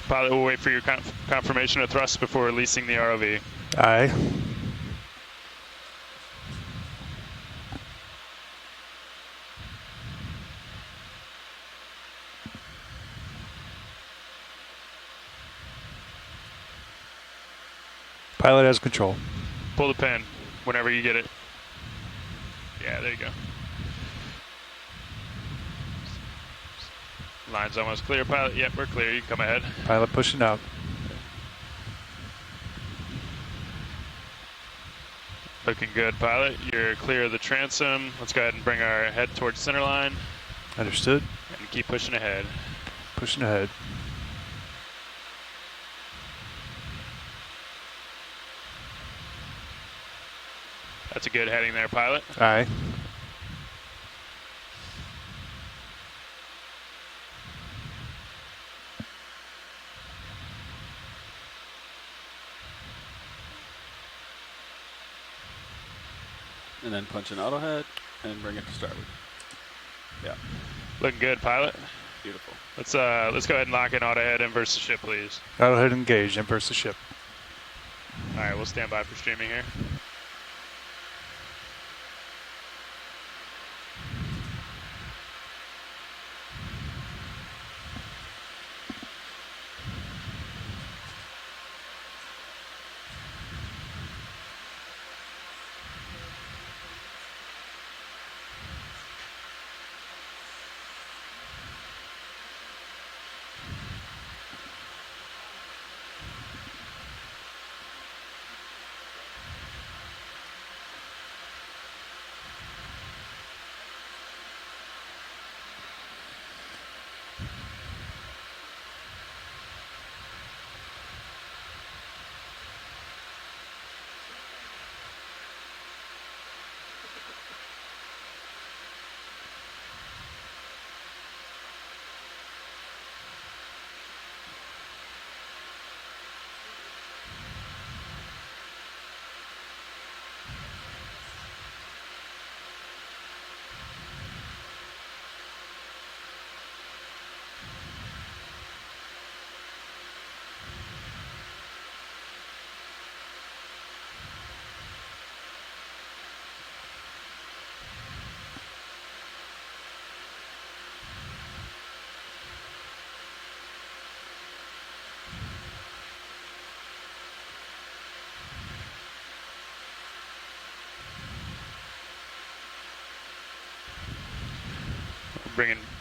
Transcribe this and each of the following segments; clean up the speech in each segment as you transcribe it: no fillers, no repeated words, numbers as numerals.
Pilot will wait for your confirmation of thrust before releasing the ROV. Aye. Pilot has control. Pull the pin whenever you get it. Yeah, there you go. Line's almost clear, pilot. Yep, we're clear. You can come ahead. Pilot pushing out. Looking good, pilot. You're clear of the transom. Let's go ahead and bring our head towards center line. Understood. And keep pushing ahead. Pushing ahead. That's a good heading there, pilot. Aye. And then punch an auto head and bring it to starboard. Yeah. Looking good, pilot. Beautiful. Let's go ahead and lock in auto head inverse the ship, please. Auto head engaged. Inverse the ship. All right, we'll stand by for streaming here.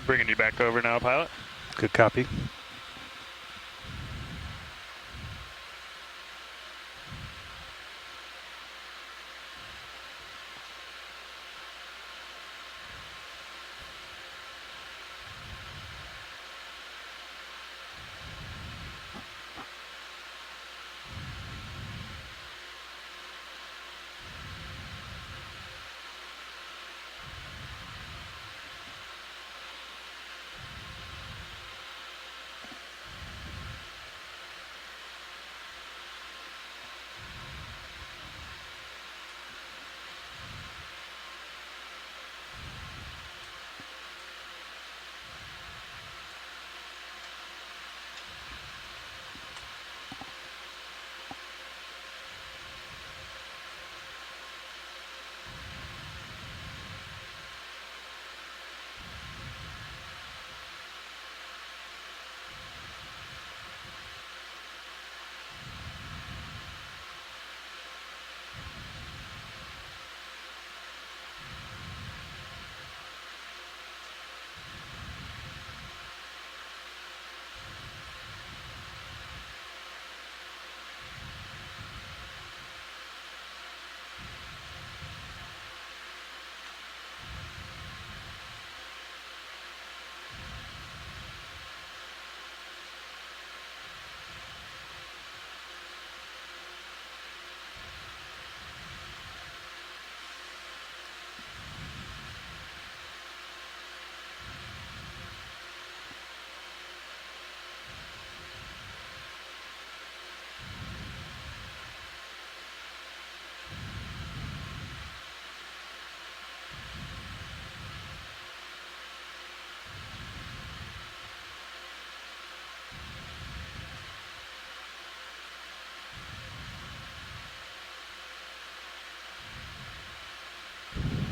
Bringing you back over now, pilot. Good copy.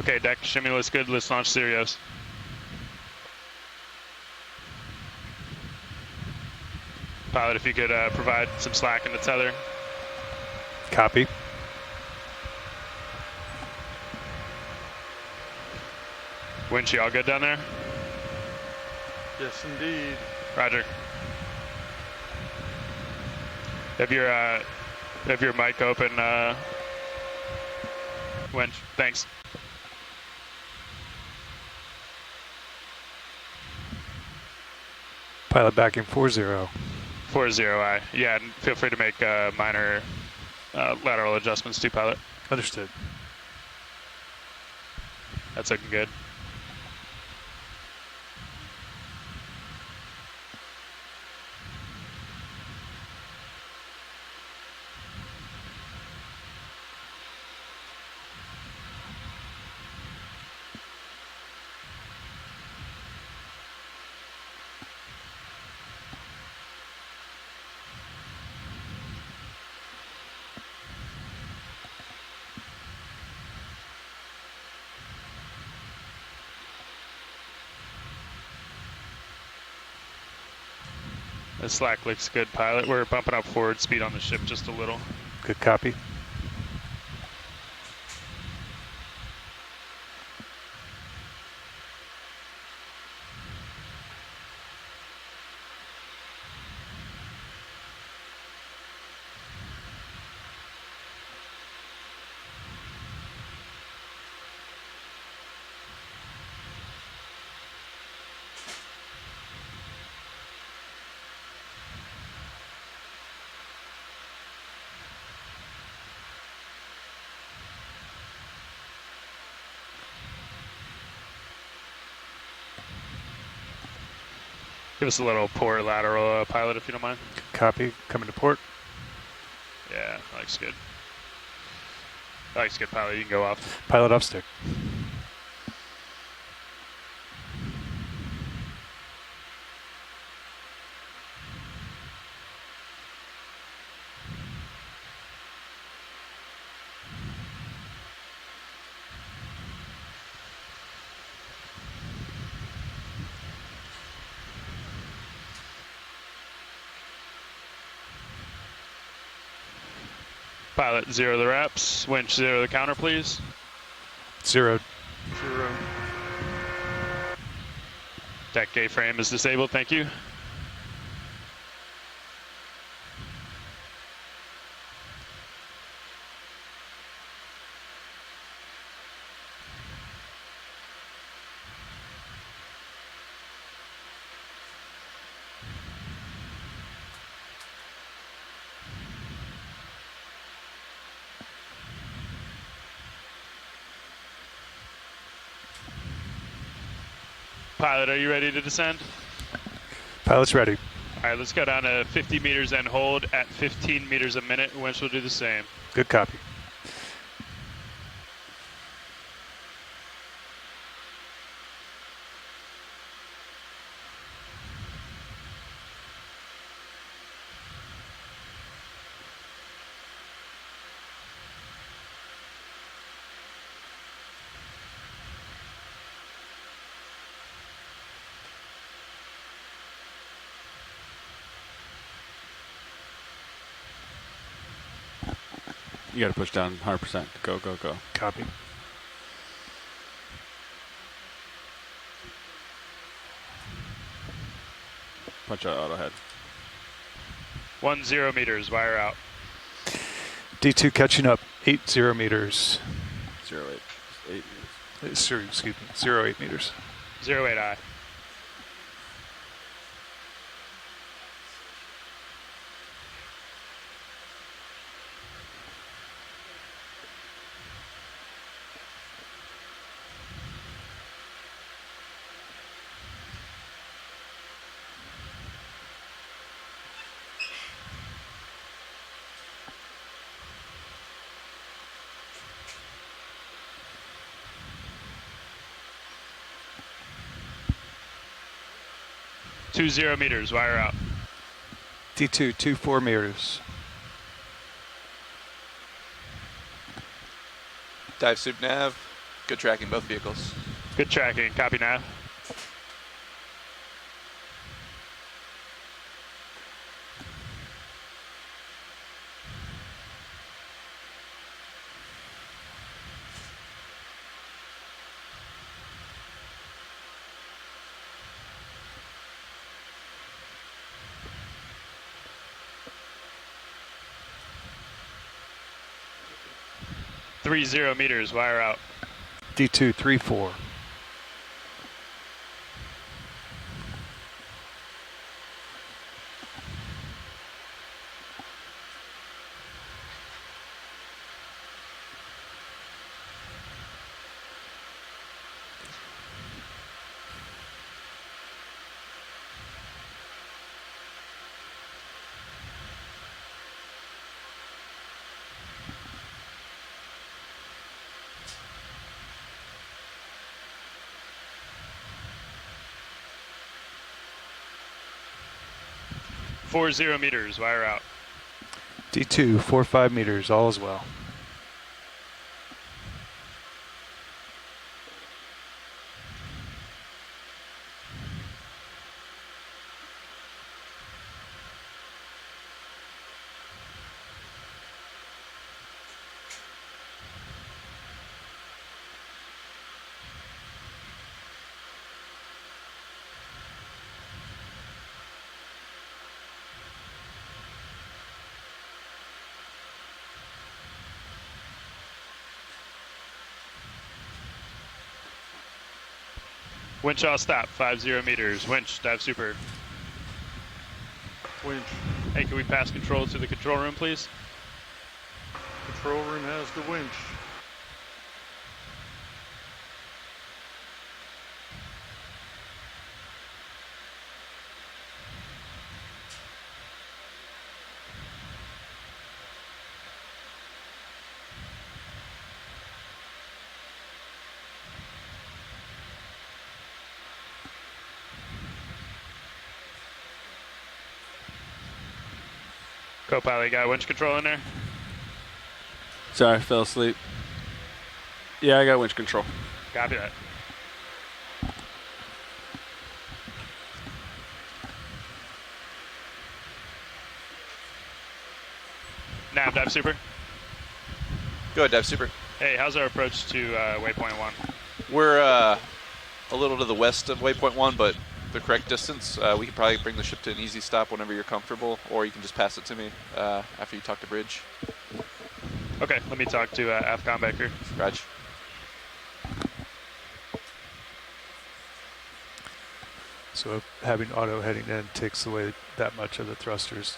Okay, deck shimmy looks good. Let's launch Sirius. Pilot, if you could provide some slack in the tether. Copy. Winchy, all good down there? Yes, indeed. Roger. Have your mic open, Winch. Thanks. Pilot backing 40. 40I. Yeah, and feel free to make minor lateral adjustments too, pilot. Understood. That's looking good. The slack looks good, pilot. We're bumping up forward speed on the ship just a little. Good copy. Give us a little poor lateral, pilot, if you don't mind. Copy. Coming to port. Yeah, that looks good. That looks good, pilot. You can go off. Pilot off stick. Pilot, 0 the reps. Winch, 0 the counter, please. 0. 0. Deck A-frame is disabled, thank you. Pilot, are you ready to descend? Pilot's ready. All right, let's go down to 50 meters and hold at 15 meters a minute. Winch will do the same. Good copy. You got to push down 100%. Go, go, go. Copy. Punch out auto head. 10 meters, wire out. D2 catching up. 80 meters. 8 meters. Excuse me. 08 meters. 08I. Two 0 meters, wire out. D2 24 meters. Dive soup nav, Good tracking both vehicles. Good tracking. Copy now. Three 0 meters. Wire out. D234. Four 0 meters. Wire out. D245 meters. All is well. Winch all stop. 50 meters. Winch. Dive super. Winch. Hey, can we pass control to the control room, please? Control room has the winch. Co-pilot, you got winch control in there? Sorry, I fell asleep. Yeah, I got winch control. Copy that. Nav, dive super. Go ahead, Dive Super. Hey, how's our approach to waypoint 1? We're a little to the west of waypoint 1, but the correct distance. We can probably bring the ship to an easy stop whenever you're comfortable, or you can just pass it to me after you talk to Bridge. Okay, let me talk to AFCOM Becker. Raj. So having auto heading in takes away that much of the thrusters.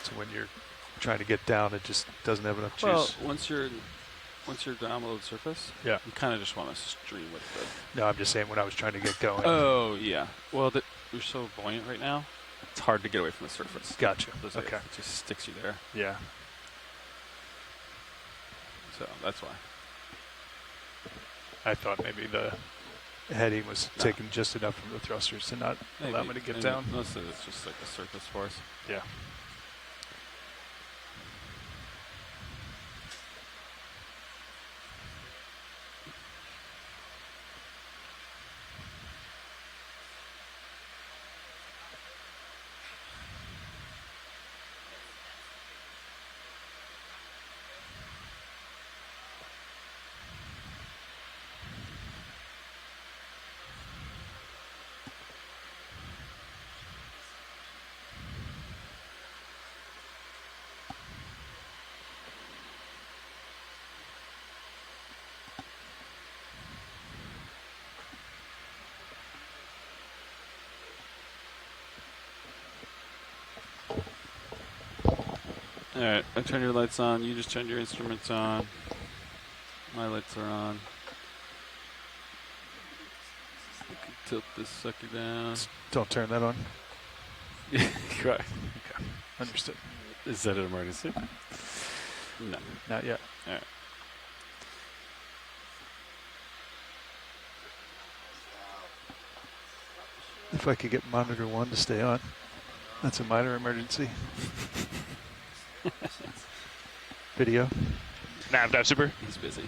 So when you're trying to get down, it just doesn't have enough Well, juice. once you're down below the surface, Yeah. you kind of just want to stream with the. No, I'm just saying when I was trying to get going. Oh yeah. Well, you're so buoyant right now. It's hard to get away from the surface. Gotcha. Okay. Okay. It just sticks you there. Yeah. So that's why. I thought maybe the heading was taking just enough from the thrusters to not allow me to get And down. Mostly it's just like a surface force. Yeah. All right, I turn your lights on. You just turn your instruments on. My lights are on. I can tilt this sucker down. Don't turn that on. Right. Okay. Understood. Is that an emergency? No. Not yet. All right. If I could get monitor 1 to stay on. That's a minor emergency. Video. Nav, dive super. He's busy.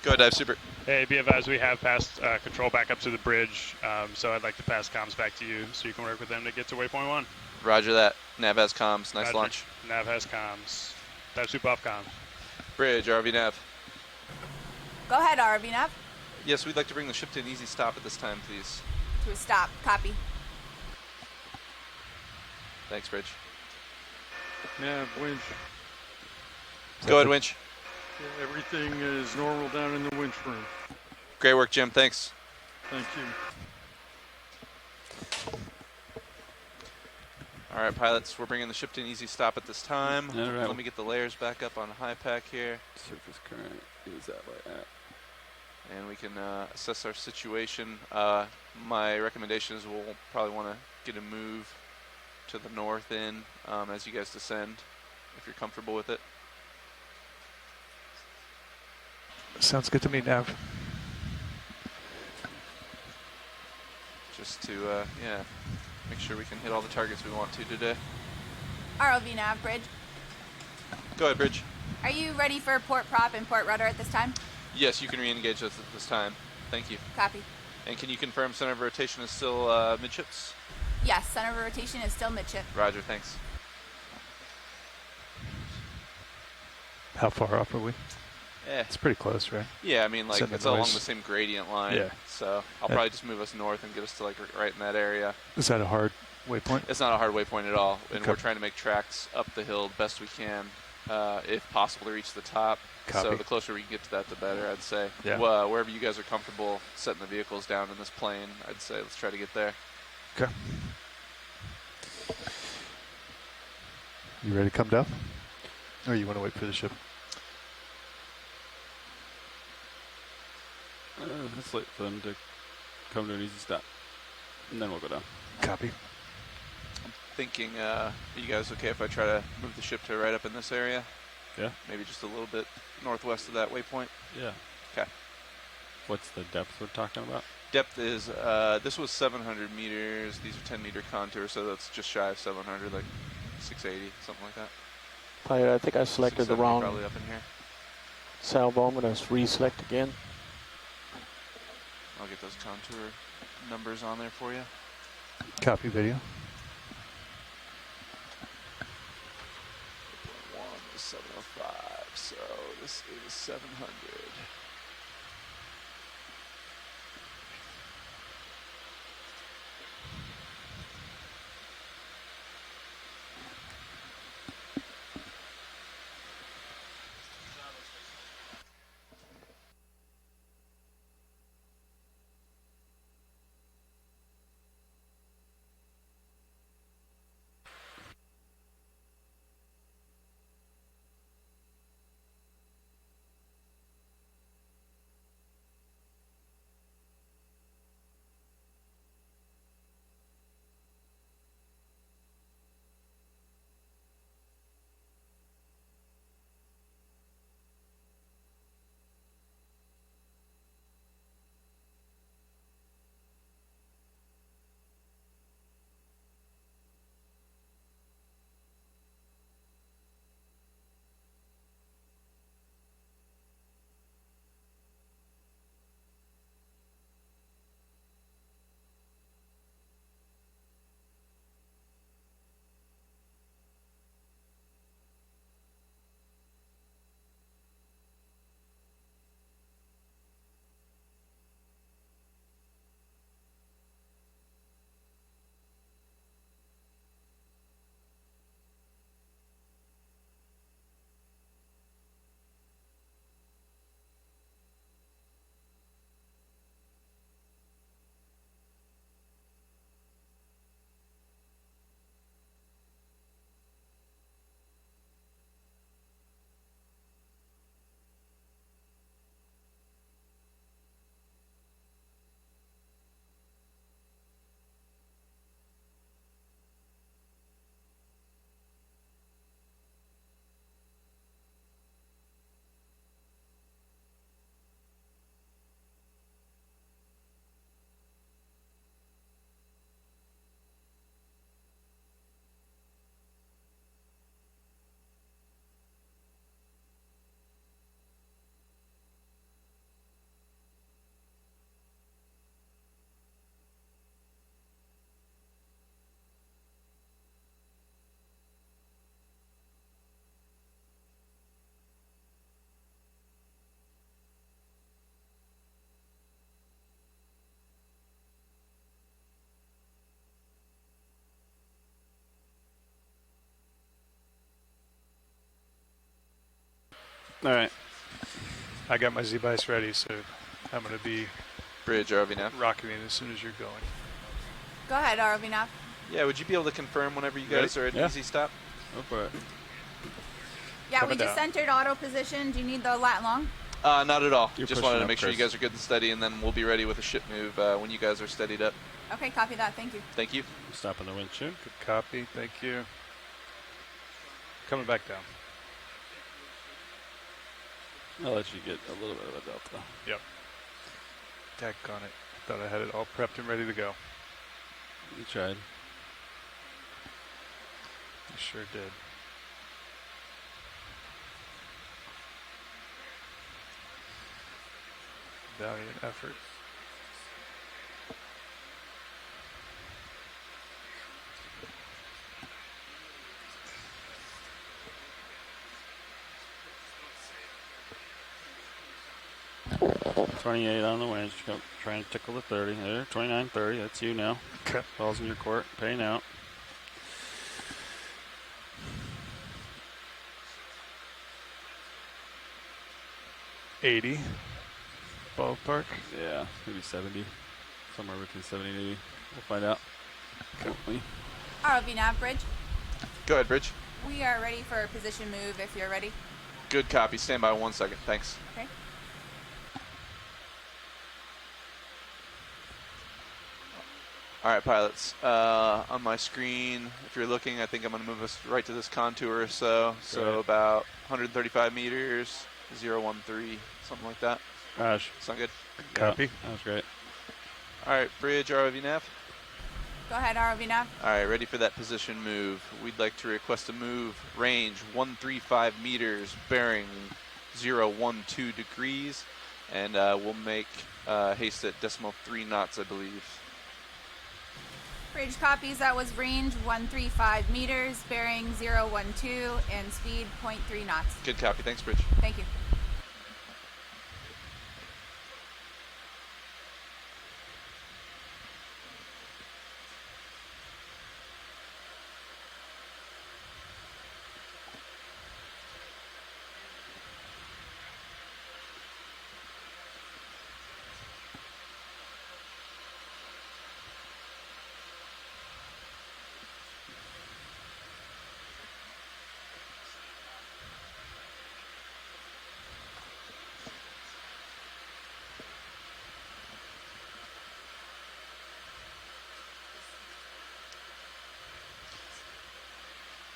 Go ahead, dive super. Hey, be advised we have passed control back up to the bridge, so I'd like to pass comms back to you so you can work with them to get to waypoint 1. Roger that. Nav has comms. Nice Roger. launch. Nav has comms. Dive super off comms. Bridge, RV nav. Go ahead, RV Nav. Yes, we'd like to bring the ship to an easy stop at this time, please. To a stop. Copy. Thanks, Bridge. Nav, winch. Go ahead, winch. Yeah, everything is normal down in the winch room. Great work, Jim. Thanks. Thank you. All right, pilots, we're bringing the ship to an easy stop at this time. All right. Let me get the layers back up on high pack here, Surface current is that way at. and we can assess our situation. My recommendation is we'll probably want to get a move to the north in as you guys descend, if you're comfortable with it. Sounds good to me, Nav. Just to, yeah, make sure we can hit all the targets we want to today. ROV Nav, bridge. Go ahead, Bridge. Are you ready for port prop and port rudder at this time? Yes, you can re-engage us at this time. Thank you. Copy. And can you confirm center of rotation is still midships? Yes, center of rotation is still midship. Roger, thanks. How far off are we? Eh. It's pretty close, right? Yeah, I mean, like, Send the it's along noise. the same gradient line. Yeah. So I'll probably just move us north and get us to, like, right in that area. Is that a hard waypoint? It's not a hard waypoint at all, and Okay. we're trying to make tracks up the hill the best we can, if possible, to reach the top. Copy. So the closer we can get to that, the better, I'd say. Yeah. Wherever you guys are comfortable setting the vehicles down in this plane, I'd say let's try to get there. Okay. You ready to come down? Or you want to wait for the ship? Let's wait for them to come to an easy stop, and then we'll go down. Copy. Thinking, are you guys okay if I try to move the ship to right up in this area? Yeah. Maybe just a little bit northwest of that waypoint? Yeah. Okay. What's the depth we're talking about? Depth is, this was 700 meters. These are 10-meter contours, so that's just shy of 700, like 680, something like that. Pilot, I think I selected the 670 wrong probably up in here. salvo. I'm going to reselect again. I'll get those contour numbers on there for you. Copy video. 1 is 705, so this is 700. All right. I got my Z-Bice ready, so I'm going to be Bridge, ROV nav. rocking in as soon as you're going. Go ahead, ROV nav. Yeah, would you be able to confirm whenever you guys are at Yeah. easy stop? Go for it. Yeah, Coming we just down. entered auto position. Do you need the lat long? Not at all. You're Just pushing wanted to up, make sure you Chris. guys are good and steady, and then we'll be ready with a ship move when you guys are steadied up. Okay, copy that. Thank you. Thank you. Stopping the wind chute. Good copy. Thank you. Coming back down. I'll let you get a little bit of a delta. Yep. Deck on it. Thought I had it all prepped and ready to go. You tried. I sure did. Valiant effort. $28 on the winch. Trying to tickle the 30. There, 29.30. That's you now. Okay. Ball's in your court. Paying out. $80 ballpark. Yeah, maybe 70. Somewhere between 70 and 80. We'll find out. Hopefully. ROV nav bridge. Go ahead, Bridge. We are ready for a position move if you're ready. Good copy. Stand by 1 second. Thanks. Okay. All right, pilots. On my screen, if you're looking, I think I'm going to move us right to this contour or so. So Right. about 135 meters, 013, something like that. Gosh, Sound good? Copy. that was great. All right, Bridge, ROV nav. Go ahead, ROV nav. All right, ready for that position move. We'd like to request a move, range 135 meters, bearing 012 degrees, and we'll make haste at decimal 3 knots, I believe. Bridge copies. That was range 135 meters, bearing 012, and speed 0.3 knots. Good copy. Thanks, Bridge. Thank you.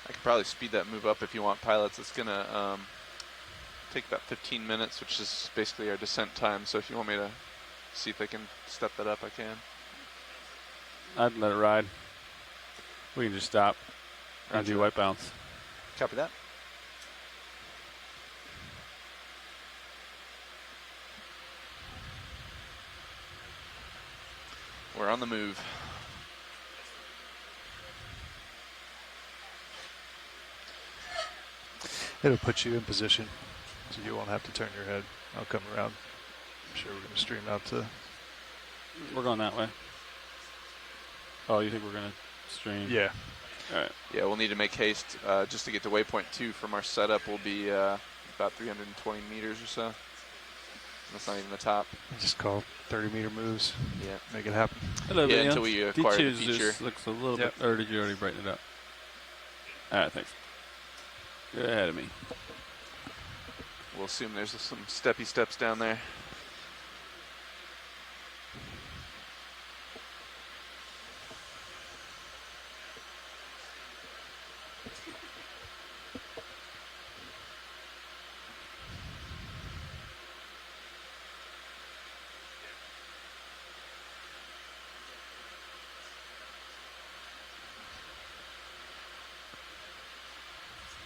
I could probably speed that move up if you want, pilots. It's going to take about 15 minutes, which is basically our descent time. So if you want me to see if I can step that up, I can. I'd let it ride. We can just stop and do white bounce. Copy that. We're on the move. It'll put you in position, so you won't have to turn your head. I'll come around. I'm sure we're going to stream out to. We're going that way. Oh, you think we're going to stream? Yeah. All right. Yeah, we'll need to make haste just to get to waypoint 2 from our setup. Will be about 320 meters or so. That's not even the top. Just call 30-meter moves. Yeah. Make it happen. Hello, Yeah, video. until we acquire the D2's feature. just looks a little Yep. bit, or did you already brighten it up? All right, thanks. You're ahead of me. We'll assume there's some steppy steps down there.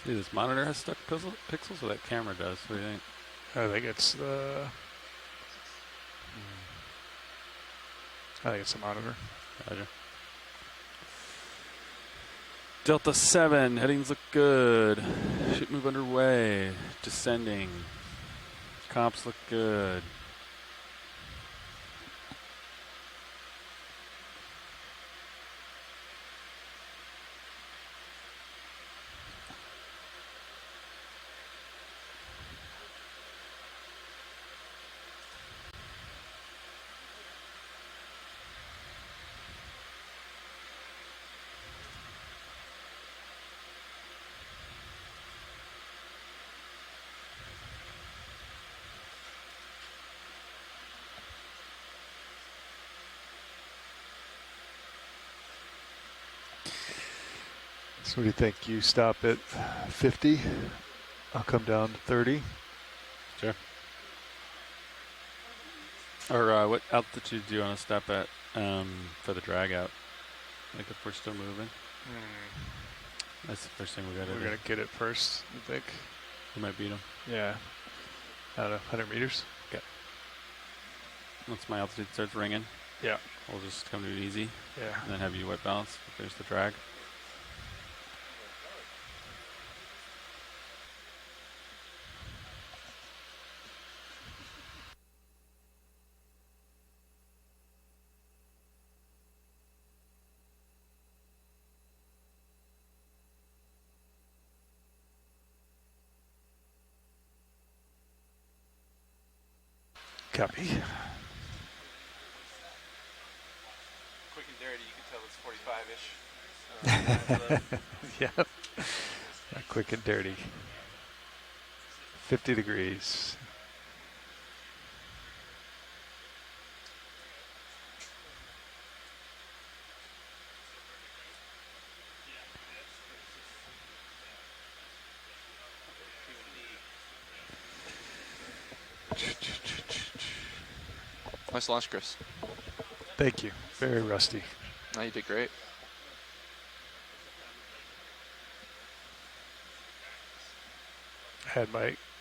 Dude, this monitor has stuck pixels, or that camera does? What do you think? I think it's the. I think it's the monitor. Roger. Delta 7, headings look good. Ship move underway. Descending. Comps look good. So what do you think? You stop at 50? I'll come down to 30. Sure. Or what altitude do you want to stop at for the drag out? Like if we're still moving? That's the first thing we got to do. We're going to get it first, I think. We might beat them. Yeah. I don't know, 100 meters? Okay. Once my altitude starts ringing, Yeah. we'll just come to it easy Yeah. and then have you wet balance if there's the drag. Copy. Quick and dirty, you can tell it's 45-ish. Yeah. Quick and dirty. 50 degrees. Nice launch, Chris. Thank you. Very rusty. No, you did great. I had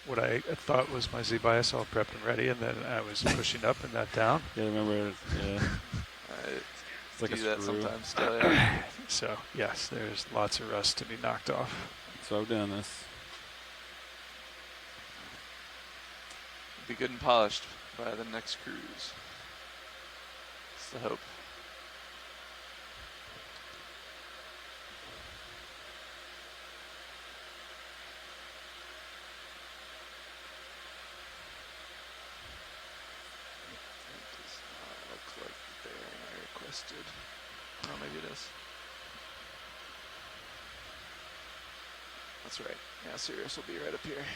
what I thought was my Z bias all prepped and ready, and then I was pushing up and not down. Yeah, remember? Yeah. It's like a do that screw. sometimes. Still, yeah. So yes, there's lots of rust to be knocked off. So I've done this. Be good and polished by the next cruise. That's the hope. It does not look like the bearing I requested. Oh, maybe it is. That's right. Yeah, Sirius will be right up here.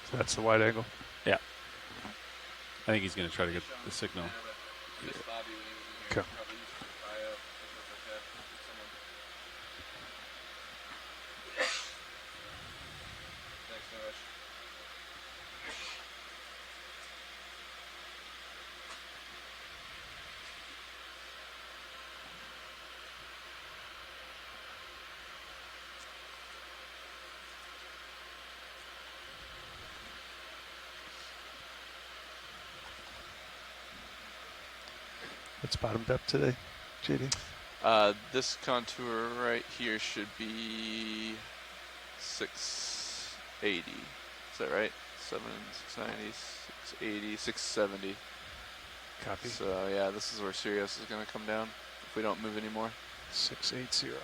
So that's the wide angle. I think he's going to try to get the signal. Okay. It's bottomed up today, JD. This contour right here should be 680. Is that right? 690, 680, 670. Copy. So yeah, this is where Sirius is going to come down if we don't move anymore. 680.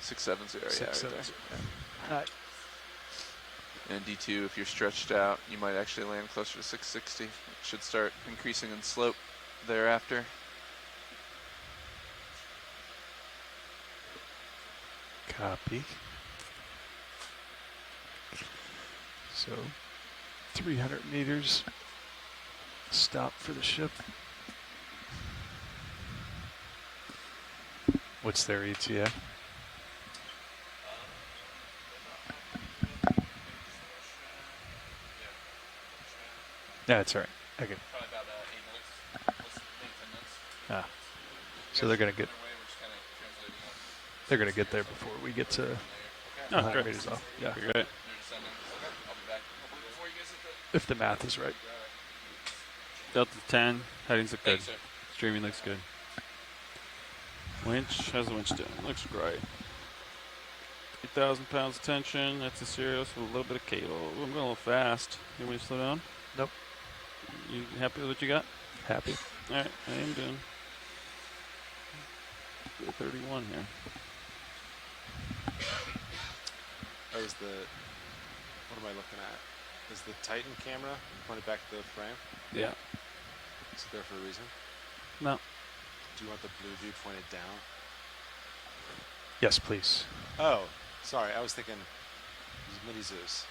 670, yeah, right 670. there. All right. And D2, if you're stretched out, you might actually land closer to 660. It should start increasing in slope thereafter. Copy. So 300 meters. Stop for the ship. What's their ETA? That's all right. Okay. Probably about 8 minutes. 10 minutes. Ah. So they're gonna get there before we get to 100 meters off. Yeah. You're great. If the math is right. Delta 10, headings look good. Streaming looks good. Winch, how's the winch doing? Looks great. 8,000 pounds of tension. That's a Sirius with a little bit of cable. Ooh, I'm going a little fast. You want me to slow down? Nope. You happy with what you got? Happy. Alright, I am doing 31 here. Oh, is the, what am I looking at? Is the Titan camera pointed back to the frame? Yeah. Is it there for a reason? No. Do you want the blue view pointed down? Yes, please. Oh, sorry. I was thinking Mini Zeus.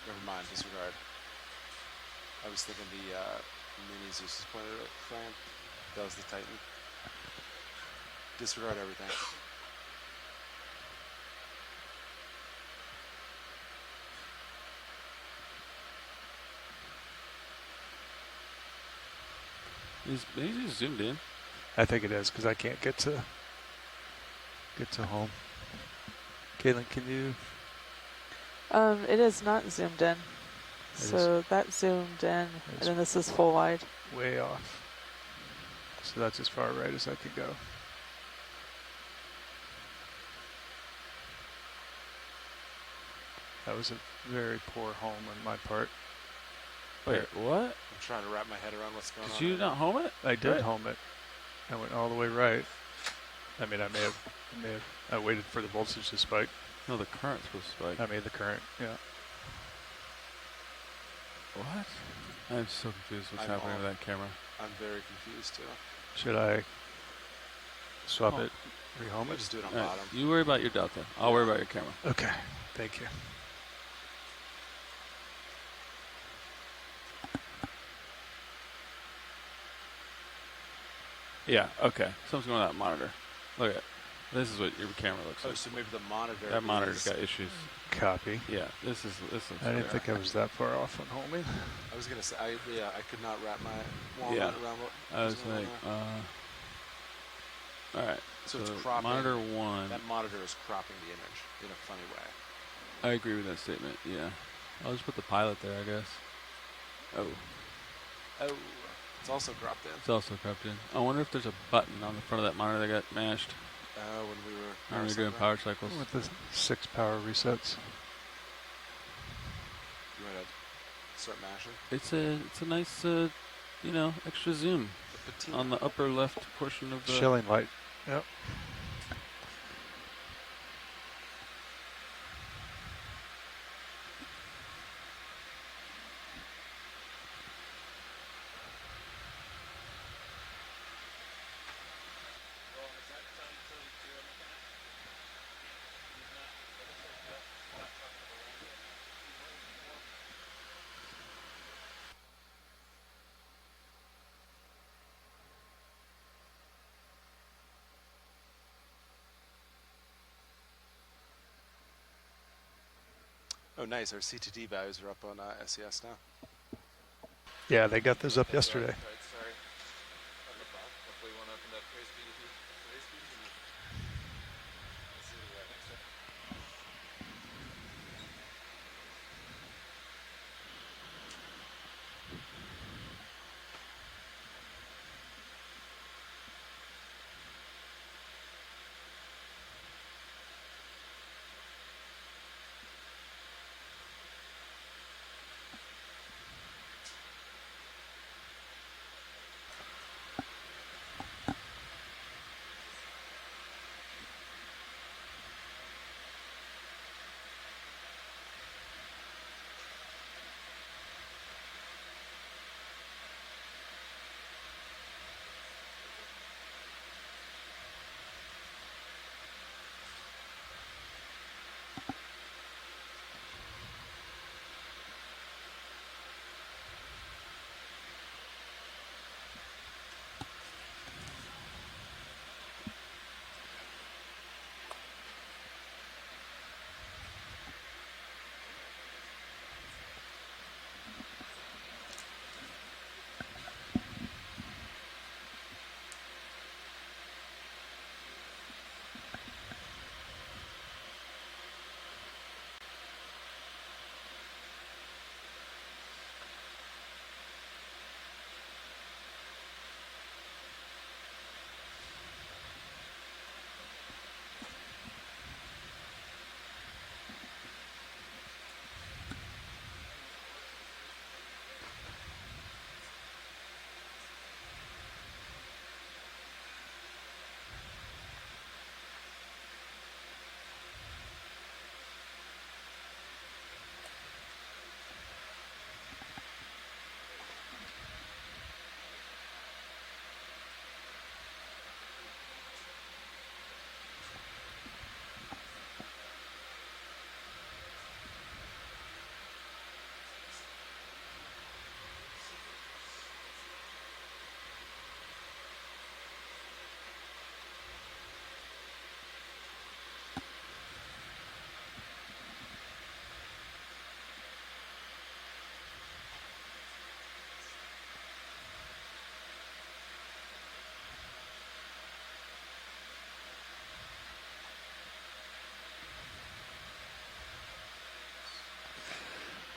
Never mind. Disregard. I was thinking the Mini Zeus is pointed at the frame. That was the Titan. Disregard everything. He's just zoomed in. I think it is because I can't get to home. Caitlin, can you? It is not zoomed in. So that zoomed in, and then this is full wide. Way off. So that's as far right as I could go. That was a very poor home on my part. Wait, what? I'm trying to wrap my head around what's going on. Did you not home it? I did home it. I went all the way right. I mean, I may have. I waited for the voltage to spike. No, the current's supposed to spike. I made the current. Yeah. What? I'm so confused what's happening with that camera. I'm very confused too. Should I swap it? Rehome We'll it? just do it on All right, bottom. you worry about your delta. I'll worry about your camera. Okay. Thank you. Yeah, okay. Something's going on with that monitor. Look at it. This is what your camera looks Oh, like. so maybe the monitor. That monitor's got issues. Copy. Yeah, this looks I didn't bad. think I was that far off on homing. I was gonna say, I could not wrap my walnut Yeah. around what I was going on like, there. alright. So it's cropping. Monitor 1. That monitor is cropping the image in a funny way. I agree with that statement, yeah. I'll just put the pilot there, I guess. Oh, Oh, it's also cropped in. it's also crept in. I wonder if there's a button on the front of that monitor that got mashed When we were when we were doing power cycles. With the 6 power resets. You want to start mashing? It's a nice, extra zoom The patina. on the upper left portion of the... Shilling light. Yep. Oh, nice. Our CTD values are up on SES now. Yeah, they got those up yesterday. Right, sorry. Hopefully won't open up today's speed. Let's see what we got next up.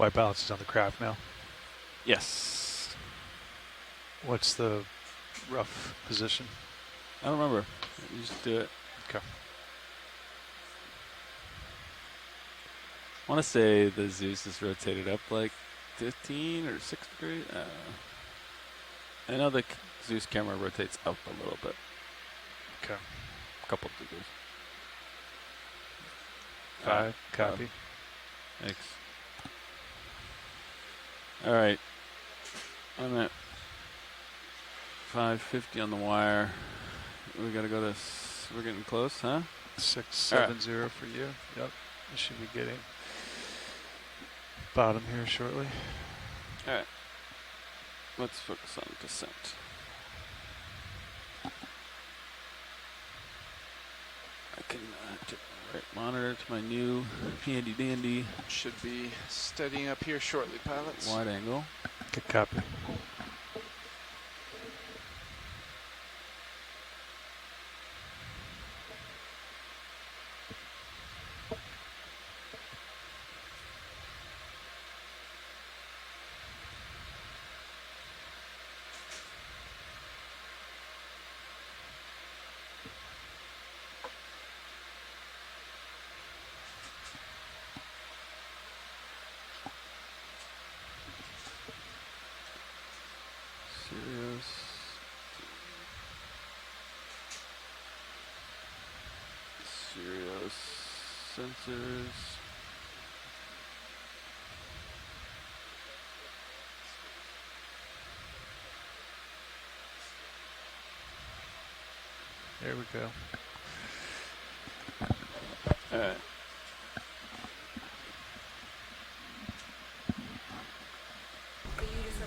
White balance is on the craft now. Yes. What's the rough position? I don't remember. You just do it. Okay. I want to say the Zeus is rotated up like 15 or 6 degrees. I know the Zeus camera rotates up a little bit. Okay. A couple degrees. 5, copy. Thanks. All right. I'm at 550 on the wire. We got to go to, we're getting close, huh? 670 for you. Yep. You should be getting bottom here shortly. All right. Let's focus on descent. I can get my right monitor to my new handy dandy Should be steadying up here shortly, pilots. wide angle. Good copy. Serious. Serious sensors. There we go. All right.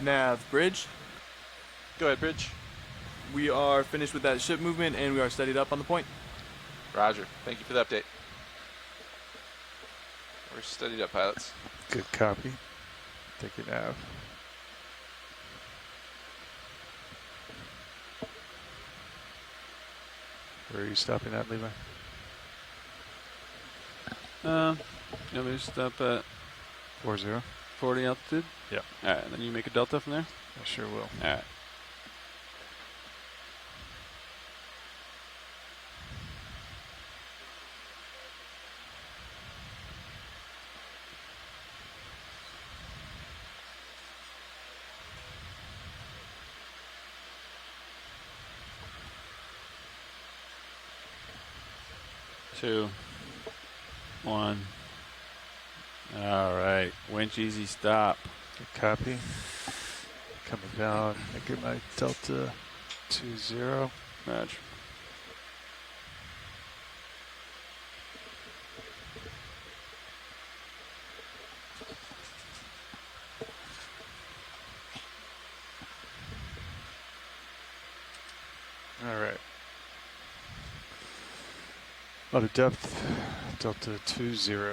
Nav bridge. Go ahead, Bridge. We are finished with that ship movement and we are steadied up on the point. Roger. Thank you for the update. We're steadied up, pilots. Good copy. Take it nav. Where are you stopping at, Levi? You want me to stop at 40. 40 altitude? Yeah. All right, and then you make a delta from there? I sure will. All right. Two, one. All right, winch easy stop. Good copy. Coming down. I get my delta 20. Roger. All right. Out of depth, delta 20.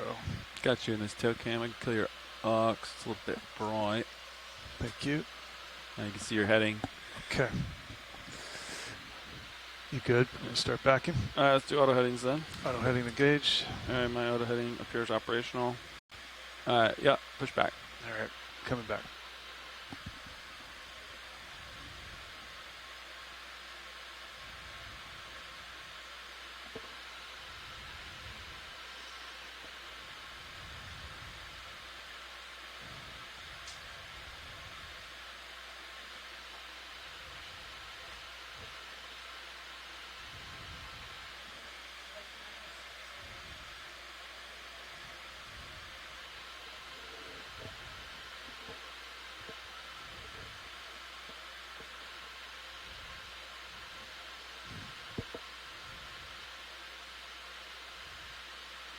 Got you in this tail cam. I can kill your aux. It's a little bit bright. Thank you. Now you can see your heading. Okay. You good? I'm gonna start backing. All right, let's do auto headings then. Auto heading the gauge. All right, my auto heading appears operational. All right, yeah, push back. All right, coming back.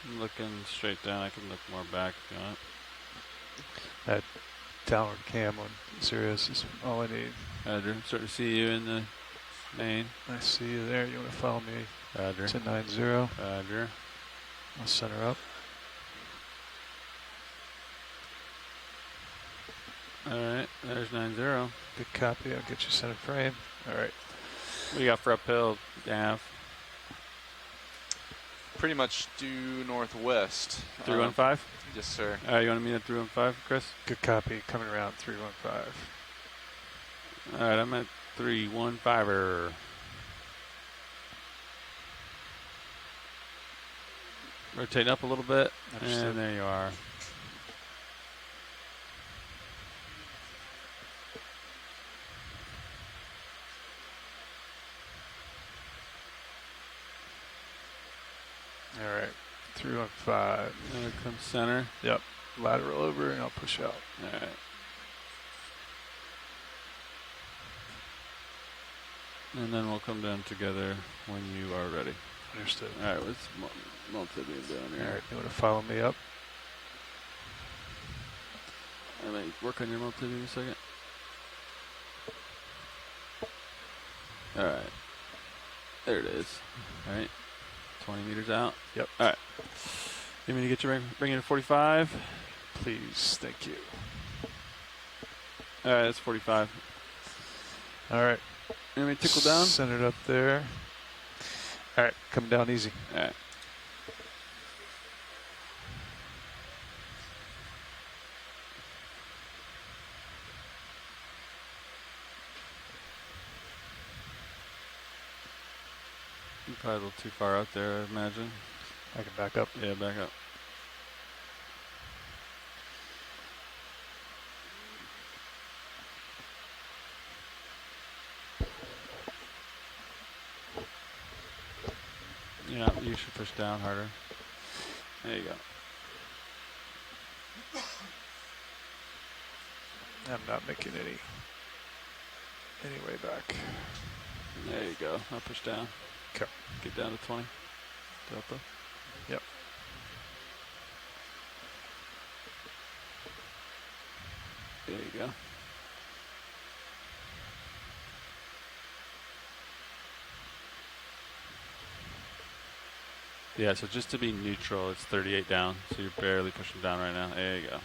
I'm looking straight down. I can look more back if you want. That downward cam on Sirius is all I need. Roger. I'm starting to see you in the main. I see you there. You want to follow me Roger. to 90? Roger. I'll center up. All right, there's 90. Good copy. I'll get you center frame. All right. What do you got for uphill, Nav? pretty much due northwest. 315? Yes, sir. All right, you want to meet at 315, Chris? Good copy. Coming around 315. All right, I'm at 315er. Rotating up a little bit, Understood. and there you are. All right. 315. There comes center. Yep. Lateral over, and I'll push out. All right. And then we'll come down together when you are ready. Understood. All right, let's multi-beam down here. All right. You want to follow me up? I might work on your multi-beam a second. All right. There it is. All right. 20 meters out. Yep. All right. You mean to get you bring it to 45? Please. Thank you. All right, that's 45. All right. You want me to tickle down? Centered up there. All right. Coming down easy. All right. You're probably a little too far out there, I imagine. I can back up. Yeah, back up. Yeah, you should push down harder. There you go. I'm not making any way back. There you go. I'll push down. Okay. Get down to 20. Delta. Yep. There you go. Yeah, so just to be neutral, it's 38 down. So you're barely pushing down right now. There you go.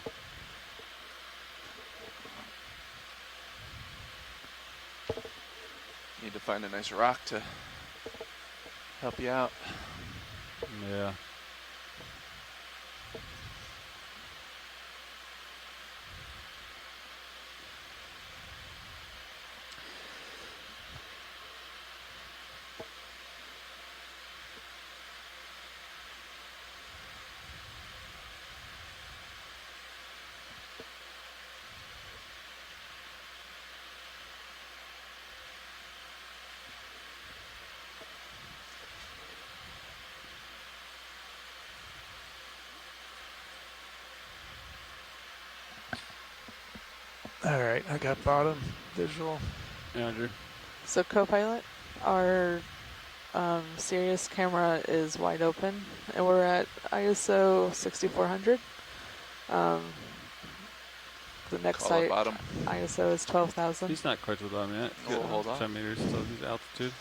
Need to find a nice rock to help you out. Yeah. All right. I got bottom visual. Andrew. So co-pilot, our Sirius camera is wide open, and we're at ISO 6400. The next Call it site bottom. ISO is 12,000. He's not quite to the bottom yet. Oh, hold on. 10 meters still his altitude.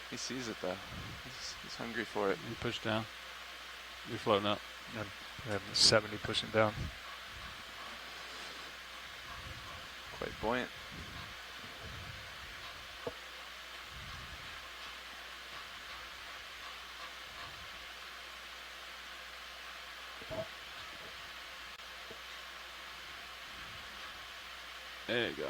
He sees it though. He's hungry for it. You push down. You're floating up. I'm 70 pushing down. Quite buoyant. There you go.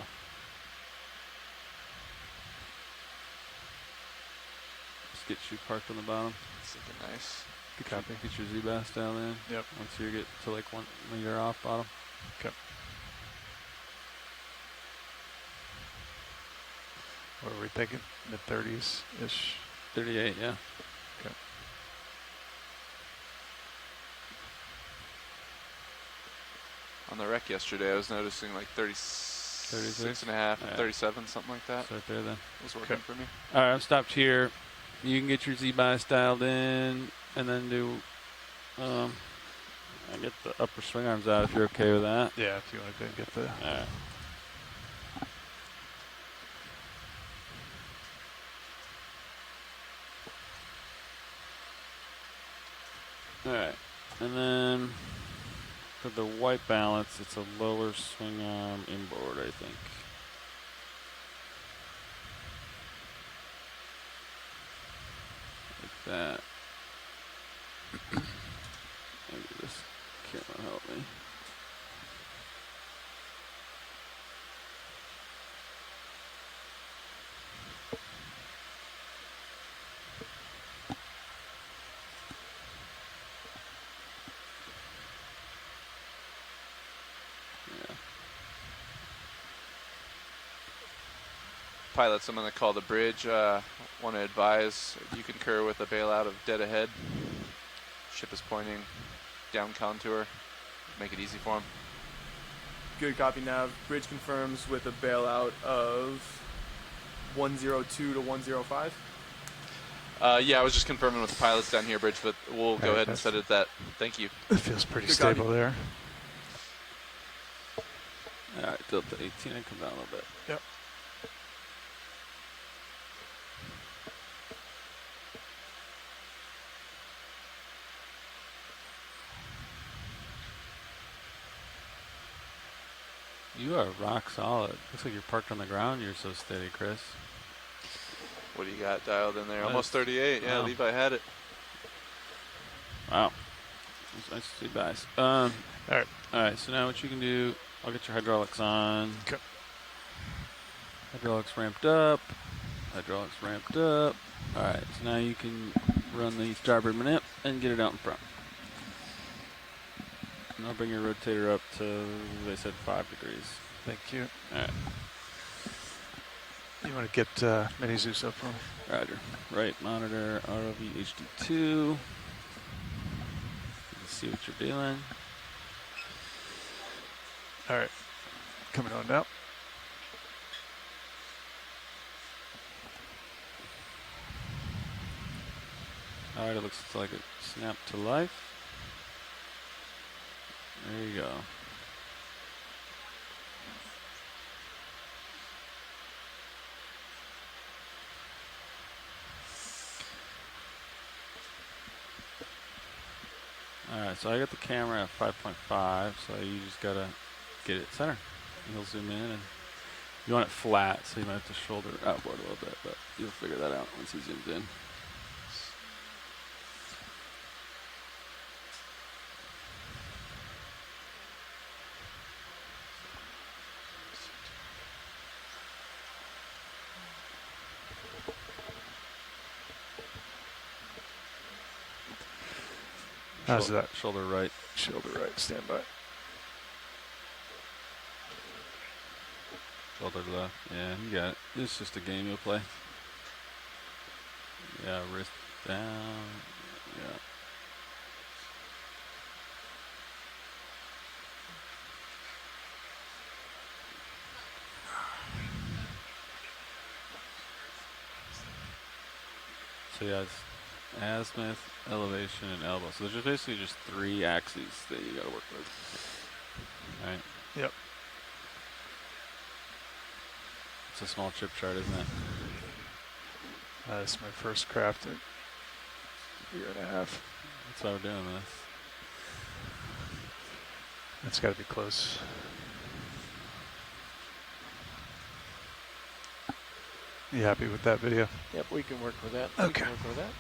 Just get you parked on the bottom. It's looking nice. Good copy. Get your Z-Bass down in. Yep. Once you get to like 1 meter off bottom. Okay. What are we thinking? Mid-30s-ish? 38, yeah. Okay. On the wreck yesterday, I was noticing like 36 and a half, Yeah. 37, something like that. It's right there then. It was working Okay. for me. All right, I'm stopped here. You can get your Z-Bias dialed in and then do, I get the upper swing arms out if you're okay with that. Yeah, if you want to go and get the... All right. All right, and then for the white balance, it's a lower swing arm inboard, I think. Like that. pilots, I'm going to call the bridge. Want to advise, do you concur with a bailout of dead ahead? Ship is pointing down contour. Make it easy for him. Good copy, Nav. Bridge confirms with a bailout of 102 to 105. Yeah, I was just confirming with the pilots down here, bridge, but we'll go ahead and set it at that. Thank you. It feels pretty Good stable copy. there. All right, Delta 18, and come down a little bit. Yep. You are rock solid. Looks like you're parked on the ground. You're so steady, Chris. What do you got dialed in there? Nice. Almost 38. Yeah, Wow. Levi had it. Wow. It's nice to see guys. All right. So now what you can do, I'll get your hydraulics on. Okay. Hydraulics ramped up. Hydraulics ramped up. All right. So now you can run the starboard manip and get it out in front. And I'll bring your rotator up to, they said 5 degrees. Thank you. All right. You want to get Mini Zeus up for me? Roger. Right monitor, ROV HD2. You can see what you're doing. All right. Coming on now. All right, it looks like it snapped to life. There you go. Alright, so I got the camera at 5.5, so you just gotta get it center. You'll zoom in, and you want it flat, so you might have to shoulder it outboard a little bit, but you'll figure that out once he zooms in. How's that? Shoulder right. Shoulder right. Stand by. Shoulder left. Yeah, you got it. It's just a game you'll play. Yeah, wrist down. Yeah. So yeah, it's azimuth, elevation, and elbow. So there's basically just 3 axes that you gotta work with. All right. Yep. It's a small chip chart, isn't it? This is my first craft in a year and a half. That's why we're doing this. It's got to be close. You happy with that video? Yep, we can work with that. Okay. We can work with that.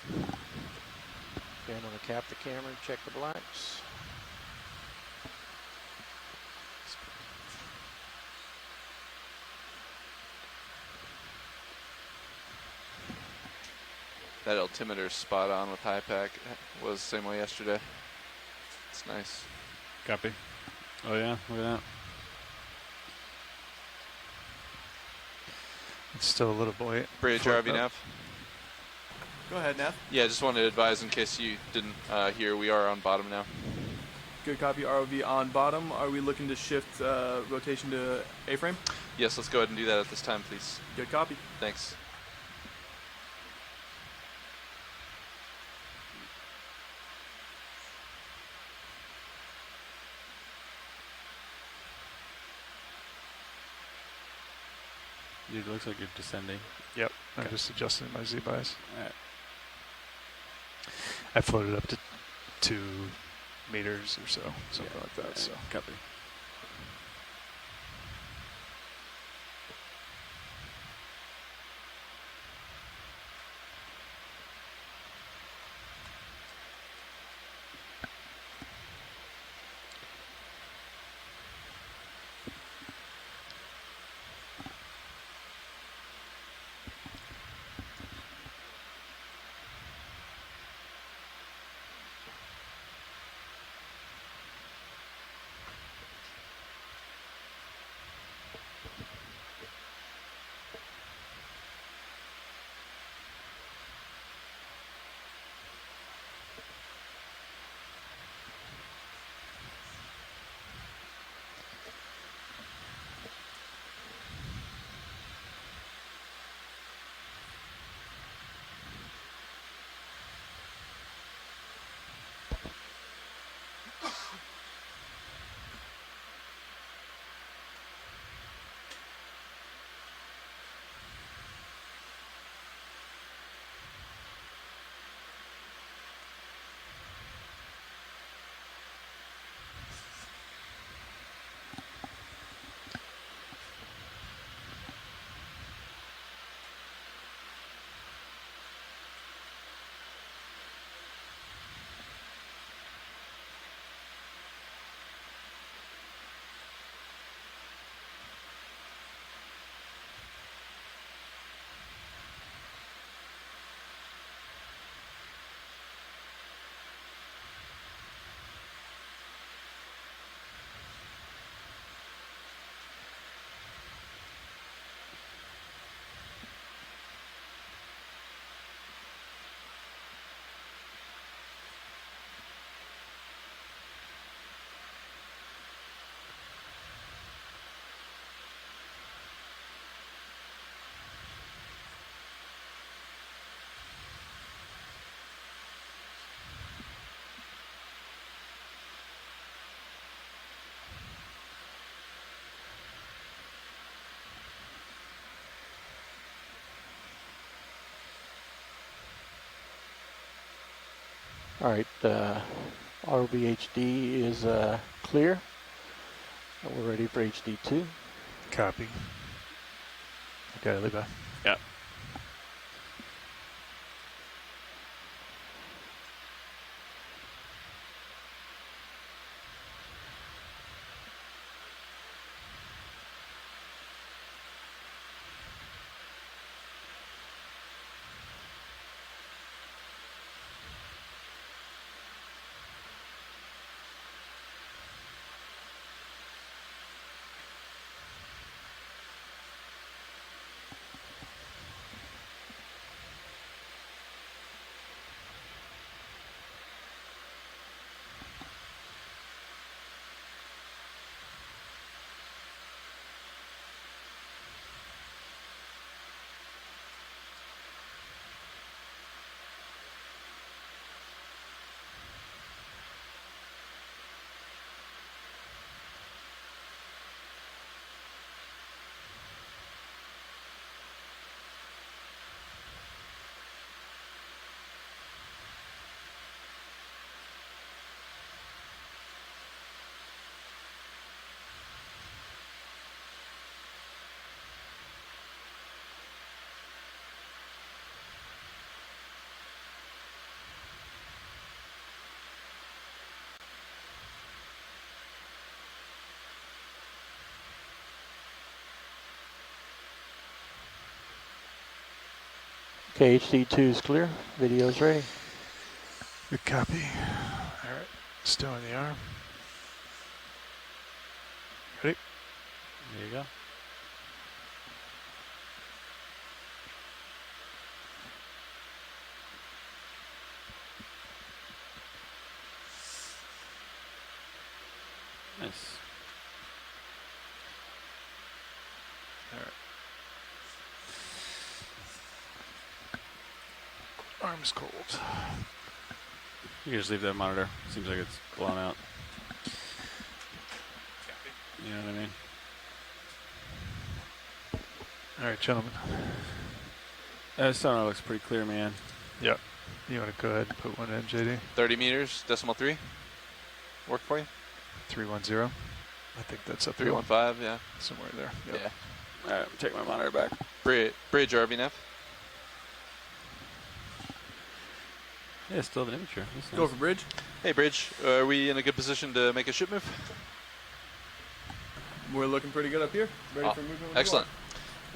Okay, I'm going to cap the camera and check the blacks. That altimeter's spot on with high pack. Was the same way yesterday. It's nice. Copy. Oh yeah, look at that. It's still a little buoyant. Bridge Floating RV up. nav. Go ahead, Nav. Yeah, just wanted to advise in case you didn't hear, we are on bottom now. Good copy. ROV on bottom. Are we looking to shift rotation to A-frame? Yes, let's go ahead and do that at this time, please. Good copy. Thanks. It looks like you're descending. Yep. I'm just adjusting my Z-bias. All right. I floated up to 2 meters or so, something like that. So. Copy. All right, RVHD is clear. And we're ready for HD2. Copy. Okay, Levi. Yep. Okay, HD2 is clear. Video's ready. Good copy. All right. Still in the arm. Ready? There you go. Nice. All right. Arm's cold. You can just leave that monitor. Seems like it's blown out. You know what I mean? All right, gentlemen. Sonar looks pretty clear, man. Yep. You want to go ahead and put one in, JD? 30 meters, decimal 3. Work for you? 310. I think that's up 315, yeah. somewhere there. Yep. Yeah. All right, take my monitor back. Bridge RVNF. Yeah, still the immature. Go Nice. for bridge. Hey, Bridge, are we in a good position to make a ship move? We're looking pretty good up here. Ready for movement. when you Excellent.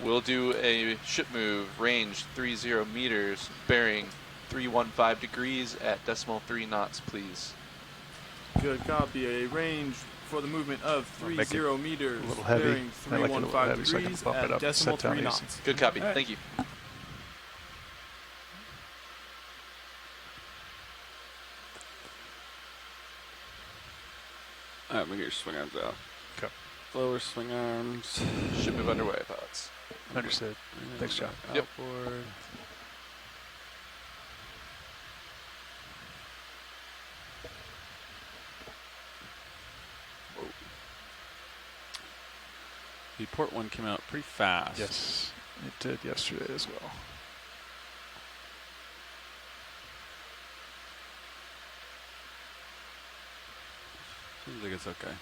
We'll do a ship move, range 30 meters, bearing 315 degrees at decimal 3 knots, please. are. Good copy. A range for the movement of We'll make 30 meters, a little heavy. bearing I like it a little 315 heavy so I can degrees bump it at up and decimal set down 3 easy. knots. Good copy. All right. Thank you. All right, we get your swing arms out. Okay. Lower swing arms. Ship move underway, pilots. Understood. Thanks, John. Yep. Outboard. Whoa. The port one came out pretty fast. Yes, it did yesterday as well. Seems like it's okay.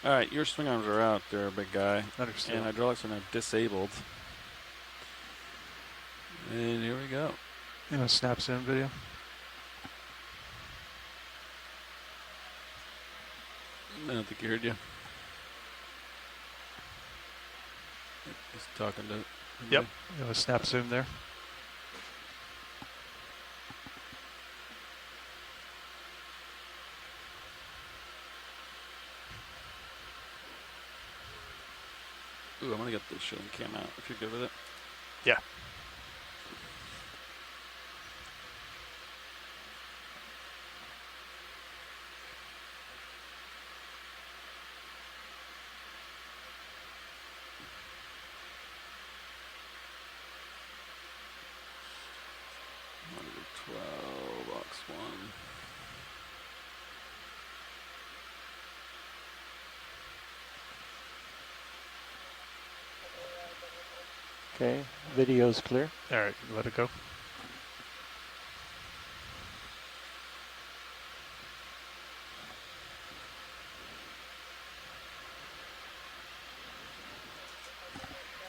All right, your swing arms are out there, big guy. Understood. And hydraulics are now disabled. And here we go. You know, snap zoom video. I don't think he heard you. He's talking to. Yep. You know, snap zoom there. Ooh, I'm gonna get the shilling cam out if you're good with it. Yeah. Monitor 12, box 1. Okay, video's clear. All right, let it go.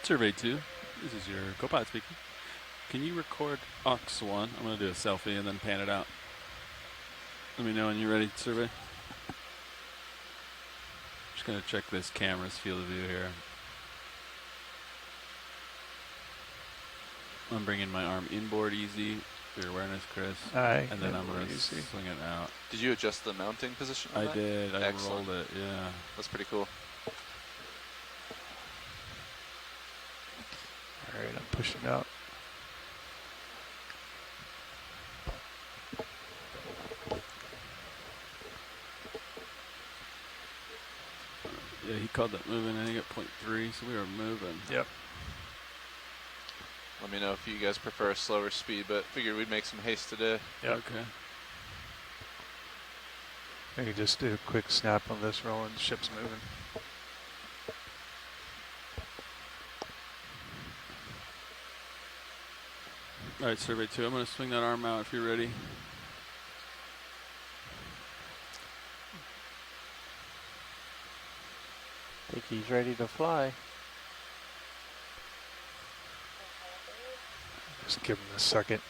Survey 2, this is your co-pilot speaking. Can you record aux 1? I'm going to do a selfie and then pan it out. Let me know when you're ready, survey. Just going to check this camera's field of view here. I'm bringing my arm inboard easy for your awareness, Chris. Aye. And then I'm going to easy. swing it out. Did you adjust the mounting position on I that? did. I Excellent. rolled it, yeah. That's pretty cool. All right, I'm pushing out. Yeah, he called that moving, I think, at 0.3, so we were moving. Yep. Let me know if you guys prefer a slower speed, but figured we'd make some haste today. Yep. Okay. I can just do a quick snap on this roll and the ship's moving. All right, survey 2, I'm going to swing that arm out if you're ready. Think he's ready to fly. Just give him a second.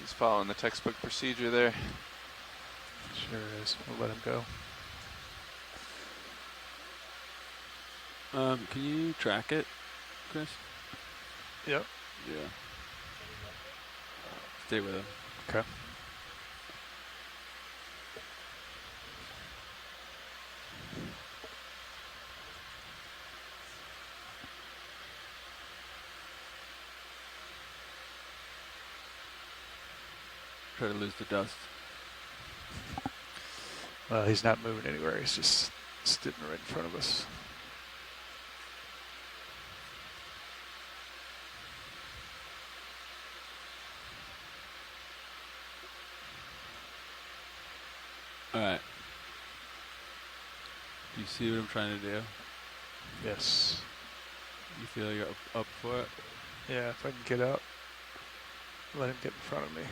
He's following the textbook procedure there. Sure is. We'll let him go. Can you track it, Chris? Yep. Yeah. Stay with him. Okay. Try to lose the dust. Well, he's not moving anywhere. He's just sitting right in front of us. All right. Do you see what I'm trying to do? Yes. You feel you're up for it? Yeah, if I can get out, let him get in front of me.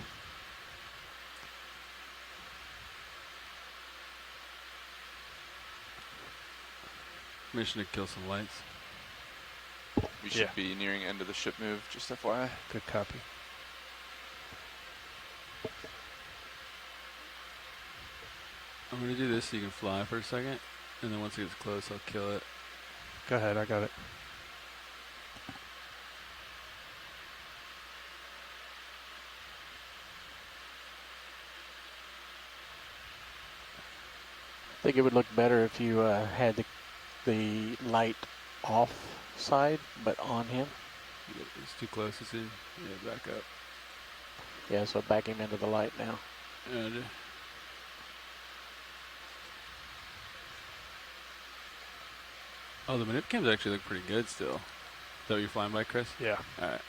Mission to kill some lights. We should be nearing end of the ship move, just FYI. Good copy. I'm going to do this so you can fly for a second, and then once it gets close, I'll kill it. Go ahead, I got it. I think it would look better if you had the light off side, but on him. It's too close, is it? Yeah, back up. Yeah, so back him into the light now. And oh, the manip cams actually look pretty good still. Is that what you're flying by, Chris? Yeah. All right.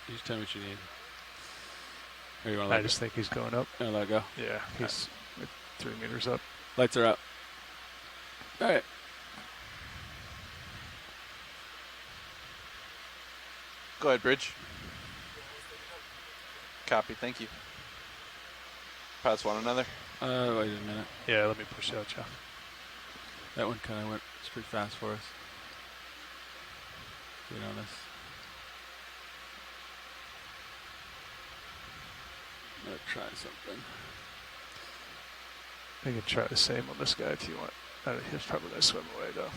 You just tell me what you need. Or you want to I just think he's going up. let it go? Yeah, he's 3 meters up. Lights are up. All right. Go ahead, Bridge. Copy, thank you. Pilots want another? Wait a minute. Yeah, let me push out, Jeff. That one kind of went pretty fast for us. Being honest. I'm gonna try something. I can try the same on this guy if you want. He's probably going to swim away, though.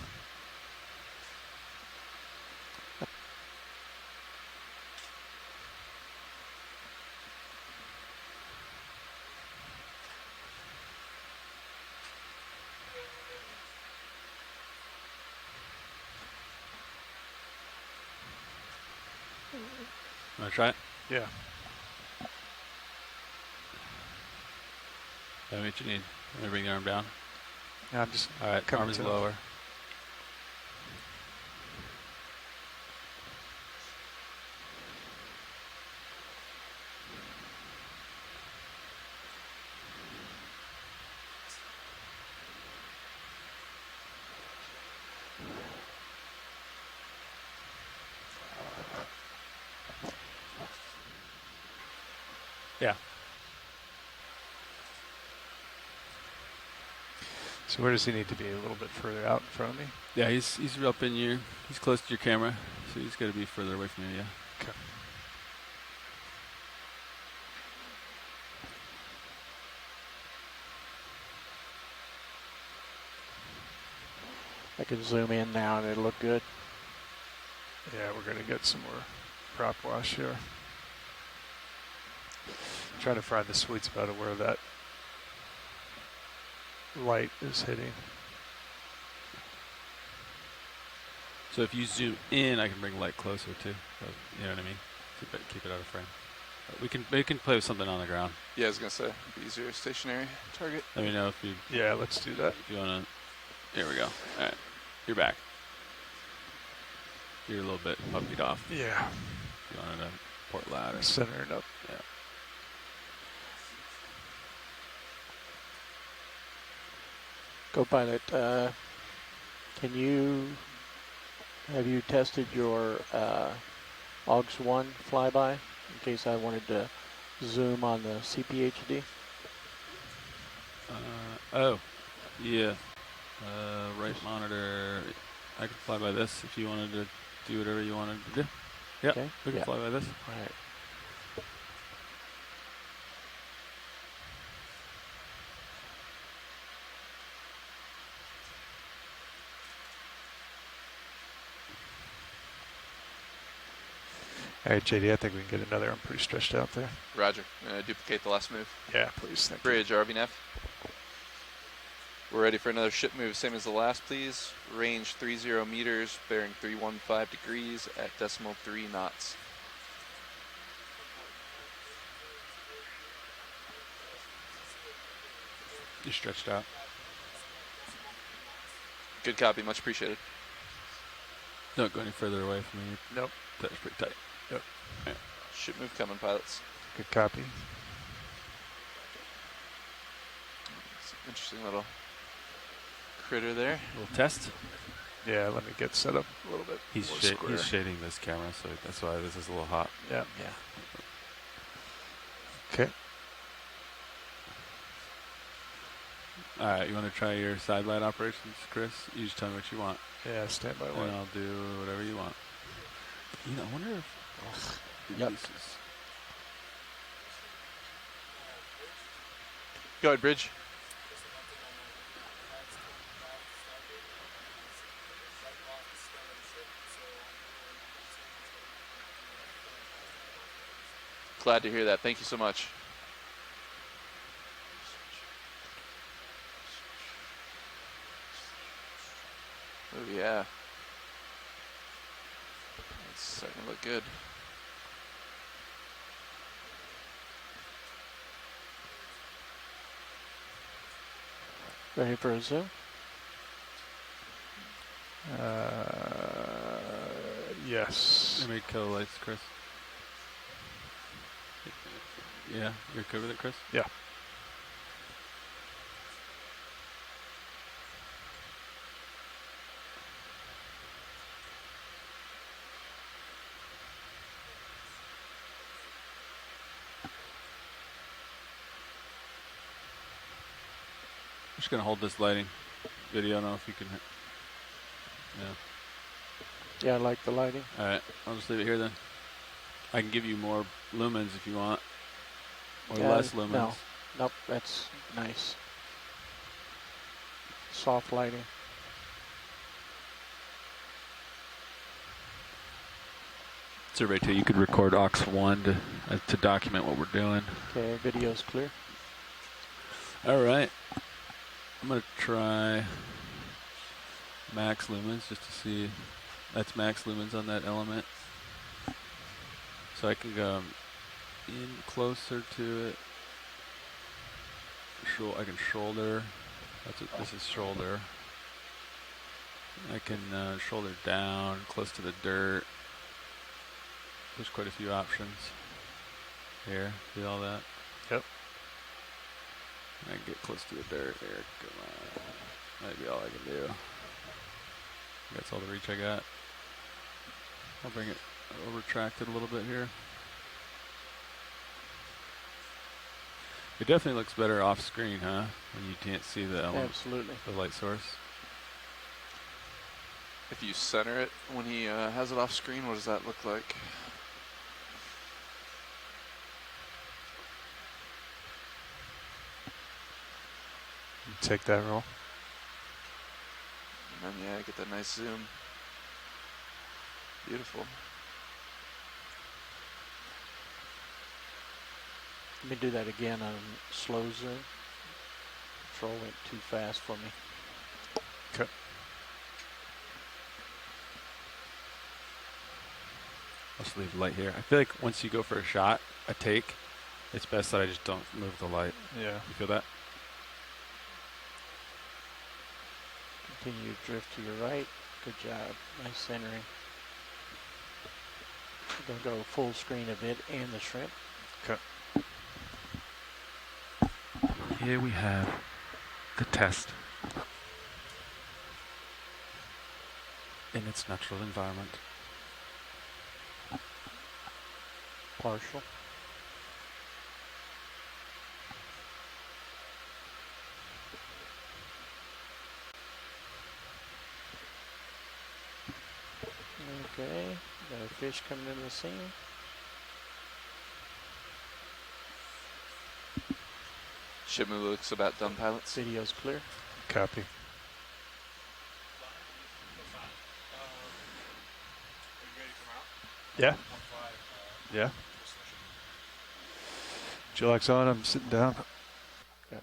Wanna try it? Yeah. Tell me what you need. Let me bring the arm down. Yeah, I'm just All right, coming arm is to lower. Yeah. So where does he need to be? A little bit further out in front of me? Yeah, he's up in your, he's close to your camera, so he's got to be further away from you, yeah. Okay. I can zoom in now and it'll look good. Yeah, we're going to get some more prop wash here. Trying to find the sweet spot of where that light is hitting. So if you zoom in, I can bring light closer too. But, you know what I mean? Keep it out of frame. But we can play with something on the ground. Yeah, I was gonna say, it'd be easier stationary target. Let me know if you. Yeah, let's do that. If you wanna. Here we go. All right, you're back. You're a little bit puppied off. Yeah. You wanted a port ladder. Center it up. Yeah. Co-pilot, have you tested your AUX 1 flyby in case I wanted to zoom on the CPHD? Oh, yeah. Right monitor. I could fly by this if you wanted to do whatever you wanted to do. Yeah, Okay. we can fly by this. All right. All right, JD, I think we can get another. I'm pretty stretched out there. Roger. Duplicate the last move. Yeah, please. Thank Bridge, RVNF. We're ready for another ship move, same as the last, please. Range 30 meters, bearing 315 degrees at decimal 3 knots. You're stretched out. Good copy, much appreciated. Don't go any further away from me. Nope. That's pretty tight. Yep. Yeah. Ship move coming, pilots. Good copy. It's an interesting little critter there. Little test. Yeah, let me get set up a little bit. He's shading this camera, so that's why this is a little hot. Yeah. Yeah. Okay. All right, you want to try your side light operations, Chris? You just tell me what you want, Yeah, stand by and one. I'll do whatever you want. You know, I wonder if. Yep. Go ahead, Bridge. Glad to hear that. Thank you so much. Oh yeah. That's starting to look good. Ready for a zoom? Yes. Let me kill the lights, Chris. Yeah, you're good with it, Chris? Yeah. I'm just gonna hold this lighting video. I don't know if you can. Yeah. Yeah, I like the lighting. All right, I'll just leave it here then. I can give you more lumens if you want, or Yeah, less lumens. No, nope, that's nice. Soft lighting. Survey 2, you could record aux 1 to document what we're doing. Okay, video's clear. All right, I'm gonna try max lumens just to see. That's max lumens on that element. So I can go in closer to it. I can shoulder. That's what this is, shoulder. I can shoulder down close to the dirt. There's quite a few options here. See all that? Yep. I can get close to the dirt here. Come on. Might be all I can do. That's all the reach I got. I'll bring it, I'll retract it a little bit here. It definitely looks better off screen, huh? When you can't see the element, Absolutely. the light source. If you center it when he has it off screen, what does that look like? Take that roll. And then, yeah, get that nice zoom. Beautiful. Let me do that again on slow zoom. Control went too fast for me. Okay. I'll just leave the light here. I feel like once you go for a shot, a take, it's best that I just don't move the light. Yeah. You feel that? Continue to drift to your right. Good job. Nice centering. We're going to go full screen of it and the shrimp. Okay. Here we have the test in its natural environment. Partial. Okay, got a fish coming into the scene. Shipment looks about done, pilots. Video's clear. Copy. Yeah. Yeah. Chillax on. I'm sitting down. Okay.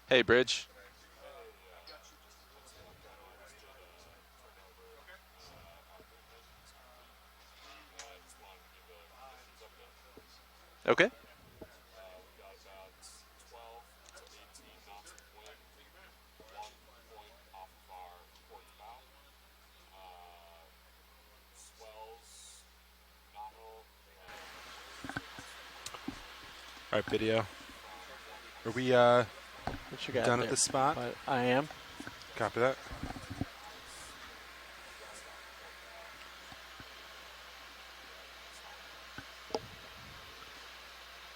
Hey, Bridge. Okay. All right, video. Are we What you got done there? at this spot? I am. Copy that.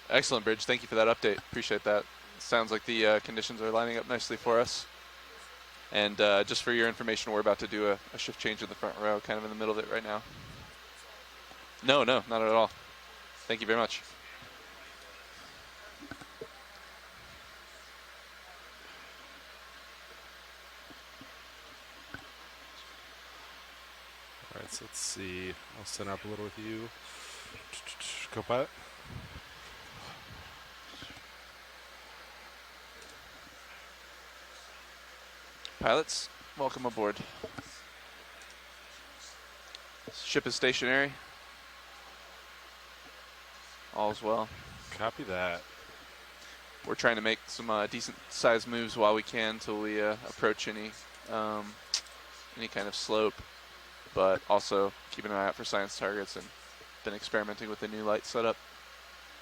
Excellent, Bridge. Thank you for that update. Appreciate that. Sounds like the conditions are lining up nicely for us. And just for your information, we're about to do a shift change in the front row, kind of in the middle of it right now. No, not at all. Thank you very much. All right, so let's see. I'll center up a little with you. Co-pilot. Pilots, welcome aboard. Ship is stationary. All's well. Copy that. We're trying to make some decent sized moves while we can until we approach any kind of slope, but also keeping an eye out for science targets and been experimenting with the new light setup.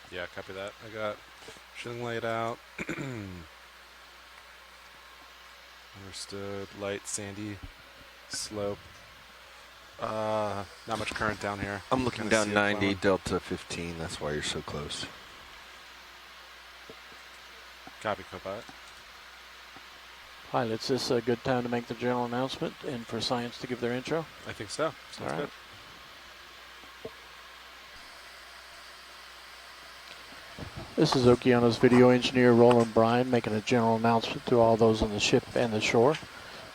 Yeah, copy that. I got shilling laid out. Understood. Light, sandy, slope. Not much current down here. I'm looking Kinda down see it 90, flowing. Delta 15. That's why you're so close. Copy, co-pilot. Pilots, this is a good time to make the general announcement and for science to give their intro? I think so. Sounds All right. good. This is Okeanos video engineer Roland Bryan making a general announcement to all those on the ship and the shore.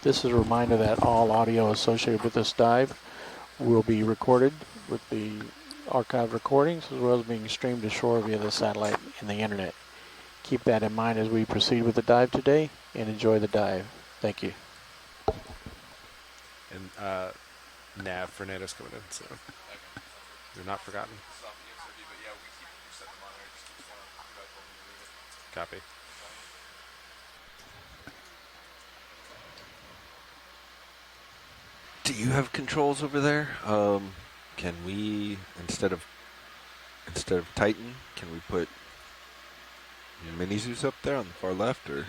This is a reminder that all audio associated with this dive will be recorded with the archive recordings as well as being streamed to shore via the satellite and the internet. Keep that in mind as we proceed with the dive today and enjoy the dive. Thank you. And Nav Fernando's coming in, so you're not forgotten. Copy. Do you have controls over there? Can we instead of Titan, can we put mini Zeus up there on the far left, or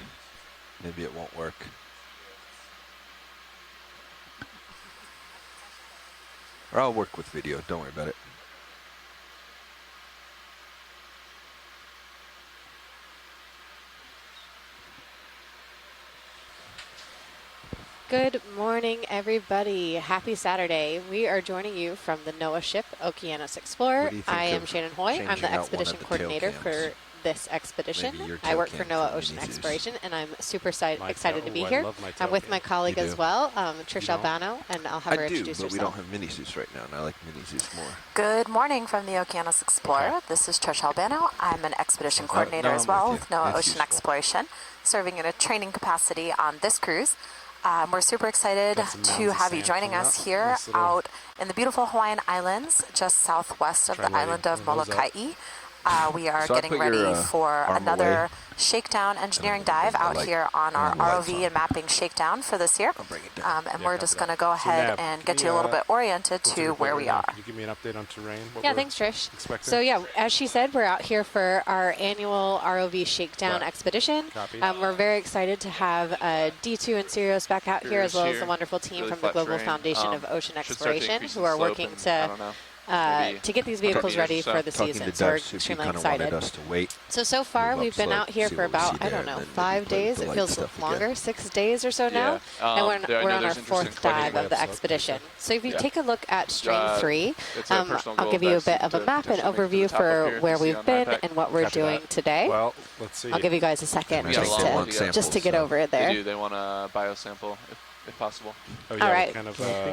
maybe it won't work? Or I'll work with video. Don't worry about it. Good morning, everybody. Happy Saturday. We are joining you from the NOAA ship, Okeanos Explorer. I am Shannon Hoy. I'm the expedition coordinator for this expedition. I work for NOAA Ocean Exploration, and I'm super excited to be here. I'm with my colleague as well, Trish Albano, and I'll have her introduce herself. But we don't have mini Zeus right now, and I like mini Zeus more. Good morning from the Okeanos Explorer. This is Trish Albano. I'm an expedition coordinator as well with NOAA Ocean Exploration, serving in a training capacity on this cruise. We're super excited to have you joining us here out in the beautiful Hawaiian Islands, just southwest of the island of Molokai. We are getting ready for another Shakedown engineering dive out here on our ROV and mapping Shakedown for this year. And we're just going to go ahead and get you a little bit oriented to where we are. Can you give me an update on terrain? Yeah, thanks, Trish. So yeah, as she said, we're out here for our annual ROV Shakedown expedition. We're very excited to have D2 and Sirius back out here, as well as the wonderful team from the Global Foundation of Ocean Exploration, who are working to get these vehicles ready for the season. So we're extremely excited. So far we've been out here for about, I don't know, 5 days. It feels longer, 6 days or so now. And we're on our fourth dive of the expedition. So if you take a look at stream 3, I'll give you a bit of a map and overview for where we've been and what we're doing today. Well, let's see. I'll give you guys a second just to get over it there. They want a biosample if possible. All right.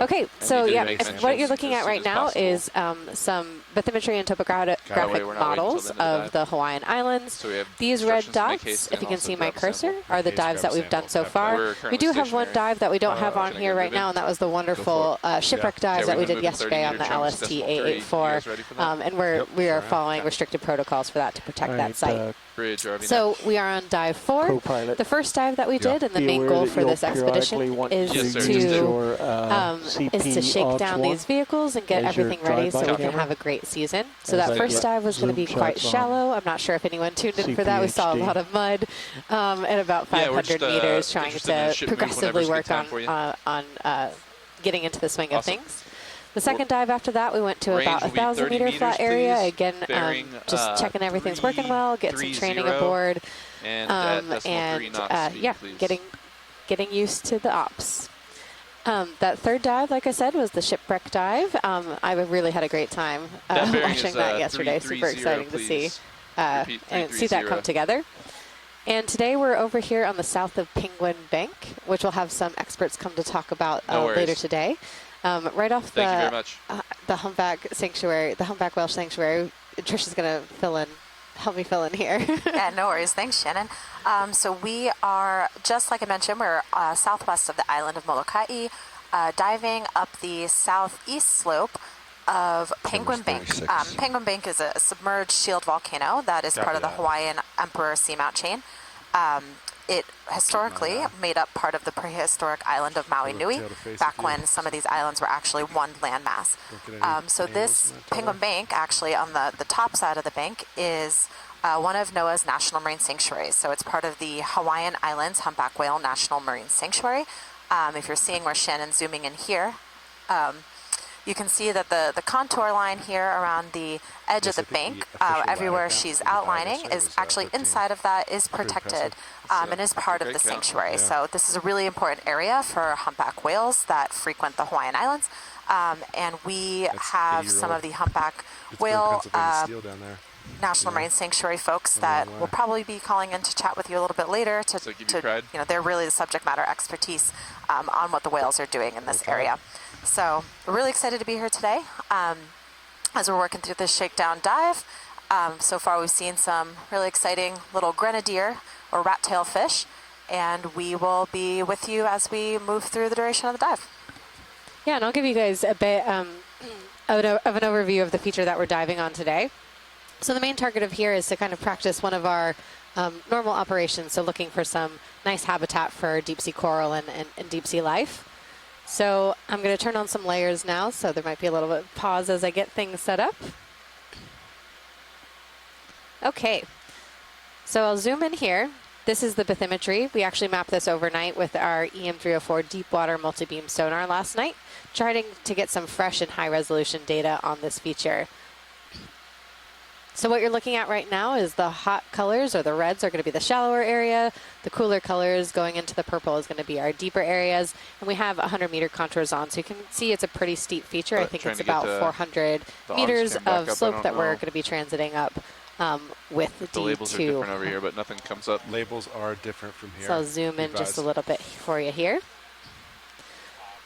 Okay, so yeah, what you're looking at right now is some bathymetry and topographic models of the Hawaiian Islands. So these red dots, if you can see my cursor, are the dives that we've done so far. We do have one dive that we don't have on here right now, and that was the wonderful shipwreck dive that we did yesterday on the LST 884. And we are following restricted protocols for that to protect that site. So we are on dive 4, the first dive that we did, and the main goal for this expedition is to shake down these vehicles and get everything ready so we can have a great season. So that first dive was going to be quite shallow. I'm not sure if anyone tuned in for that. We saw a lot of mud at about 500 meters, trying to progressively work on getting into the swing of things. The second dive after that, we went to about 1,000-meter flat area. Again, just checking everything's working well, get some training aboard, yeah, getting used to the ops. That third dive, like I said, was the shipwreck dive. I really had a great time watching that yesterday. Super exciting to see and see that come together. And today we're over here on the south of Penguin Bank, which will have some experts come to talk about later today. Right off the Humpback Sanctuary, the Humpback Whale Sanctuary. Trisha's going to help me fill in here. Yeah, no worries. Thanks, Shannon. So we are, just like I mentioned, we're southwest of the island of Molokai, diving up the southeast slope of Penguin Bank. Penguin Bank is a submerged shield volcano that is part of the Hawaiian Emperor Seamount chain. It historically made up part of the prehistoric island of Maui Nui, back when some of these islands were actually one landmass. So this Penguin Bank, actually on the top side of the bank, is one of NOAA's national marine sanctuaries. So it's part of the Hawaiian Islands Humpback Whale National Marine Sanctuary. If you're seeing where Shannon's zooming in here, you can see that the contour line here around the edge of the bank, everywhere she's outlining, is actually inside of that is protected and is part of the sanctuary. So this is a really important area for humpback whales that frequent the Hawaiian Islands. And we have some of the humpback whale National Marine Sanctuary folks that will probably be calling in to chat with you a little bit later they're really the subject matter expertise on what the whales are doing in this area. So we're really excited to be here today as we're working through this shakedown dive. So far we've seen some really exciting little grenadier or rat tail fish and we will be with you as we move through the duration of the dive. Yeah, and I'll give you guys a bit of an overview of the feature that we're diving on today. So the main target of here is to kind of practice one of our normal operations, so looking for some nice habitat for deep sea coral and deep sea life. So I'm going to turn on some layers now, so there might be a little bit of pause as I get things set up. Okay, so I'll zoom in here. This is the bathymetry. We actually mapped this overnight with our EM304 deep water multi-beam sonar last night, trying to get some fresh and high resolution data on this feature. So what you're looking at right now is the hot colors, or the reds, are going to be the shallower area. The cooler colors going into the purple is going to be our deeper areas. And we have 100-meter contours on, so you can see it's a pretty steep feature. I think it's about 400 meters of slope that we're going to be transiting up with the D2. The labels are different over here, but nothing comes up. Labels are different from here. So I'll zoom in just a little bit for you here.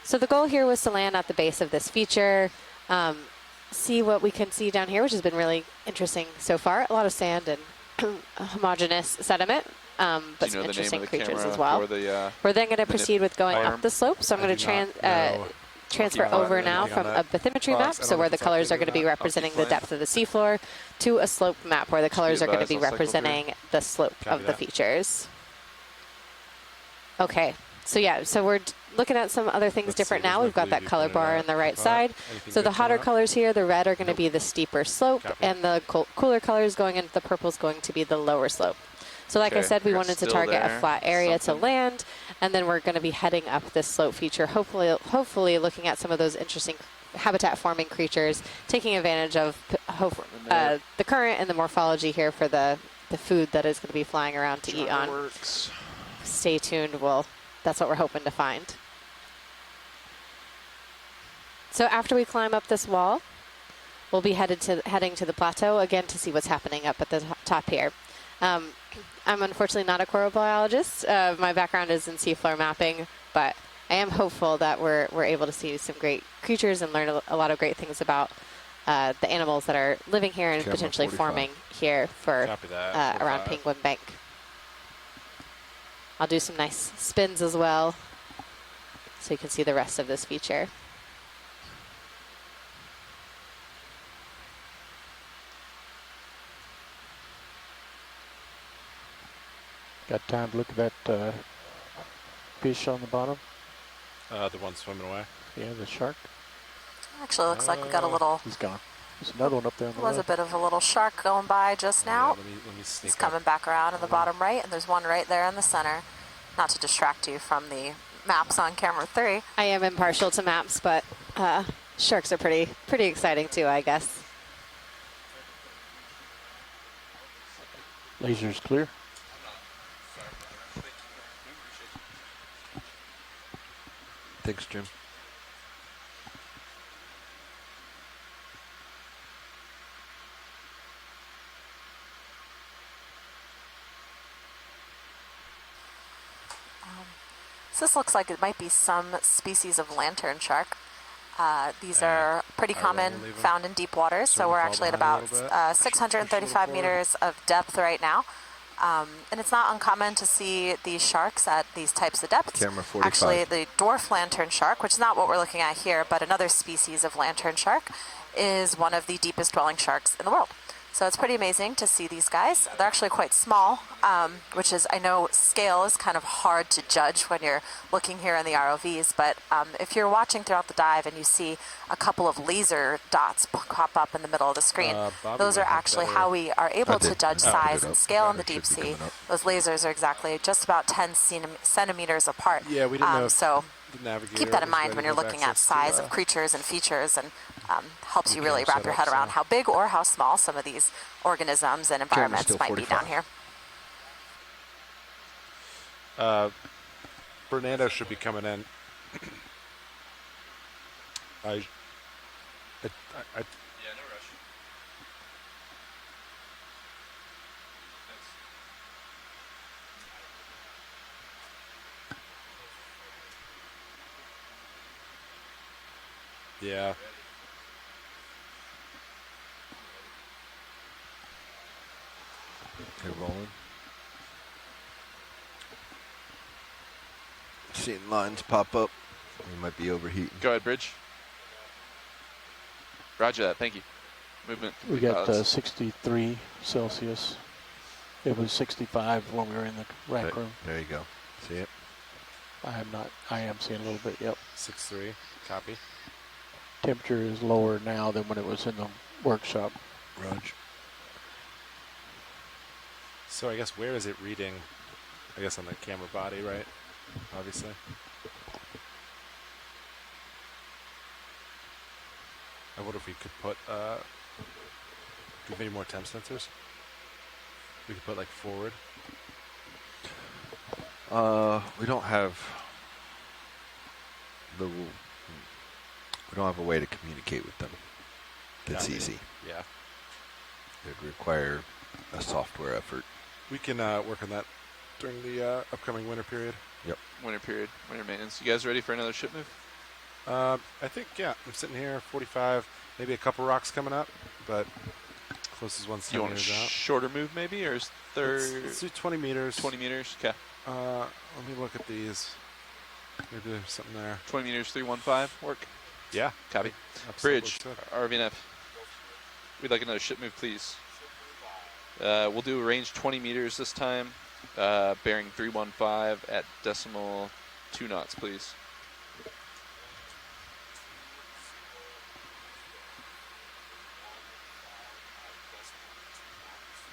So the goal here was to land at the base of this feature, see what we can see down here, which has been really interesting so far. A lot of sand and homogeneous sediment, but some interesting creatures as well. We're then going to proceed with going up the slope. So I'm going to transfer over now from a bathymetry map, so where the colors are going to be representing the depth of the seafloor, to a slope map where the colors are going to be representing the slope of the features. Okay, so yeah, so we're looking at some other things different now. We've got that color bar on the right side. So the hotter colors here, the red, are going to be the steeper slope, and the cooler colors going into the purple is going to be the lower slope. So like I said, we wanted to target a flat area to land, and then we're going to be heading up this slope feature, hopefully looking at some of those interesting habitat-forming creatures, taking advantage of the current and the morphology here for the food that is going to be flying around to eat on. Stay tuned. That's what we're hoping to find. So after we climb up this wall, we'll be heading to the plateau again to see what's happening up at the top here. I'm unfortunately not a coral biologist. My background is in seafloor mapping, but I am hopeful that we're able to see some great creatures and learn a lot of great things about the animals that are living here and potentially forming here for around Penguin Bank. I'll do some nice spins as well, so you can see the rest of this feature. Got time to look at that fish on the bottom? The one swimming away? Yeah, the shark. Actually, looks like we got a little... He's gone. There's another one up there on the left. A bit of a little shark going by just now. Let me sneak He's coming back around in the bottom right, and there's one right there in the center. Not to distract you from the maps on camera 3. I am impartial to maps, but sharks are pretty exciting too, I guess. Laser's clear. Thanks, Jim. So this looks like it might be some species of lantern shark. These are pretty common, found in deep waters. So we're actually at about 635 meters of depth right now. And it's not uncommon to see these sharks at these types of depths. Actually, the dwarf lantern shark, which is not what we're looking at here, but another species of lantern shark, is one of the deepest dwelling sharks in the world. So it's pretty amazing to see these guys. They're actually quite small, which is, I know scale is kind of hard to judge when you're looking here in the ROVs, but if you're watching throughout the dive and you see a couple of laser dots pop up in the middle of the screen, those are actually how we are able to judge size and scale in the deep sea. Those lasers are exactly just about 10 centimeters apart. Yeah, we didn't know. So keep that in mind when you're looking at size of creatures and features, and helps you really wrap your head around how big or how small some of these organisms and environments might be down here. Bernardo should be coming in. Yeah, no rush. Yeah. Okay, rolling. seeing lines pop up. We might be overheating. Go ahead, Bridge. Roger that. Thank you. Movement. We got 63 Celsius. It was 65 when we were in the rack room. There you go. See it? I am seeing a little bit, yep. 6.3, copy. Temperature is lower now than when it was in the workshop. Roger. So I guess where is it reading? I guess on the camera body, right? Obviously. I wonder if we could put, do you have any more temp sensors? We could put like forward. We don't have a way to communicate with them. That's easy. Yeah. It would require a software effort. We can work on that during the upcoming winter period. Yep. Winter period, winter maintenance. You guys ready for another ship move? I think, yeah. I'm sitting here, 45, maybe a couple rocks coming up, but closest one's 10 you want a meters out. shorter move maybe, or is there? Let's do 20 meters. 20 meters, okay. Let me look at these. Maybe there's something there. 20 meters, 315, work. Yeah. Copy. Bridge, RVNF. We'd like another ship move, please. We'll do a range 20 meters this time, bearing 315 at decimal 2 knots, please.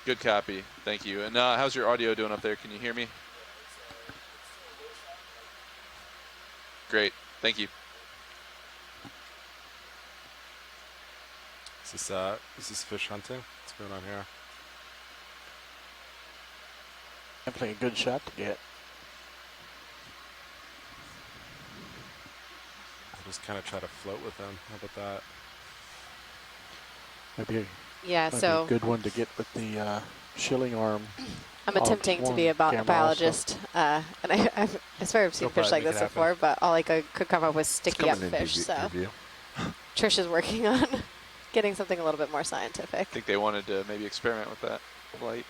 Good copy. Thank you. And how's your audio doing up there? Can you hear me? Great. Thank you. Is this fish hunting? What's going on here? Definitely a good shot to get. I'll just kind of try to float with them. How about that? Maybe yeah, so a good one to get with the shilling arm. I'm attempting to be a biologist, and I swear I've seen fish like this before, but all I could come up with sticky up fish. So Trish is working on getting something a little bit more scientific. I think they wanted to maybe experiment with that light.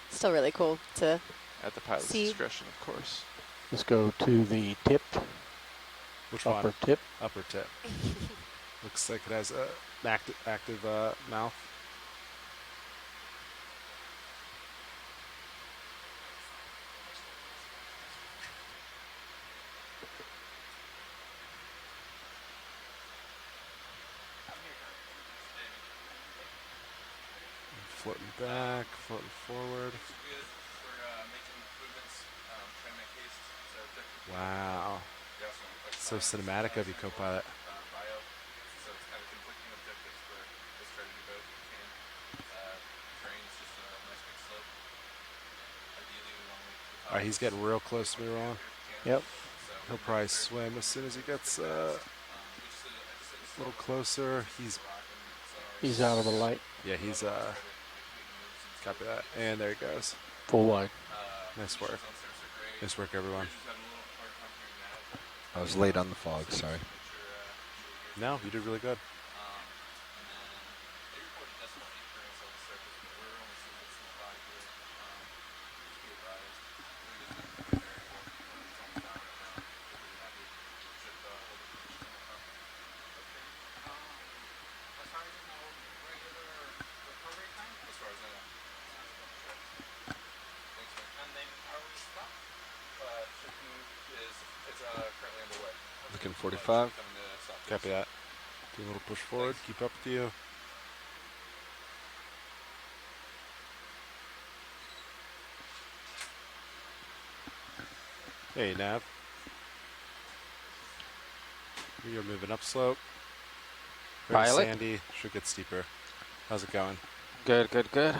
Still really cool to at the pilot's see. discretion, of course. Let's go to the tip. Which upper one? Tip. Upper tip. Looks like it has a active mouth. Floating back, floating forward. Wow. So cinematic of you, co-pilot. All right, he's getting real close to me, Ron. Yep. He'll probably swim as soon as he gets a little closer. He's out of the light. Yeah, he's copy that. And there he goes. Full wide. Nice work. Nice work, everyone. I was late on the fog, sorry. No, you did really good. Looking 45. Copy that. Do a little push forward. Keep up with you. Hey, Nav. You're moving up slope. Very Pilot. sandy. Should get steeper. How's it going? Good, good, good.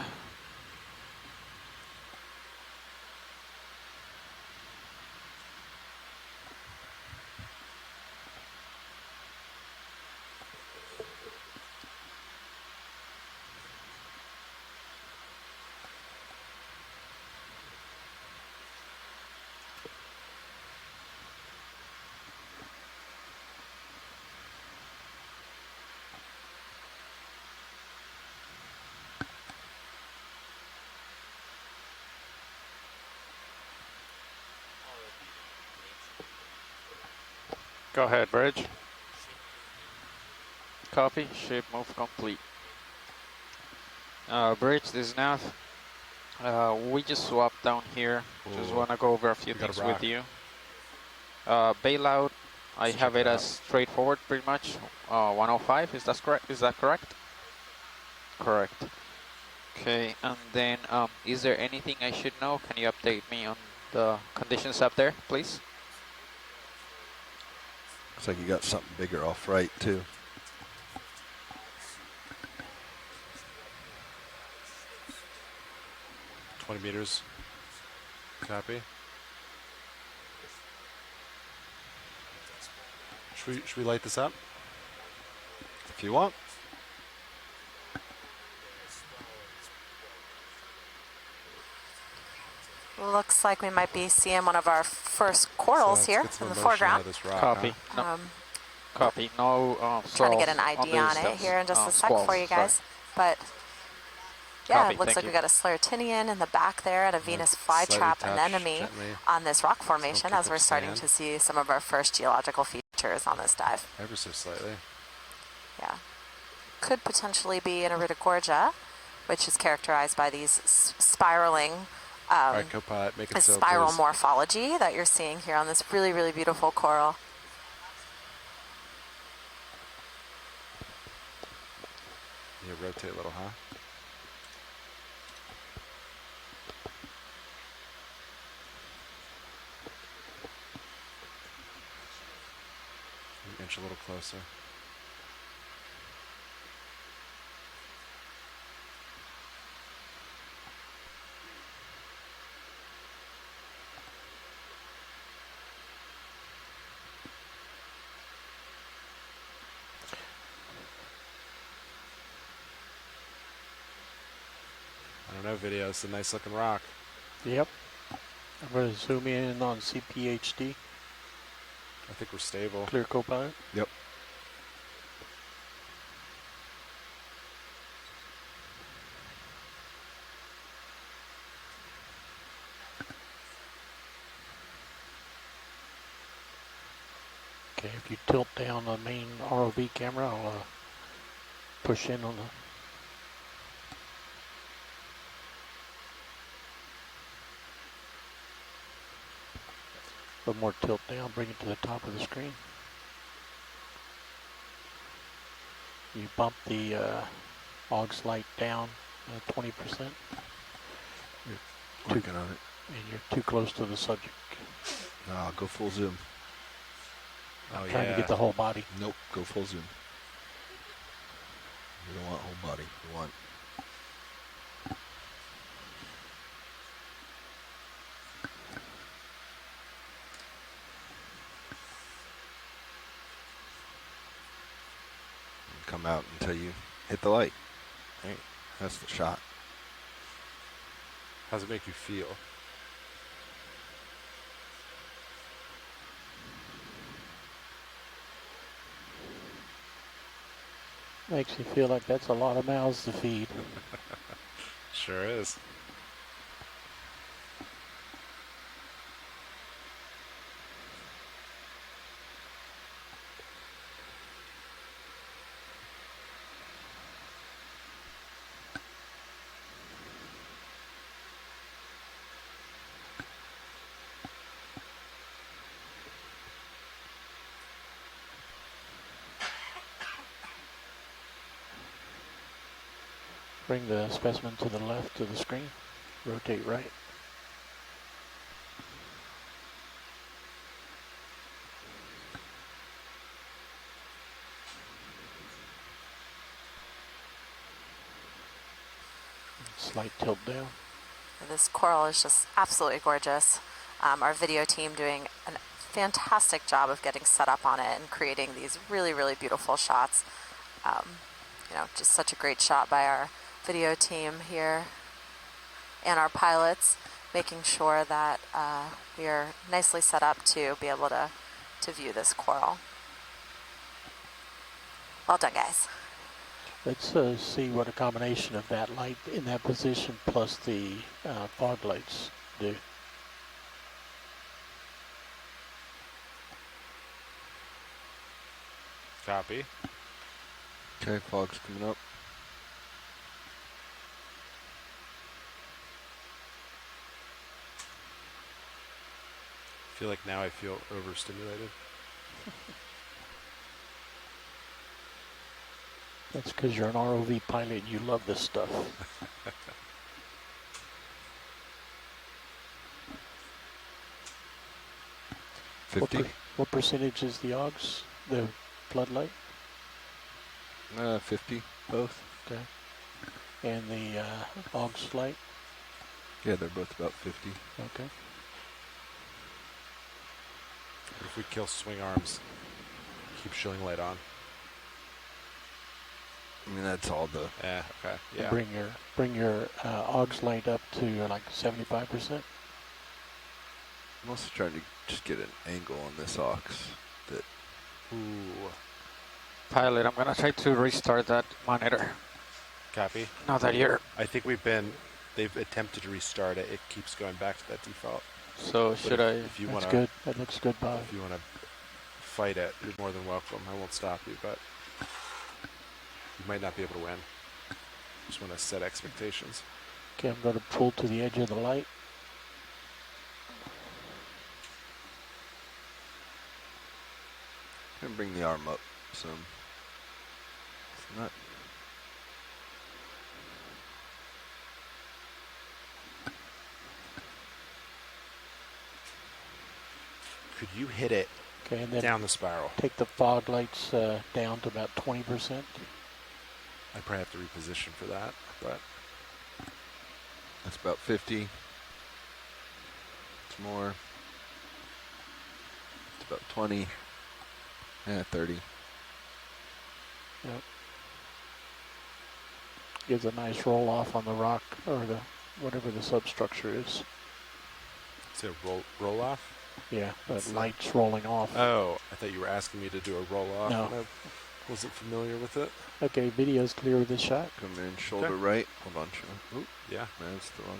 Go ahead, bridge. Copy. Ship move complete. Bridge, this is Nav. We just swapped down here. Just want to go over a few things with you. Bailout, I have it as straightforward, pretty much. 105. Is that correct? Is that correct? Correct. Okay, and then is there anything I should know? Can you update me on the conditions up there, please? Looks like you got something bigger off right too. meters. Copy. Should we light this up? If you want. Looks like we might be seeing one of our first corals here in the foreground. Copy. Copy. No. Trying to get an ID on it here in just a sec for you guys, but. Yeah, it looks like we got a Sclerotinian in the back there and a Venus flytrap anemone on this rock formation as we're starting to see some of our first geological features on this dive. Ever so slightly. Yeah. Could potentially be an Iridogorgia, which is characterized by these spiraling Copilot, make it so, spiral please. Morphology that you're seeing here on this really, really beautiful coral. Yeah, rotate a little, huh? Inch a little closer. I don't know, video. It's a nice looking rock. Yep. I'm going to zoom in on CPHD. I think we're stable. Clear Copilot? Yep. Okay, if you tilt down the main ROV camera, I'll push in on the... A little more tilt down, bring it to the top of the screen. You bump the AUX light down 20%. You're working on it. And you're too close to the subject. No, I'll go full zoom. I'm trying to get the whole body. Nope, go full zoom. You don't want whole body. You want come out until you hit the light. Right. That's the shot. How does it make you feel? Makes you feel like that's a lot of mouths to feed. Sure is. Bring the specimen to the left of the screen. Rotate right. Slight tilt down. This coral is just absolutely gorgeous. Our video team doing a fantastic job of getting set up on it and creating these really, really beautiful shots. You know, just such a great shot by our video team here and our pilots, making sure that we are nicely set up to be able to view this coral. Well done, guys. Let's see what a combination of that light in that position plus the fog lights do. Copy. Okay, fog's coming up. I feel like now I feel overstimulated. That's because you're an ROV pilot and you love this stuff. What percentage is the OGS, the floodlight? 50. Both? Okay. And the OGS light? Yeah, they're both about 50. Okay. If we kill swing arms, keep shilling light on. I mean, that's all the... Yeah, okay. Yeah. Bring your OGS light up to like 75%. I'm also trying to just get an angle on this ox that... Ooh. Pilot, I'm going to try to restart that monitor. Copy. Now that you're... I think they've attempted to restart it. It keeps going back to that default. So but should I... If you that's wanna, good. That looks good, Bob. If you want to fight it, you're more than welcome. I won't stop you, but you might not be able to win. Just want to set expectations. Okay, I'm going to pull to the edge of the light. And bring the arm up some. It's not... Could you hit it Okay, and then down the spiral? Take the fog lights down to about 20%. I probably have to reposition for that, but that's about 50. It's more. It's about 20. Yeah, 30. Yep. Gives a nice roll off on the rock or the whatever the substructure is. Is it roll off? Yeah, that light's rolling off. Oh, I thought you were asking me to do a roll off. No. I wasn't familiar with it. Okay, video's clear with this shot. Come in, shoulder right. Hold on, Sean. Ooh, yeah. That's the one.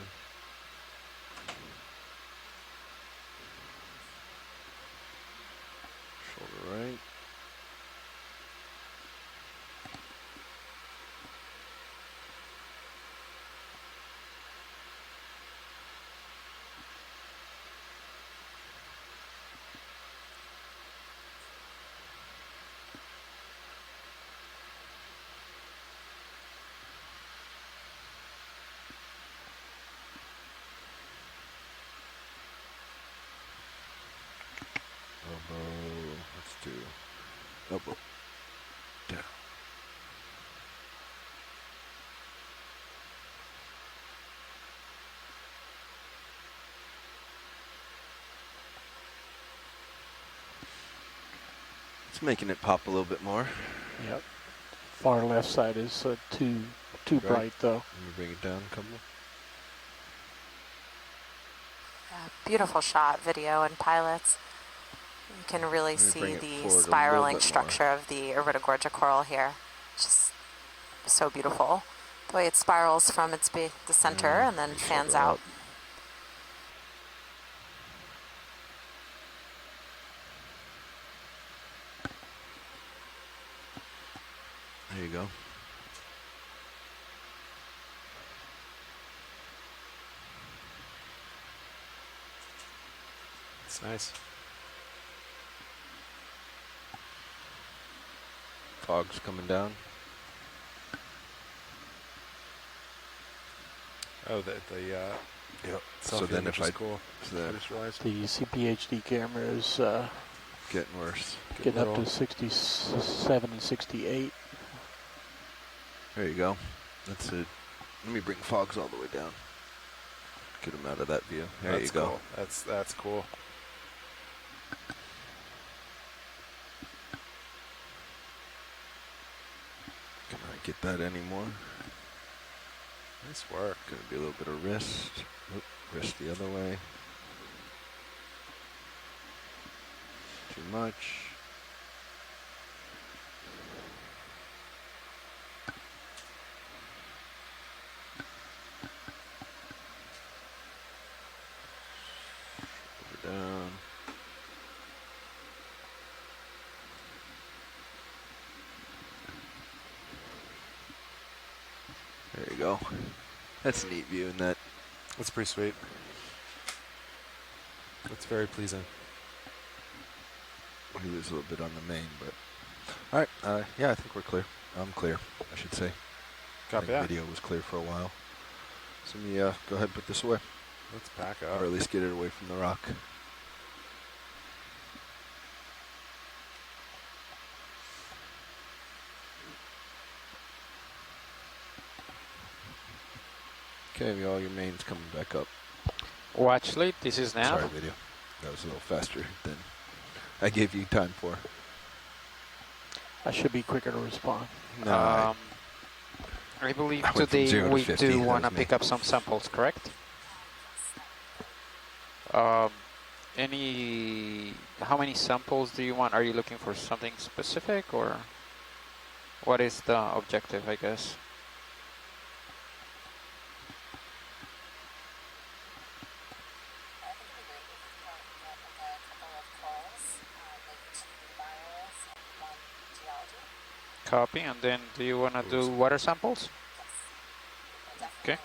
Shoulder right. Elbow. Let's do elbow down. It's making it pop a little bit more. Yep. Far left side is too bright though. Let me bring it down a couple. Beautiful shot, video, and pilots. You can really see the spiraling structure of the Iridogorgia coral here. Just so beautiful. The way it spirals from the center and then fans out. There you go. It's nice. Fog's coming down. Oh, yep. So then if I cool. The CPHD camera is getting worse. Getting up to 67 and 68. There you go. That's it. Let me bring fogs all the way down. Get them out of that view. There you go. Cool. That's cool. Can I get that anymore? Nice work. Gonna be a little bit of wrist. Oop, wrist the other way. Too much. Down. There you go. That's a neat view in that. That's pretty sweet. That's very pleasing. We lose a little bit on the main, but all right. Yeah, I think we're clear. I'm clear, I should say. Copy The that. video was clear for a while. So let me go ahead and put this away. Let's back up. Or at least get it away from the rock. Okay, all your mains coming back up. Watch lead, this is now. Sorry, video. That was a little faster than I gave you time for. I should be quicker to respond. No, I believe I went from today 0 to we 50, do that want to was me. pick up some samples, correct? How many samples do you want? Are you looking for something specific, or what is the objective, I guess? Copy, and then do you want to do water samples? Okay.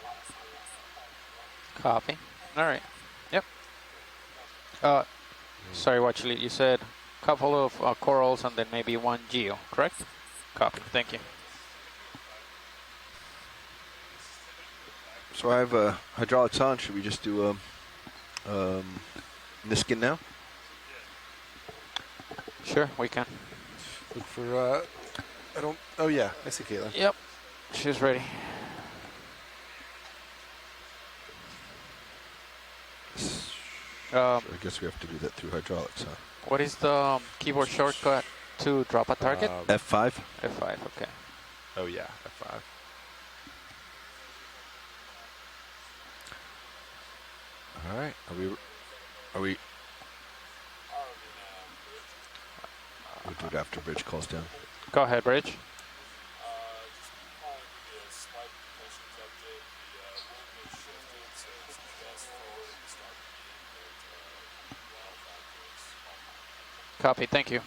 Copy. All right. Yep. Sorry, actually, you said a couple of corals and then maybe one geo, correct? Copy. Thank you. So I have hydraulics on. Should we just do Niskin now? Sure, we can. Look for, I don't, oh yeah, I see Caitlin. Yep, she's ready. I guess we have to do that through hydraulics, huh? What is the keyboard shortcut to drop a target? F5. F5, okay. Oh yeah, F5. All right. Are we? We'll do it after bridge calls down. Go ahead, Bridge. Copy, thank you.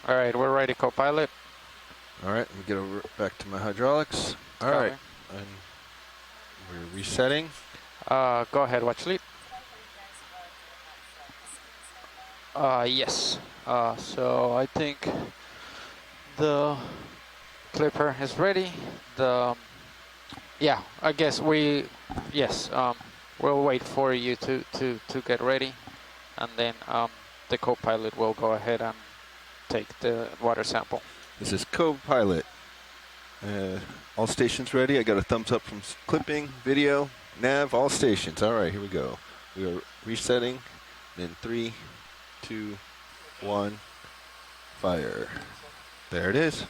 All right, we're ready, co-pilot. All right, let me get over back to my hydraulics. All right, and we're resetting. Go ahead, watch lead. Yes. So I think the clipper is ready. Yeah, I guess yes, we'll wait for you to get ready, and then the co-pilot will go ahead and take the water sample. This is co-pilot. All stations ready. I got a thumbs up from clipping, video, nav, all stations. All right, here we go. We are resetting. In 3, 2, 1, fire. There it is.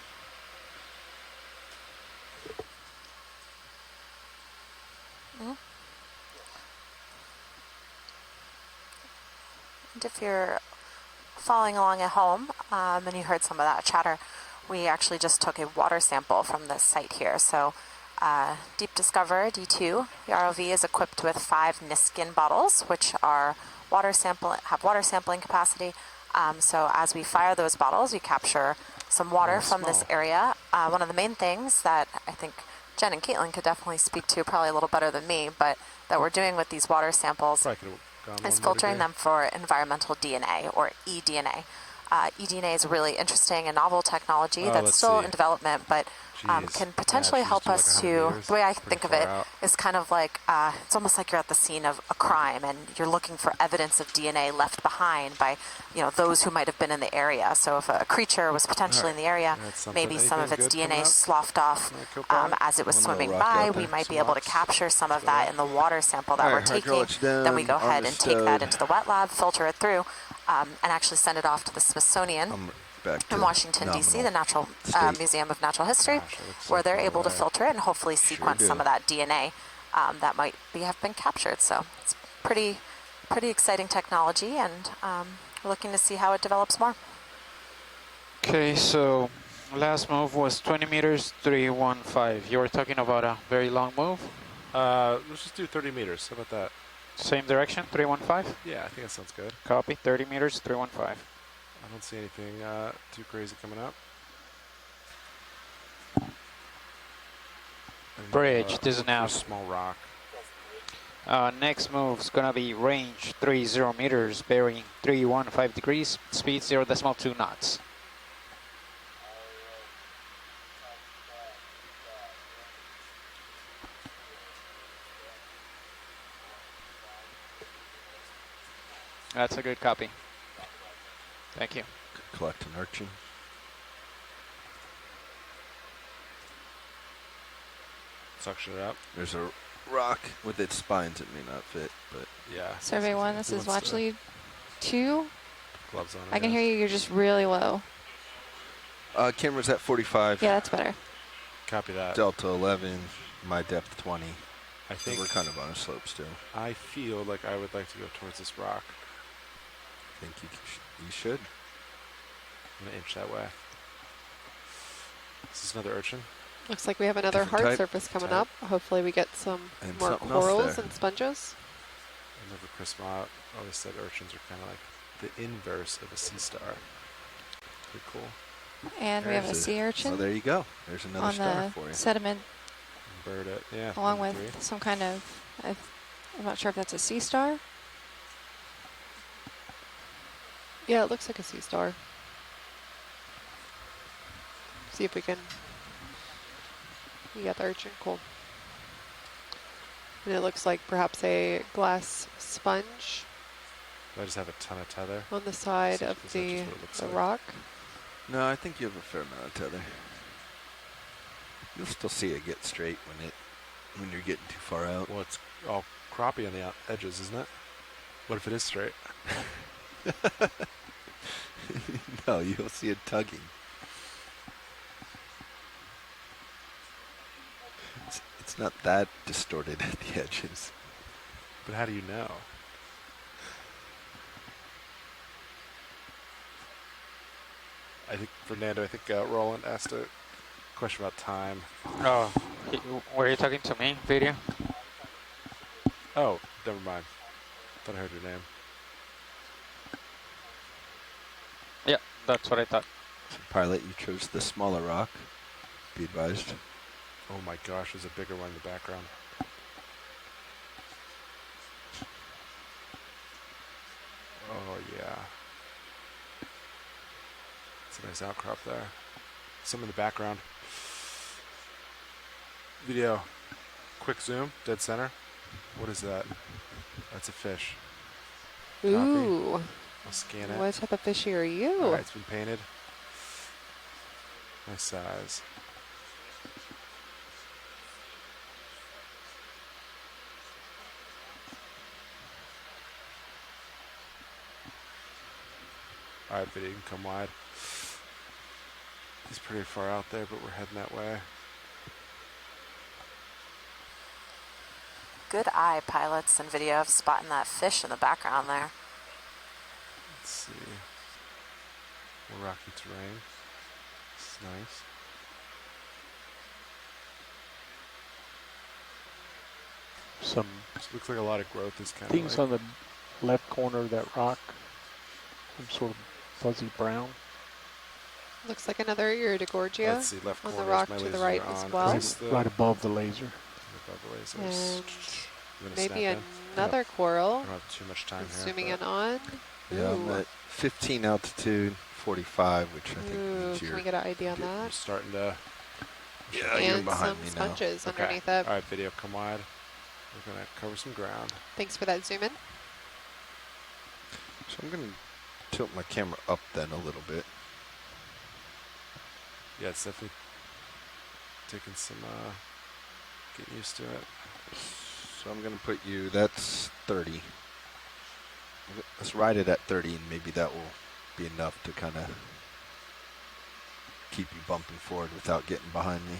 And if you're following along at home and you heard some of that chatter, we actually just took a water sample from this site here. So Deep Discover D2, the ROV is equipped with 5 Niskin bottles, which are have water sampling capacity. So as we fire those bottles, we capture some water from this area. One of the main things that I think Jen and Caitlin could definitely speak to probably a little better than me, but that we're doing with these water samples is filtering them for environmental DNA, or eDNA. eDNA is a really interesting and novel technology that's still in development, but can potentially help us to, the way I think of it is kind of like, it's almost like you're at the scene of a crime and you're looking for evidence of DNA left behind by, those who might have been in the area. So if a creature was potentially in the area, maybe some of its DNA sloughed off as it was swimming by, we might be able to capture some of that in the water sample that we're taking. Then we go ahead and take that into the wet lab, filter it through, and actually send it off to the Smithsonian in Washington, D.C., the Museum of Natural History, where they're able to filter it and hopefully sequence some of that DNA that might have been captured. So it's pretty exciting technology, and we're looking to see how it develops more. Okay, so last move was 20 meters, 315. You were talking about a very long move? Let's just do 30 meters. How about that? Same direction, 315? Yeah, I think that sounds good. Copy, 30 meters, 315. I don't see anything too crazy coming up. Bridge, this is now. Small rock. Next move's gonna be range 30 meters, bearing 315 degrees, speed 0.2 knots. That's a good copy. Thank you. Collect an urchin. Suction it up. There's a rock with its spines. It may not fit, but yeah. Survey 1, this is Watch Lead 2. Gloves on. I can hear you, you're just really low. Camera's at 45. Yeah, that's better. Copy that. Delta 11, my depth 20. I think we're kind of on a slope still. I feel like I would like to go towards this rock. I think you should. I'm gonna inch that way. This is another urchin. Looks like we have another hard type. surface coming up. Hopefully we get some And more something else corals there. and sponges. I remember Chris Mott always said urchins are kind of like the inverse of a sea star. Pretty cool. And we have a sea urchin Oh, there you go. There's another on star the for you. sediment, Bird it. Yeah. along number with 3. some kind of, I'm not sure if that's a sea star. Yeah, it looks like a sea star. See if we can. You got the urchin, cool. And it looks like perhaps a glass sponge I just have a ton of tether. on the side Is of that the just what it looks like? rock. No, I think you have a fair amount of tether. You'll still see it get straight when you're getting too far out. Well, it's all crappie on the edges, isn't it? What if it is straight? No, you'll see it tugging. It's not that distorted at the edges. But how do you know? I think Fernando, Roland asked a question about time. Oh, were you talking to me, video? Oh, never mind. Thought I heard your name. Yeah, that's what I thought. So pilot, you chose the smaller rock. Be advised. Oh my gosh, there's a bigger one in the background. Oh yeah. It's a nice outcrop there. Some in the background. Video. Quick zoom, dead center. What is that? That's a fish. Ooh. I'll scan it. What type of fishy are you? Alright, it's been painted. Nice size. Alright, video, you can come wide. He's pretty far out there, but we're heading that way. Good eye, pilots and video, of spotting that fish in the background there. Let's see. More rocky terrain. This is nice. Some Looks like a lot of growth is kind things of on the left corner of that rock. Some sort of fuzzy brown. Looks like another Iridogorgia Let's see, left on the corner, rock my to the lasers right are as on. well. Right above the laser. Above the lasers. And You wanna maybe snap in? another I coral. don't have too much time here. Zooming but in on. Yeah, I'm Ooh. at 15 altitude, 45, which I think Ooh, means can you're we get an ID on I'm that? starting to. Yeah, you're And behind some me now. sponges Okay. underneath it. Alright, video, come wide. We're gonna cover some ground. Thanks for that zoom in. So I'm going to tilt my camera up then a little bit. Yeah, it's definitely taking some getting used to it. So I'm going to put you, that's 30. Let's ride it at 30 and maybe that will be enough to kind of keep you bumping forward without getting behind me.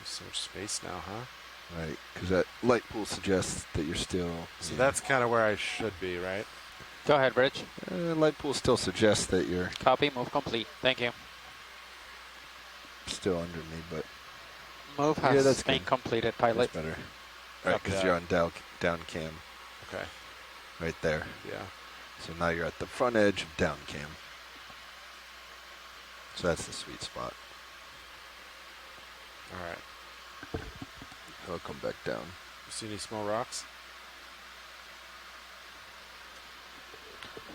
So much space now, huh? Right, because that light pool suggests that you're still... So that's kind of where I should be, right? Go ahead, Bridge. Light pool still suggests that you're Copy, move complete. Thank you. still under me, but... Move Yeah, has that's been good. completed, pilot. That's better. All right, Copy because that. you're on down cam Okay. right there. Yeah. So now you're at the front edge of down cam. So that's the sweet spot. All right. I'll come back down. You see any small rocks?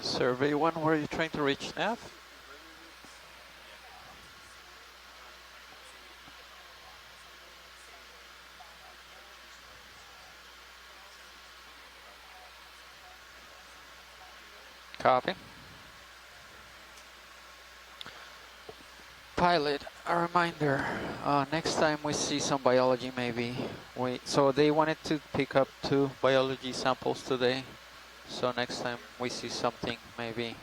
Survey 1, where are you trying to reach, Nav? Copy. Pilot, a reminder, next time we see some biology maybe, so they wanted to pick up 2 biology samples today. So next time we see something, maybe,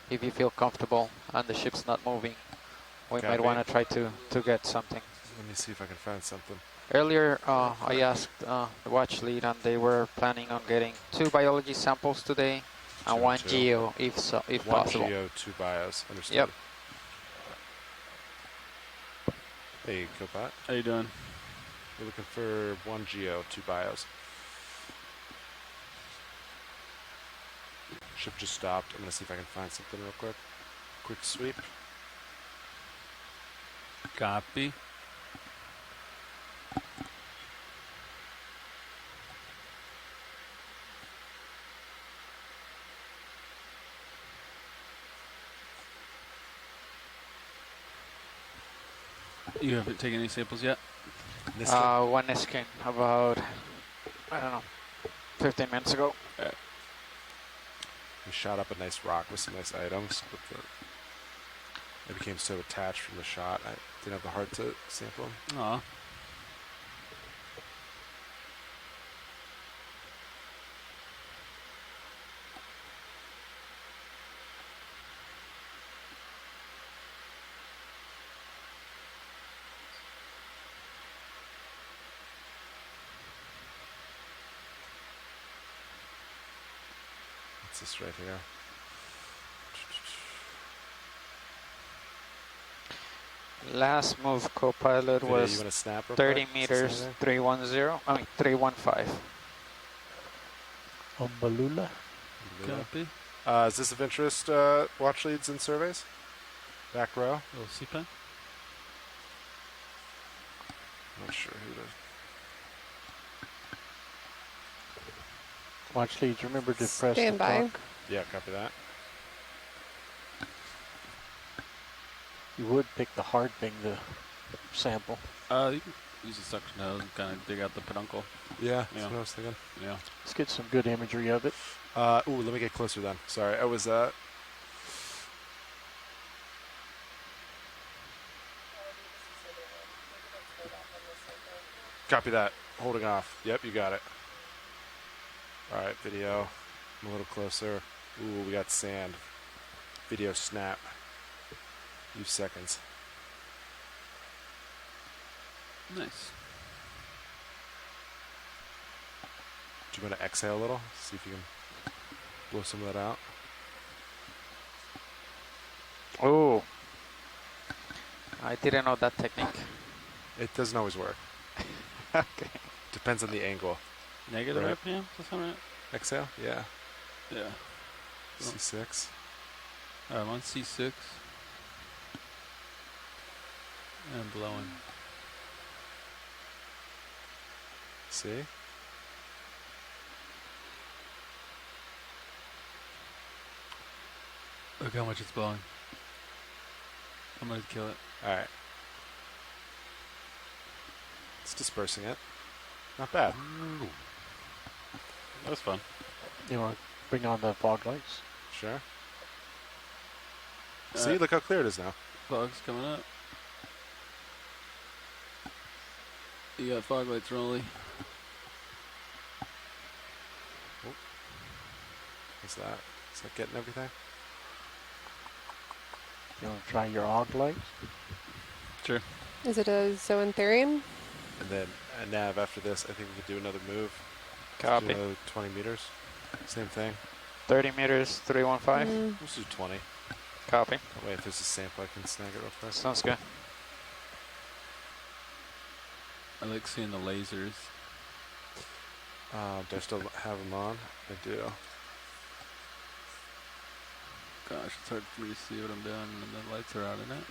if you feel comfortable and the ship's not moving, we might want to try to get something. Let me see if I can find something. Earlier, I asked the watch lead, and they were planning on getting 2 biology samples today, and 1 geo, if possible. 1 geo, 2 bios. Understood. Yep. Hey, Copilot. How you doing? We're looking for 1 geo, 2 bios. Ship just stopped. I'm gonna see if I can find something real quick. Quick sweep. Copy. You haven't taken any samples yet? 1 Niskin, about, I don't know, 15 minutes ago. We shot up a nice rock with some nice items, but it became so attached from the shot, I didn't have the heart to sample them. Aw. What's this right here? Last move, Copilot was you wanna snap real 30 quick? meters, 310, 315. Ombalula? Copy. Is this of interest, watch leads and surveys? Back row? Little C-pen. Not sure who to... Watch leads, remember to press the Stand by. clock. Yeah, copy that. You would pick the hard thing to sample. You can use a suction hose and kind of dig out the peduncle. Yeah, that's what I was thinking. Yeah. Let's get some good imagery of it. Ooh, let me get closer then. Sorry, I was, Copy that. Holding off. Yep, you got it. Alright, video. I'm a little closer. Ooh, we got sand. Video snap. Few seconds. Nice. Do you want to exhale a little? See if you can blow some of that out. Oh. I didn't know that technique. It doesn't always work. Okay. Depends on the angle. Negative Right. RPM? That's all right. Exhale? Yeah. Yeah. C6. I'm on C6. And blowing. See? Look how much it's blowing. I'm gonna kill it. Alright. It's dispersing it. Not bad. That was fun. You want to bring on the fog lights? Sure. See, look how clear it is now. Fog's coming up. You got fog lights rolling. Oh. What's that? Is that getting everything? You want to try your og lights? Sure. Is it a zoantherium? And then nav after this, I think we could do another move. Copy. Do another 20 meters. Same thing. 30 meters, 315. Let's do 20. Copy. That way, if there's a sample, I can snag it real quick. Sounds good. I like seeing the lasers. Do I still have them on? I do. Gosh, it's hard for me to see what I'm doing when the lights are out in it.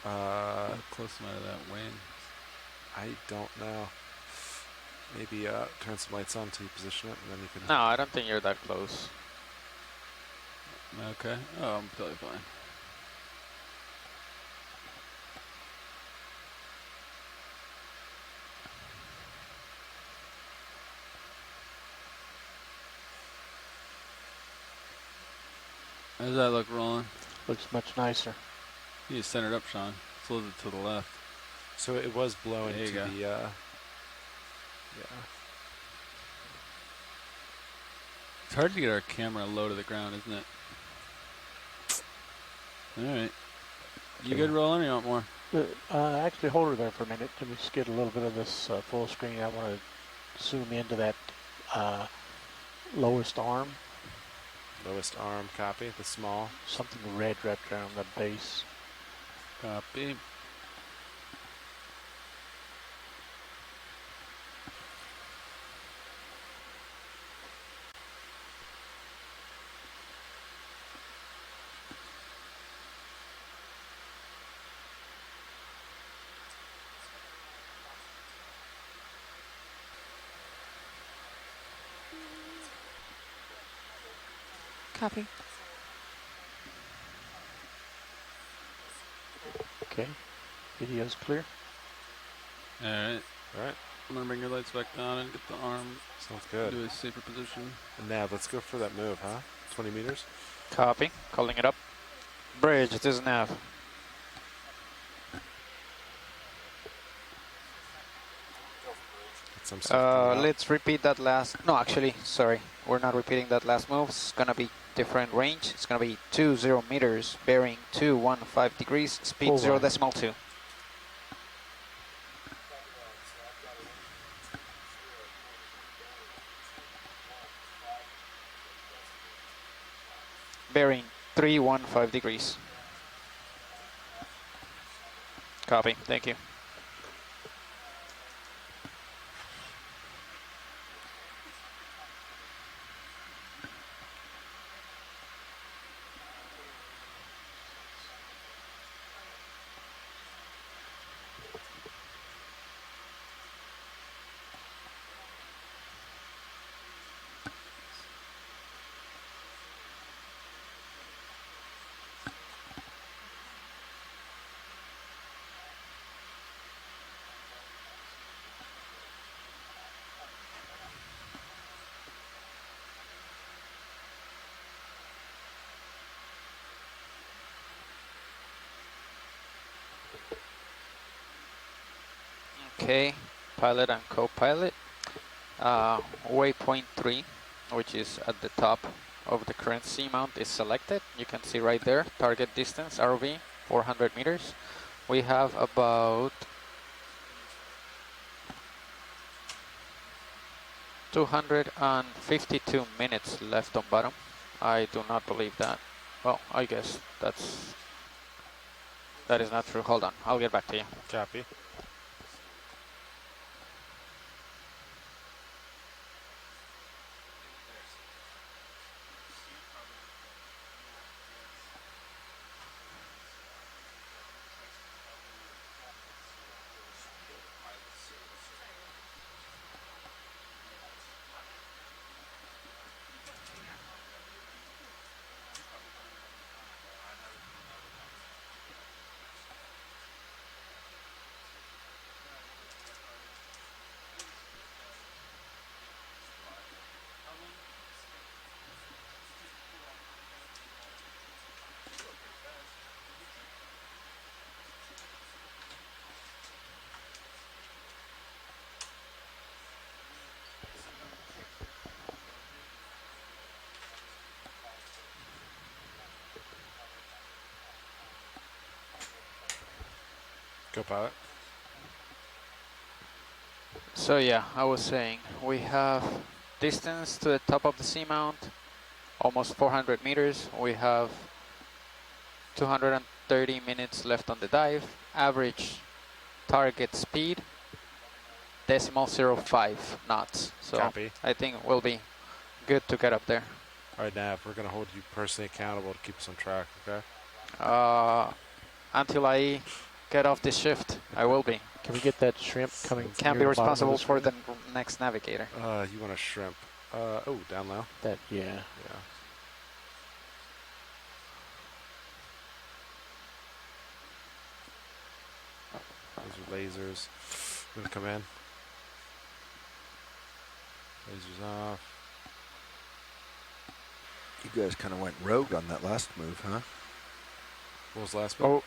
How close am I to that wing? I don't know. Maybe turn some lights on till you position it, and then you can. No, I don't think you're that close. Okay. Oh, I'm totally fine. How does that look, Roland? Looks much nicer. You just center it up, Sean. It's a little bit to the left. So it was blowing There you to go. the. Yeah. It's hard to get our camera low to the ground, isn't it? All right. You good, Roland, or you want more? Actually, hold her there for a minute. Let me just get a little bit of this full screen. I want to zoom into that lowest arm. Lowest arm, copy. The small. Something red wrapped around the base. Copy. Copy. Okay. Video's clear. All right. All right. I'm gonna bring your lights back down and get the arm. Sounds good. To a safer position. And now let's go for that move, huh? 20 meters. Copy. Calling it up. Bridge, this is nav. Let's repeat that last. No, actually, sorry. We're not repeating that last move. It's gonna be different range. It's gonna be 20 meters, bearing 215 degrees, speed 0.2. Bearing 315 degrees. Copy. Thank you. Okay, pilot and co-pilot. Waypoint 3, which is at the top of the current seamount, is selected. You can see right there, target distance, ROV, 400 meters. We have about 252 minutes left on bottom. I do not believe that. Well, I guess that is not true. Hold on, I'll get back to you. Copy. Go pilot. So yeah, I was saying, we have distance to the top of the seamount, almost 400 meters. We have 230 minutes left on the dive. Average target speed, 0.05 knots. So Copy. I think we'll be good to get up there. All right, Nav, we're going to hold you personally accountable to keep us on track, okay? Until I get off this shift. I will be. Can we get that shrimp coming? Can't be responsible for the next navigator. You want a shrimp? Oh, down low. That yeah. Yeah. Those are lasers. I'm gonna come in. Lasers off. You guys kind of went rogue on that last move, huh? What was the last move?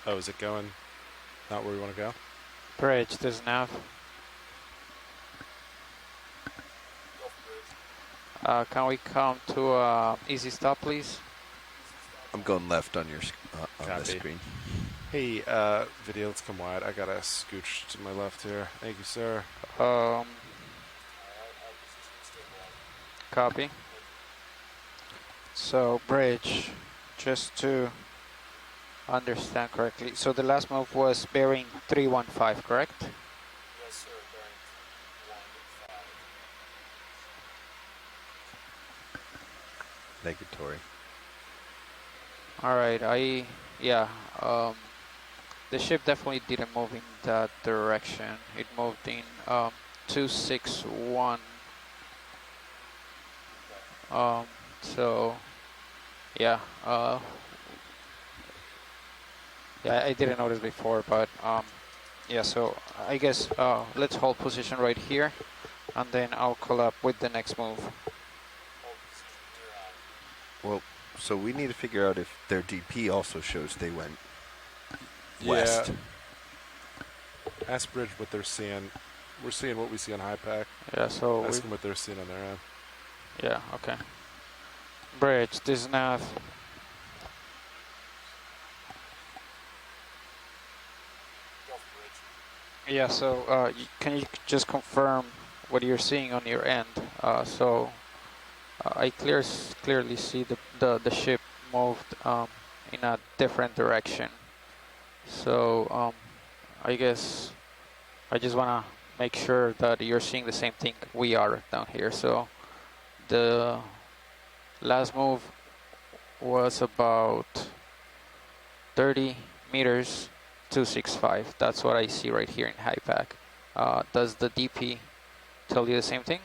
Oh, is it going not where we want to go? Bridge, this nav. Can we come to easy stop, please? I'm going left on your on the Copy. screen. Hey, video, let's come wide. I gotta scooch to my left here. Thank you, sir. Copy. So, bridge, just to understand correctly. So the last move was bearing 315, correct? Yes, sir. Bearing 115. Negatory. All right, the ship definitely didn't move in that direction. It moved in 261. So, yeah, I didn't notice before, but yeah. So I guess let's hold position right here, and then I'll call up with the next move. Well, so we need to figure out if their DP also shows they went west. Yeah. Ask Bridge what they're seeing. We're seeing what we see on HiPAC. Yeah, so ask them what they're seeing on their end. Yeah, okay. Bridge, this nav. Yeah, so can you just confirm what you're seeing on your end? I clearly see the ship moved in a different direction. So I guess I just want to make sure that you're seeing the same thing we are down here. So the last move was about 30 meters, 265. That's what I see right here in HiPAC. Does the DP tell you the same thing?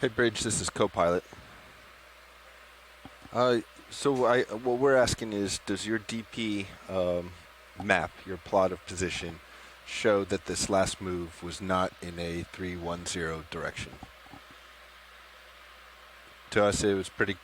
Hey, Bridge, this is co-pilot. So what we're asking is, does your DP map, your plot of position, show that this last move was not in a 310 direction? To us, it was pretty.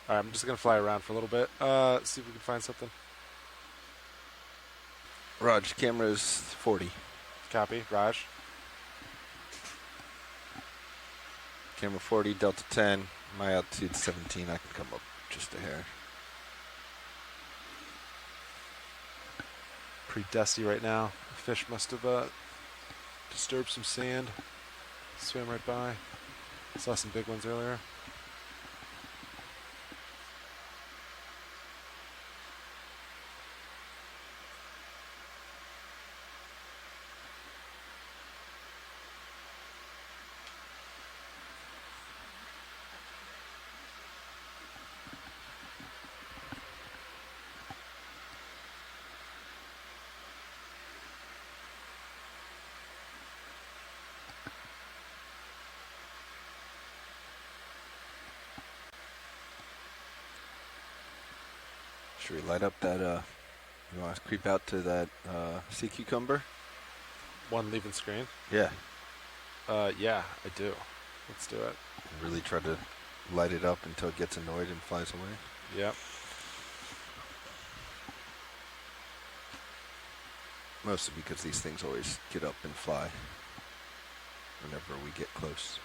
All right, I'm just gonna fly around for a little bit. See if we can find something. Raj, camera's 40. Copy, Raj. Camera 40, Delta 10. My altitude's 17. I can come up just a hair. Pretty dusty right now. The fish must have disturbed some sand. Swam right by. Saw some big ones earlier. Should we light up that, you want to creep out to that sea cucumber? One leaving screen? Yeah. Yeah, I do. Let's do it. Really try to light it up until it gets annoyed and flies away? Yep. Mostly because these things always get up and fly whenever we get close.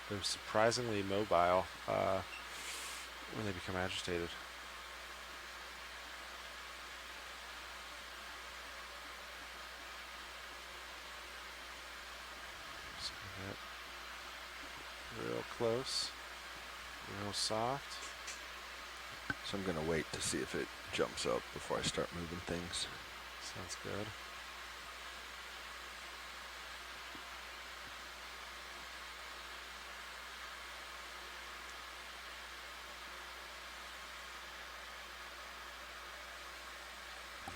They're surprisingly mobile when they become agitated. So we get real close, real soft. So I'm going to wait to see if it jumps up before I start moving things. Sounds good.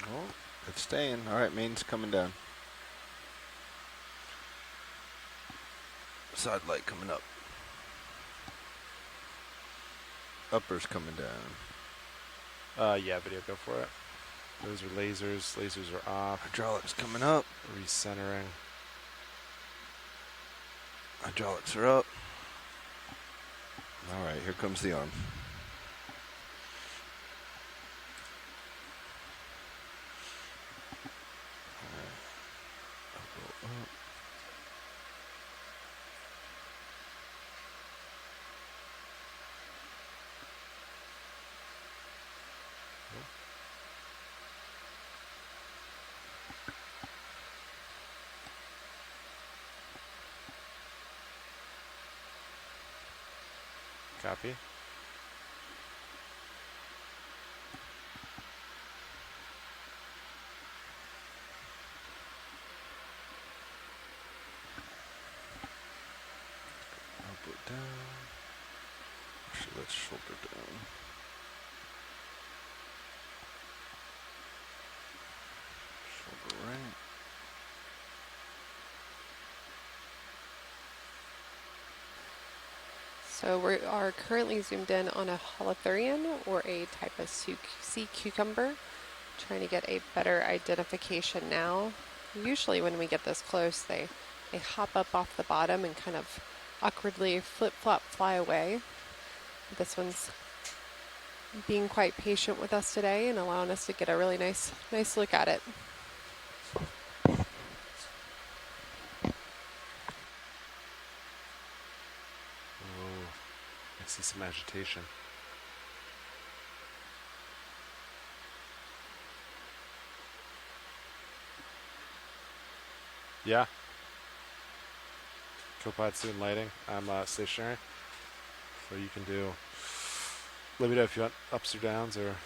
Oh, it's staying. All right, main's coming down. Side light coming up. Upper's coming down. Yeah, video, go for it. Those are lasers. Lasers are off. Hydraulics coming up. Recentering. Hydraulics are up. All right, here comes the arm. Copy. Elbow down. Actually, let's shoulder down. Shoulder right. So we are currently zoomed in on a holothurian, or a type of sea cucumber, trying to get a better identification now. Usually when we get this close, they hop up off the bottom and kind of awkwardly flip-flop fly away. This one's being quite patient with us today and allowing us to get a really nice look at it. I see some agitation. Yeah. Copilot soon lighting. I'm stationary. So you can do, let me know if you want ups or downs or.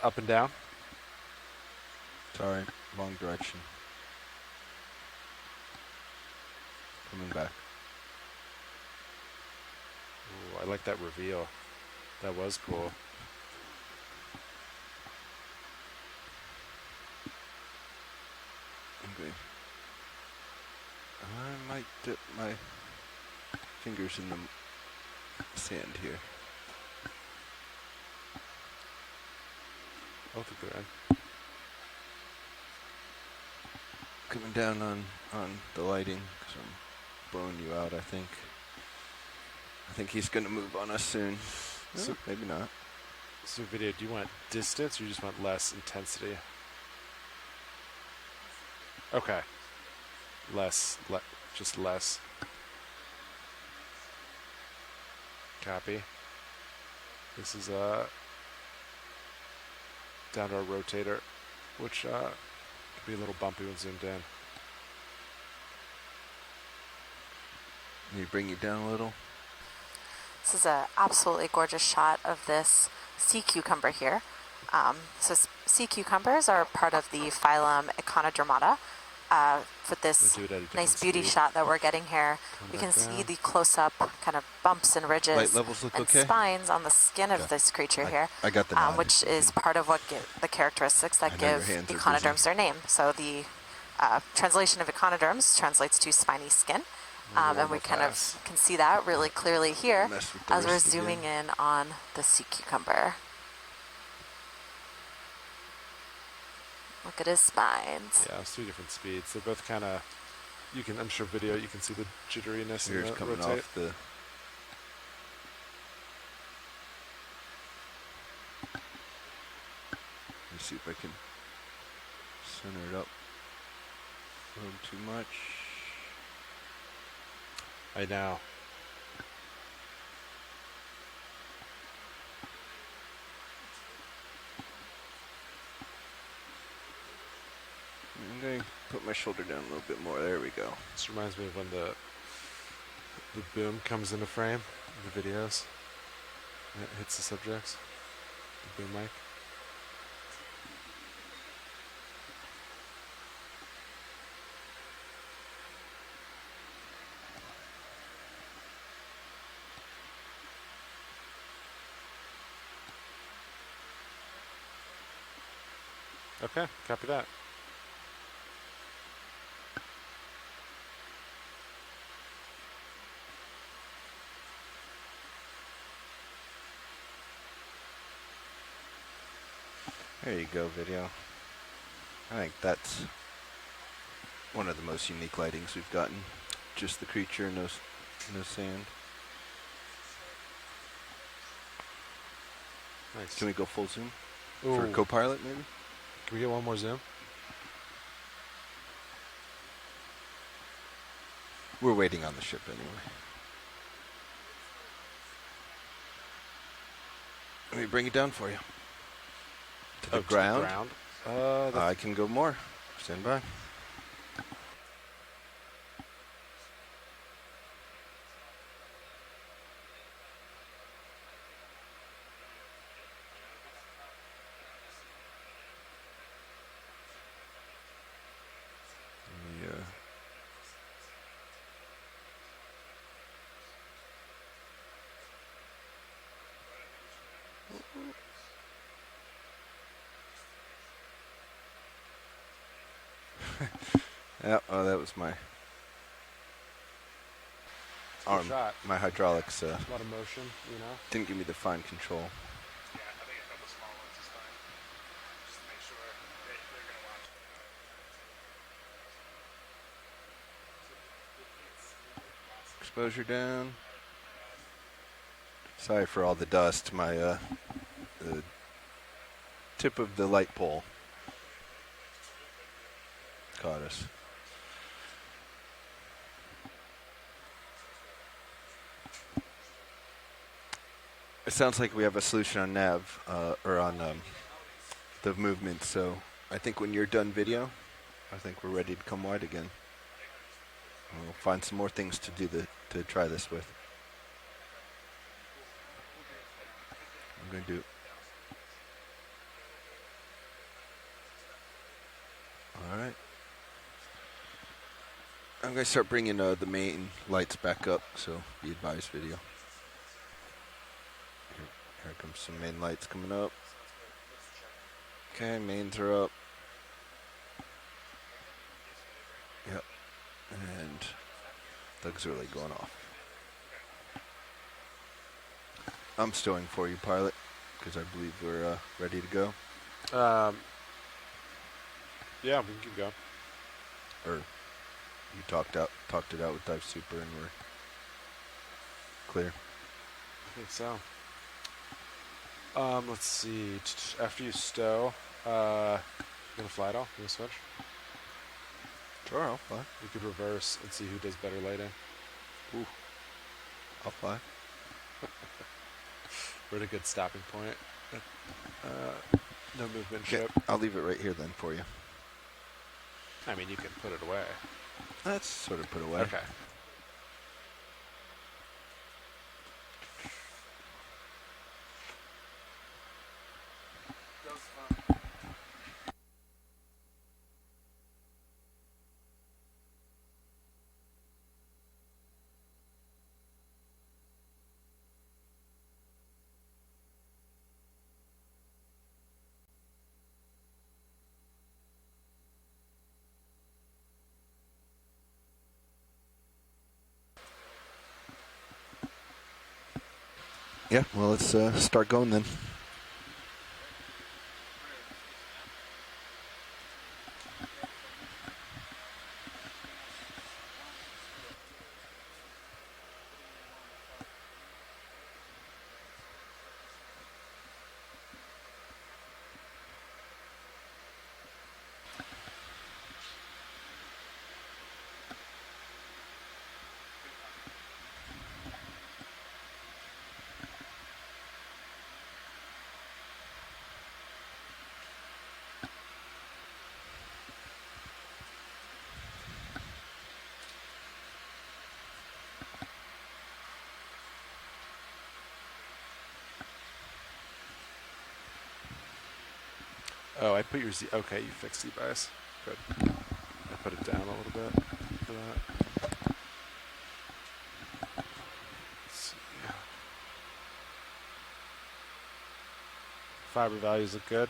Up and down. Sorry, wrong direction. Coming back. Ooh, I like that reveal. That was cool. Okay. I might dip my fingers in the sand here. I don't think they're in. Coming down on the lighting, because I'm blowing you out, I think. I think he's going to move on us soon. So, maybe not. So video, do you want distance or you just want less intensity? Okay. Just less. Copy. This is down to our rotator, which could be a little bumpy when zoomed in. Can you bring you down a little? This is an absolutely gorgeous shot of this sea cucumber here. So sea cucumbers are part of the phylum Econodermata. For this nice beauty shot that we're getting here, we can see the close-up kind of bumps and ridges Light levels look and okay? spines on the skin of this creature here, I got the nod. which is part of what the characteristics that give econoderms their name. So the translation of econoderms translates to spiny skin. And we kind of can see that really clearly here as we're zooming in on the sea cucumber. Look at his spines. Yeah, it's 3 different speeds. They're both kind of, I'm sure video, you can see the jitteriness in the coming rotate. off the... Let me see if I can center it up a little too much. I know. I'm going to put my shoulder down a little bit more. There we go. This reminds me of when the boom comes into frame in the videos. And it hits the subjects. The boom mic. Okay, copy that. There you go, video. I think that's one of the most unique lightings we've gotten. Just the creature, no sand. Nice. Can we go full zoom? Ooh. For co-pilot, maybe? Can we get one more zoom? We're waiting on the ship anyway. Let me bring it down for you. To the ground? To the ground? I can go more. Stand by. Yeah, oh, that was my arm. Shot. My hydraulics a lot of motion, you know? Didn't give me the fine control. Yeah, I think a couple small ones is fine. Just to make sure they're going to watch. Exposure down. Sorry for all the dust. My the tip of the light pole caught us. It sounds like we have a solution on nav or on the movement. So I think when you're done video, I think we're ready to come wide again. And we'll find some more things to do to try this with. I'm going to do. All right. I'm going to start bringing the main lights back up, so be advised video. Here comes some main lights coming up. Okay, mains are up. Yep. And the auxiliary going off. I'm stowing for you, pilot, because I believe we're ready to go. Yeah, we can keep going. Or you talked it out with Dive Super and we're clear. I think so. Let's see. After you stow, you gonna fly it all? You gonna switch? Sure, I'll fly. We could reverse and see who does better later. Ooh. I'll fly. We're at a good stopping point. No movement Okay, ship. I'll leave it right here then for you. I mean, you can put it away. That's sort of put away. Okay. Yeah, well, let's start going then. Oh, I put your Z. Okay, you fixed Z-bias. Good. I put it down a little bit for that. Let's see. Fiber values look good.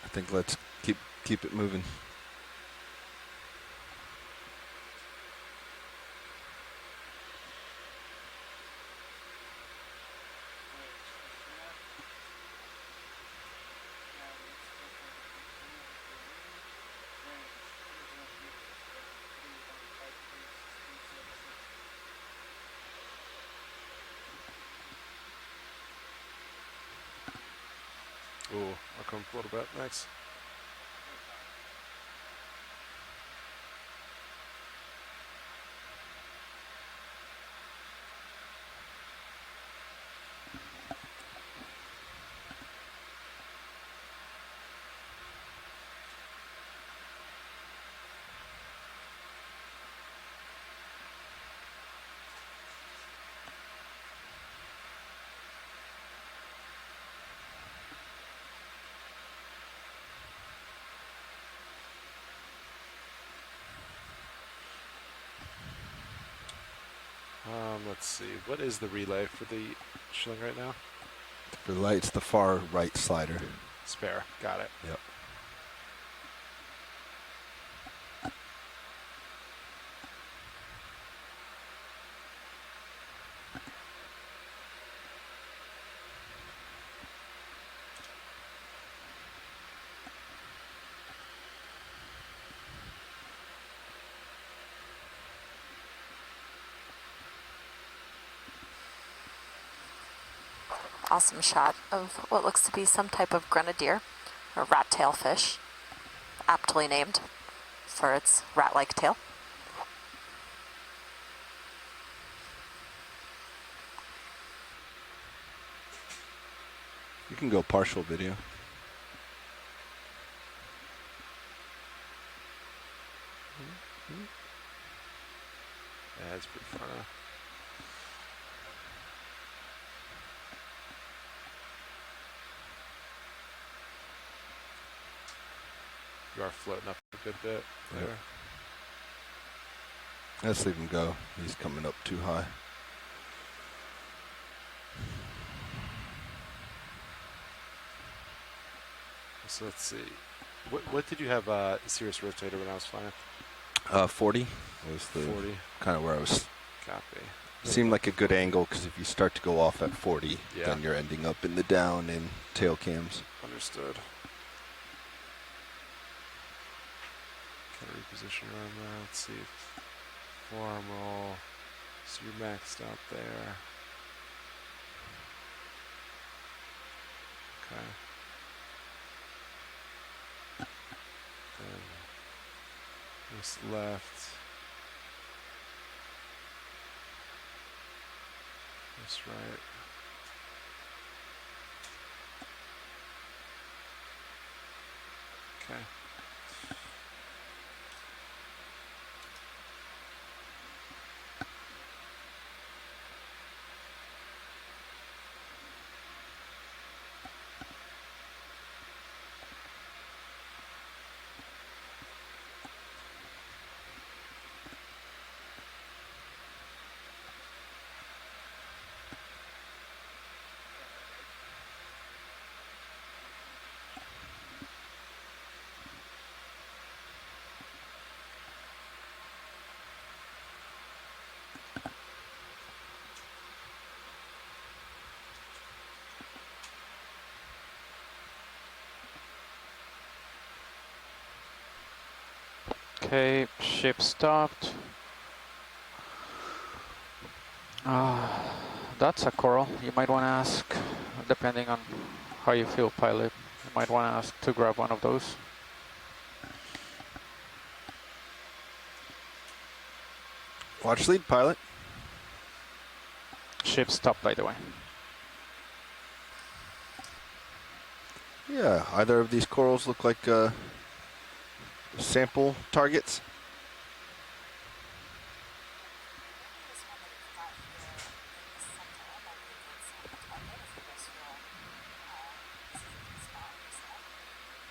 I think let's keep it moving. Ooh, I'll come up a little bit. Thanks. Let's see. What is the relay for the Schling right now? The light's the far right slider. Spare. Got it. Yep. awesome shot of what looks to be some type of grenadier or rat-tail fish, aptly named for its rat-like tail. You can go partial video. Yeah, it's pretty fun. You are floating up a good bit there. Yep. Let's leave him go. He's coming up too high. So let's see. What did you have Sirius rotator when I was flying? 40 was the 40. kind of where I was. Copy. Seemed like a good angle because if you start to go off at 40, Yeah. then you're ending up in the down and tail cams. Understood. Kind of reposition your arm now. Let's see. Forearm roll. So you're maxed out there. Okay. Then this left. This right. Okay. Okay, ship stopped. That's a coral. You might want to ask, depending on how you feel, pilot, you might want to ask to grab one of those. Watch lead, pilot. Ship stopped, by the way. Yeah, either of these corals look like sample targets.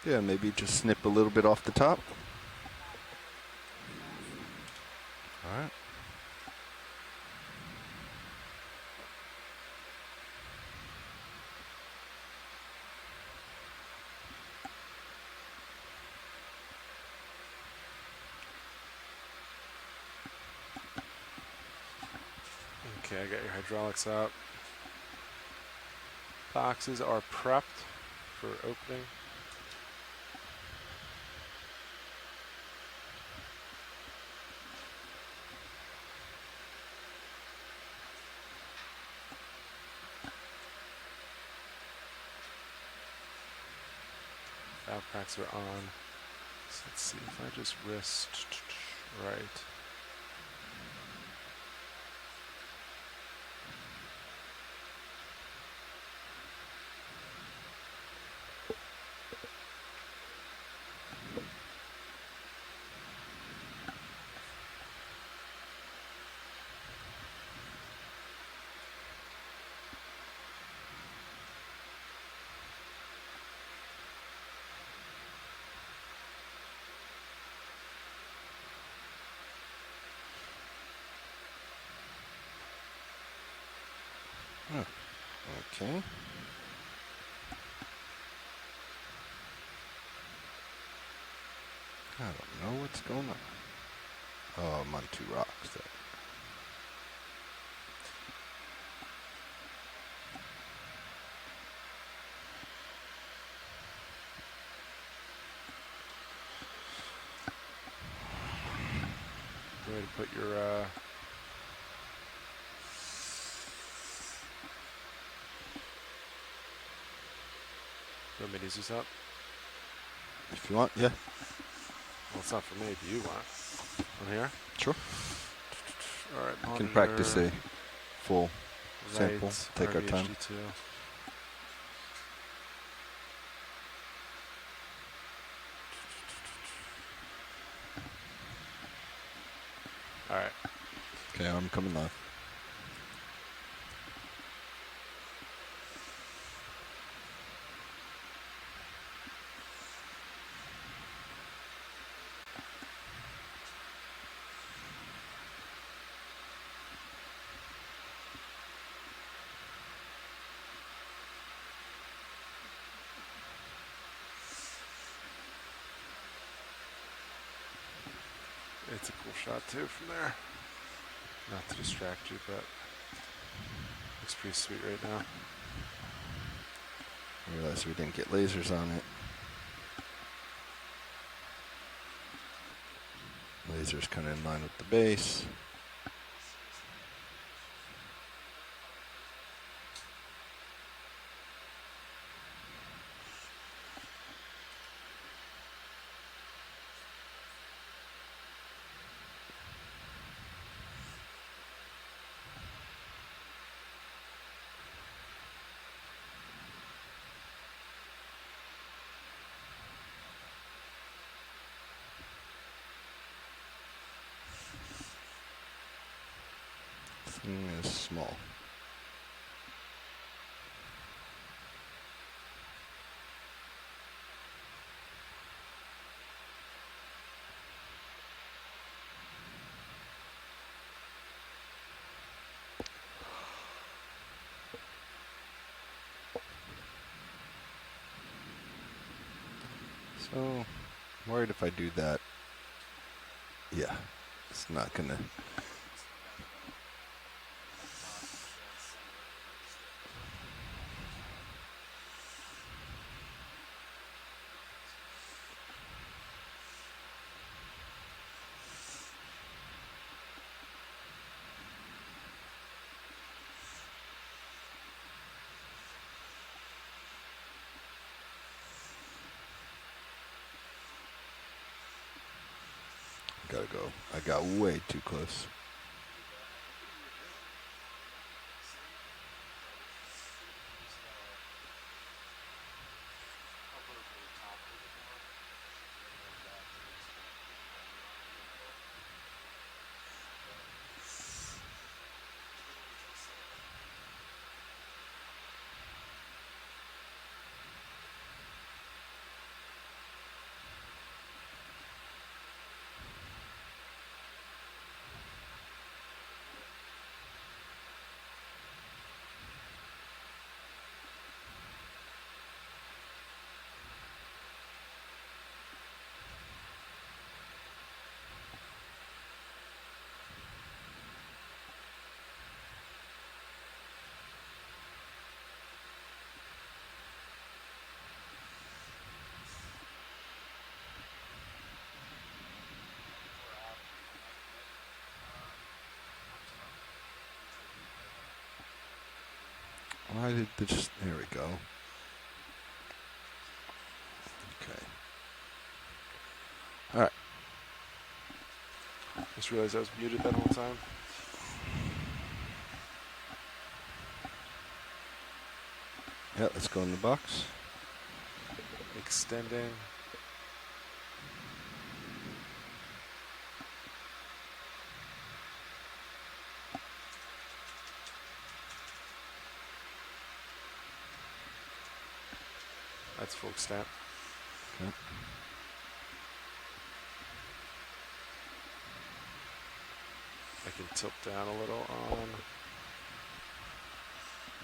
Yeah, maybe just snip a little bit off the top. All right. Okay, I got your hydraulics up. Boxes are prepped for opening. Valve packs are on. So let's see if I just wrist right. Oh, okay. I don't know what's going on. Oh, I'm on 2 rocks there. Go ahead and put your No mini Zeus up? If you want, yeah. Well, it's not for me. Do you want? On here? Sure. All right. We can practice a full sample. Right, Take our time. RVHD2. All right. Okay, I'm coming live. It's a cool shot too from there. Not to distract you, but looks pretty sweet right now. I realized we didn't get lasers on it. Lasers kind of in line with the base. Thing is small. So, I'm worried if I do that, yeah, it's not gonna. Gotta go. I got way too close. Why did this? There we go. Okay. All right. Just realized I was muted that whole time. Yeah, let's go in the box. Extending. That's full extent. Okay. I can tilt down a little on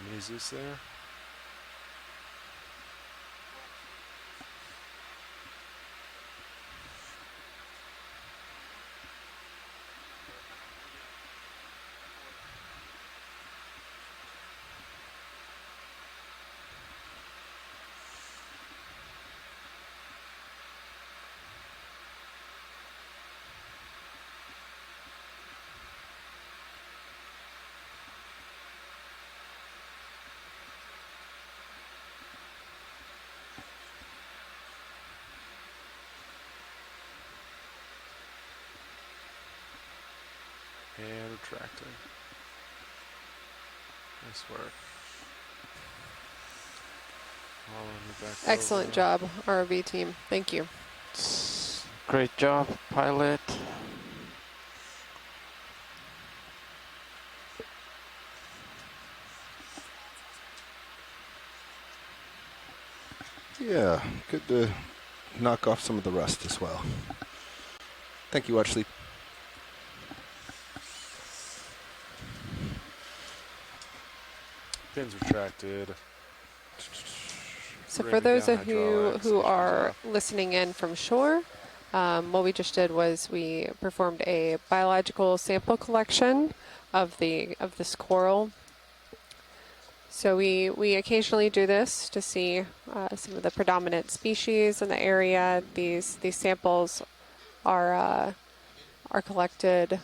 mini Zeus there. And retracting. Nice work. Excellent job, ROV team. Thank you. Great job, pilot. Yeah, good to knock off some of the rust as well. Thank you, Watch Sleep. Pins retracted. So for those of you who are listening in from shore, what we just did was we performed a biological sample collection of this coral. So we occasionally do this to see some of the predominant species in the area. These samples are collected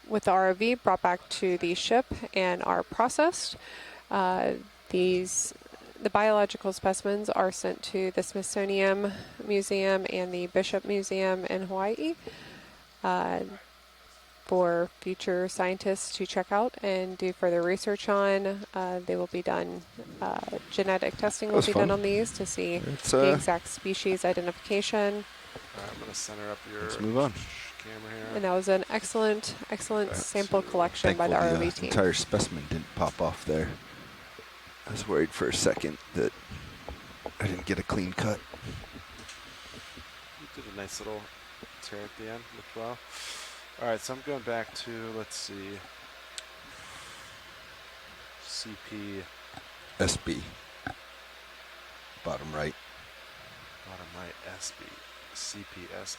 with the ROV, brought back to the ship, and are processed. The biological specimens are sent to the Smithsonian Museum and the Bishop Museum in Hawaii for future scientists to check out and do further research on. They will be done, genetic testing will be done on these to see the exact species identification. All right, I'm going to center up your Let's move on. camera here. And that was an excellent sample collection by the ROV team. Entire specimen didn't pop off there. I was worried for a second that I didn't get a clean cut. You did a nice little tear at the end, looked well. All right, so I'm going back to, let's see, CP. SB. Bottom right. Bottom right, SB. CPSB.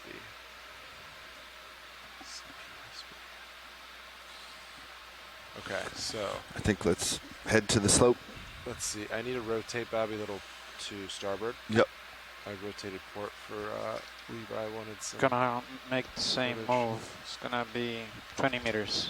Okay, so. I think let's head to the slope. Let's see, I need to rotate Bobby a little to starboard. Yep. I rotated port for Levi wanted some. Gonna make the same move. It's gonna be 20 meters.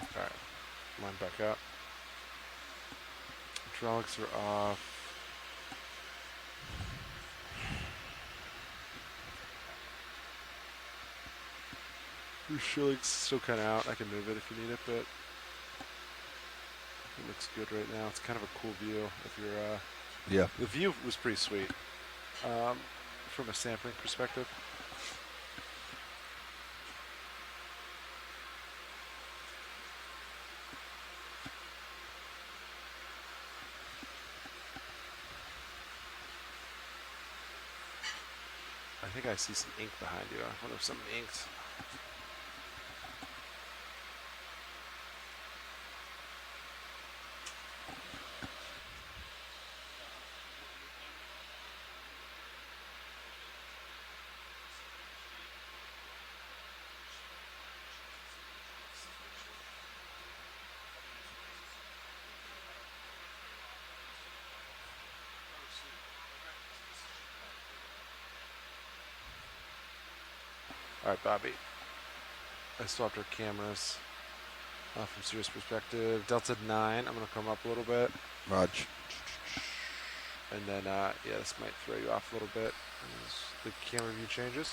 All right, line back up. Hydraulics are off. Your shilling's still kind of out. I can move it if you need it, but it looks good right now. It's kind of a cool view. If you're, yeah, the view was pretty sweet from a sampling perspective. I think I see some ink behind you. I wonder if something inked. All right, Bobby. I swapped our cameras from Sirius perspective. Delta 9, I'm going to come up a little bit. Raj. And then, yeah, this might throw you off a little bit as the camera view changes.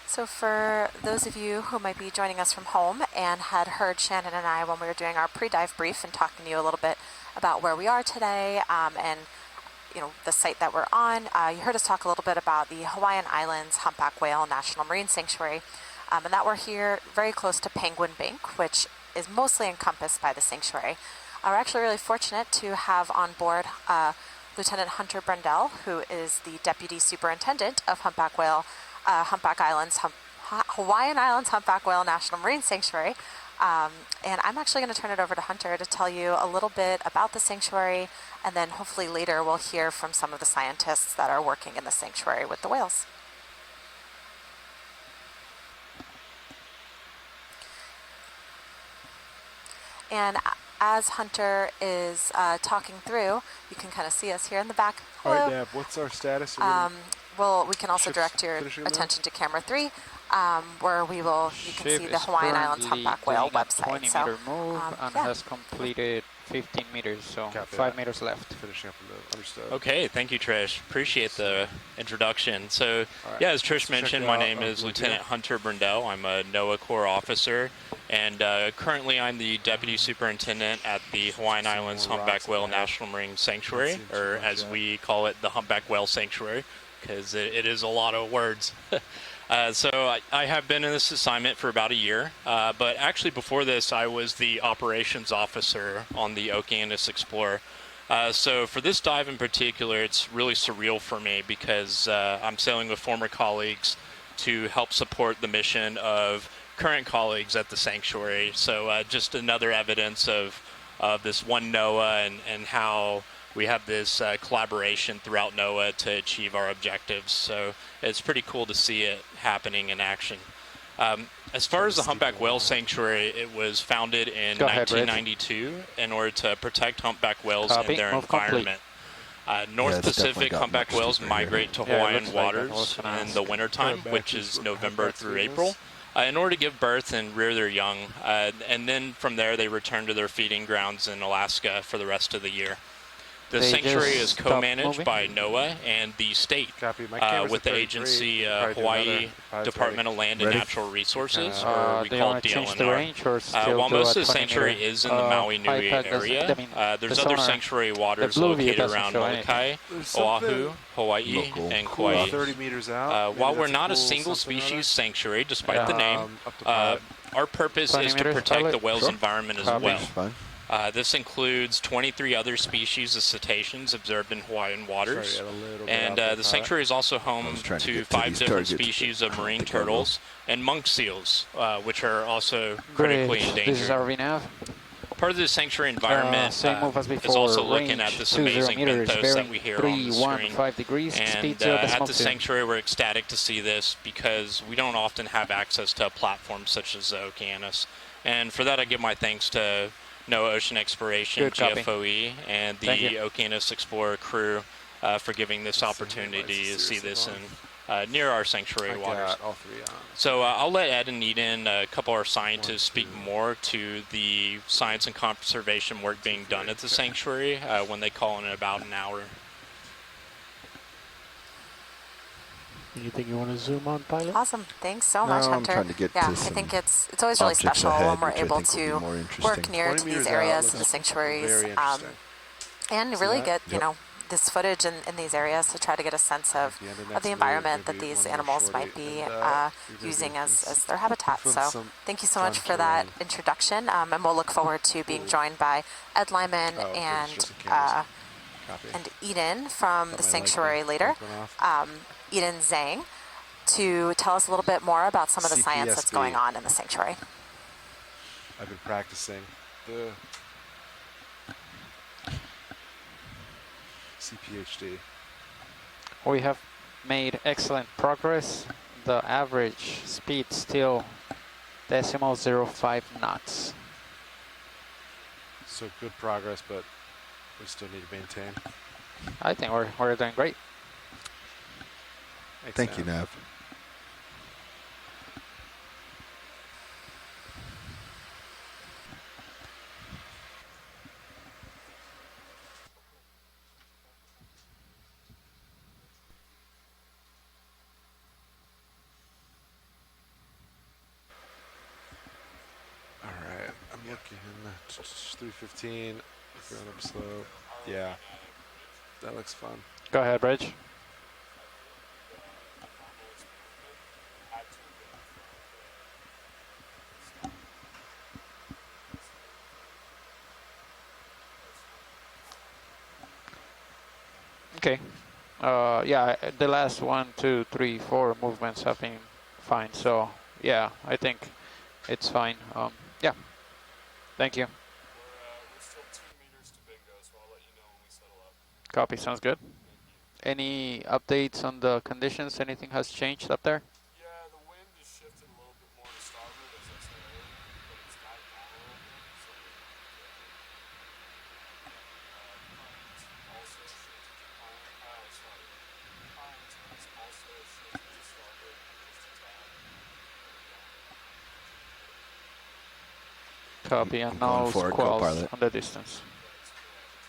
So for those of you who might be joining us from home and had heard Shannon and I when we were doing our pre-dive brief and talking to you a little bit about where we are today and the site that we're on, you heard us talk a little bit about the Hawaiian Islands Humpback Whale National Marine Sanctuary, and that we're here very close to Penguin Bank, which is mostly encompassed by the sanctuary. We're actually really fortunate to have on board Lieutenant Hunter Brendel, who is the Deputy Superintendent of Humpback Islands Hawaiian Islands Humpback Whale National Marine Sanctuary. And I'm actually going to turn it over to Hunter to tell you a little bit about the sanctuary, and then hopefully later we'll hear from some of the scientists that are working in the sanctuary with the whales. And as Hunter is talking through, you can kind of see us here in the back. Hello. All right, Deb, what's our status? Well, we can also direct your attention to camera 3. where you can see the Hawaiian Islands humpback whale website. 20-meter move and yeah. has completed 15 meters, so Copy 5 that. meters left. Finishing up in the understood. Okay, thank you, Trish. Appreciate the introduction. So, right. yeah, as Trish Let's check mentioned, it my out. name Oh, is good Lieutenant idea. Hunter Brundell. I'm a NOAA Corps officer, and currently I'm the Deputy Superintendent at the Hawaiian Islands Humpback Whale National Marine Sanctuary, or as we call it, the Humpback Whale Sanctuary, because it is a lot of words. So I have been in this assignment for about a year, but actually before this I was the operations officer on the Okeanos Explorer. So for this dive in particular, it's really surreal for me because I'm sailing with former colleagues to help support the mission of current colleagues at the sanctuary. So just another evidence of this one NOAA and how we have this collaboration throughout NOAA to achieve our objectives. So it's pretty cool to see it happening in action. As far as the Humpback Whale Sanctuary, it was founded in 1992 in order to protect humpback whales and their environment. North Pacific humpback whales migrate to Hawaiian waters in the wintertime, which is November through April, in order to give birth and rear their young. And then from there, they return to their feeding grounds in Alaska for the rest of the year. The sanctuary is co-managed by NOAA and the state with the agency Hawaii Department of Land and Natural Resources, or we call it DLNR. While most of the sanctuary is in the Maui Nui area, there's other sanctuary waters located around Molokai, Oahu, Hawaii, and Kauai. 30 meters out. While we're not a single species sanctuary, despite the name, our purpose is to protect the whale's environment as well. This includes 23 other species of cetaceans observed in Hawaiian waters, and the sanctuary is also home to 5 different species of marine turtles and monk seals, which are also critically endangered. This is RV-nav. Part of the sanctuary environment is also looking at this amazing benthos that we hear on the screen. And at the sanctuary, we're ecstatic to see this because we don't often have access to a platform such as the Okeanos. And for that, I give my thanks to NOAA Ocean Exploration, GFOE, and the Okeanos Explorer crew for giving this opportunity to see this in near our sanctuary waters. So I'll let Ed and Eden, a couple of our scientists, speak more to the science and conservation work being done at the sanctuary when they call in about an hour. Anything you want to zoom on, Pilot? Awesome. Thanks so much, Hunter. I'm trying to get yeah, to I some think it's always really special ahead, when we're which I able think will be more to work near to these areas and the sanctuaries, and really get you know this footage in these areas to try to get a sense of the environment that these animals might be using as their habitat. So thank you so much for that introduction, and we'll look forward to being joined by Ed Lyman and Eden from the sanctuary later. Eden Zhang, to tell us a little bit more about some of the science that's going on in the sanctuary. I've been practicing the CPHD. We have made excellent progress. The average speed still 0.05 knots. So good progress, but we still need to maintain. I think we're doing great. Thank you, Nav. All right, I'm looking 315 going up slope. Yeah, that looks fun. Go ahead, Bridge. Okay. Yeah, the last 1, 2, 3, 4 movements have been fine. So yeah, I think it's fine. Yeah. Thank you. We're still 2 meters to bingo, so I'll let you know when we settle up. Copy. Sounds good. Any updates on the conditions? Anything has changed up there? Yeah, the wind has shifted a little bit more to starboard, as I said earlier, but it's died down a little bit. So current also shifted to current is also shifted to starboard just a tad. Copy, and going no for it, squalls co-pilot. on the distance.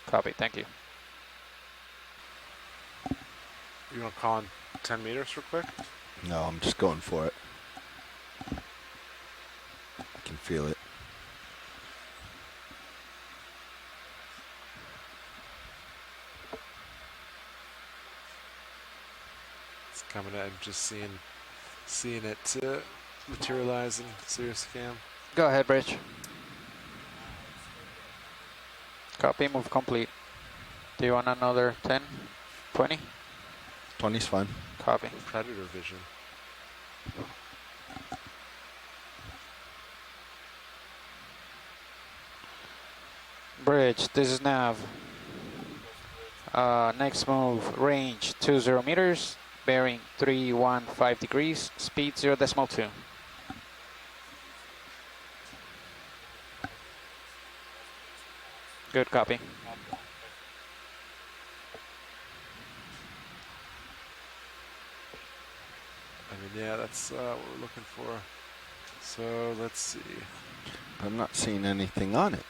Copy, thank you. You want to call in 10 meters real quick? No, I'm just going for it. I can feel it. It's coming in, just seeing it materialize in Sirius cam. Go ahead, Bridge. Copy, move complete. Do you want another 10, 20? 20's fine. Copy. Predator vision. Bridge, this is nav. Next move, range 20 meters, bearing 315 degrees, speed 0.2. Good copy. I mean, yeah, that's what we're looking for. So let's see. I'm not seeing anything on it.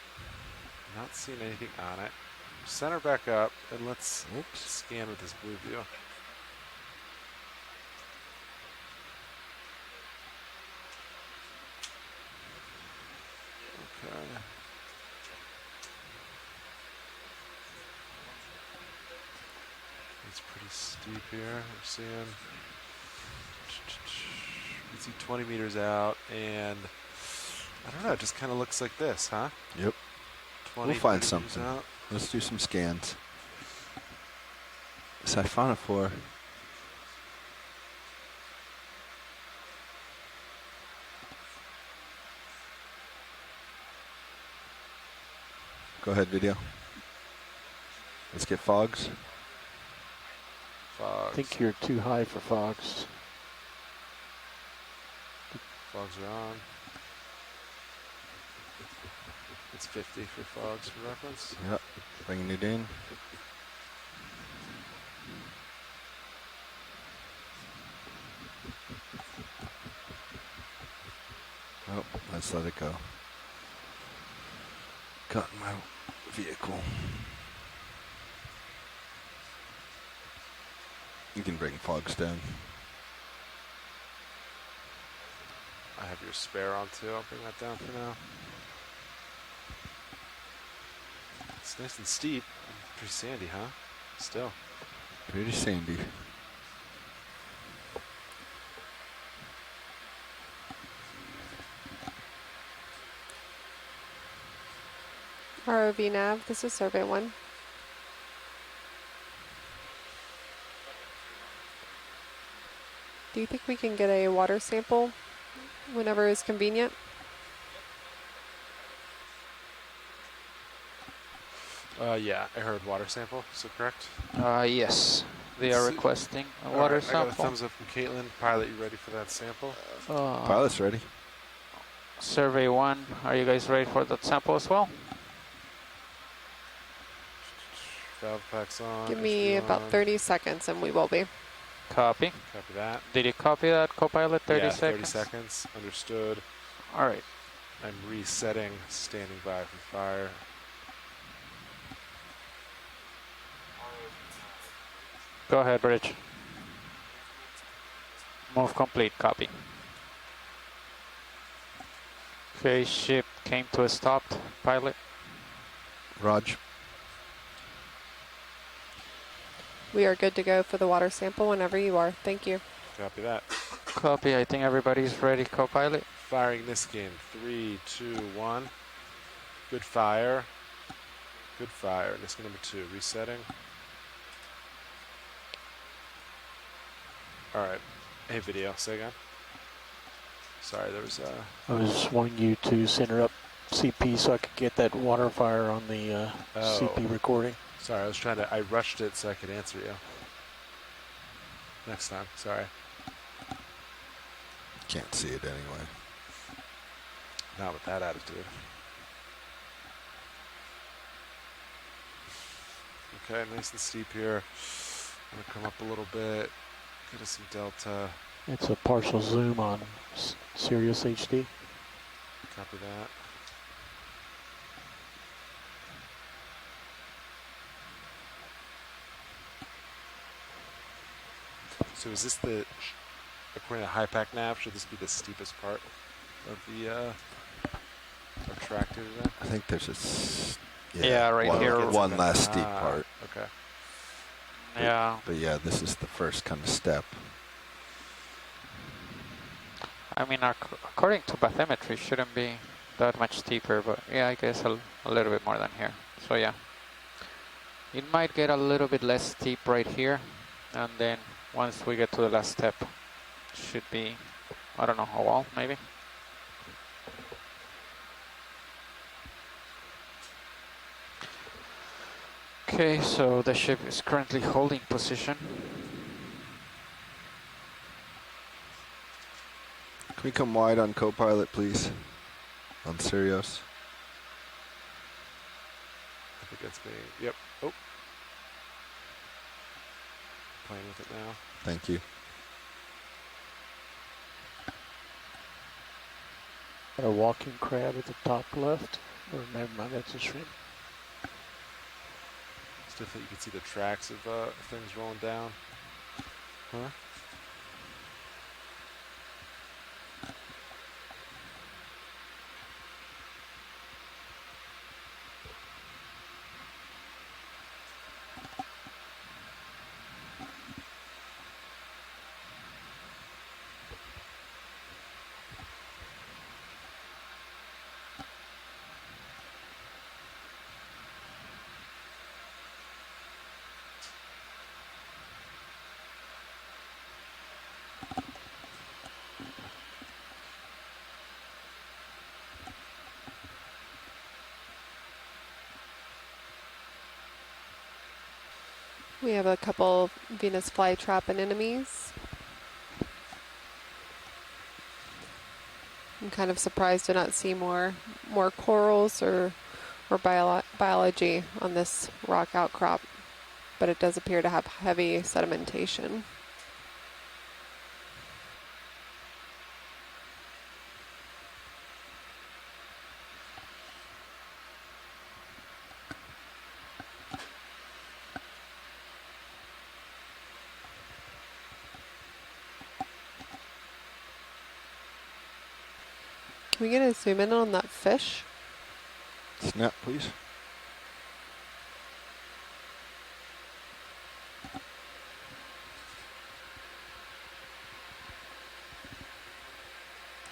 Not seeing anything on it. Center back up, and let's scan with this blue view. Okay. It's pretty steep here. We're seeing, you see 20 meters out, and I don't know, it just kind of looks like this, huh? Yep. 20 We'll find meters something. out. Let's do some scans. Siphonophore. Go ahead, video. Let's get fogs. Fogs. I think you're too high for fogs. Fogs are on. It's 50 for fogs for reference. Yep. Bringing it in. Oh, let's let it go. Got in my vehicle. You can bring fogs down. I have your spare on too. I'll bring that down for now. It's nice and steep. Pretty sandy, huh? Still. Pretty sandy. ROV nav, this is survey 1. Do you think we can get a water sample whenever is convenient? Yeah, I heard water sample, so correct? Yes, they are requesting a water sample. I got a thumbs up from Caitlin. Pilot, you ready for that sample? Pilot's ready. Survey 1, are you guys ready for that sample as well? Valve packs on. Give me about 30 seconds and we will be. Copy. Copy that. Did you copy that, Copilot? 30 yeah, seconds? 30 seconds. Understood. All right. I'm resetting, standing by for fire. Go ahead, Bridge. Move complete, copy. Okay, ship came to a stop, pilot. Raj. We are good to go for the water sample whenever you are. Thank you. Copy that. Copy, I think everybody's ready, Copilot. Firing this game. 3, 2, 1. Good fire. Good fire. This number 2. Resetting. All right. Hey, video. Say again. Sorry, there was I was wanting you to center up CP so I could get that water fire on the CP recording. Sorry, I rushed it so I could answer you. Next time, sorry. Can't see it anyway. Not with that attitude. Okay, nice and steep here. I'm gonna come up a little bit. Get us some delta. It's a partial zoom on Sirius HD. Copy that. So is this the, according to high pack nav, should this be the steepest part of the tractor today? I think there's Yeah, right one, here. one last steep part. Okay. Yeah. But yeah, this is the first kind of step. I mean, according to bathymetry, shouldn't be that much steeper, but yeah, I guess a little bit more than here. So yeah, it might get a little bit less steep right here, and then once we get to the last step, should be, I don't know, a wall maybe. Okay, so the ship is currently holding position. Can we come wide on co-pilot, please? On Sirius. I think that's me. Yep. Oh. Playing with it now. Thank you. Got a walking crab at the top left. Or never mind, that's a shrimp. It's definitely, you can see the tracks of things rolling down. Huh? We have a couple Venus flytrap anemones. I'm kind of surprised to not see more corals or biology on this rock outcrop, but it does appear to have heavy sedimentation. Can we get a zoom in on that fish? Snap, please.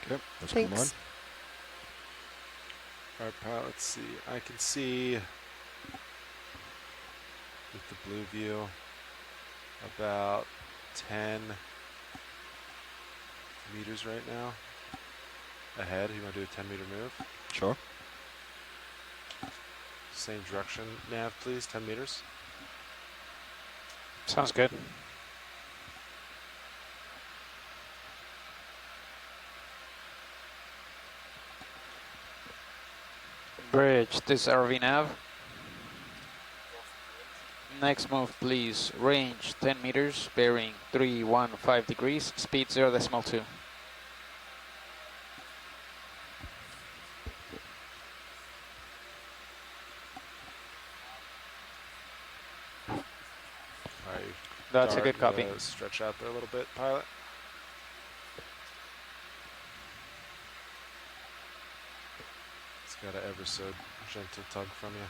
Okay, let's come on. Thanks. All right, pilot, let's see. I can see with the blue view about 10 meters right now ahead. You want to do a 10-meter move? Sure. Same direction, nav, please. 10 meters. Sounds good. Bridge, this RV nav. Next move, please. Range 10 meters, bearing 315 degrees, speed 0.2. That's a good copy. Stretch out there a little bit, pilot. It's got an ever so gentle tug from you.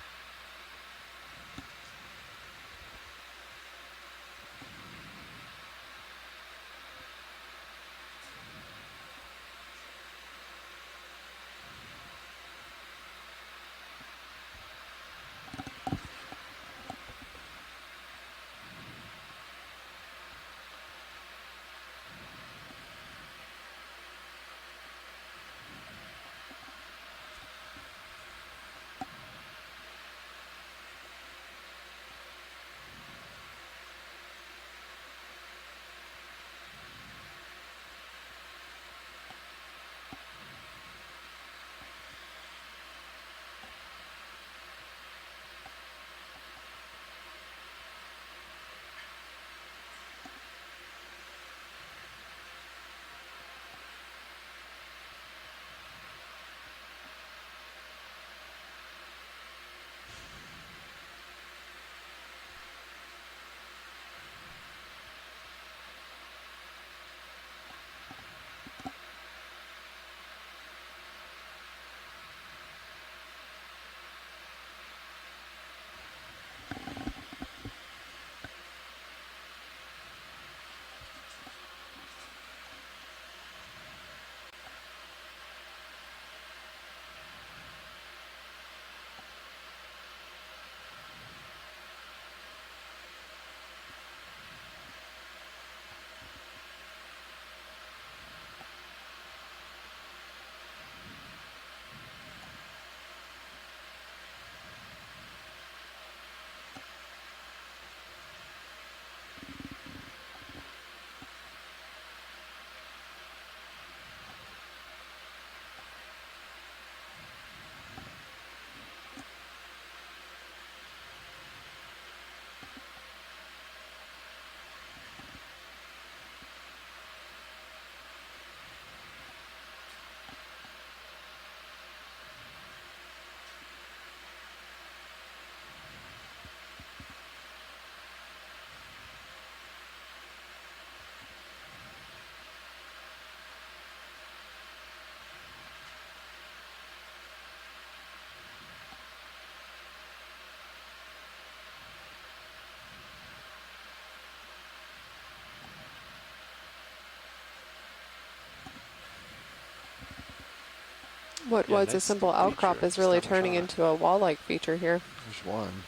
What was a nice simple outcrop feature, is just really haven't turning shown it. into a wall-like feature here. There's one.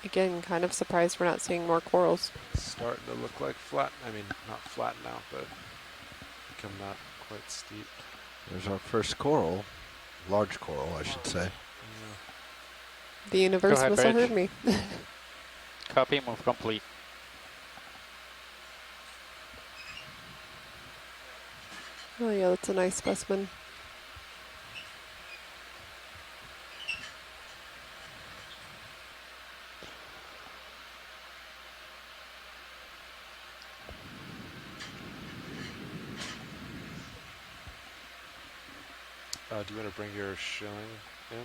Again, kind of surprised we're not seeing more corals. It's starting to look like flat. I mean, not flatten out, but become not quite steep. There's our first coral. Large coral, I should say. The universe ahead, must have Rich. heard me. Copy, move complete. Oh yeah, that's a nice specimen. Do you want to bring your shilling in?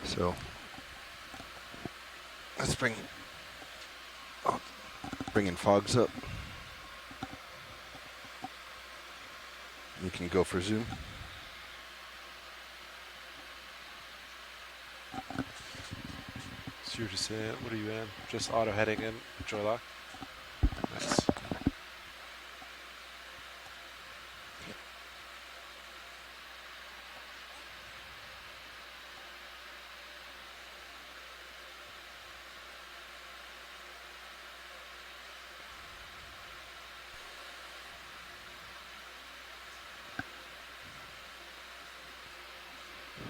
So let's bring in fogs up. You can go for zoom. So you're just in, what are you in? Just auto heading in, joy lock? Nice.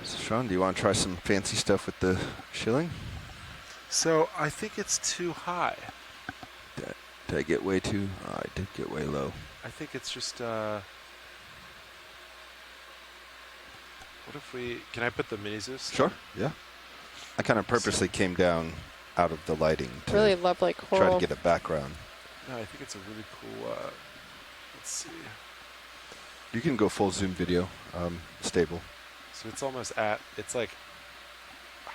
So Sean, do you want to try some fancy stuff with the shilling? So I think it's too high. Did I get way too? I did get way low. I think it's just, what if we, can I put the mini Zeus? Sure, yeah. I kind of purposely came down out of the lighting to Really lovely try coral. to get a background. No, I think it's a really cool, let's see. You can go full zoom video, stable. So it's almost it's like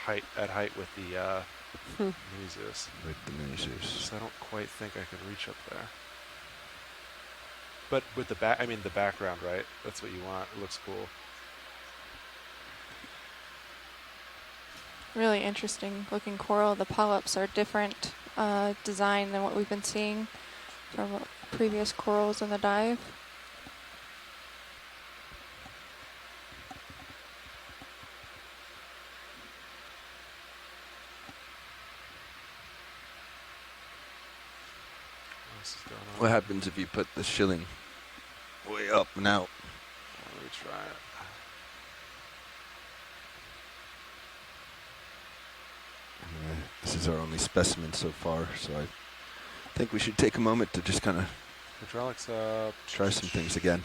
at height with the mini Zeus. With the mini Zeus. So I don't quite think I can reach up there. But with the the background, right? That's what you want. It looks cool. Really interesting looking coral. The polyps are different design than what we've been seeing from previous corals in the dive. What happens if you put the shilling way up and out? Let me try it. This is our only specimen so far, so I think we should take a moment to just kind of hydraulics up. Try some things again.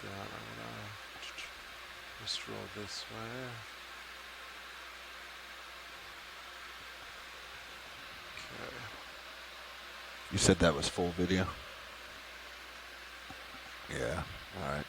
I'm gonna just roll this way. Okay. You said that was full video? Yeah, all right.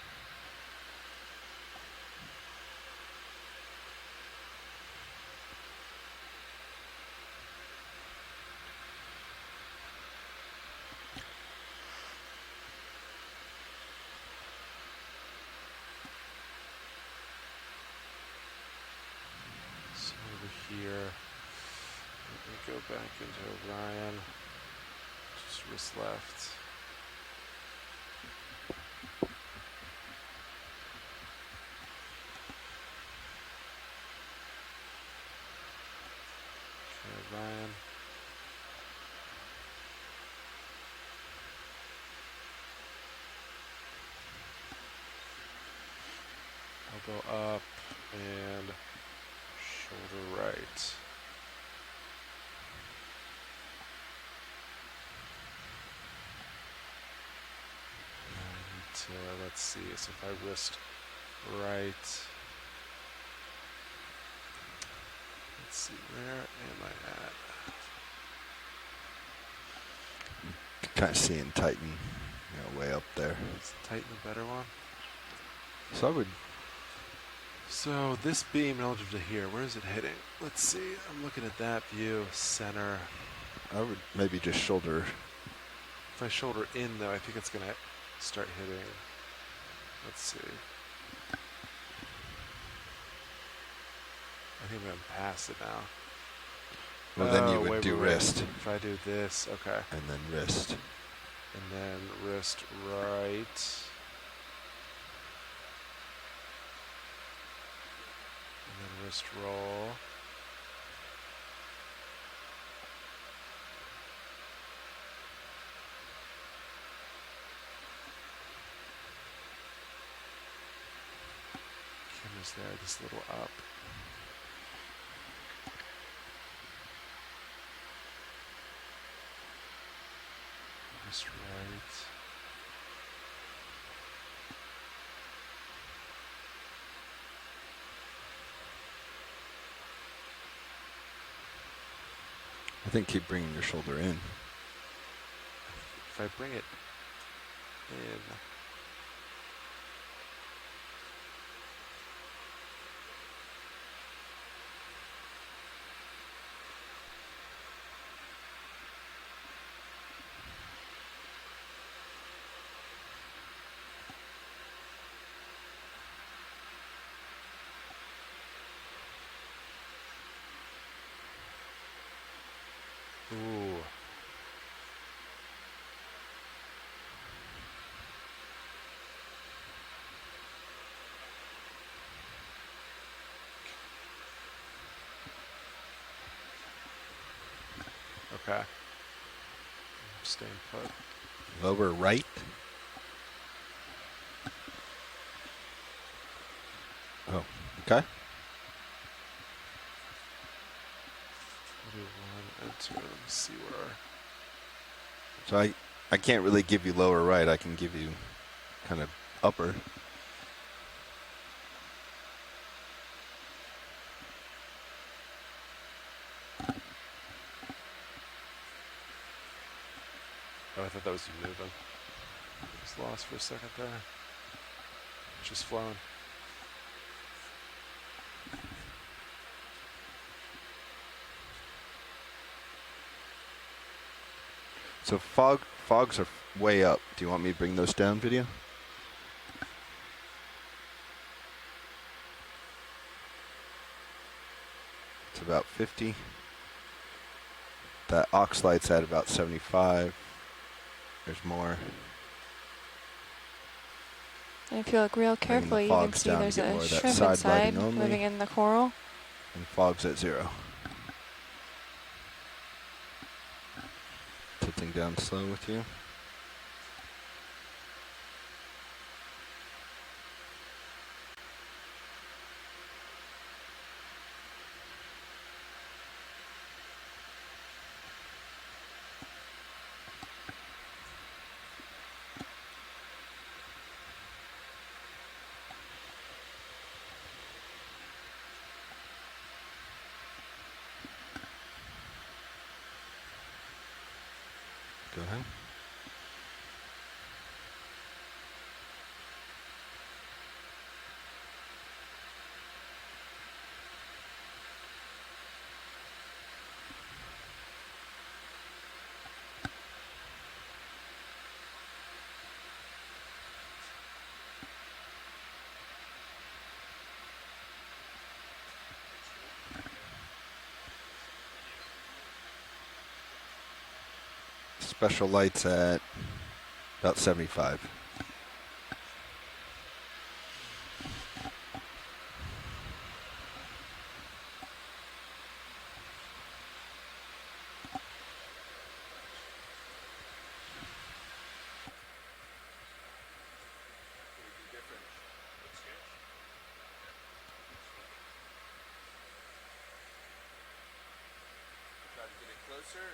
So over here, let me go back into Orion. Just wrist left. Okay, Orion. Elbow up. And shoulder right. And let's see, so if I wrist right, let's see, where am I at? Kind of seeing Titan, way up there. Is Titan a better one? So I would. So this beam relative to here, where is it hitting? Let's see. I'm looking at that view, center. I would maybe just shoulder. If I shoulder in, though, I think it's going to start hitting. Let's see. I think I'm going past it now. Well, then you would do wrist. If I do this, okay. And then wrist. And then wrist right. And then wrist roll. Camera's there, just a little up. Wrist right. I think keep bringing your shoulder in. If I bring it in, ooh. Okay. Staying put. Lower right. Oh, okay. We'll do one and two. Let me see where. So I can't really give you lower right. I can give you kind of upper. Oh, I thought that was you moving. Just lost for a second there. Just flowing. So fogs are way up. Do you want me to bring those down, video? It's about 50. That aux light's at about 75. There's more. And if you look real carefully, you can see there's a shrimp inside moving in the coral. And fog's at 0. Tilting down slow with you. Go ahead. Special lights at about 75. closer? Or?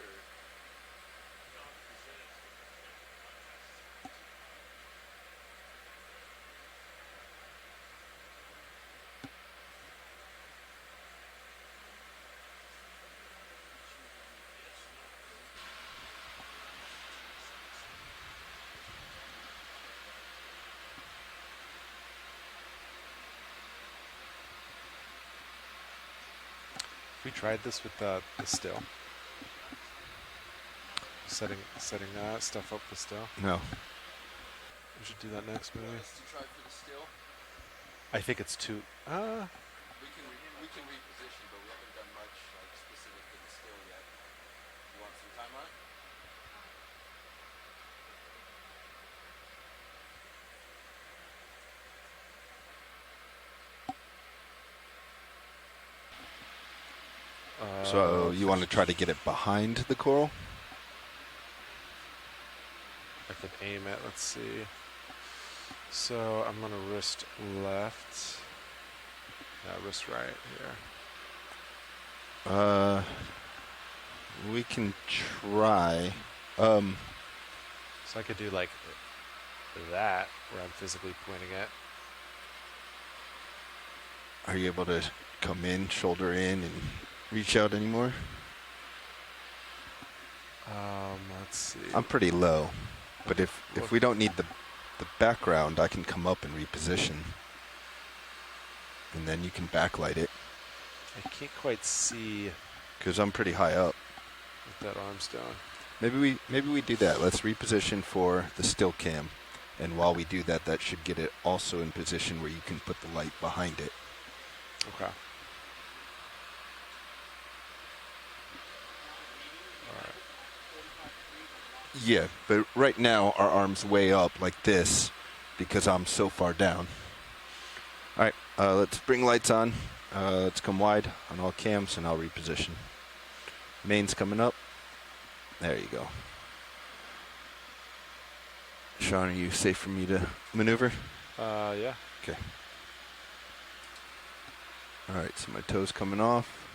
We tried this with the still. Setting stuff up with still. No. We should do that next, maybe. Try for the still. I think it's too. We can reposition, but we haven't done much like specific to the still yet. You want some time on it? So you want to try to get it behind the coral? I can aim it. Let's see. So I'm gonna wrist left. Yeah, wrist right here. We can try. So I could do like that, where I'm physically pointing it. Are you able to come in, shoulder in, and reach out anymore? Let's see. I'm pretty low, but if we don't need the background, I can come up and reposition, and then you can backlight it. I can't quite see because I'm pretty high up. With that arm's down. Maybe we do that. Let's reposition for the still cam, and while we do that, that should get it also in position where you can put the light behind it. Okay. Yeah, but right now our arm's way up like this because I'm so far down. All right, let's bring lights on. Let's come wide on all cams and I'll reposition. Main's coming up. There you go. Sean, are you safe for me to maneuver? Yeah. Okay. All right, so my toe's coming off.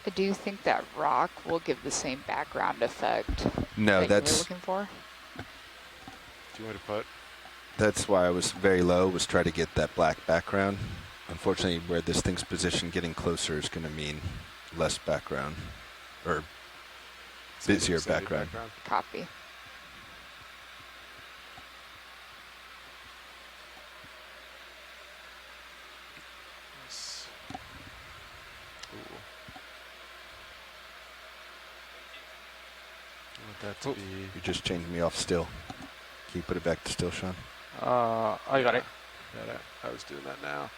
I do think that rock will give the same background effect No, that that's you were looking for. Do you want to put? That's why I was very low, was try to get that black background. Unfortunately, where this thing's positioned, getting closer is going to mean less background, or busier background. Copy. That to be. You just changed me off still. Can you put it back to still, Sean? I got it. Got it. I was doing that now.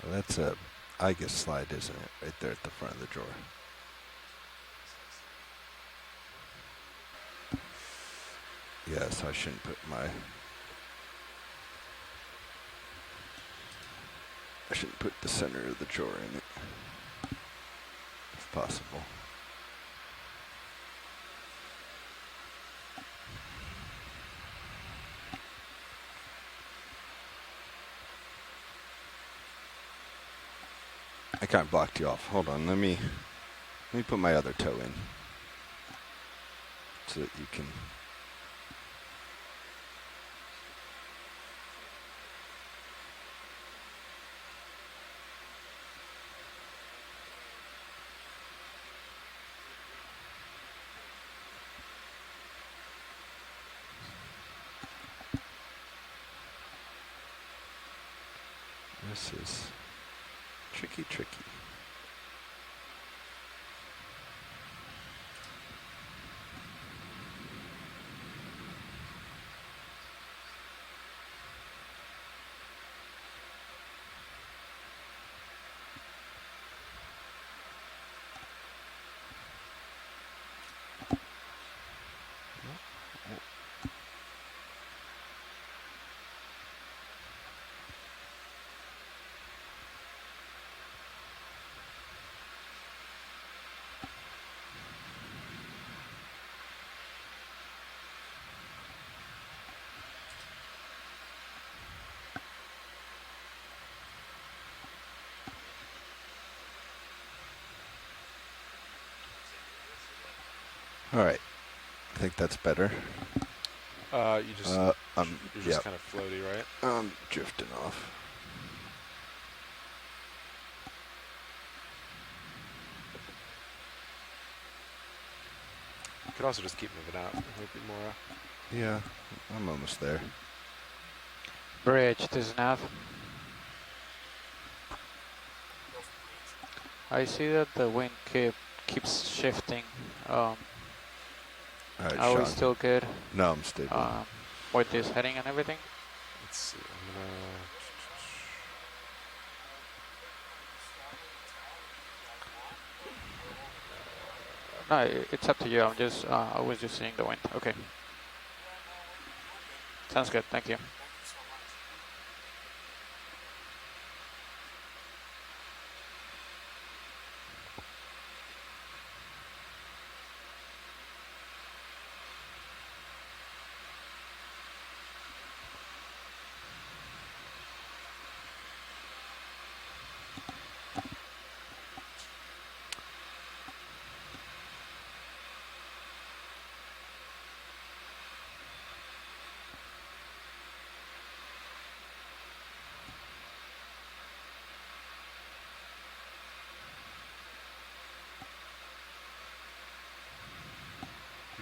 Well, that's a IGUS slide, isn't it? Right there at the front of the drawer. Yes, I shouldn't put the center of the drawer in it, if possible. I kind of blocked you off. Hold on, let me put my other toe in. so that you can. This is tricky. All right, I think that's better. You're just kind of floaty, right? I'm drifting off. You could also just keep moving out. Maybe more. Yeah, I'm almost there. Bridge, this is nav. I see that the wind keeps shifting. All right, are we Sean. still good? No, I'm stable. With this heading and everything? Let's see. No, it's up to you. I was just seeing the wind. Okay. Sounds good. Thank you.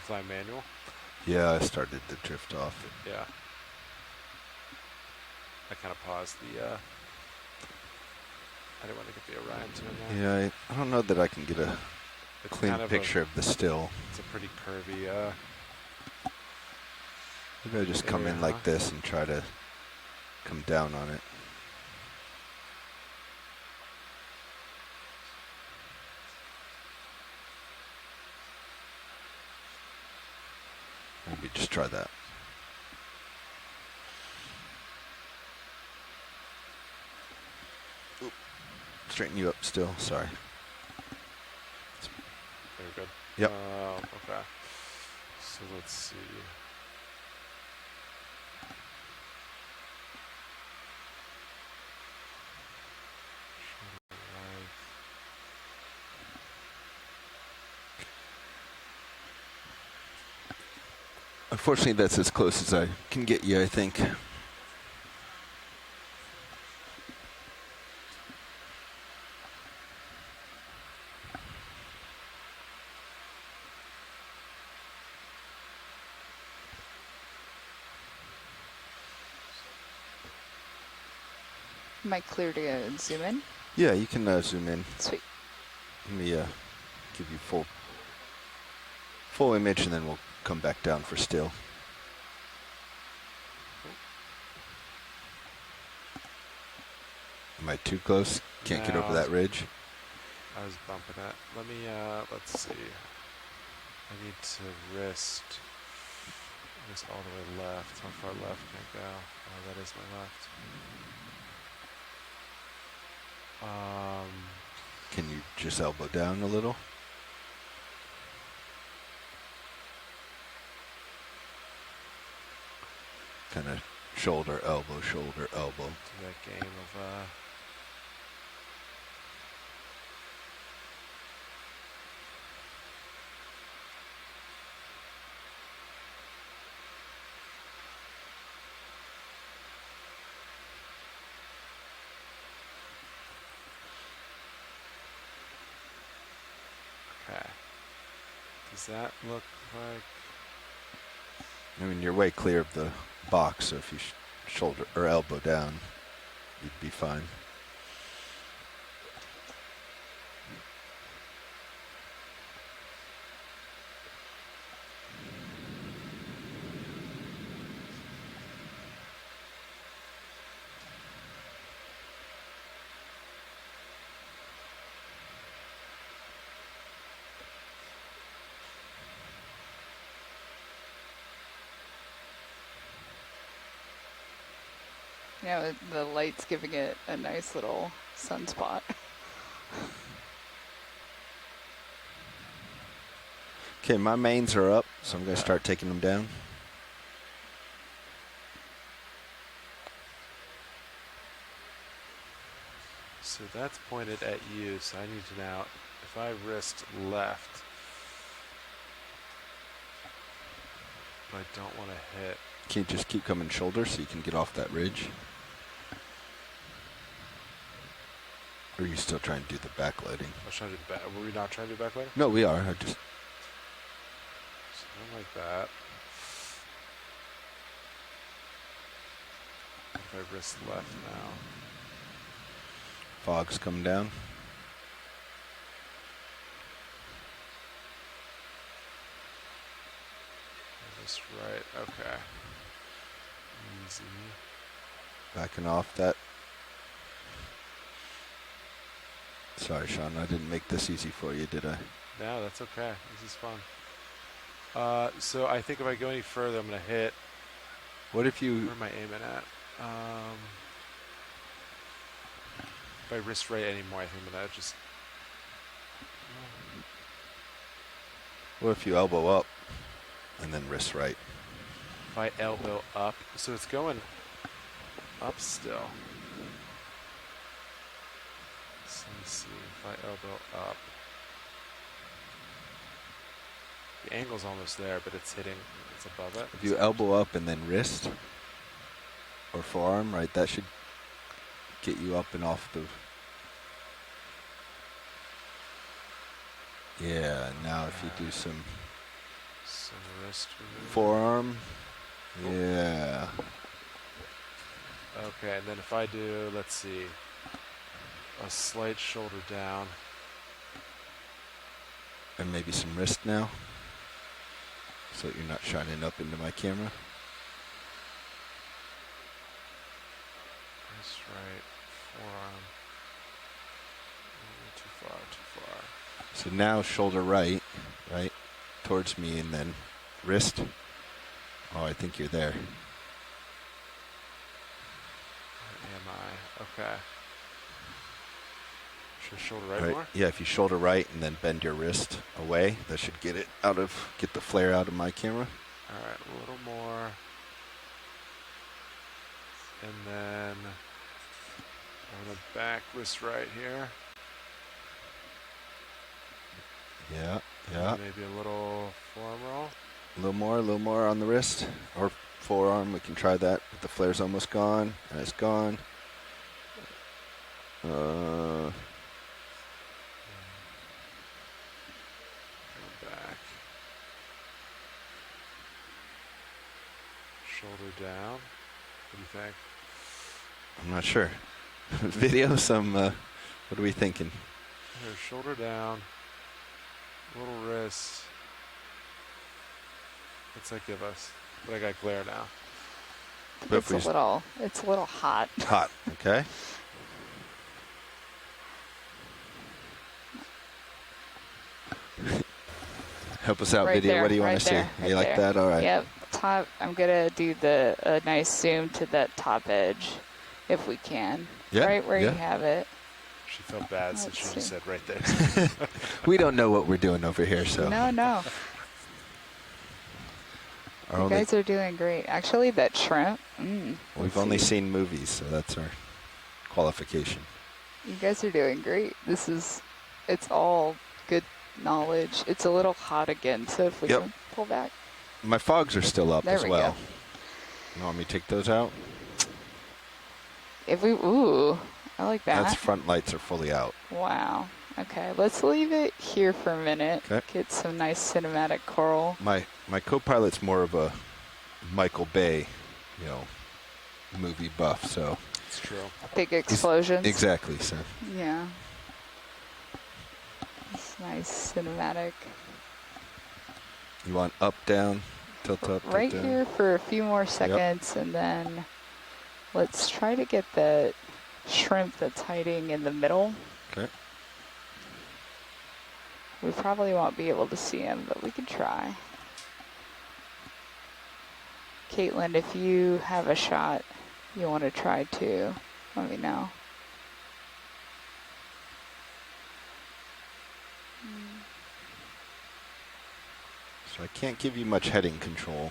Fly manual? Yeah, I started to drift off. Yeah. I kind of paused the, I didn't want to get the Orion to in there. Yeah, I don't know that I can get a clean kind of picture of the still. It's a pretty curvy, Maybe I just come in like this and try to come down on it. Maybe just try that. Oop. Straighten you up still, sorry. Very good. Yep. Okay. So let's see. Unfortunately, that's as close as I can get you, I think. Am I clear to zoom in? Yeah, you can zoom in. Sweet. Let me give you full image, and then we'll come back down for still. Am I too close? Can't get over that ridge? I was bumping it. Let me, let's see. I need to wrist all the way left. How far left can I go? Oh, that is my left. Can you just elbow down a little? Kind of shoulder, elbow, shoulder, elbow. Do that game of, Okay. Does that look like... I mean, you're way clear of the box, so if you shoulder or elbow down, you'd be fine. Yeah, the light's giving it a nice little sunspot. Okay, my mains are up, so I'm going to start taking them down. So that's pointed at you, so I need to now, if I wrist left, but I don't want to hit. Can you just keep coming shoulder so you can get off that ridge? Or are you still trying to do the backloading? I was trying to do the back. Were we not trying to do backloading? No, we are. I just... Something like that. If I wrist left now. Fog's coming down. Wrist right. Okay. Easy. Backing off that. Sorry, Sean, I didn't make this easy for you, did I? No, that's okay. This is fun. So I think if I go any further, I'm going to hit. What if you... Where am I aiming at? If I wrist right anymore, I think I'm going to just... What if you elbow up and then wrist right? If I elbow up, so it's going up still. So let me see, if I elbow up. The angle's almost there, but it's hitting, it's above it. If you elbow up and then wrist or forearm, right, that should get you up and off the... Yeah, now if you do some wrist removal. Forearm, yeah. Okay, and then if I do, let's see, a slight shoulder down. And maybe some wrist now, so that you're not shining up into my camera. Wrist right, forearm. Too far, too far. So now shoulder right, right, towards me, and then wrist. Oh, I think you're there. Where am I? Okay. Should I shoulder right more? Yeah, if you shoulder right and then bend your wrist away, that should get it out of, get the flare out of my camera. All right, a little more. And then I'm going to back wrist right here. Yeah, yeah. Maybe a little forearm roll. A little more on the wrist or forearm. We can try that. But the flare's almost gone, and it's gone. Back. Shoulder down. What do you think? I'm not sure. Video some, what are we thinking? Here, shoulder down. Little wrist. What's that give us? But I got glare now. It's a little hot. Hot, okay. Help us out, Right video. there, What do you want right to see? there, You like there. that? All right. Yep. Top. I'm gonna do a nice zoom to that top edge, if we can. Yeah, Right where yeah. you have it. She felt bad since she Let's just see. said right there. We don't know what we're doing over here, so. No. Our You only- guys are doing great. Actually, that shrimp. We've let's only see. seen movies, so that's our qualification. You guys are doing great. It's all good knowledge. It's a little hot again, so if we Yep. can pull back. My fogs are still up There as we well. go. You want me to take those out? Ooh, I like that. That's front lights are fully out. Wow. Okay, let's leave it here for a minute. Okay. Get some nice cinematic coral. My co-pilot's more of a Michael Bay, movie buff, so. It's true. Big explosions. Exactly, so. Yeah. It's nice cinematic. You want up, down, tilt up, tilt Right down? here for a few more seconds, and then let's try to get that shrimp that's hiding in the middle. Okay. We probably won't be able to see him, but we can try. Caitlin, if you have a shot you want to try too, let me know. So I can't give you much heading control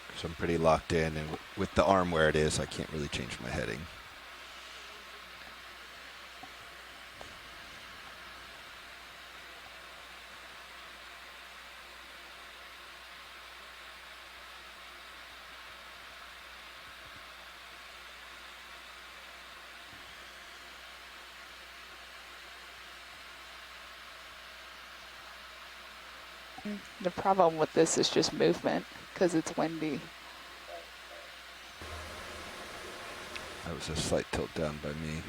because I'm pretty locked in, and with the arm where it is, I can't really change my heading. The problem with this is just movement because it's windy. That was a slight tilt down by me.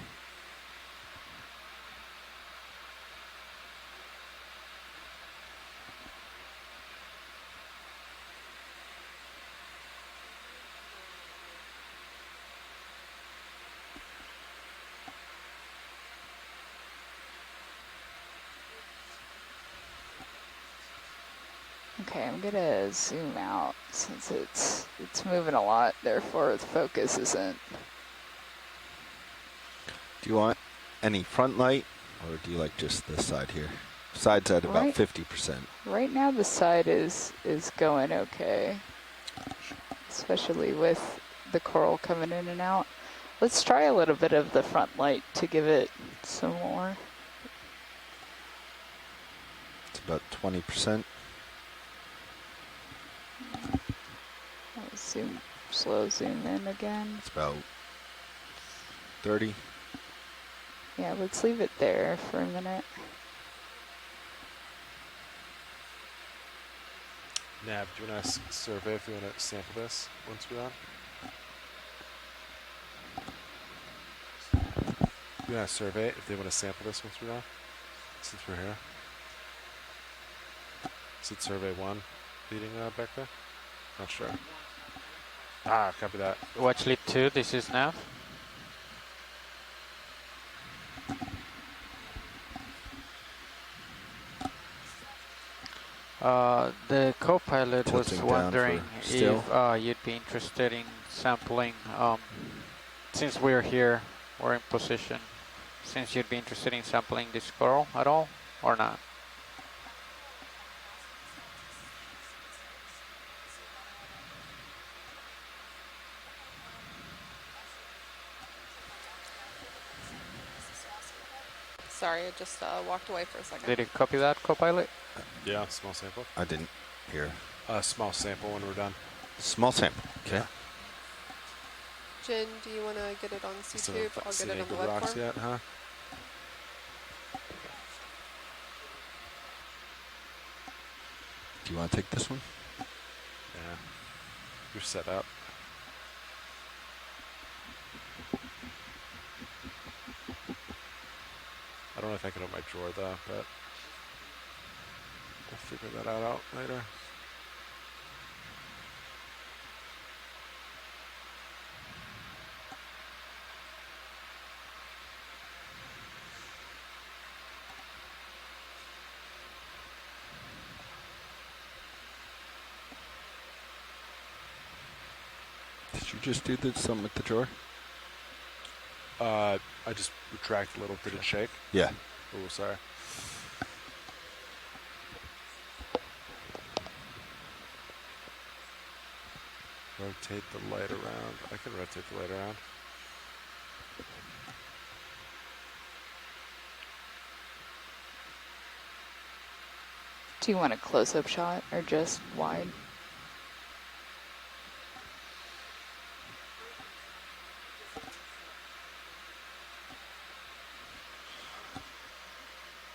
Okay, I'm gonna zoom out since it's moving a lot, therefore the focus isn't. Do you want any front light, or do you like just this side here? Side's at about 50%. Right now the side is going okay, especially with the coral coming in and out. Let's try a little bit of the front light to give it some more. It's about 20%. Zoom, slow zoom in again. It's about 30. Yeah, let's leave it there for a minute. Nav, do you want to survey if you want to sample this once we're on? You want to survey if they want to sample this once we're on? Since we're here. Is it survey 1 leading back there? Not sure. Ah, copy that. Watch lead 2, this is Nav. The co-pilot was wondering if you'd be interested in sampling, since we're here, we're in position, since you'd be interested in sampling this coral at all, or not? Sorry, I just walked away for a second. Did you copy that, co-pilot? Yeah, small sample. I didn't hear. Small sample when we're done. Small sample, okay. Yeah. Jen, do you want to get it on C-Tube? I'll get it on the web rocks form. Yet, huh? Do you want to take this one? Yeah. You're set up. I don't know if I can open my drawer though, but we'll figure that out later. Did you just do something with the drawer? I just retract a little bit of shake. Yeah. Oh, sorry. Rotate the light around. I can rotate the light around. Do you want a close-up shot or just wide?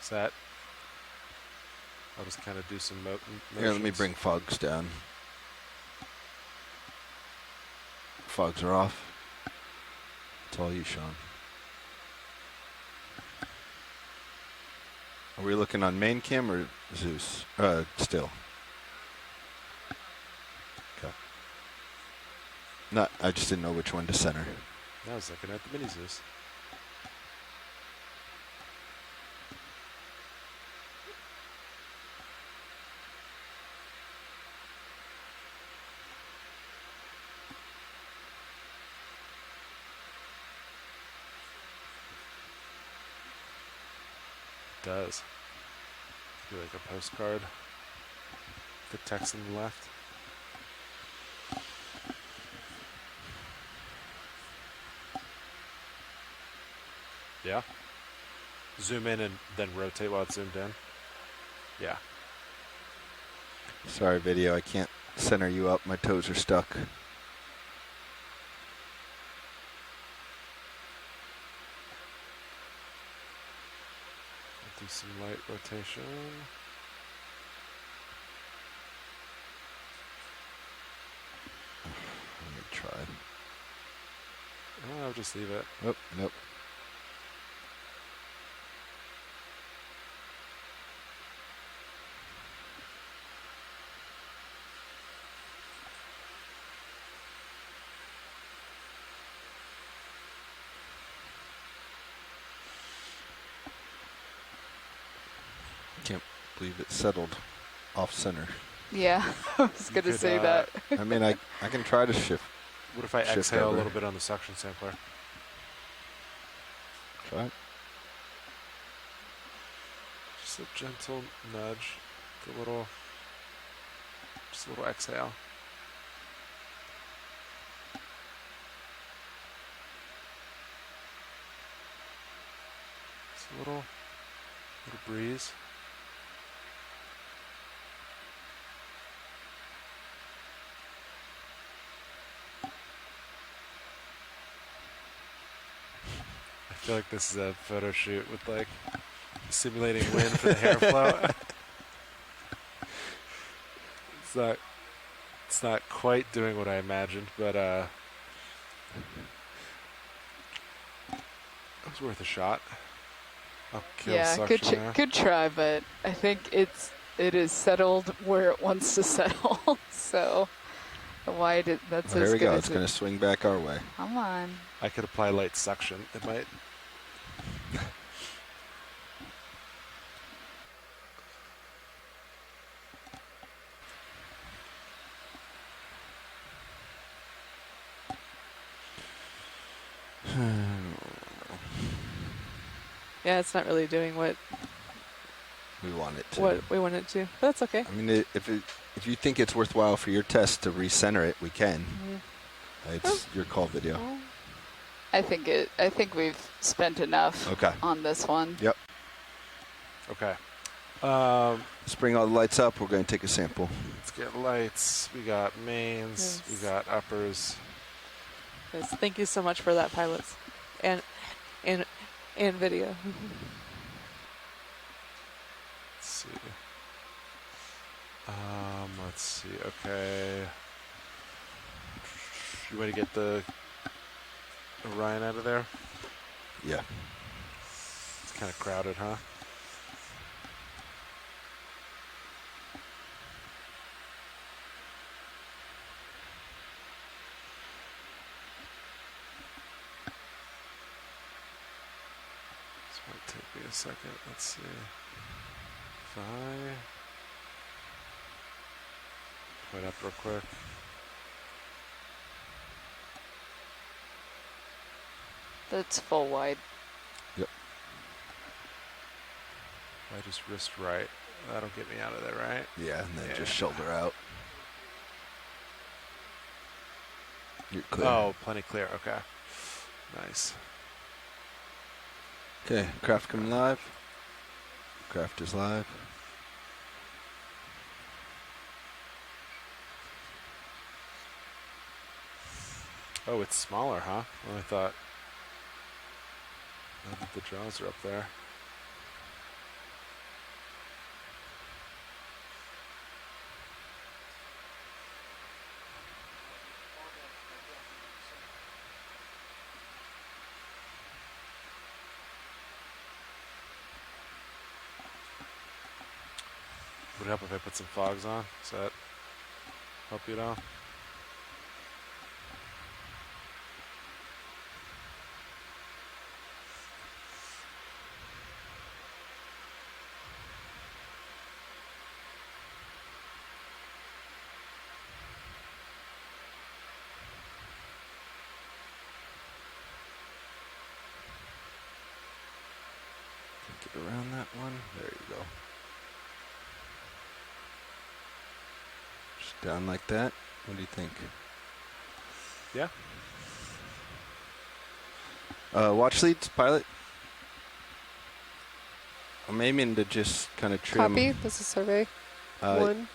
Set. I'll just kind of do some motions. Here, let me bring fogs down. Fogs are off. It's all you, Sean. Are we looking on main cam or Zeus? Still. Okay. No, I just didn't know which one to center. I was looking at the mini Zeus. Does. Be like a postcard. The text on the left. Yeah. Zoom in and then rotate while it's zoomed in. Yeah. Sorry, video. I can't center you up. My toes are stuck. Do some light rotation. Let me try. Oh, I'll just leave it. Oh, nope. Can't believe it settled off center. Yeah, I was going to say that. I mean, I can try to shift. What if I exhale a little bit on the suction sampler? Try it. Just a gentle nudge. Just a little exhale. Just a little breeze. I feel like this is a photo shoot with like simulating wind for the hair flow. It's not quite doing what I imagined, but it was worth a shot. Yeah, good try, but I think it is settled where it wants to settle. So that's There we go. It's going to swing back our way. Come on. I could apply light suction. It might. Yeah, it's not really doing what we want it to. What we want it to. But that's okay. I mean, if you think it's worthwhile for your test to recenter it, we can. It's your call, video. I think we've spent enough on this one. Yep. Okay. Let's bring all the lights up. We're going to take a sample. Let's get lights. We got mains. Yes. We got uppers. Yes, thank you so much for that, pilots, and video. Let's see. Let's see. Okay. You want to get the Orion out of there? Yeah. It's kind of crowded, huh? This might take me a second. Let's see. If I point up real quick. That's full wide. Yep. I just wrist right. That'll get me out of there, right? Yeah, and then just shoulder out. You're clear. Oh, plenty clear. Okay. Nice. Okay, craft coming live. Craft is live. Oh, it's smaller, huh? Well, I thought the jaws are up there. Would it help if I put some fogs on? Does that help you at all? Get around that one. There you go. Just down like that. What do you think? Yeah. Watch leads, pilot. I'm aiming to just kind of trim. Copy. This is survey 1.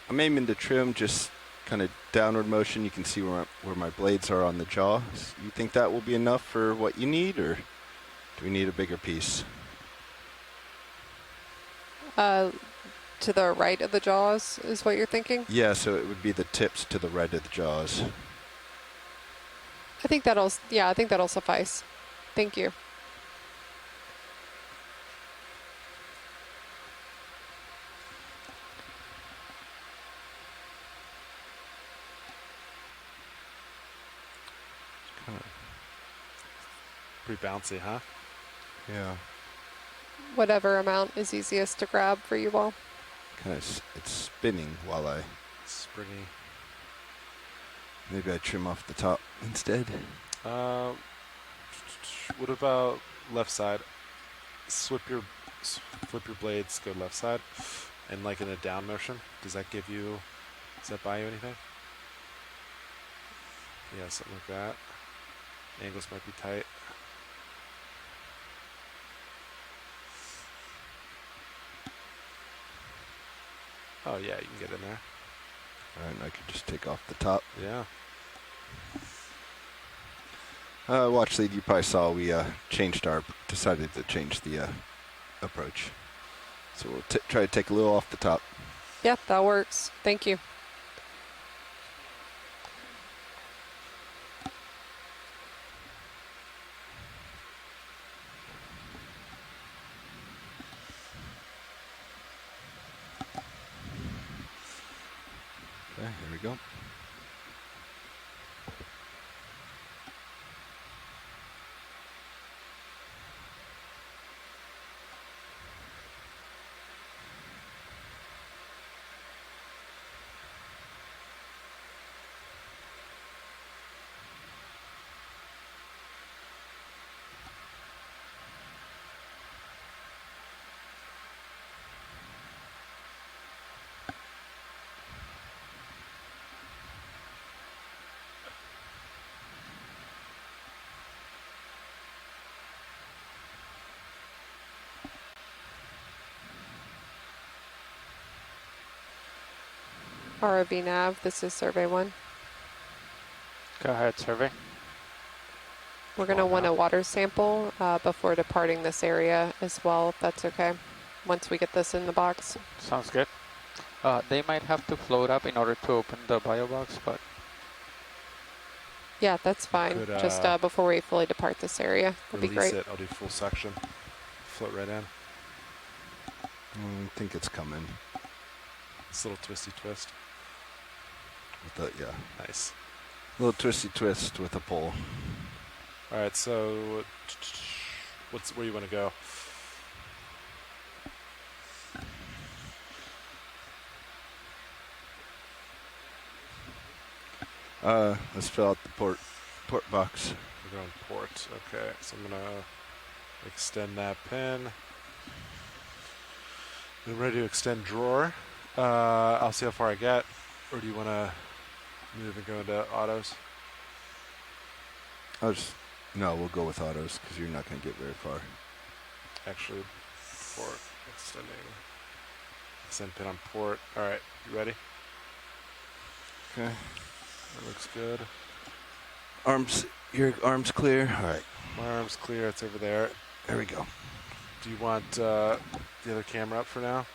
I'm aiming to trim just kind of downward motion. You can see where my blades are on the jaw. You think that will be enough for what you need, or do we need a bigger piece? To the right of the jaws is what you're thinking? Yeah, so it would be the tips to the right of the jaws. I think that'll suffice. Thank you. Kind of pretty bouncy, huh? Yeah. Whatever amount is easiest to grab for you all. Kind of, it's spinning while I. Springy. Maybe I trim off the top instead. What about left side? Flip your blades, go left side, and like in a down motion. Does that buy you anything? Yeah, something like that. Angles might be tight. Oh yeah, you can get in there. All right, and I could just take off the top. Yeah. Watch lead, you probably saw we decided to change the approach. So we'll try to take a little off the top. Yep, that works. Thank you. Okay, here we go. ROV nav, this is survey 1. Go ahead, survey. We're going to want a water sample before departing this area as well, if that's okay, once we get this in the box. Sounds good. They might have to float up in order to open the bio box, but... Yeah, that's fine. Just before we fully depart this area. That'd be great. Release it. I'll do full suction. Float right in. I think it's coming. It's a little twisty twist. With the, yeah. Nice. A little twisty twist with a pole. All right, so where you want to go? Let's fill out the port box. We're going port. Okay, so I'm gonna extend that pin. I'm ready to extend drawer. I'll see how far I get. Or do you want to move and go into autos? No, we'll go with autos because you're not going to get very far. Actually, port extend pin on port. All right, you ready? Okay. That looks good. Your arm's clear. All right. My arm's clear. It's over there. There we go. Do you want the other camera up for now?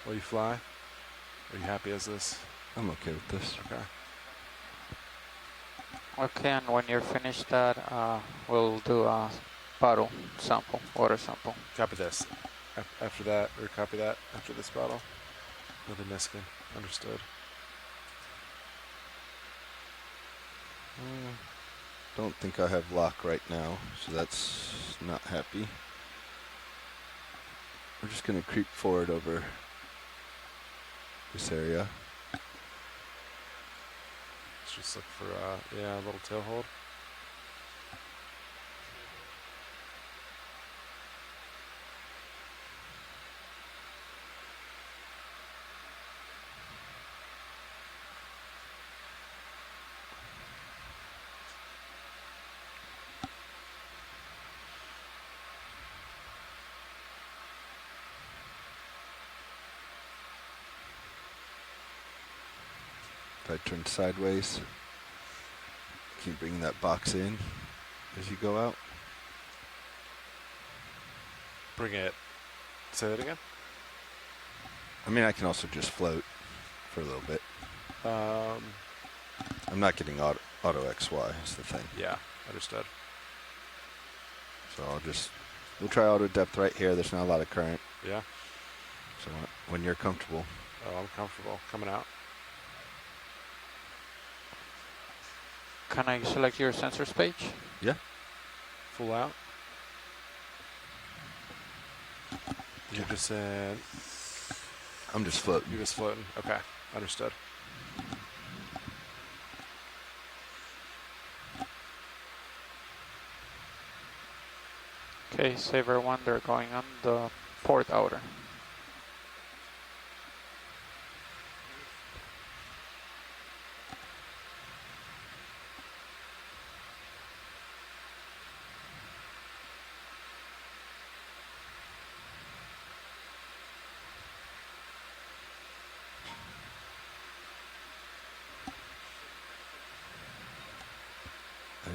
While you fly? Are you happy as this? I'm okay with this. Okay. Okay, and when you're finished that, we'll do a bottle sample, water sample. Copy this. After that, or copy that after this bottle. Another Niskin. Understood. Don't think I have lock right now, so that's not happy. We're just going to creep forward over this area. Let's just look for, yeah, a little tail hold. If I turn sideways, can you bring that box in as you go out? Bring it. Say that again? I mean, I can also just float for a little bit. I'm not getting auto XY is the thing. Yeah, understood. So we'll try auto depth right here. There's not a lot of current. Yeah. So when you're comfortable. Oh, I'm comfortable. Coming out. Can I select your sensors page? Yeah. Full out. You just said. I'm just floating. You're just floating. Okay, understood. Okay, Saver 1, they're going on the port outer.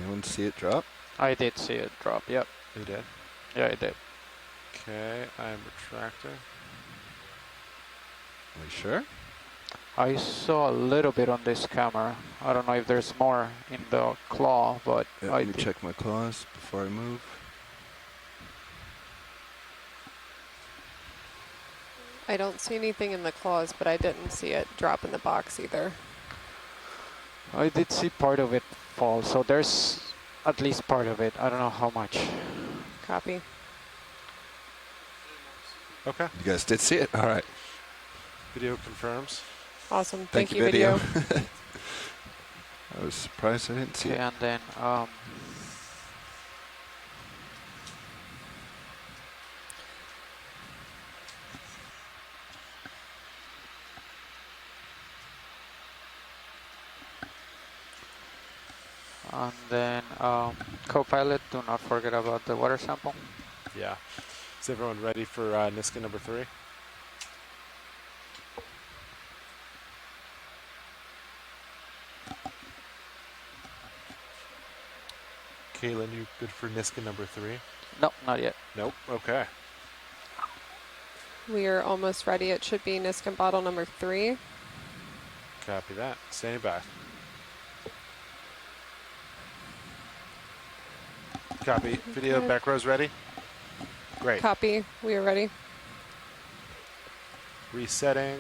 Anyone see it drop? I did see it drop, yep. You did? Yeah, I did. Okay, I'm retracting. Are you sure? I saw a little bit on this camera. I don't know if there's more in the claw, but Yeah, let me check my claws before I move. I don't see anything in the claws, but I didn't see it drop in the box either. I did see part of it fall, so there's at least part of it. I don't know how much. Copy. Okay. You guys did see it? All right. Video confirms. Awesome. Thank you, video. I was surprised I didn't see it. And then co-pilot, do not forget about the water sample. Yeah. Is everyone ready for Niskin number 3? Caitlin, you good for Niskin number 3? No, not yet. Nope. Okay. We are almost ready. It should be Niskin bottle number 3. Copy that. Standing by. Copy. Video back row's ready? Great. Copy. We are ready. Resetting.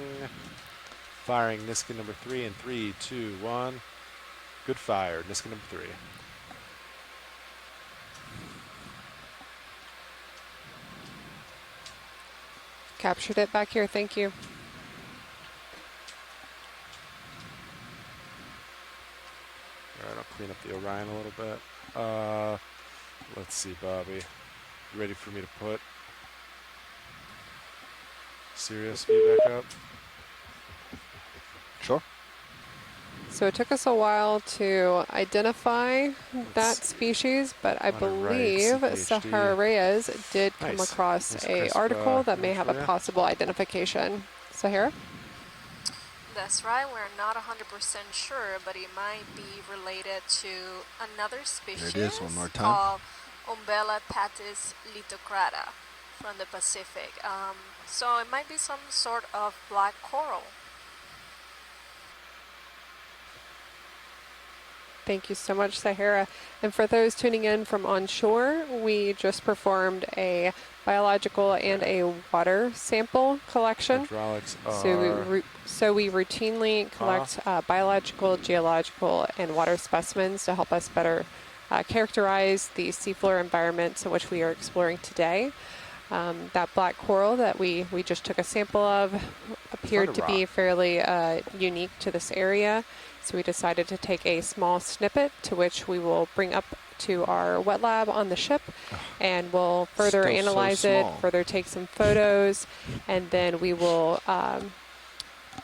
Firing Niskin number 3 in 3, 2, 1. Good fire. Niskin number 3. Captured it back here. Thank you. All right, I'll clean up the Orion a little bit. Let's see, Bobby. You ready for me to put Sirius V back up? Sure. So it took us a while to identify that species, but I believe Sahara Reyes did come across an article that may have a possible identification. Sahara? That's right. We're not 100% sure, but it might be related to another species there it is, one more time. called Umbella patis litocrata from the Pacific. So it might be some sort of black coral. Thank you so much, Sahara. And for those tuning in from onshore, we just performed a biological and a water sample collection. Hydraulics So we routinely collect biological, geological, and water specimens to help us better characterize the seafloor environments in which we are exploring today. That black coral that we just took a sample of appeared to be fairly unique to this area. So we decided to take a small snippet to which we will bring up to our wet lab on the ship, and we'll further analyze it, further take some photos, and then we will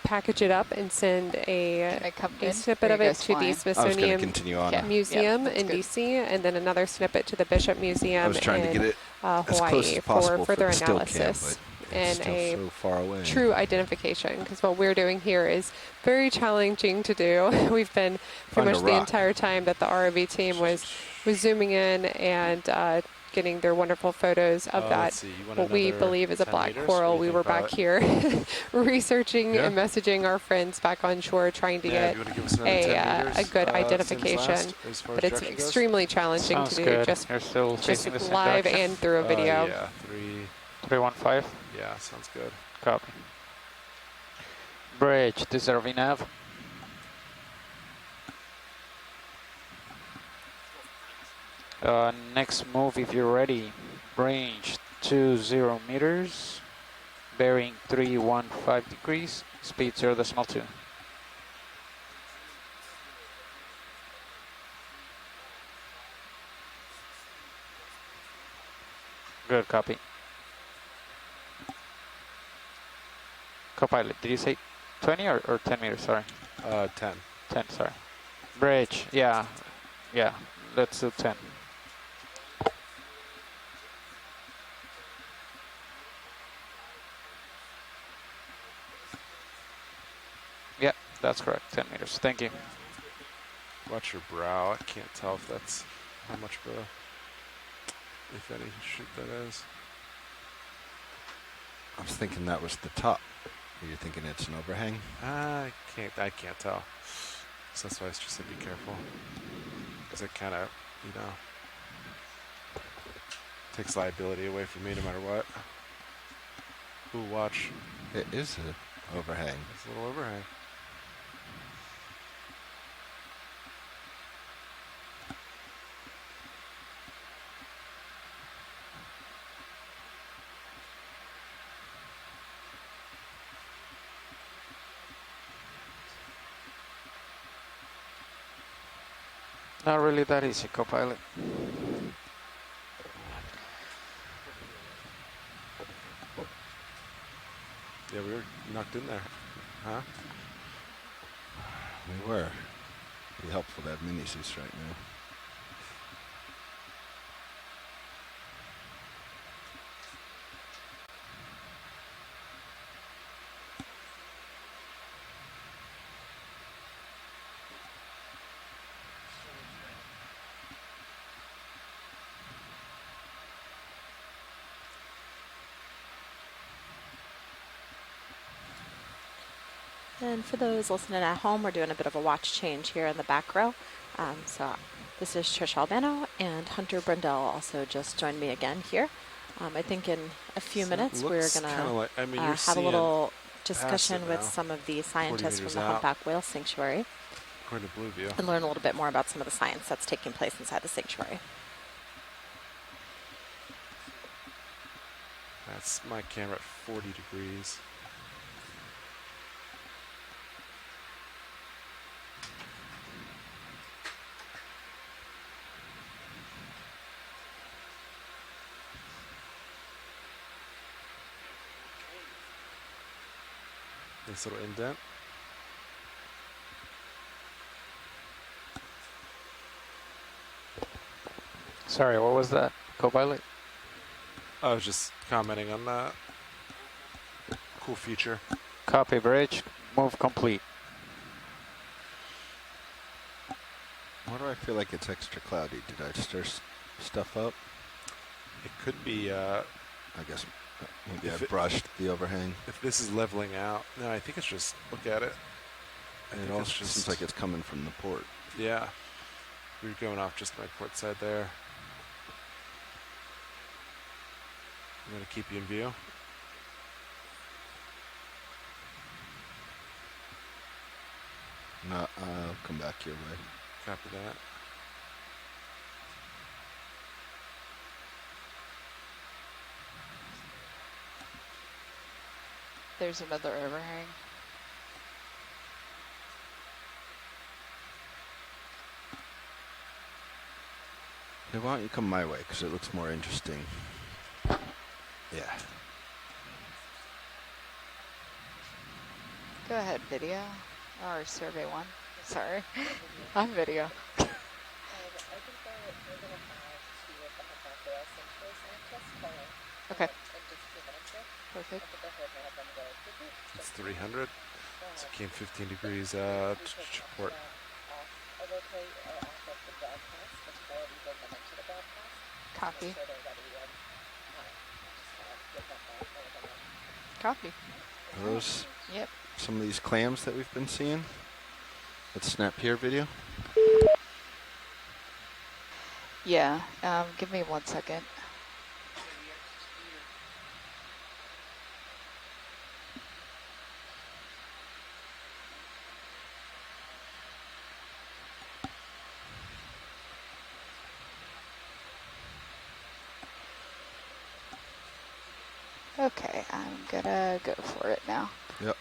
package it up and send a snippet of it to the Smithsonian Museum in DC, and then another snippet to the Bishop Museum in Hawaii for further analysis and a true identification, because what we're doing here is very challenging to do. We've been pretty much the entire time that the ROV team was zooming in and getting their wonderful photos of what we believe is a black coral. We were back here researching and messaging our friends back on shore, trying to get a good identification. But it's extremely challenging to do just live and through a video. Yeah, 315. Yeah, sounds good. Copy. Bridge to 0 VNAV. Next move if you're ready. Range 20 meters. Bearing 315 degrees. Speed 0.2. Good, copy. Copilot, did you say 20 or 10 meters? Sorry. 10. 10, sorry. Bridge, yeah. Let's do 10. Yeah, that's correct. 10 meters. Thank you. Watch your brow. I can't tell if that's how much of a, if any, shoot that is. I was thinking that was the top. Are you thinking it's an overhang? I can't tell. So that's why I just said be careful. Because it kind of, takes liability away from me no matter what. Ooh, watch. It is an overhang. It's a little overhang. Not really that easy, Copilot. Yeah, we were knocked in there. Huh? We were. Be helpful to have mini Zeus right now. And for those listening at home, we're doing a bit of a watch change here in the back row. So this is Trish Albano, and Hunter Brundell also just joined me again here. I think in a few minutes we're going to have a little discussion with some of the scientists from the Humpback Whale Sanctuary according to Blueview, and learn a little bit more about some of the science that's taking place inside the sanctuary. That's my camera at 40 degrees. This little indent. Sorry, what was that, Copilot? I was just commenting on that. Cool feature. Copy, bridge. Move complete. Why do I feel like it's extra cloudy? Did I stir stuff up? It could be, I guess maybe I brushed the overhang. If this is leveling out. No, I think it's just, look at it. It also seems like it's coming from the port. Yeah. We're going off just my port side there. I'm going to keep you in view. No, I'll come back your way. Copy that. There's another overhang. Hey, why don't you come my way, because it looks more interesting. Yeah. Go ahead, video. Or survey one. Sorry. I'm video. Okay. Perfect. It's 300. So came 15 degrees port. Copy. Copy. Are those Yep. some of these clams that we've been seeing? Let's snap here video. Yeah. Give me 1 second. Okay, I'm gonna go for it now. Yep.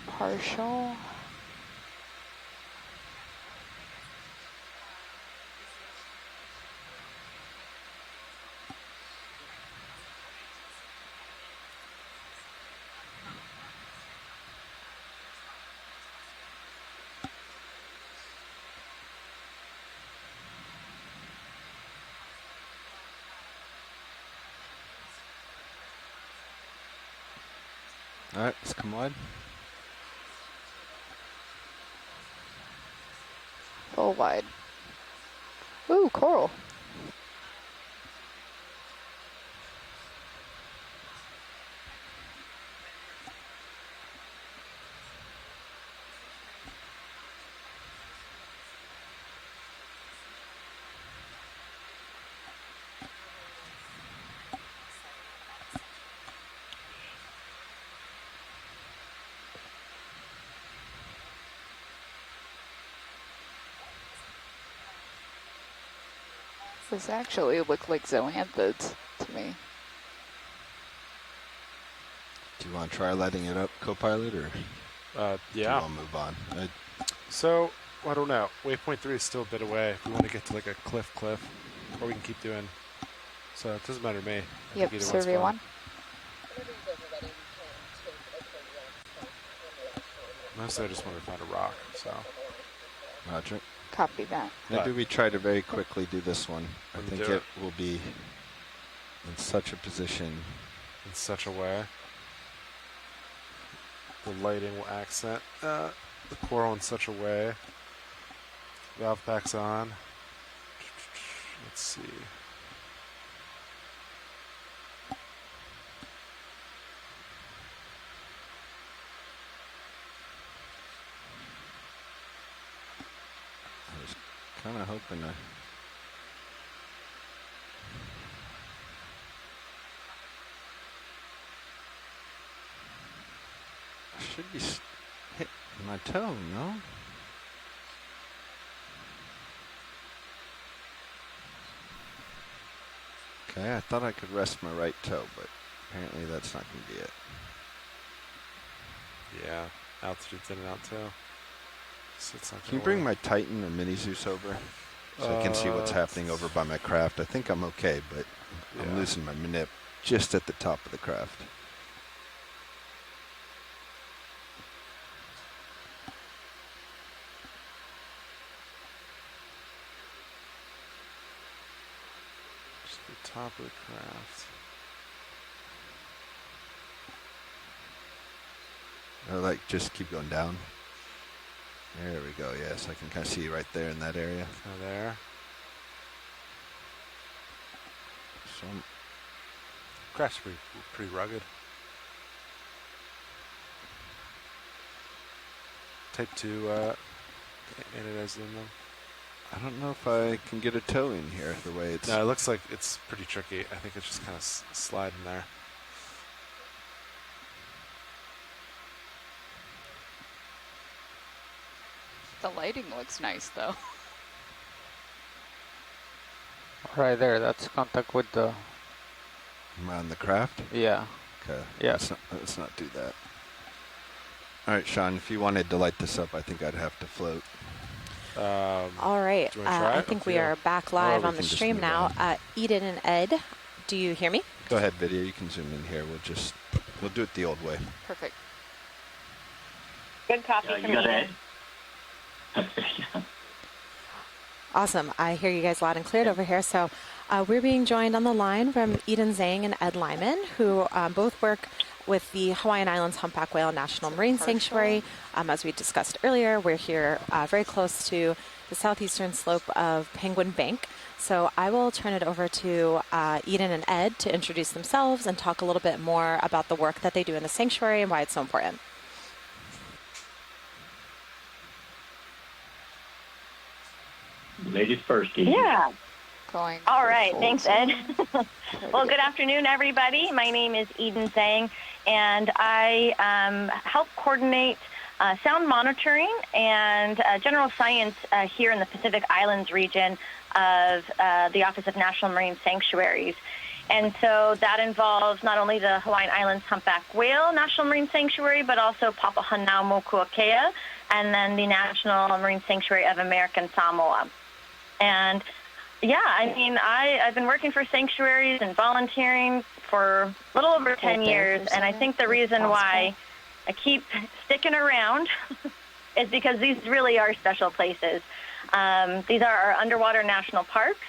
Partial. All right, let's come wide. Full wide. Ooh, coral. This actually look like zoanthids to me. Do you want to try lighting it up, co-pilot, or yeah. do you want to move on? So, I don't know. Waypoint 3 is still a bit away. If we want to get to like a cliff, or we can keep doing. So it doesn't matter to me. Yep, survey one. Mostly I just wanted to find a rock, so. Roger. Copy that. Maybe we try to very quickly do this one. I think do it will be in such a position. In such a way. The lighting will accent the coral in such a way. Valve pack's on. Let's see. I was kind of hoping to. I should be hit my toe, no? Okay, I thought I could rest my right toe, but apparently that's not going to be it. Yeah, altitude's in and out too. So it's not Can you bring my Titan or Mini Zeus over so I can see what's happening over by my craft? I think I'm okay, but I'm losing my manip just at the top of the craft. Just the top of the craft. Or like just keep going down. There we go. Yes, I can kind of see you right there in that area. There. So craft's pretty rugged. Type 2 anodized aluminum. I don't know if I can get a toe in here the way it's... No, it looks like it's pretty tricky. I think it's just kind of sliding there. The lighting looks nice, though. Right there, that's contact with the... Am I on the craft? Yeah. Okay. Yeah. Let's not do that. All right, Sean, if you wanted to light this up, I think I'd have to float. All right. I think we are back live on the stream now. Eden and Ed, do you hear me? Go ahead, video. You can zoom in here. We'll do it the old way. Perfect. Good copy from you got Eden. Awesome. I hear you guys loud and clear over here. So we're being joined on the line from Eden Zhang and Ed Lyman, who both work with the Hawaiian Islands Humpback Whale National Marine Sanctuary. As we discussed earlier, we're here very close to the southeastern slope of Penguin Bank. So I will turn it over to Eden and Ed to introduce themselves and talk a little bit more about the work that they do in the sanctuary and why it's so important. Ladies first, Katie. Yeah. Going. All right. Thanks, Ed. Well, good afternoon, everybody. My name is Eden Zhang, and I help coordinate sound monitoring and general science here in the Pacific Islands region of the Office of National Marine Sanctuaries. And so that involves not only the Hawaiian Islands Humpback Whale National Marine Sanctuary, but also Papahanaumokuakea, and then the National Marine Sanctuary of American Samoa. And yeah, I mean, I've been working for sanctuaries and volunteering for a little over 10 years, and I think the reason why I keep sticking around is because these really are special places. These are our underwater national parks,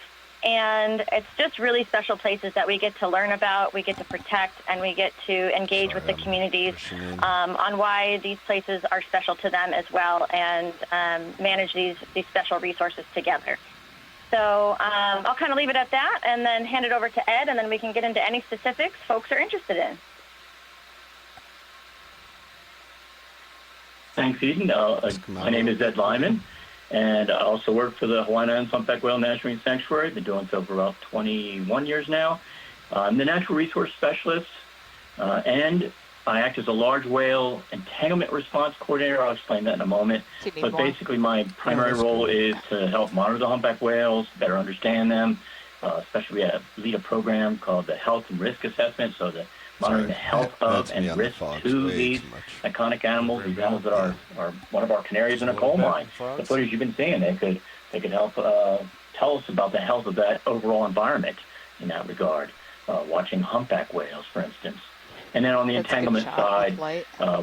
and it's just really special places that we get to learn about, we get to protect, and we get to engage with the communities on why these places are special to them as well, and manage these special resources together. So I'll kind of leave it at that and then hand it over to Ed, and then we can get into any specifics folks are interested in. Thanks, Eden. My name is Ed Lyman, and I also work for the Hawaiian Islands Humpback Whale National Marine Sanctuary. Been doing so for about 21 years now. I'm the natural resource specialist, and I act as a large whale entanglement response coordinator. I'll explain that in a moment. But basically, my primary role is to help monitor the humpback whales, better understand them. Especially, we lead a program called the Health and Risk Assessment, so the monitoring the health of and risk to these iconic animals, these animals that are one of our canaries in a coal mine. The footage you've been seeing, they could help tell us about the health of that overall environment in that regard. Watching humpback whales, for instance. And then on the entanglement side,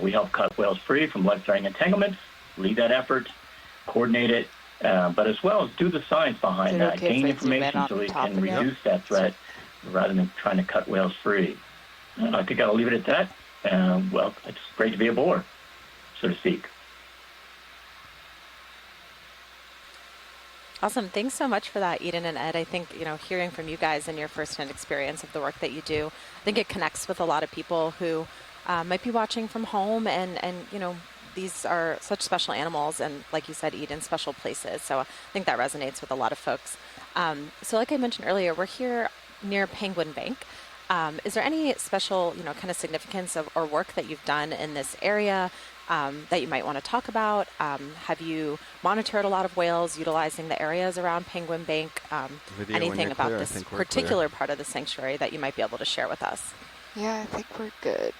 we help cut whales free from life-threatening entanglements, lead that effort, coordinate it, but as well as do the science behind that, gain information so we can reduce that threat rather than trying to cut whales free. I think I'll leave it at that. Well, it's great to be aboard, so to speak. Awesome. Thanks so much for that, Eden and Ed. I think, hearing from you guys and your firsthand experience of the work that you do, I think it connects with a lot of people who might be watching from home and these are such special animals and, like you said, Eden, special places. So I think that resonates with a lot of folks. So like I mentioned earlier, we're here near Penguin Bank. Is there any special, kind of significance or work that you've done in this area that you might want to talk about? Have you monitored a lot of whales utilizing the areas around Penguin Bank? Anything about this particular part of the sanctuary that you might be able to share with us? Yeah, I think we're good.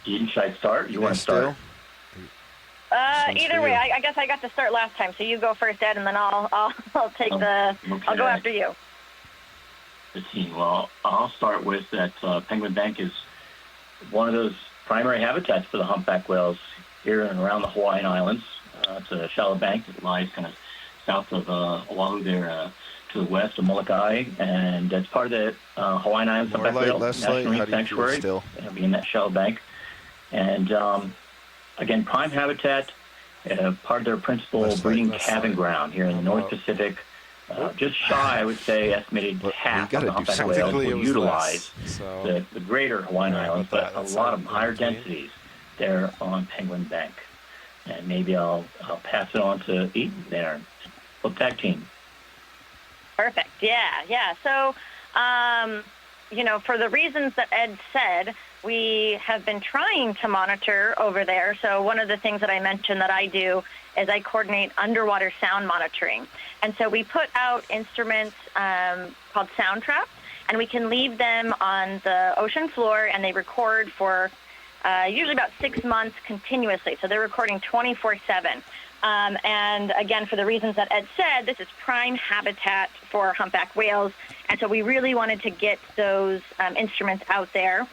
Eden, should I start? You want to start? Either way, I guess I got to start last time, so you go first, Ed, and then I'll take I'll go after you. Well, I'll start with that Penguin Bank is one of those primary habitats for the humpback whales here and around the Hawaiian Islands. It's a shallow bank that lies kind of south of Oahu there to the west of Molokai, and it's part of the Hawaiian Islands Humpback Whale National Marine Sanctuary. It'll be in that shallow bank. And again, prime habitat, part of their principal breeding calving ground here in the North Pacific. Just shy, I would say, estimated half of the humpback whales will utilize the greater Hawaiian Islands, but a lot of them higher densities there on Penguin Bank. And maybe I'll pass it on to Eden there. We'll tag team. Perfect. Yeah. So, for the reasons that Ed said, we have been trying to monitor over there. So one of the things that I mentioned that I do is I coordinate underwater sound monitoring. And so we put out instruments called sound traps, and we can leave them on the ocean floor, and they record for usually about 6 months continuously. So they're recording 24/7. And again, for the reasons that Ed said, this is prime habitat for humpback whales. And so we really wanted to get those instruments out there.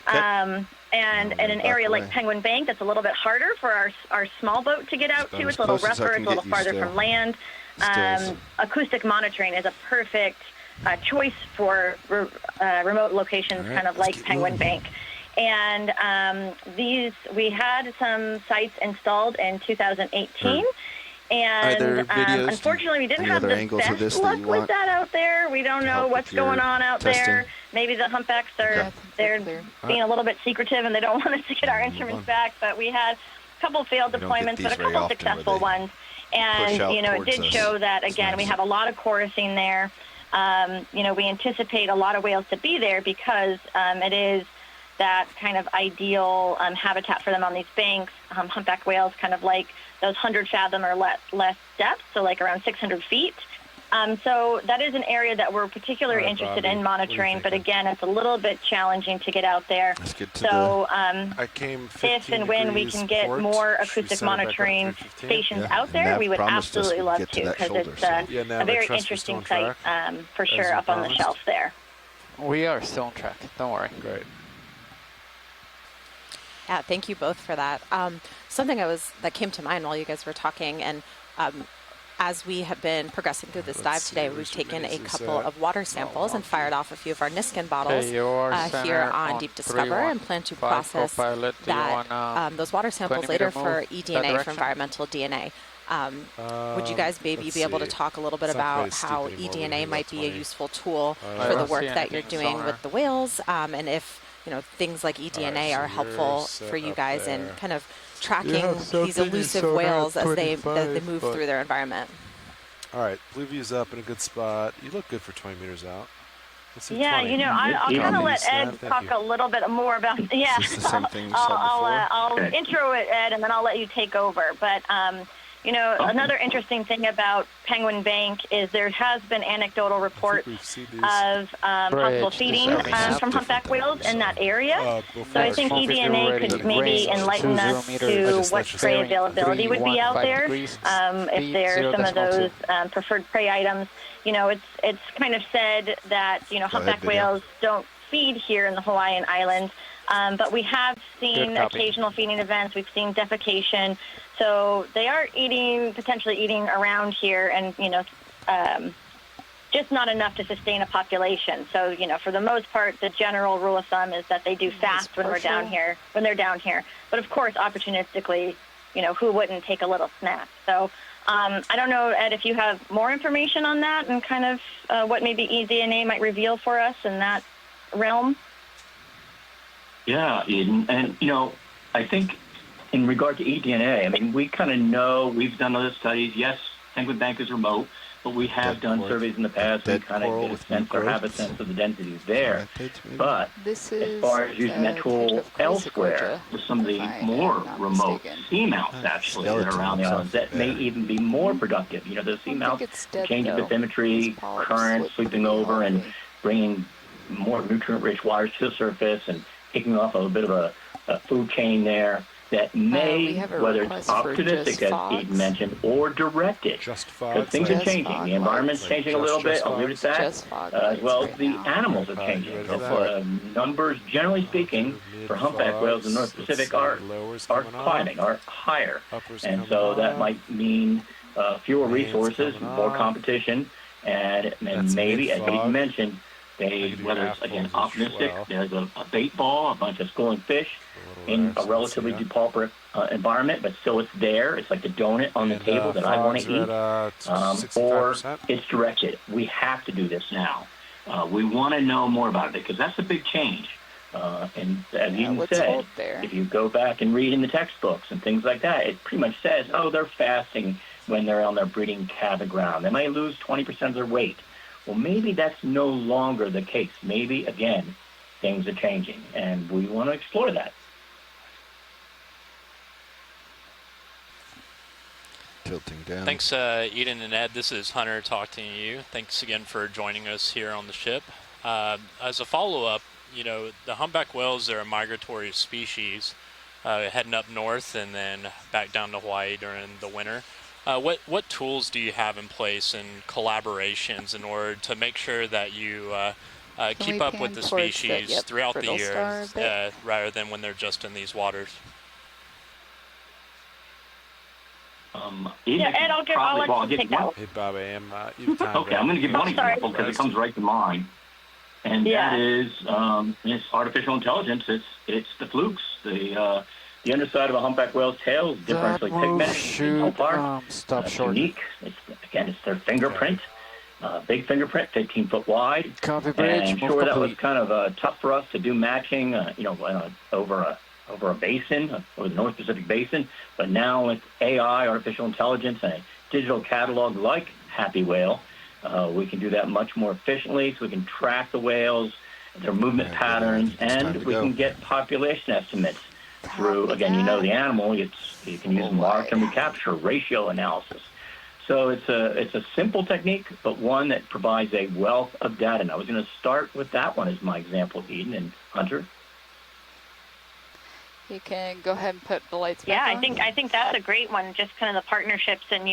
And in an area like Penguin Bank, that's a little bit harder for our small boat to get out to. It's a little rougher, it's a little farther from land. Acoustic monitoring is a perfect choice for remote locations, kind of like Penguin Bank. And we had some sites installed in 2018. And unfortunately, we didn't have the best luck with that out there. We don't know what's going on out there. Maybe the humpbacks they're being a little bit secretive and they don't want us to get our instruments back. But we had a couple failed deployments, but a couple successful ones. And it did show that again we have a lot of chorusing there. We anticipate a lot of whales to be there because it is that kind of ideal habitat for them on these banks. Humpback whales kind of like those 100 fathom or less depth, so like around 600 feet. So that is an area that we're particularly interested in monitoring, but again, it's a little bit challenging to get out there. So if and when we can get more acoustic monitoring stations out there, we would absolutely love to, because it's a very interesting site for sure up on the shelf there. We are still on track. Don't worry. Great. Yeah, thank you both for that. Something that came to mind while you guys were talking, and as we have been progressing through this dive today, we've taken a couple of water samples and fired off a few of our Niskin bottles here on Deep Discover, and plan to process those water samples later for eDNA, for environmental DNA. Would you guys maybe be able to talk a little bit about how eDNA might be a useful tool for the work that you're doing with the whales, and if things like eDNA are helpful for you guys in kind of tracking these elusive whales as they move through their environment. All right, blue view's up in a good spot. You look good for 20 meters out. Yeah, I'll kind of let Ed talk a little bit more about. Yeah, I'll intro it, Ed, and then I'll let you take over. But another interesting thing about Penguin Bank is there has been anecdotal reports of possible feeding from humpback whales in that area. So I think eDNA could maybe enlighten us to what prey availability would be out there. If there are some of those preferred prey items. It's kind of said that, humpback whales don't feed here in the Hawaiian Islands. But we have seen occasional feeding events. We've seen defecation. So they are potentially eating around here, and, just not enough to sustain a population. So, for the most part, the general rule of thumb is that they do fast when they're down here. But of course, opportunistically, who wouldn't take a little snack? So I don't know, Ed, if you have more information on that and kind of what maybe eDNA might reveal for us in that realm. Yeah, Eden. And, I think in regard to eDNA, we kind of know, we've done other studies. Yes, Penguin Bank is remote, but we have done surveys in the past. We kind of get a sense or have a sense of the densities there. But as far as using that tool elsewhere, with some of the more remote seamounts, actually, that are around the islands, that may even be more productive. The seamounts changing bathymetry, current, sweeping over, and bringing more nutrient-rich waters to the surface, and taking off a bit of a food chain there that may, whether it's opportunistic, as Eden mentioned, or directed, because things are changing. The environment's changing a little bit, I'll leave it at that, as well as the animals are changing. Numbers, generally speaking, for humpback whales in the North Pacific are climbing, are higher. And so that might mean fewer resources, more competition, and maybe, as Eden mentioned, whether it's, again, opportunistic, there's a bait ball, a bunch of schooling fish in a relatively depauperate environment, but still it's there. It's like the donut on the table that I want to eat. Or it's directed. We have to do this now. We want to know more about it, because that's a big change. And as you said, if you go back and read in the textbooks and things like that, it pretty much says, oh, they're fasting when they're on their breeding calving ground. They may lose 20% of their weight. Well, maybe that's no longer the case. Maybe, again, things are changing, and we want to explore that. Tilting down. Thanks, Eden and Ed. This is Hunter talking to you. Thanks again for joining us here on the ship. As a follow-up, you know, the humpback whales are a migratory species, heading up north and then back down to Hawaii during the winter. What tools do you have in place and collaborations in order to make sure that you keep up with the species throughout the year, rather than when they're just in these waters? Ed, I'll let you take that one. Hey, Bob, I'm okay, I'm going to give one example because it comes right to mind. And that is it's artificial intelligence. It's the flukes. The underside of a humpback whale's tail is differentially pigmented. Stop short. Unique. It's their fingerprint. Big fingerprint, 15 foot wide. Copy, bridge. And sure, that was kind of tough for us to do matching, over a basin, over the North Pacific Basin. But now with AI, artificial intelligence, and a digital catalog like Happy Whale, we can do that much more efficiently. So we can track the whales, their movement patterns, and we can get population estimates through, again, the animal. You can use mark and recapture ratio analysis. So it's a simple technique, but one that provides a wealth of data. And I was going to start with that one as my example, Eden and Hunter. You can go ahead and put the lights back on. I think that's a great one, just kind of the partnerships and,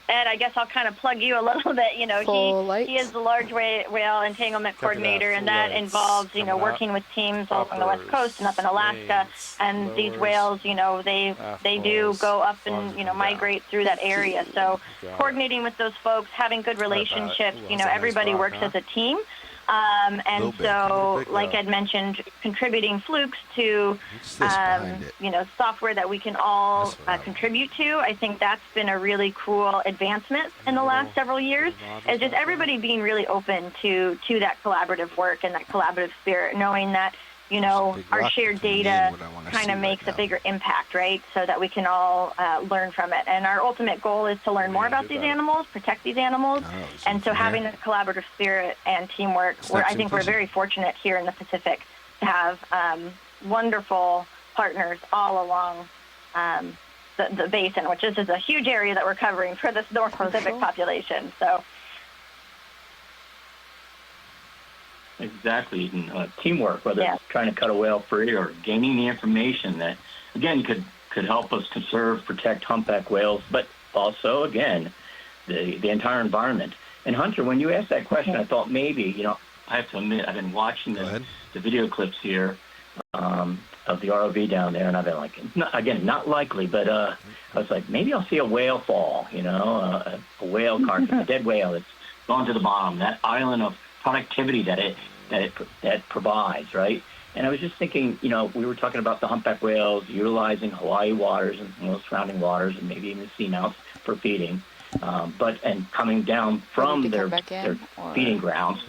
Ed, I guess I'll kind of plug you a little bit. He is the large whale entanglement coordinator, and that involves, working with teams along the West Coast and up in Alaska. And these whales, they do go up and, migrate through that area. So coordinating with those folks, having good relationships, everybody works as a team. And so, like Ed mentioned, contributing flukes to, software that we can all contribute to. I think that's been a really cool advancement in the last several years. It's just everybody being really open to that collaborative work and that collaborative spirit, knowing that, our shared data kind of makes a bigger impact, right? So that we can all learn from it. And our ultimate goal is to learn more about these animals, protect these animals. And so having the collaborative spirit and teamwork, I think we're very fortunate here in the Pacific to have wonderful partners all along the basin, which is a huge area that we're covering for this North Pacific population. So. Exactly, and teamwork, whether it's trying to cut a whale free or gaining the information that, again, could help us conserve, protect humpback whales, but also, again, the entire environment. And Hunter, when you asked that question, I thought maybe, I have to admit, I've been watching the video clips here of the ROV down there, and I've been like, not likely, but I was like, maybe I'll see a whale fall, a whale carcass, a dead whale that's gone to the bottom, that island of productivity that it provides, right? And I was just thinking, we were talking about the humpback whales utilizing Hawaii waters and surrounding waters and maybe even seamounts for feeding, and coming down from their feeding grounds.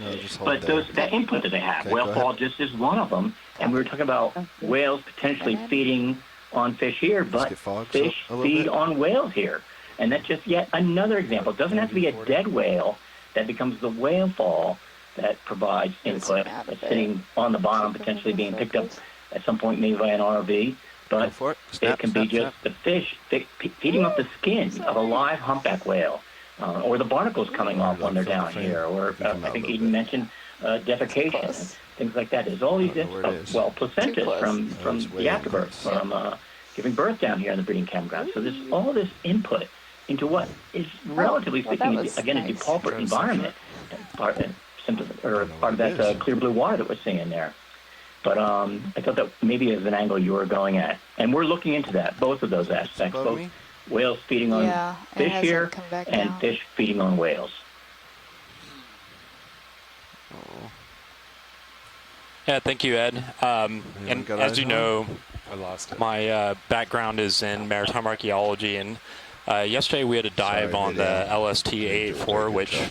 But that input that they have, whale fall just is one of them. And we were talking about whales potentially feeding on fish here, but fish feed on whales here. And that's just yet another example. It doesn't have to be a dead whale that becomes the whale fall that provides input that's sitting on the bottom, potentially being picked up at some point maybe by an ROV. But it can be just the fish feeding off the skin of a live humpback whale, or the barnacles coming off when they're down here, or I think Eden mentioned defecation, and things like that. There's all these placentas from the afterbirth, from giving birth down here in the breeding campground. So there's all this input into what is relatively speaking, again, a depauperate environment, part of that clear blue water that we're seeing there. But I thought that maybe is an angle you were going at. And we're looking into that, both of those aspects, both whales feeding on fish here and fish feeding on whales. Yeah, thank you, Ed. And as you know, my background is in maritime archaeology, and Yesterday we had a dive on the LST-884, which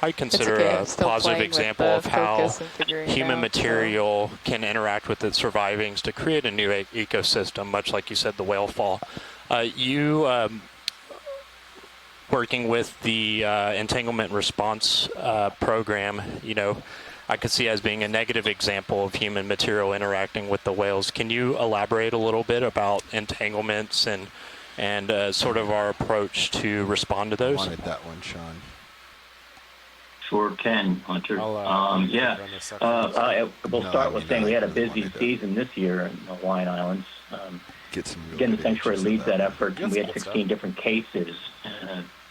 I consider a positive example of how human material can interact with its survivings to create a new ecosystem, much like you said, the whale fall. Working with the entanglement response program, I could see as being a negative example of human material interacting with the whales. Can you elaborate a little bit about entanglements and sort of our approach to respond to those? I wanted that one, Sean. Sure can, Hunter. Yeah. We'll start with saying we had a busy season this year in the Hawaiian Islands. Again, the sanctuary leads that effort. We had 16 different cases,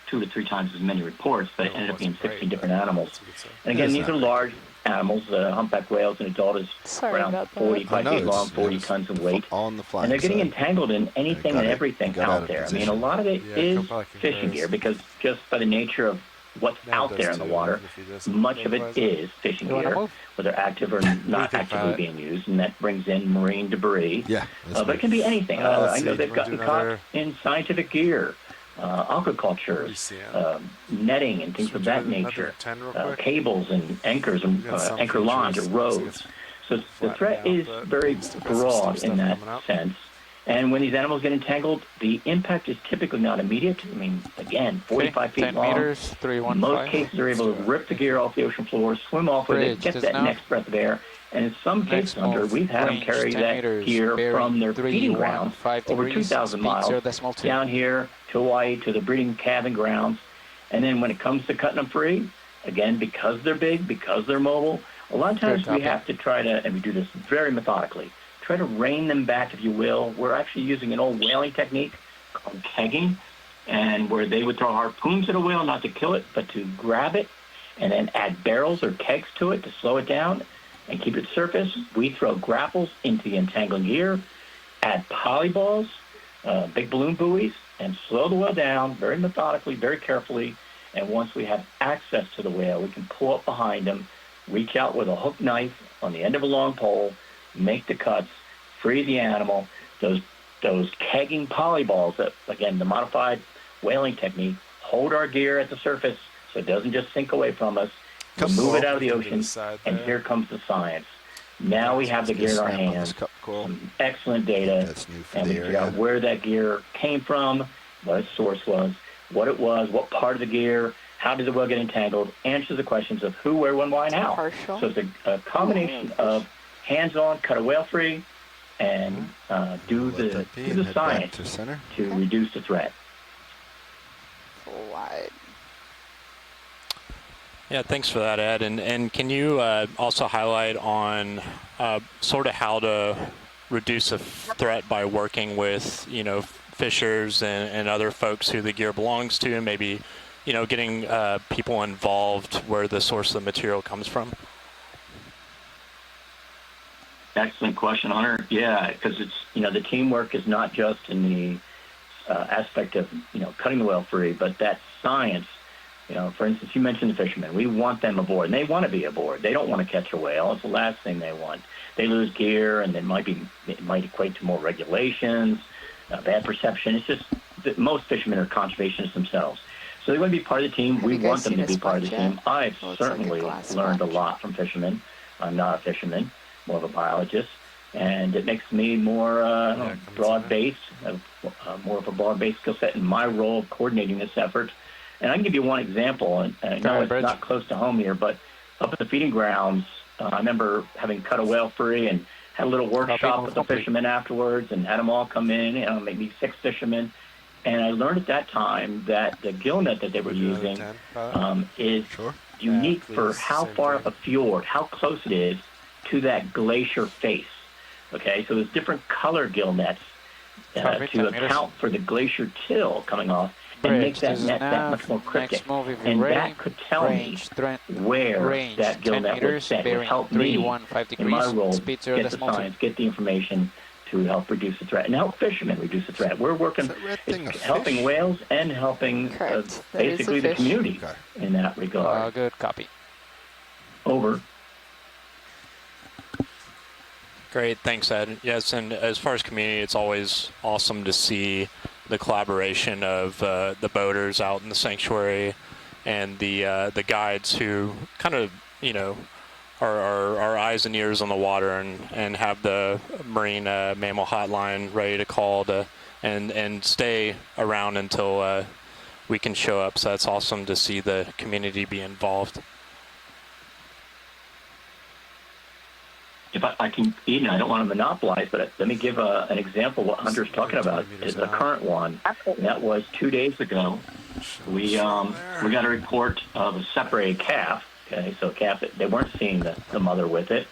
2 to 3 times as many reports, but it ended up being 16 different animals. And again, these are large animals. Humpback whales, an adult is around 45 feet long, 40 tons of weight. And they're getting entangled in anything and everything out there. I mean, a lot of it is fishing gear because just by the nature of what's out there in the water, much of it is fishing gear, whether active or not actively being used, and that brings in marine debris. But it can be anything. I know they've gotten caught in scientific gear, aquaculture, netting and things of that nature, cables and anchors and anchor lines or roads. So the threat is very broad in that sense. And when these animals get entangled, the impact is typically not immediate. I mean, again, 45 feet long. Meters, in most cases, they're able to rip the gear off the ocean floor, swim off with it, get that next breath of air. And in some cases, we've had them carry that gear from their feeding grounds over 2,000 miles down here to Hawaii to the breeding calving grounds. And then when it comes to cutting them free, again, because they're big, because they're mobile, a lot of times we have to try to, and we do this very methodically, try to rein them back, if you will. We're actually using an old whaling technique called kegging, and where they would throw harpoons at a whale, not to kill it, but to grab it, and then add barrels or kegs to it to slow it down and keep it surface. We throw grapples into the entangling gear, add polyballs, big balloon buoys, and slow the whale down very methodically, very carefully. And once we have access to the whale, we can pull up behind them, reach out with a hook knife on the end of a long pole, make the cuts, free the animal. Those kegging polyballs that, again, the modified whaling technique, hold our gear at the surface so it doesn't just sink away from us. Move it out of the ocean, and here comes the science. Now we have the gear in our hands, some excellent data, and we figure out where that gear came from, what its source was, what part of the gear, how did the whale get entangled, answers the questions of who, where, when, why, and how. So it's a combination of hands-on, cut a whale free, and do the science to reduce the threat. Wide. Yeah, thanks for that, Ed. And can you also highlight on sort of how to reduce a threat by working with, fishers and other folks who the gear belongs to, and maybe, getting people involved where the source of the material comes from? Excellent question, Hunter. Yeah, because it's, the teamwork is not just in the aspect of, cutting the whale free, but that science. For instance, you mentioned the fishermen. We want them aboard, and they want to be aboard. They don't want to catch a whale. It's the last thing they want. They lose gear, and it might equate to more regulations, bad perception. It's just that most fishermen are conservationists themselves. So they want to be part of the team. We want them to be part of the team. I've certainly learned a lot from fishermen. I'm not a fisherman, more of a biologist, and it makes me more broad-based, more of a broad-based skill set in my role of coordinating this effort. And I can give you one example, and I know it's not close to home here, but up at the feeding grounds, I remember having cut a whale free and had a little workshop with the fishermen afterwards and had them all come in, maybe 6 fishermen. And I learned at that time that the gill net that they were using is unique for how far up a fjord, how close it is to that glacier face. Okay, so there's different color gill nets to account for the glacier till coming off and make that net that much more cryptic. And that could tell me where that gill net would set. It would help me in my role get the science, get the information to help reduce the threat and help fishermen reduce the threat. We're working, helping whales and helping basically the community in that regard. Good copy. Over. Great, thanks, Ed. Yes, and as far as community, it's always awesome to see the collaboration of the boaters out in the sanctuary and the guides who kind of, are our eyes and ears on the water and have the marine mammal hotline ready to call and stay around until we can show up. So that's awesome to see the community be involved. If I can, Eden, I don't want to monopolize, but let me give an example. What Hunter's talking about is the current one. That was 2 days ago. We got a report of a separated calf. Okay, so calf, they weren't seeing the mother with it,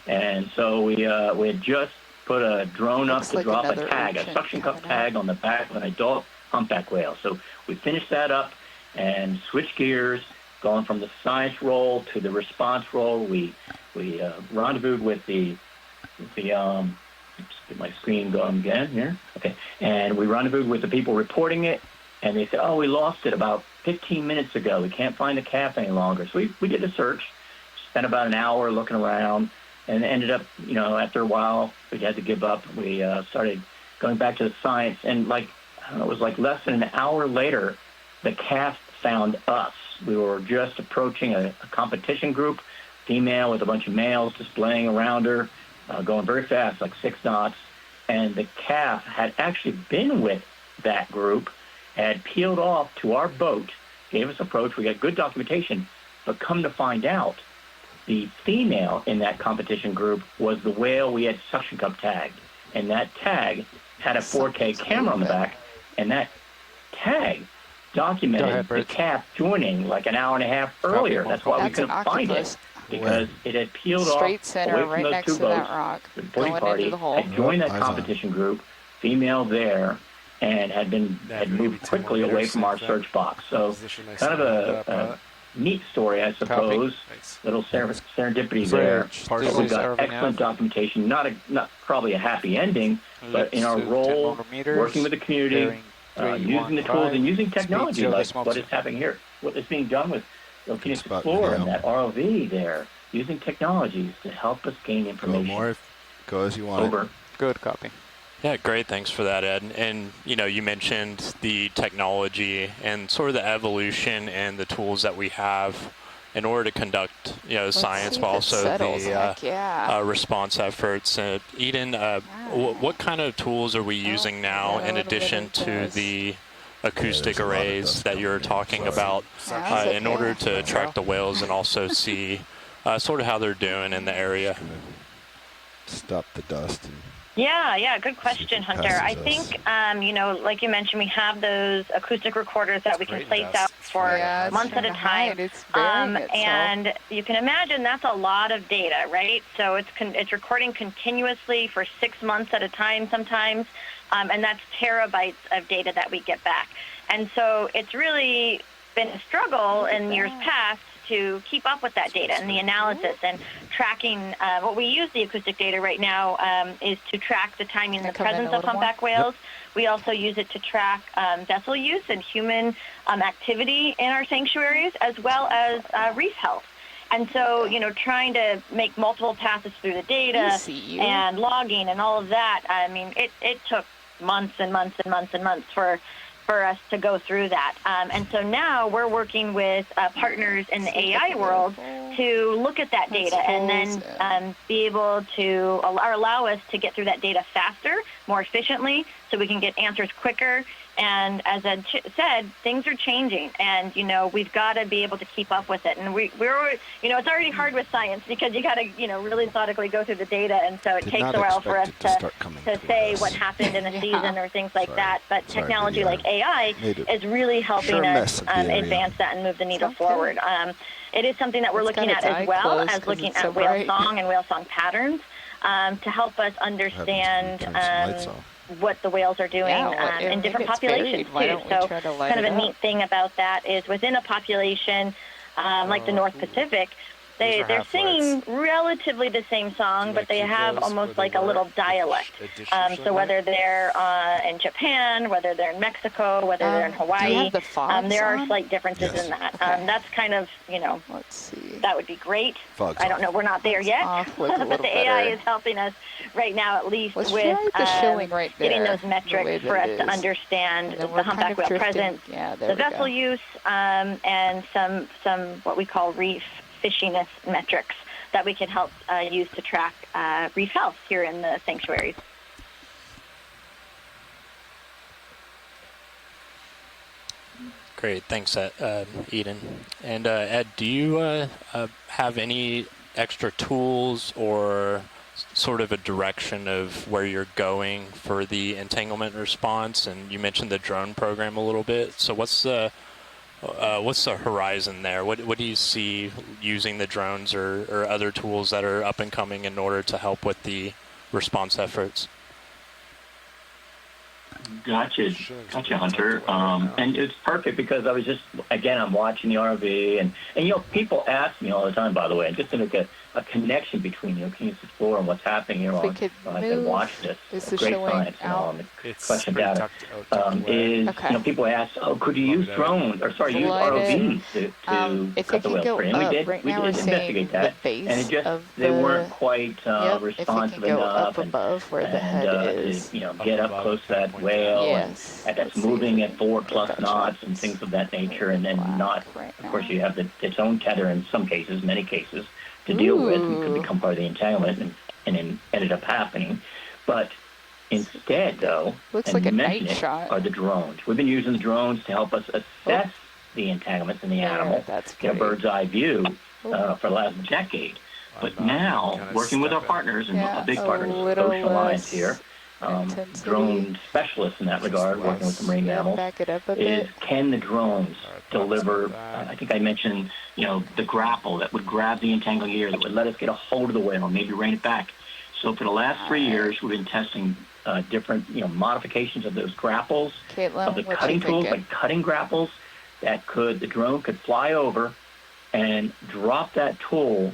and so we had just put a drone up to drop a tag, a suction cup tag on the back of an adult humpback whale. So we finished that up and switched gears, going from the science role to the response role. We rendezvoused with the let's get my screen going again here. Okay, and we rendezvoused with the people reporting it, and they said, "Oh, we lost it about 15 minutes ago. We can't find the calf any longer." So we did a search, spent about an hour looking around, and ended up, after a while, we had to give up. We started going back to the science, and it was like less than an hour later, the calf found us. We were just approaching a competition group, female with a bunch of males displaying around her, going very fast, like 6 knots, and the calf had actually been with that group, had peeled off to our boat, gave us approach. We got good documentation, but come to find out, the female in that competition group was the whale we had suction cup tagged, and that tag had a 4K camera on the back, and that tag documented the calf joining like an hour and a half earlier. That's why we couldn't find it, because it had peeled Straight off center, away from right those next 2 to boats. that rock, The reporting going party into the hole. had joined that competition group, female there, and had moved quickly away from our search box. So kind of a neat story, I suppose. Little serendipity there. But we got excellent documentation. Not probably a happy ending, but in our role, working with the community, using the tools and using technology like what is happening here, what is being done with the Phoenix Explorer and that ROV there, using technologies to help us gain information. Go as you want. Over. Good copy. Yeah, great. Thanks for that, Ed. And, you mentioned the technology and sort of the evolution and the tools that we have in order to conduct, science, but also the response efforts. Eden, what kind of tools are we using now in addition to the acoustic arrays that you're talking about in order to track the whales and also see sort of how they're doing in the area? Stop the dust. Yeah, good question, Hunter. I think, like you mentioned, we have those acoustic recorders that we can place out for months at a time. And you can imagine that's a lot of data, right? So it's recording continuously for 6 months at a time sometimes, and that's terabytes of data that we get back. And so it's really been a struggle in years past to keep up with that data and the analysis and tracking. What we use the acoustic data right now is to track the timing and the presence of humpback whales. Yep. We also use it to track vessel use and human activity in our sanctuaries, as well as reef health. And so, trying to make multiple passes through the data and logging and all of that, I mean, it took months and months and months and months for us to go through that. And so now we're working with partners in the AI world to look at that data and then be able to allow us to get through that data faster, more efficiently, so we can get answers quicker. And as Ed said, things are changing, and we've got to be able to keep up with it. And we're it's already hard with science because you got to really methodically go through the data, and so it takes a while for us to say what happened in a season or things like that. But technology like AI is really helping us advance that and move the needle forward. It is something that we're looking at as well as looking at whale song and whale song patterns to help us understand what the whales are doing in different populations too. So kind of a neat thing about that is within a population like the North Pacific, they're singing relatively the same song, but they have almost like a little dialect. So whether they're in Japan, whether they're in Mexico, whether they're in Hawaii, there are slight differences in that. That's kind of, Let's see. that would be great. Fog's I don't off. know, we're not there yet, but the AI is helping us right now at least with getting those metrics for us to understand the humpback whale presence, the vessel use, and some what we call reef fishiness metrics that we can help use to track reef health here in the sanctuaries. Great, thanks, Eden. And Ed, do you have any extra tools or sort of a direction of where you're going for the entanglement response? And you mentioned the drone program a little bit. So what's the horizon there? What do you see using the drones or other tools that are up and coming in order to help with the response efforts? Gotcha, Hunter. And it's perfect because I was just, again, I'm watching the ROV, and you know, people ask me all the time, by the way, just to make a connection between the Okeanos Explorer and what's happening here on, as I watch this. Great science on the question data. You know, people ask, oh, could you use drones, or sorry, use ROVs to cut the whale free? And we did investigate that, and it just, they weren't quite responsive enough, and you know, get up close to that whale, and that's moving at 4+ knots and things of that nature, and then not, of course, you have its own tether in some cases, many cases, to deal with, and could become part of the entanglement, and it ended up happening. But instead, though, and you mentioned it, are the drones. We've been using the drones to help us assess the entanglements in the animal, get a bird's eye view for the last decade. But now, working with our partners, and a big partner is the Ocean Alliance here, drone specialists in that regard, working with the marine mammals, is can the drones deliver, I think I mentioned, you know, the grapple that would grab the entangling gear, that would let us get a hold of the whale and maybe rein it back. So for the last 3 years, we've been testing different, you know, modifications of those grapples, of the cutting tools, like cutting grapples, that the drone could fly over and drop that tool,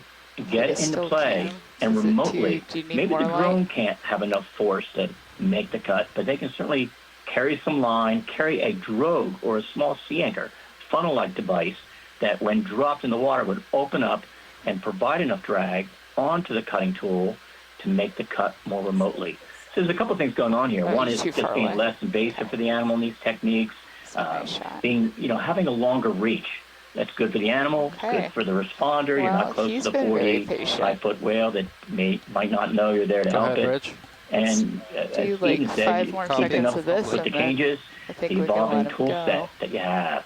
get it into play, and remotely, maybe the drone can't have enough force to make the cut, but they can certainly carry some line, carry a drogue or a small sea anchor, funnel-like device that when dropped in the water would open up and provide enough drag onto the cutting tool to make the cut more remotely. So there's a couple things going on here. One is just being less invasive for the animal in these techniques, being, you know, having a longer reach. That's good for the animal, good for the responder. You're not close to the 45-foot whale that might not know you're there to help it. Rich. And as Eden said, keeping up with the changes, the evolving tool set that you have.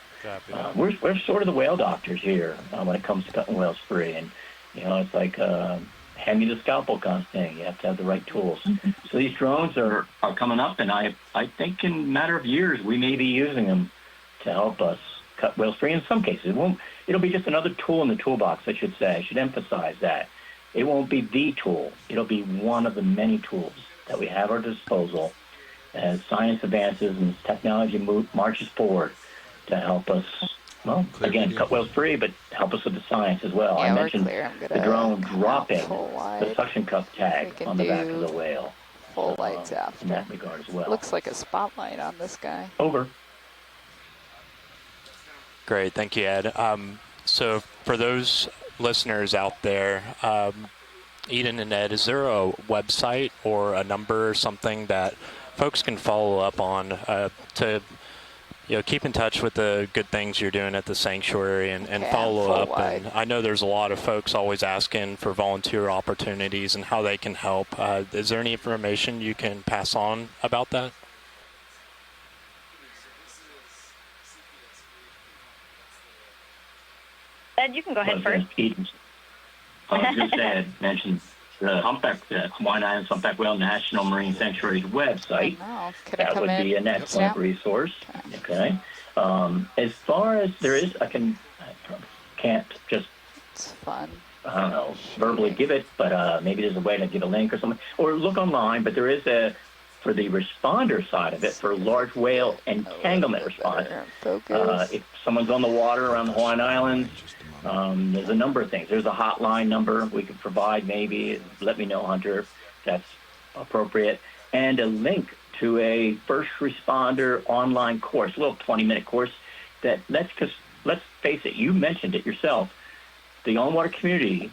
We're sort of the whale doctors here when it comes to cutting whales free. And, you know, it's like hand me the scalpel kind of thing. You have to have the right tools. So these drones are coming up, and I think in a matter of years we may be using them to help us cut whales free. In some cases, it'll be just another tool in the toolbox, I should say. I should emphasize that. It won't be the tool. It'll be one of the many tools that we have at our disposal as science advances and technology marches forward to help us, well, again, cut whales free, but help us with the science as well. I mentioned the drone dropping the suction cup tag on the back of the whale. Full lights after. In that regard as well. Looks like a spotlight on this guy. Over. Great, thank you, Ed. So for those listeners out there, Eden and Ed, is there a website or a number or something that folks can follow up on to, you know, keep in touch with the good things you're doing at the sanctuary and follow up? And I know there's a lot of folks always asking for volunteer opportunities and how they can help. Is there any information you can pass on about that? Ed, you can go ahead first. I was just mentioned the Hawaiian Islands Humpback Whale National Marine Sanctuary's website. That would be an excellent resource. Okay. As far as there is, I can't just, it's fun. I don't know, verbally give it, but maybe there's a way to give a link or something, or look online. But there is for the responder side of it, for large whale entanglement response. If someone's on the water around the Hawaiian Islands, there's a number of things. There's a hotline number we could provide, maybe. Let me know, Hunter, if that's appropriate. And a link to a first responder online course, a little 20-minute course that let's face it, you mentioned it yourself. the on-water community,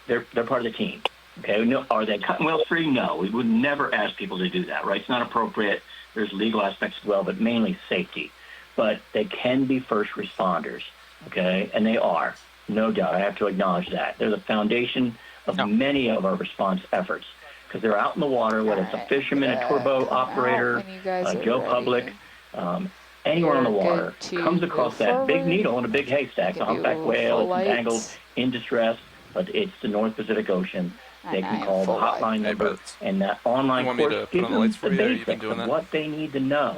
they're part of the team. Okay, no, are they cutting whales free? No, we would never ask people to do that, right? It's not appropriate. There's legal aspects as well, but mainly safety. But they can be first responders, okay? And they are, no doubt. I have to acknowledge that. They're the foundation of many of our response efforts because they're out in the water, whether it's a fisherman, a tour boat operator, Joe Public, anyone on the water comes across that big needle in a big haystack, a humpback whale, it's entangled, in distress, but it's the North Pacific Ocean. They can call the hotline number, and that online course gives them the basics of what they need to know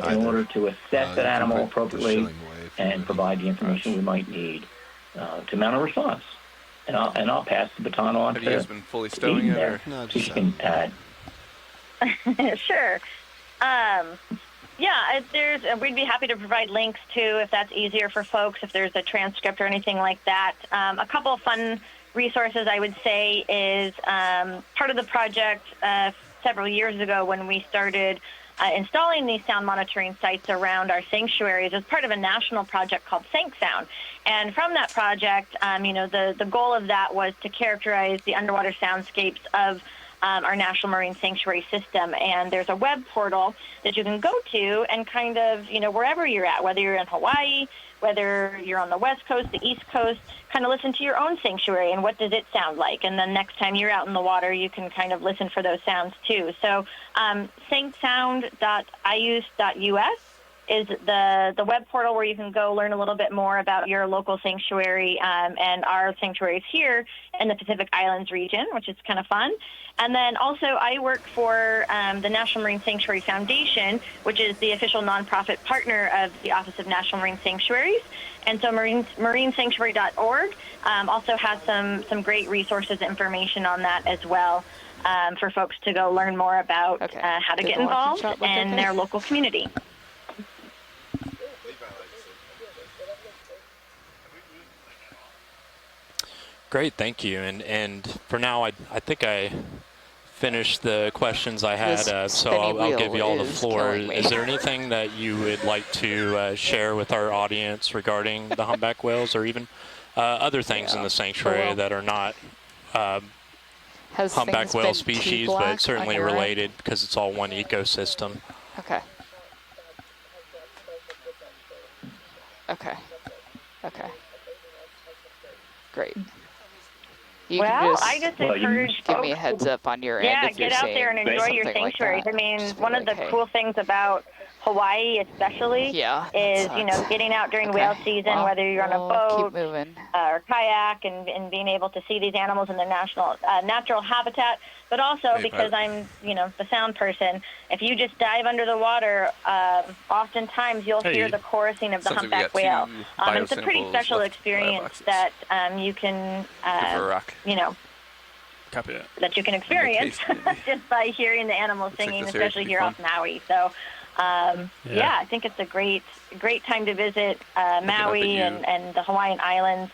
in order to assess that animal appropriately and provide the information we might need to mount a response. And I'll pass the baton on to Have you guys been fully stowing it? Or? No, just can add. Sure. Yeah, we'd be happy to provide links too if that's easier for folks, if there's a transcript or anything like that. A couple of fun resources I would say is part of the project several years ago when we started installing these sound monitoring sites around our sanctuaries as part of a national project called Shakedown. And from that project, the goal of that was to characterize the underwater soundscapes of our National Marine Sanctuary System. And there's a web portal that you can go to and kind of, wherever you're at, whether you're in Hawaii, whether you're on the West Coast, the East Coast, kind of listen to your own sanctuary and what does it sound like. And then next time you're out in the water, you can kind of listen for those sounds too. So saintsound.ius.us is the web portal where you can go learn a little bit more about your local sanctuary and our sanctuaries here in the Pacific Islands region, which is kind of fun. And then also I work for the National Marine Sanctuary Foundation, which is the official nonprofit partner of the Office of National Marine Sanctuaries. And so marinesanctuary.org also has some great resources, information on that as well for folks to go learn more about how to get involved in their local community. Great, thank you. And for now, I think I finished the questions I had, so I'll give you all the floor. Is there anything that you would like to share with our audience regarding the humpback whales or even other things in the sanctuary that are not humpback whale species, but certainly related because it's all one ecosystem? Okay. Okay. Okay. Great. You I just encourage give me a heads up on your end if you're get out there and enjoy your sanctuaries. Like I mean, one of the cool things about Hawaii especially is, getting out during whale season, whether you're on a boat or kayak and being able to see these animals in their natural habitat, but also because I'm, the sound person, if you just dive under the water, oftentimes you'll hear the chorusing of the humpback whale. It's a pretty special experience that you can, that you can experience just by hearing the animals singing, especially here off Maui. So, I think it's a great time to visit Maui and the Hawaiian Islands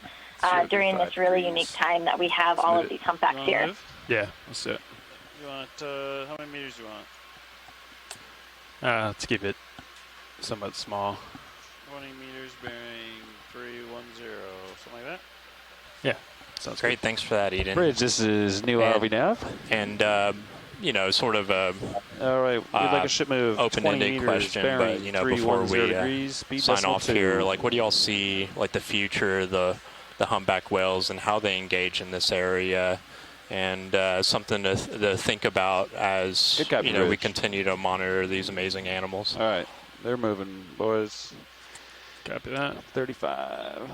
during this really unique time that we have all of these humpbacks here. Yeah, let's do it. You want, how many meters do you want? Let's keep it somewhat small. 20 meters bearing 310, something like that? Yeah, sounds great. Thanks for that, Eden. Bridge, this is new RV nav. And, sort of a all right, we'd like a ship move open-ended question, but, before we sign off here, like, what do y'all see, like, the future, the humpback whales and how they engage in this area? And something to think about as we continue to monitor these amazing animals. All right, they're moving, boys. Copy that. 35.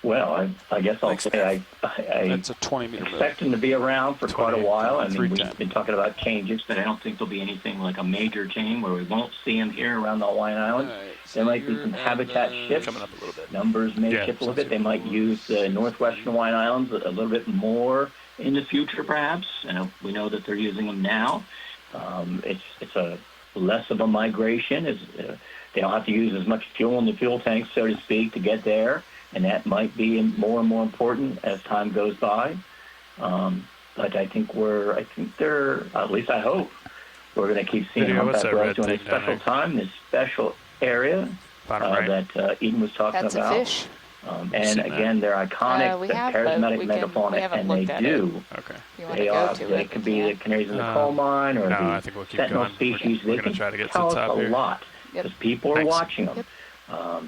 Well, I guess I'll say I That's a 20-meter expect them to be around for quite a while. I mean, we've been talking about changes, but I don't think there'll be anything like a major change where we won't see them here around the Hawaiian Islands. There might be some habitat shifts. Coming up a little bit. Numbers may shift a little bit. They might use the northwestern Hawaiian Islands a little bit more in the future, perhaps. And we know that they're using them now. It's a less of a migration. They don't have to use as much fuel in the fuel tanks, so to speak, to get there. And that might be more and more important as time goes by. But I think they're, at least I hope, we're going to keep seeing humpback whales during a special time, this special area that Eden was talking about. That's a fish. And again, they're iconic, we the have, charismatic we megafauna, haven't and looked they at do. Okay. They can be the canaries in the coal mine or no, the I think we'll keep sentinel going. species. We're They gonna can try to get to tell the us top a here. lot because people are watching them.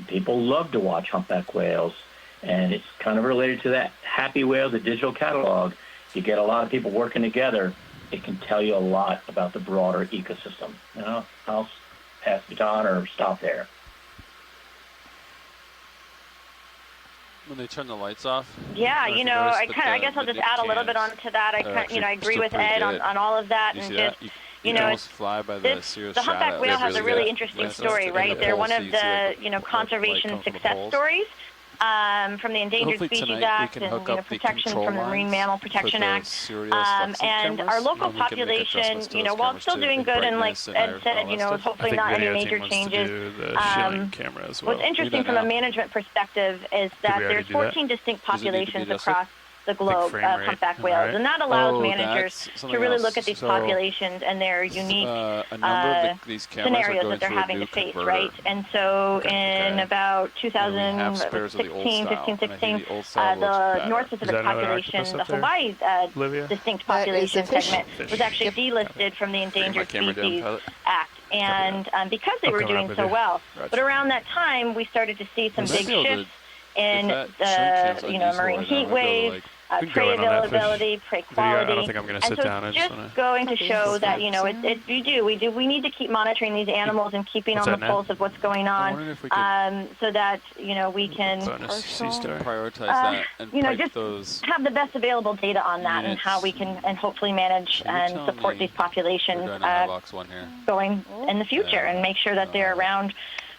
People love to watch humpback whales, and it's kind of related to that Happy Whale, the digital catalog. You get a lot of people working together. It can tell you a lot about the broader ecosystem. I'll pass the baton or stop there. When they turn the lights off. Yeah, I guess I'll the just add a little bit onto that. I agree with Ed on all of that, and just you can almost fly by the Sirius the humpback shadow. whale has a really interesting story, right? They're one of the conservation success stories from the Endangered Species Act and protection from the Marine Mammal Protection Act. And our local population, while still doing good, and like Ed said, hopefully not any major changes. What's interesting from a management perspective is that there's 14 distinct populations across the globe of humpback whales, and that allows managers to really look at these populations and their unique scenarios that they're having to face, right? And so in about 2016, 15, 16, the North Pacific population, the Hawaii distinct population segment, was actually delisted from the Endangered Species Act. And because they were doing so well. But around that time, we started to see some big shifts in the marine heat wave, prey availability, prey quality. I don't think I'm going to sit down. It's just going to show that, we need to keep monitoring these animals and keeping on the pulse of what's going on, so that, we can prioritize that and just those have the best available data on that and how we can and hopefully manage and support these populations going in the future and make sure that they're around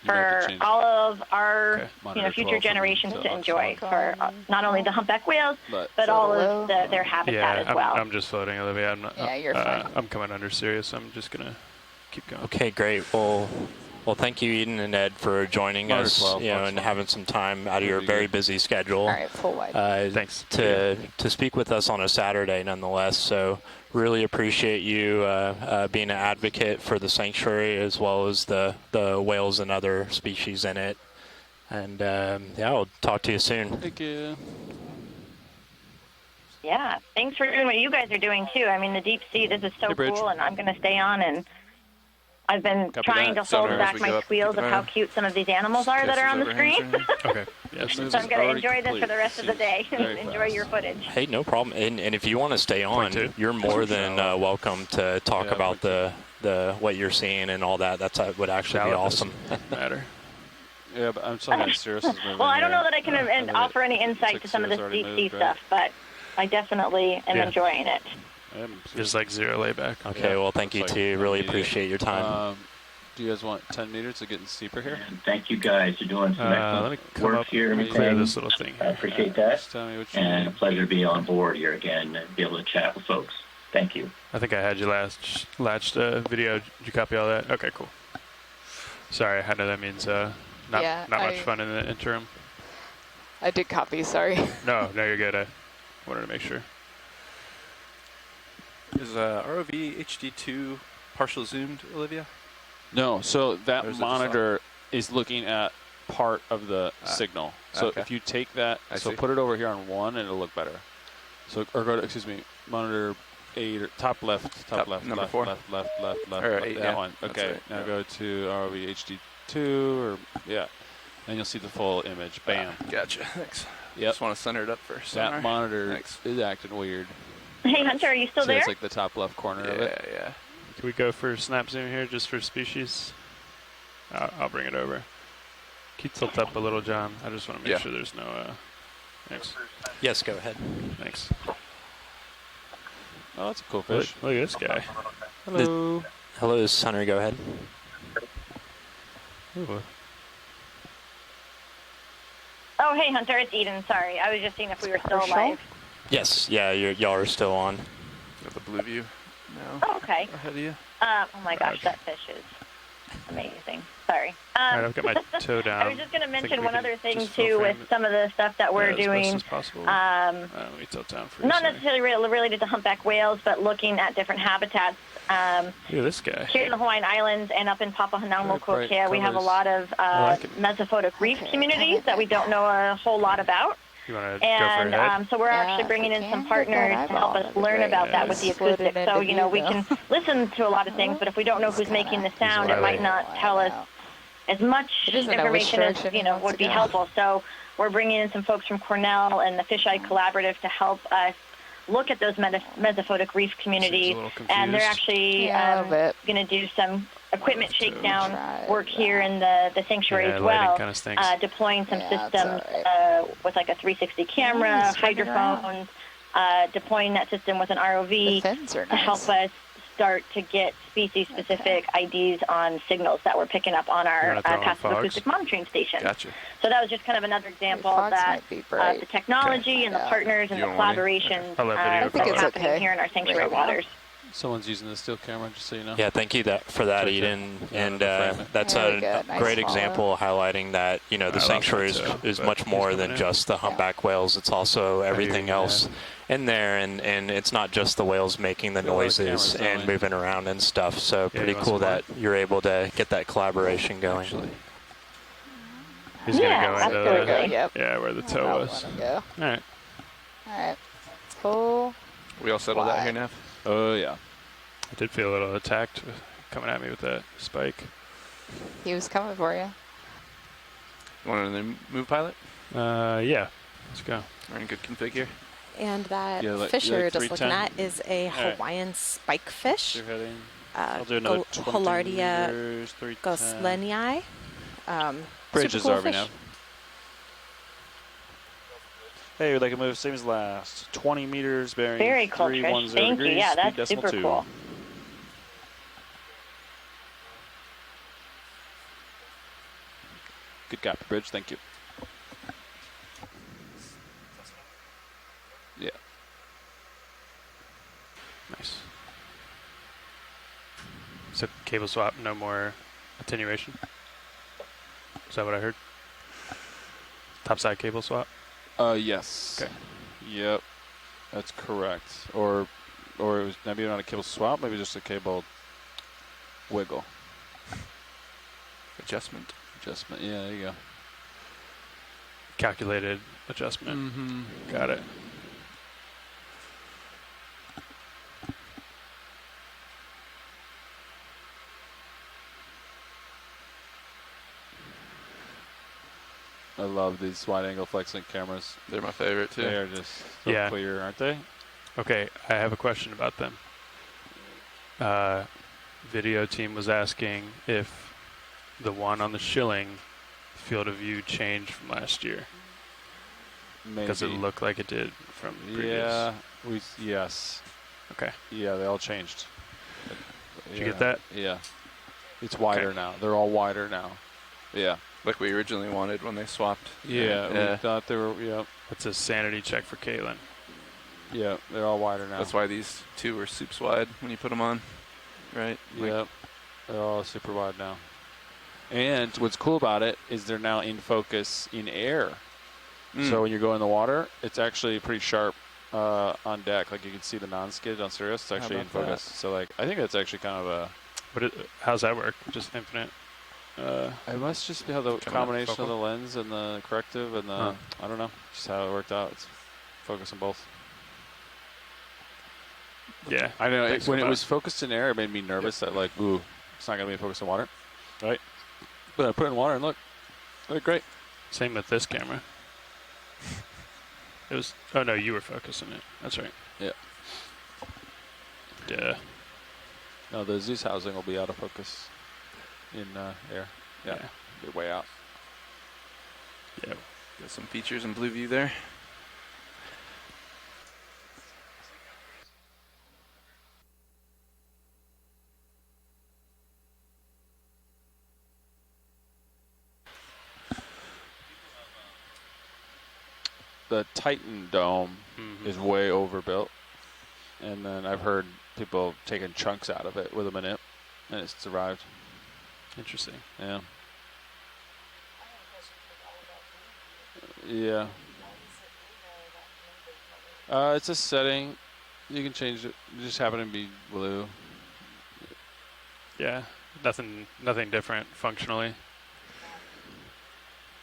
for all of our future generations to enjoy, for not only the humpback whales, but all of their habitat as well. I'm just floating, Olivia. I'm not, you're fine. I'm coming under Sirius. I'm just going to keep going. Okay, great. Well, thank you, Eden and Ed, for joining us, and having some time out of your very busy schedule. All right, full wide. Thanks. To speak with us on a Saturday, nonetheless. So really appreciate you being an advocate for the sanctuary as well as the whales and other species in it. And I'll talk to you soon. Thank you. Yeah, thanks for doing what you guys are doing too. I mean, the deep sea, this is so cool, and I'm going to stay on. And I've been trying to hold back my squeals of how cute some of these animals are that are on the screen. Okay. So I'm going to enjoy this for the rest of the day and enjoy your footage. Hey, no problem. And if you want to stay on, you're more than welcome to talk about the what you're seeing and all that. That would actually be awesome. Matter. Yeah, but I'm talking about Sirius. Well, I don't know that I can offer any insight to some of this deep sea stuff, but I definitely am enjoying it. Just like zero layback. Okay, well, thank you too. Really appreciate your time. Do you guys want 10 meters to get steeper here? And thank you guys for doing some excellent work here. Clear this little thing. I appreciate that. Just tell me what you and need. a pleasure to be on board here again and be able to chat with folks. Thank you. I think I had you latched video. Did you copy all that? Okay, cool. Sorry, I know that means not much fun in the interim. I did copy, sorry. No, you're good. I wanted to make sure. Is ROV HD2 partial zoomed, Olivia? No, so that monitor is looking at part of the signal. So if you take that, put it over here on 1 and it'll look better. So, or go to, monitor 8, or top left, number 4. left. Or 8, that one. Okay, now go to ROV HD2, or, and you'll see the full image. Bam. Gotcha, thanks. Yep. Just want to center it up first. That monitor is acting weird. Hey, Hunter, are you still there? It's like the top left corner of it. Yeah. Can we go for snap zoom here just for species? I'll bring it over. Can you tilt up a little, John? I just want to make sure there's no... Thanks. Yes, go ahead. Thanks. Oh, that's a cool fish. Look at this guy. Hello. Hello, this is Hunter. Go ahead. Ooh. Oh, hey, Hunter, it's Eden. Sorry, I was just seeing if we were still live. Yes, y'all are still on. Got the blue view now. Oh, okay. Ahead of you. Oh my gosh, that fish is amazing. Sorry. Alright, I've got my toe down. I was just going to mention one other thing just too with some of the stuff that we're as doing. best as possible. Let me tilt down for not necessarily related to humpback whales, but looking at different habitats. Look at this guy. Here in the Hawaiian Islands and up in Papahanaumokuakea, we have a lot of mesophotic reef communities that we don't know a whole lot about. You want to And go for a head? so we're actually bringing in some partners to help us learn about that with the acoustics. So, you know, we can listen to a lot of things, but if we don't know who's making the sound, it might not tell us as much information as, you know, would be helpful. So we're bringing in some folks from Cornell and the Fisheye Collaborative to help us look at those mesophotic reef communities. And they're actually going to do some equipment shakedown work here in the sanctuary as well, deploying some systems with like a 360 camera, hydrophones, deploying that system with an ROV to help us start to get species-specific IDs on signals that we're picking up on our passive acoustic monitoring station. Gotcha. So that was just kind of another example of that, the technology and the partners and the collaborations that's happening here in our sanctuary waters. Someone's using the still camera, just so you know. Yeah, thank you for that, Eden. And that's a great example highlighting that, you know, the sanctuary is much more than just the humpback whales. It's also everything else in there. And it's not just the whales making the noises and moving around and stuff. So pretty cool that you're able to get that collaboration going. He's going to go into where the toe was. All right. Cool. We all settled out here now? Oh, yeah. I did feel a little attacked coming at me with that spike. He was coming for you. Want another move, pilot? Yeah. Let's go. We're in good config here. And that fish you're just looking at is a Hawaiian spike fish. I'll do another 20 meters, 310. Goslenii. Bridge is cool RV now. Hey, we'd like to move same as last. 20 meters bearing Very cool, Trish. Thank you. Yeah, that's super cool. Good copy, Bridge. Thank you. Yeah. Nice. So cable swap, no more attenuation? Is that what I heard? Topside cable swap? Yes. Okay. Yep. That's correct. Or it was maybe not a cable swap, maybe just a cable wiggle. Adjustment. Yeah, there you go. Calculated adjustment. Got it. I love these wide-angle FlexLink cameras. They're my favorite too. They are just so clear, aren't they? Okay, I have a question about them. Video team was asking if the one on the Shilling field of view changed from last year. Maybe. Does it look like it did from previous? Yes. Okay. Yeah, they all changed. Did you get that? Yeah. It's wider now. They're all wider now. Yeah. Like we originally wanted when they swapped. Yeah, we thought they were, That's a sanity check for Caitlin. Yeah, they're all wider now. That's why these two were soups wide when you put them on, right? Yep. They're all super wide now. And what's cool about it is they're now in focus in air. So when you go in the water, it's actually pretty sharp on deck. Like you can see the non-skid on Sirius. It's actually in focus. So like, I think that's actually kind of a... How's that work? Just infinite? It must just be how the combination of the lens and the corrective and the... I don't know. Just how it worked out. It's focus on both. Yeah. I know. When it was focused in air, it made me nervous that like, ooh, it's not going to be focused in water. Right? But I put it in water and look. Look great. Same with this camera. It was... Oh, no, you were focusing it. That's right. Yeah. Duh. No, the Zeus housing will be out of focus in air. Yeah. Be way out. Yeah. Got some features in blue view there. The Titan dome is way overbuilt, and then I've heard people taking chunks out of it with a minute, and it's survived. Interesting. Yeah. Yeah. It's a setting. You can change it. It just happen to be blue. Yeah. Nothing different functionally.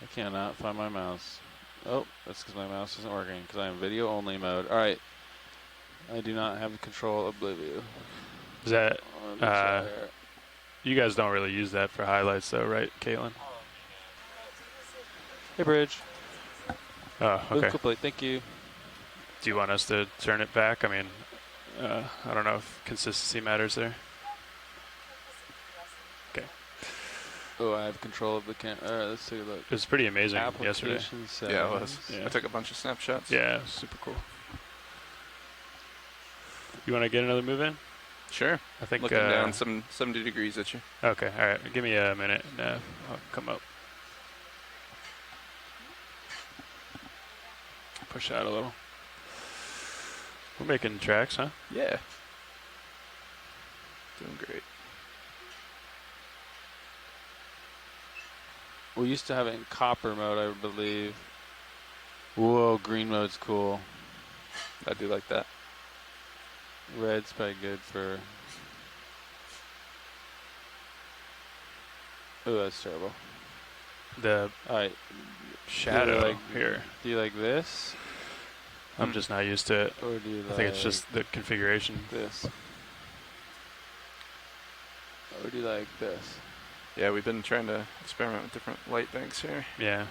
I cannot find my mouse. Oh, that's because my mouse isn't working because I'm video only mode. All right. I do not have control of blue view. Is that, you guys don't really use that for highlights though, right, Caitlin? Hey, Bridge. Oh, okay. Move complete. Thank you. Do you want us to turn it back? I mean, I don't know if consistency matters there. Okay. Oh, I have control of the camera. All right, let's take a look. It was pretty amazing yesterday. Settings. Yeah, it was. Yeah. I took a bunch of snapshots. Yeah, it was super cool. You want to get another move in? Sure. I think looking down 70 degrees at you. Okay, all right. Give me a minute and I'll come up. Push out a little. We're making tracks, huh? Yeah. Doing great. We used to have it in copper mode, I believe. Whoa, green mode's cool. I do like that. Red's probably good for... Oh, that's terrible. The shadow here. Do you like this? I'm just not used to it. Or do you I think it's just the configuration. This. Or do you like this? Yeah, we've been trying to experiment with different light banks here. Yeah.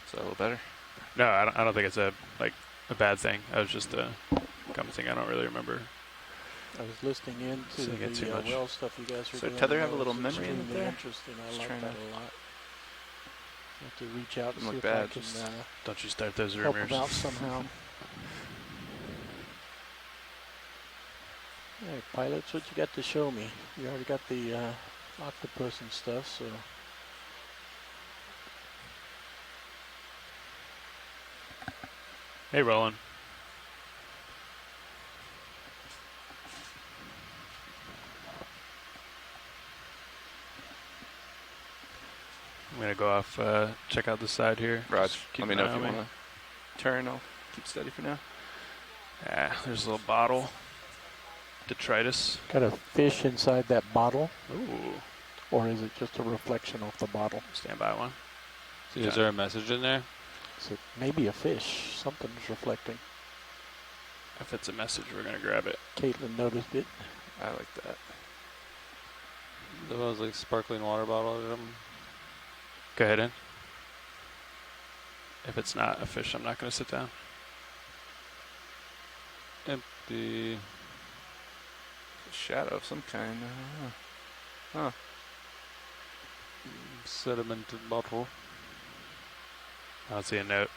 Is that a little better? No, I don't think it's a bad thing. I was just commenting. I don't really remember. I was listening in to the well stuff you guys were doing. So Tether have a little memory in there? Interesting. I like that a lot. I have to reach out and see if bad. I can don't you start those help rumors. them out somehow. All right, pilots, what you got to show me? You already got the octopus and stuff, so. Hey, Roland. I'm going to go off, check out the side here. Raj, let me know if you want to turn. I'll keep steady for now. Yeah, there's a little bottle. Detritus. Got a fish inside that bottle? Ooh. Or is it just a reflection off the bottle? Stand by one. So is there a message in there? So maybe a fish. Something's reflecting. If it's a message, we're going to grab it. Caitlin noticed it. I like that. That was like sparkling water bottle or something. Go ahead in. If it's not a fish, I'm not going to sit down. Empty. Shadow of some kind. Huh. Sedimented bottle. I don't see a note.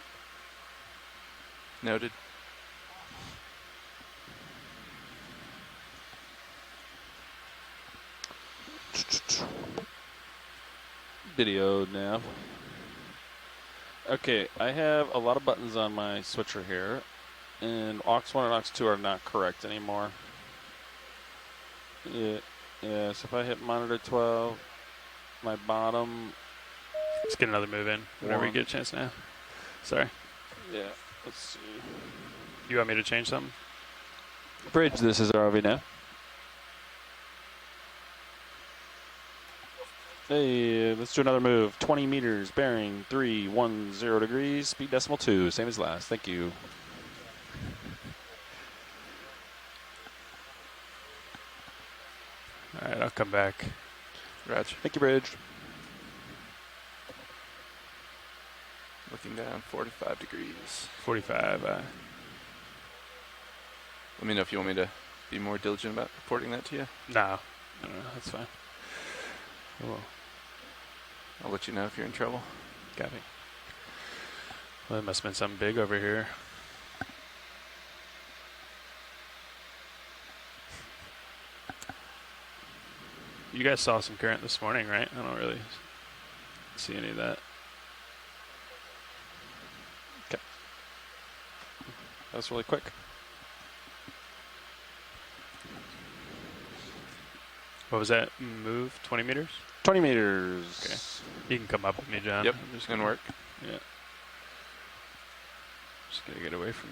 Noted. Video nav. Okay, I have a lot of buttons on my switcher here, and aux 1 and aux 2 are not correct anymore. Yeah, so if I hit monitor 12, my bottom... Let's get another move in whenever you get a chance now. Sorry. Yeah, let's see. You want me to change something? Bridge, this is ROV now. Hey, let's do another move. 20 meters, bearing 310 degrees, speed decimal 2, same as last. Thank you. All right, I'll come back. Raj. Thank you, Bridge. Looking down, 45 degrees. 45. Let me know if you want me to be more diligent about reporting that to you. No, that's fine. Cool. I'll let you know if you're in trouble. Copy. Well, it must have been something big over here. You guys saw some current this morning, right? I don't really see any of that. Okay. That was really quick. What was that move? 20 meters? 20 meters. Okay. You can come up with me, John. Yep, I'm just gonna work. Yeah. Just gotta get away from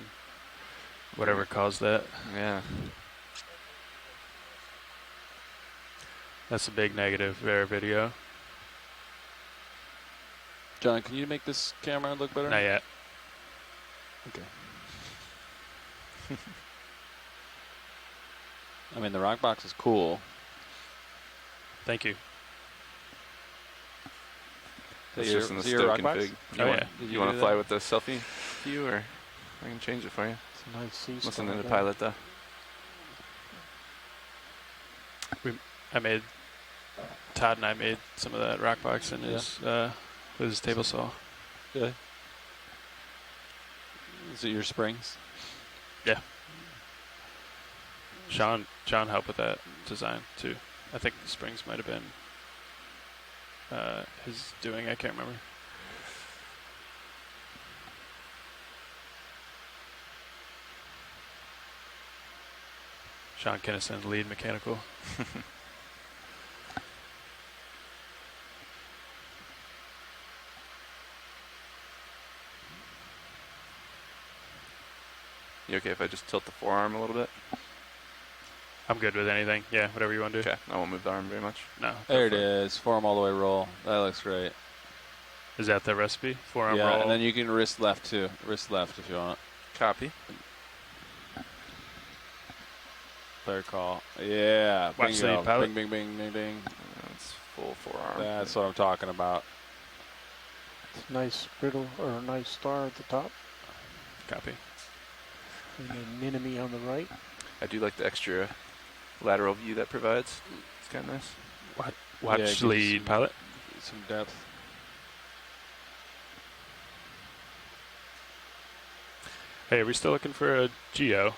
whatever caused that. Yeah. That's a big negative there, video. John, can you make this camera look better? Not yet. Okay. I mean, the rock box is cool. Thank you. It's just in the stock config. You want to fly with the selfie view, or I can change it for you? It's a nice sea Listen star to the there. pilot, though. Todd and I made some of that rock box in with his table saw. Really? Is it your springs? Yeah. Sean helped with that design too. I think the springs might have been his doing. I can't remember. Sean Kinnison, lead mechanical. You okay if I just tilt the forearm a little bit? I'm good with anything. Yeah, whatever you want to do. Okay, I won't move the arm very much. No. There it is. Forearm all the way roll. That looks great. Is that the recipe? Forearm yeah, roll? and then you can wrist left too. Wrist left if you want. Copy. Player call. Yeah. Watch the Bingo. pilot. Bing, bing, bing, bing, bing. That's full forearm. That's what I'm talking about. It's a nice brittle or a nice star at the top. Copy. And an enemy on the right. I do like the extra lateral view that provides. It's kind of nice. Watch lead pilot. Some depth. Hey, are we still looking for a geo?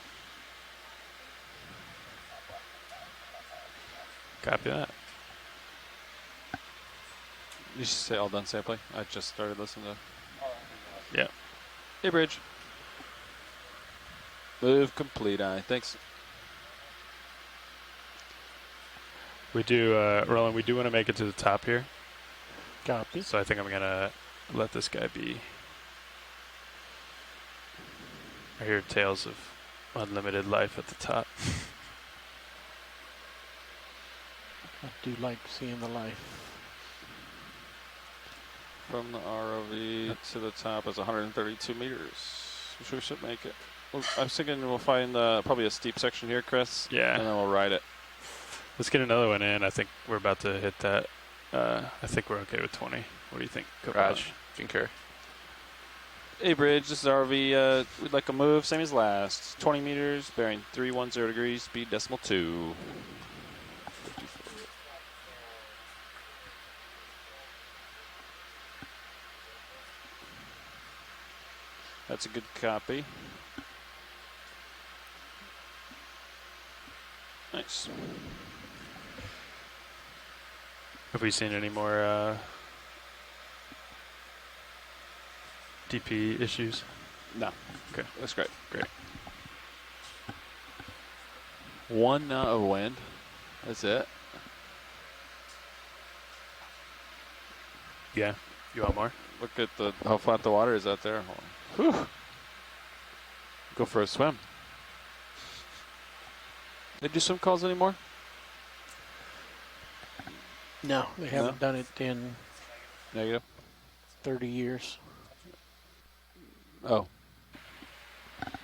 Copy that. You should say all done sampling. I just started listening to. Yeah. Hey, Bridge. Move complete. Thanks. We do, Roland, we do want to make it to the top here. Copy. So I think I'm going to let this guy be. I hear tales of unlimited life at the top. I do like seeing the life. From the ROV to the top is 132 meters. We should make it. I was thinking we'll find probably a steep section here, Chris. Yeah. And then we'll ride it. Let's get another one in. I think we're about to hit that. I think we're okay with 20. What do you think? Raj, concur. Hey, Bridge, this is RV. We'd like a move, same as last. 20 meters, bearing 310 degrees, speed decimal 2. That's a good copy. Nice. Have we seen any more DP issues? No. Okay. That's great. Great. 1 knot of wind. That's it. Yeah. You want more? Look at how flat the water is out there. Whew. Go for a swim. They do swim calls anymore? No, they haven't done it in Negative. 30 years. Oh.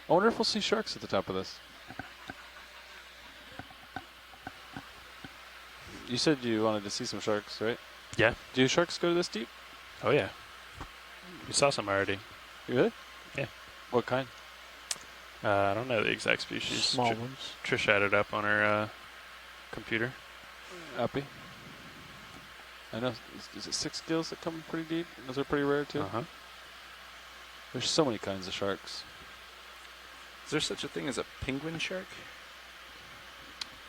I wonder if we'll see sharks at the top of this. You said you wanted to see some sharks, right? Yeah. Do sharks go this deep? Oh, yeah. We saw some already. Really? Yeah. What kind? I don't know the exact species. Small ones. Trish had it up on her computer. Uppy. I know. Is it 6 gills that come pretty deep? Those are pretty rare too. Uh-huh. There's so many kinds of sharks. Is there such a thing as a penguin shark?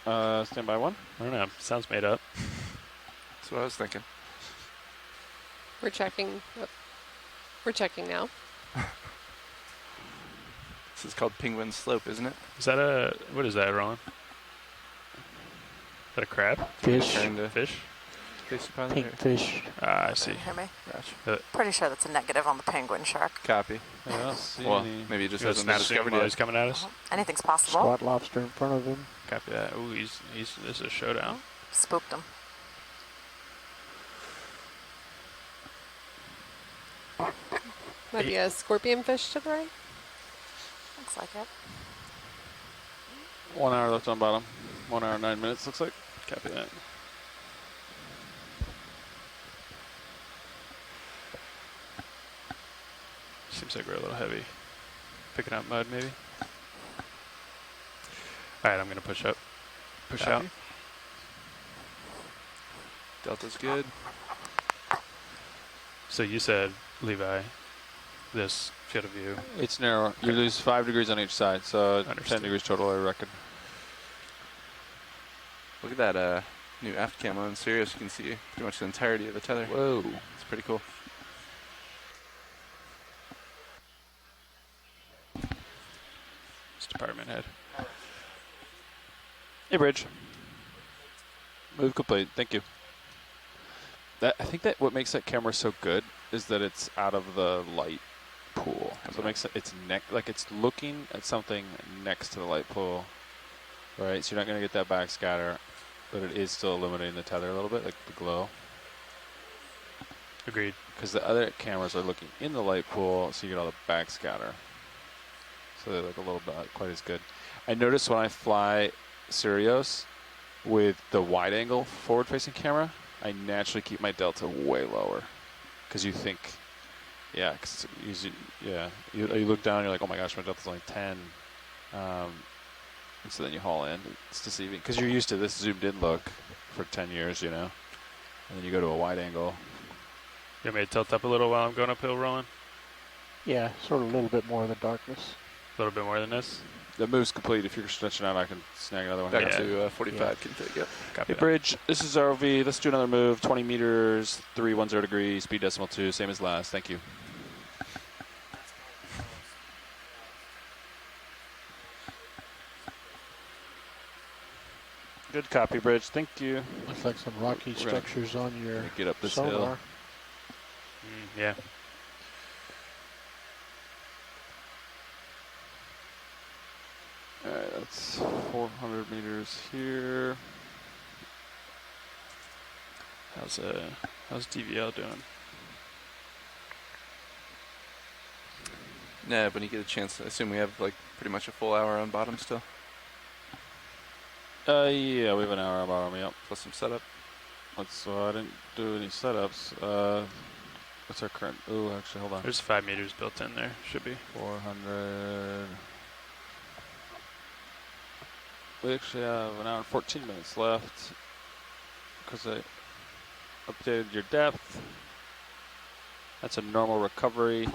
Stand by one. I don't know. Sounds made up. That's what I was thinking. We're checking. We're checking now. This is called Penguin Slope, isn't it? Is that what is that, Ron? that a crab? Fish. Fish? Pink fish. I see. Hear me? Gotcha. Pretty sure that's a negative on the penguin shark. Copy. I don't see Well, any. maybe it just You hasn't snap been zoom discovered while yet. he's coming at us. Anything's possible. Squat lobster in front of him. Copy that. Ooh, he's this is a showdown. Spooked him. Might be a scorpion fish to the right. Looks like it. 1 hour left on bottom. 1 hour, 9 minutes, looks like. Copy that. Seems like we're a little heavy. Picking up mud, maybe. All right, I'm gonna push up. Push out. Delta's good. So you said, Levi, this field of view. It's narrow. You lose 5 degrees on each side, so 10 Understood. degrees total, I reckon. Look at that new aft camo in Sirius. You can see pretty much the entirety of the tether. Whoa. It's pretty cool. It's department head. Hey, Bridge. Move complete. Thank you. I think that what makes that camera so good is that it's out of the light pool. So it makes it's it's looking at something next to the light pool, right? So you're not going to get that backscatter, but it is still illuminating the tether a little bit, like the glow. Agreed. Because the other cameras are looking in the light pool, so you get all the backscatter. So they're like a little bit not quite as good. I notice when I fly Sirius with the wide angle forward facing camera, I naturally keep my delta way lower. Because you think, yeah, you look down, you're like, oh my gosh, my delta's only 10. And so then you haul in. It's deceiving. Because you're used to this zoomed in look for 10 years, you know? And then you go to a wide angle. You want me to tilt up a little while I'm going uphill rolling? Yeah, sort of a little bit more of the darkness. A little bit more than this? The move's complete. If you're stretching out, I can snag another one. Back to 45 config, yep. Hey, Bridge, this is ROV. Let's do another move. 20 meters, 310 degrees, speed decimal 2, same as last. Thank you. Good copy, Bridge. Thank you. Looks like some rocky structures on your get up this sonar. hill. Yeah. All right, that's 400 meters here. How's DVL doing? Yeah, when you get a chance, I assume we have like pretty much a full hour on bottom still. Yeah, we have an hour on bottom, yep. Plus some setup. So I didn't do any setups. What's our current? Oh, actually, hold on. There's 5 meters built in there. Should be 400. We actually have an hour and 14 minutes left because I updated your depth. That's a normal recovery.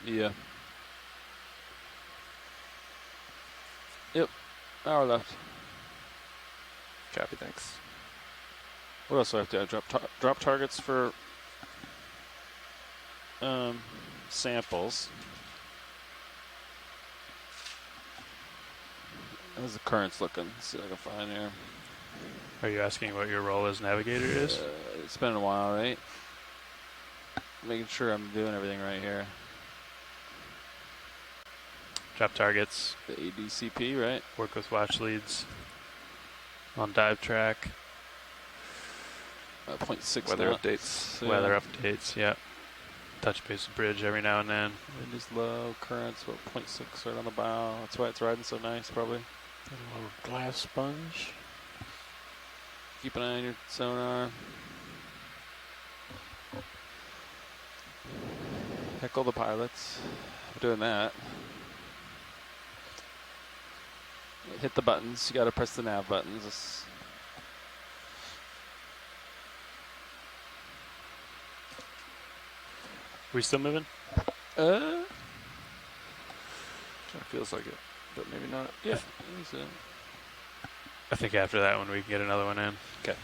Yeah. Yep. Hour left. Copy, thanks. What else do I have to do? Drop targets for samples. How's the currents looking? Let's see what I can find here. Are you asking what your role as navigator is? It's been a while, right? Making sure I'm doing everything right here. Drop targets. The ADCP, right? Work with watch leads. On dive track. 0.6 weather knots. updates. Weather updates, yep. Touch base with bridge every now and then. Wind is low, currents, 0.6 right on the bow. That's why it's riding so nice, probably. A little glass sponge. Keep an eye on your sonar. Heckle the pilots. I'm doing that. Hit the buttons. You gotta press the nav buttons. We still moving? Kind of feels like it, but maybe not. Yeah. I think after that one we can get another one in. Okay.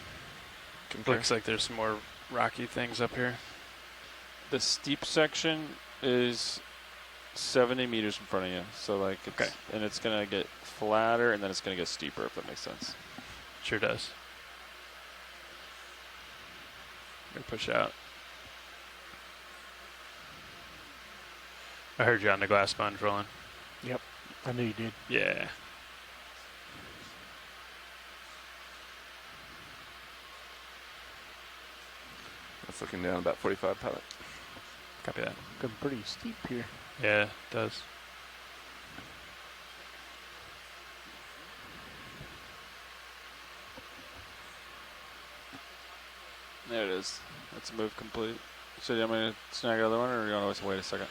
Looks like there's some more rocky things up here. The steep section is 70 meters in front of you. So like, it's, and it's gonna get flatter, and then it's gonna get steeper. If that makes sense. Sure does. Gonna push out. I heard you on the glass sponge rolling. Yep, I knew you did. Yeah. That's looking down about 45 pellet. Copy that. Looking pretty steep here. Yeah, it does. There it is. That's a move complete. So do you want me to snag another one, or do you want to wait a second?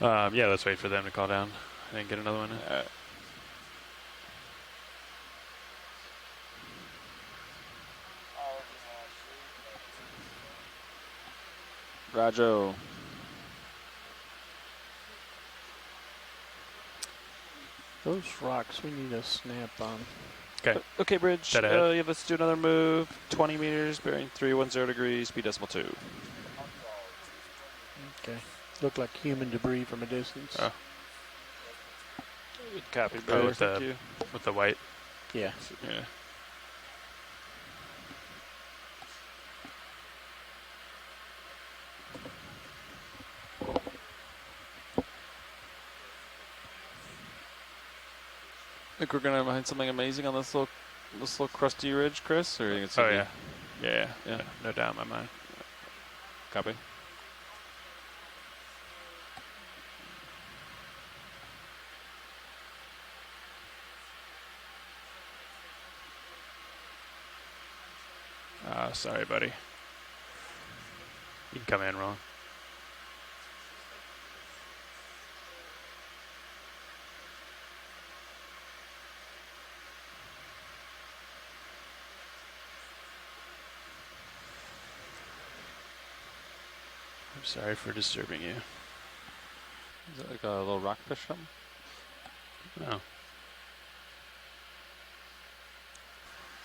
Yeah, let's wait for them to call down and then get another one in. Rajo. Those rocks we need to snap on. Okay. Okay, bridge. Yeah, let's do another move. 20 meters, bearing 310 degrees, speed decimal 2. Okay. Look like human debris from a distance. Oh. Good copy, Oh, bro. with the white. Yeah. Yeah. Think we're gonna find something amazing on this little crusty ridge, Chris? Or you think it's Oh yeah. Yeah. No doubt in my mind. Copy. Sorry, buddy. You can come in, Ron. I'm sorry for disturbing you. Is that like a little rockfish or something? No.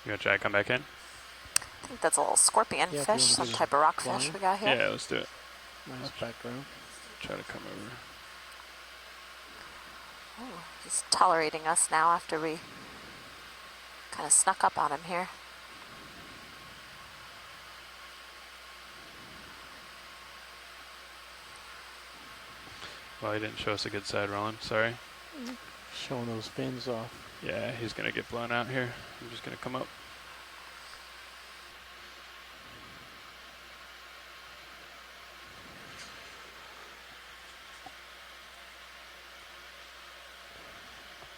You gonna try to come back in? I think that's a little scorpion fish, some type of rockfish we got here. Yeah, let's do it. Nice background. Try to come over. Oh, he's tolerating us now after we kind of snuck up on him here. Well, he didn't show us a good side, Roland. Sorry. Showing those fins off. Yeah, he's gonna get blown out here. I'm just gonna come up.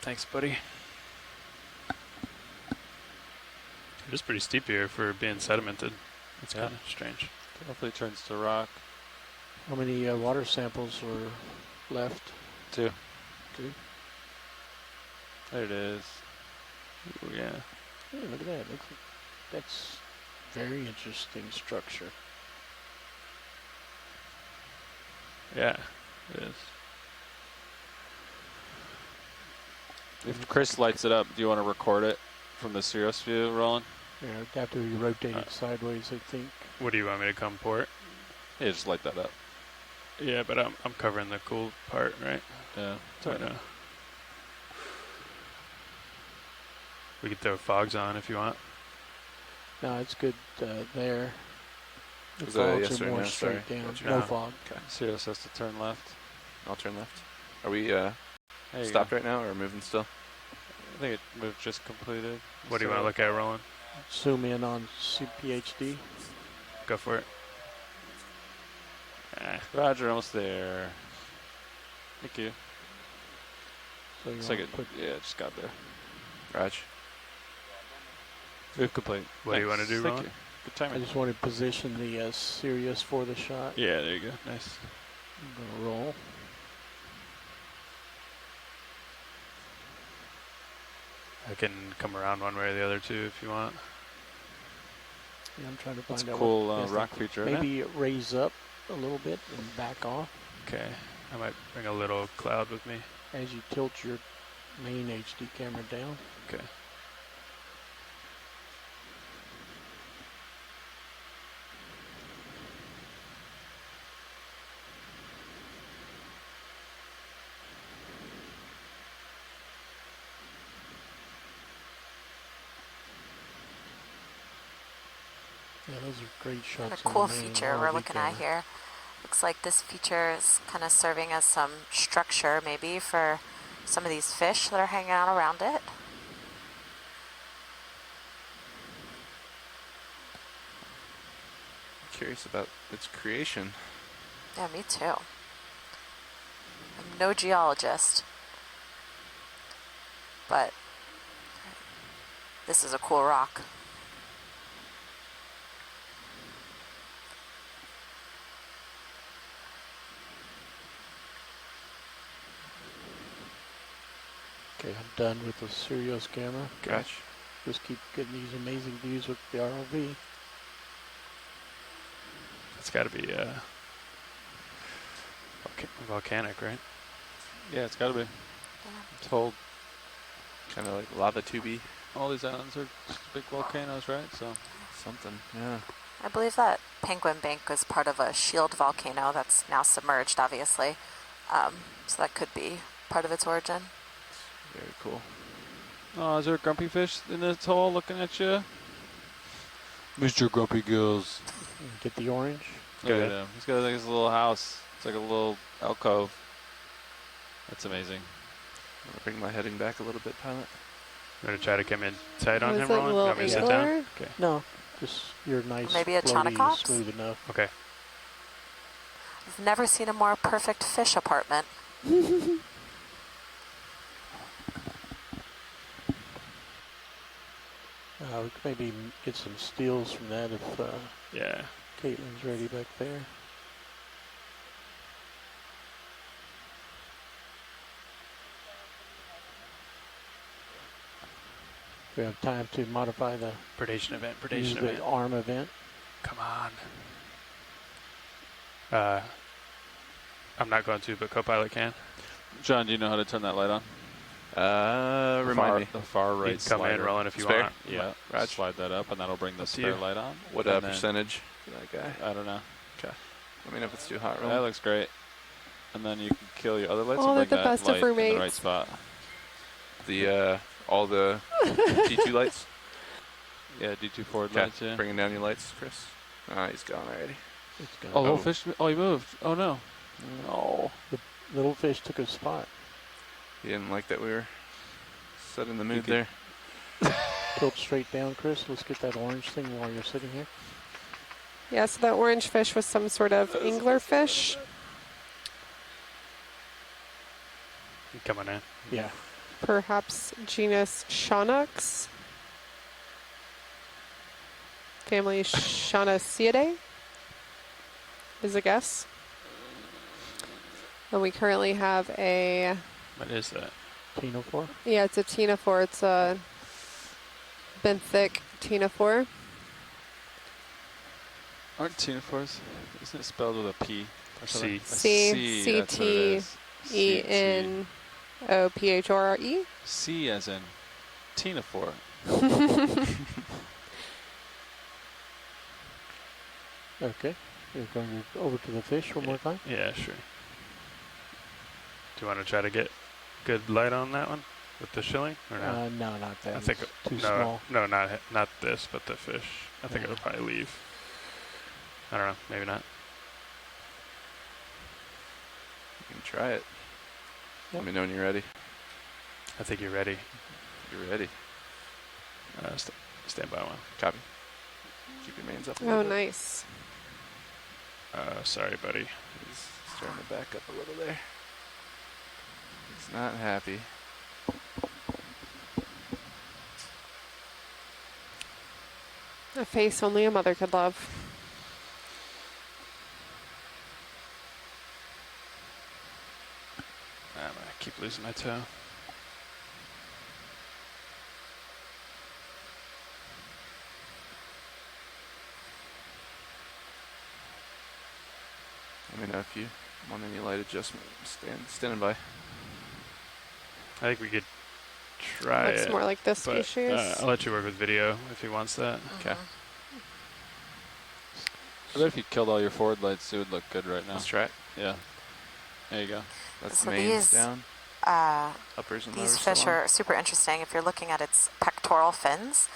Thanks, buddy. It is pretty steep here for being sedimented. It's kind of strange. Hopefully it turns to rock. How many water samples were left? 2. 2. There it is. Ooh, yeah. Hey, look at that. Looks like that's very interesting structure. Yeah, it is. If Chris lights it up, do you want to record it from the Sirius view, Roland? Yeah, it'd have to be rotated sideways, I think. What do you want me to come port? Yeah, just light that up. Yeah, but I'm covering the cool part, right? Yeah. So I know. We could throw fogs on if you want. No, it's good there. The Is that a fogs yes are or more no? straight Sorry. down. Gotcha. No No. fog. Okay. Sirius has to turn left. I'll turn left. Are we There you stopped go. right now or moving still? I think it moved just completed. What do you want to look at, Roland? Zoom in on CPHD. Go for it. Roger, almost there. Thank you. So you Second. want to put Yeah, just got there. Raj. Move complete. What do you want to do, Thank Roland? you. Good I timing. just want to position the Sirius for the shot. Yeah, there you go. Nice. I'm gonna roll. I can come around one way or the other too if you want. Yeah, I'm trying to That's find a out. cool what best rock I can- feature, isn't it? Maybe raise up a little bit and back off Okay. I might bring a little cloud with me. as you tilt your main HD camera down. Okay. those are great shots. And a cool feature we're looking at here. Looks like this feature is kind of serving as some structure maybe for some of these fish that are hanging out around it. I'm curious about its creation. Yeah, me too. I'm no geologist, but this is a cool rock. Okay, I'm done with the Sirius camera. Gotcha. Just keep getting these amazing views with the ROV. It's got to be volcanic, right? Yeah, it's got to be. It's whole kind of like lava tubey. All these islands are just big volcanoes, right? So something, yeah. I believe that Penguin Bank was part of a shield volcano that's now submerged, obviously. So that could be part of its origin. Very cool. Oh, is there a grumpy fish in this hole looking at you? Mr. Grumpy Gills. Get the orange. Look at him. He's got like his little house. It's like a little alcove. That's amazing. I'm gonna bring my heading back a little bit, pilot. I'm gonna try to come in tight on Was him, it a Roland. You little want me to sit down? angular? Okay. No, just you're nice, Maybe a floaty, Chaunacops? smooth enough. Okay. I've never seen a more perfect fish apartment. We could maybe get some steals from that if yeah, Caitlin's ready back there. We have time to modify the predation event. use Predation the event. arm event. Come on. I'm not going to, but co-pilot can. John, do you know how to turn that light on? Remind me. The far right You can come slider. in, Roland, if you Spare? want. Yeah, Raj. slide that up, and that'll bring the Up to spare you. light on. What And then- percentage for that guy? I don't know. Okay. Let me know if it's too hot, That Roland. looks great. And then you can kill your other lights Oh, and they're bring the that best of light in the roommates. right spot. The all the D2 lights. Yeah, D2 forward Okay. lights, yeah. Bringing down your lights, Chris. Ah, he's gone already. It's gonna Oh, little fish. Oh, he moved. Oh, no. Oh. The little fish took his spot. He didn't like that we were set in the mood could- there. Tilt straight down, Chris. Let's get that orange thing while you're sitting here. Yeah, so that orange fish was some sort of angler fish. You come on in. Yeah. Perhaps genus Shaunax. Family Shaunaciidae is a guess. And we currently have a... What is that? Ctenophore? Yeah, it's a ctenophore. It's a benthic ctenophore. Aren't ctenophores? Isn't it spelled with a P? Or something? C. A C, that's what it is. C-T-E-N-O-P-H-O-R-E. C as in ctenophore. Okay. You're going over to the fish one more time? Yeah, sure. Do you want to try to get good light on that one with the shilling or no? No, not that. I think It's too no, small. no, not this, but the fish. I think it'll probably leave. I don't know, maybe not. You can try it. Yep. Let me know when you're ready. I think you're ready. You're ready. Stand by one. Copy. Keep your mains up. A Oh, little bit. nice. Sorry, buddy. He's starting to back up a little there. He's not happy. A face only a mother could love. I'm gonna keep losing my toe. Let me know if you want any light adjustment. Standing by. I think we could try Looks it. more like this but, species. I'll let you work with video if he wants that. Okay. I bet if you killed all your forward lights, it would look good right now. Let's try it. Yeah. There you go. That's So mains these, down. Uppers and These lowers fish still on. are super interesting. If you're looking at its pectoral fins,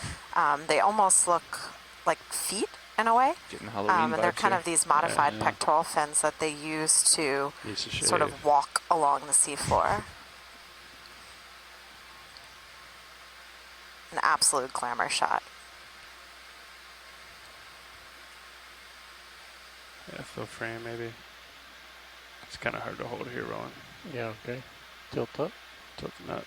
they almost look like feet in a way. Getting Halloween and they're vibes kind here. of these modified pectoral fins that they use to sort of walk along the seafloor. An absolute glamour shot. Yeah, full frame maybe. It's kind of hard to hold here, Roland. Yeah, okay. Tilt up. Tilting up.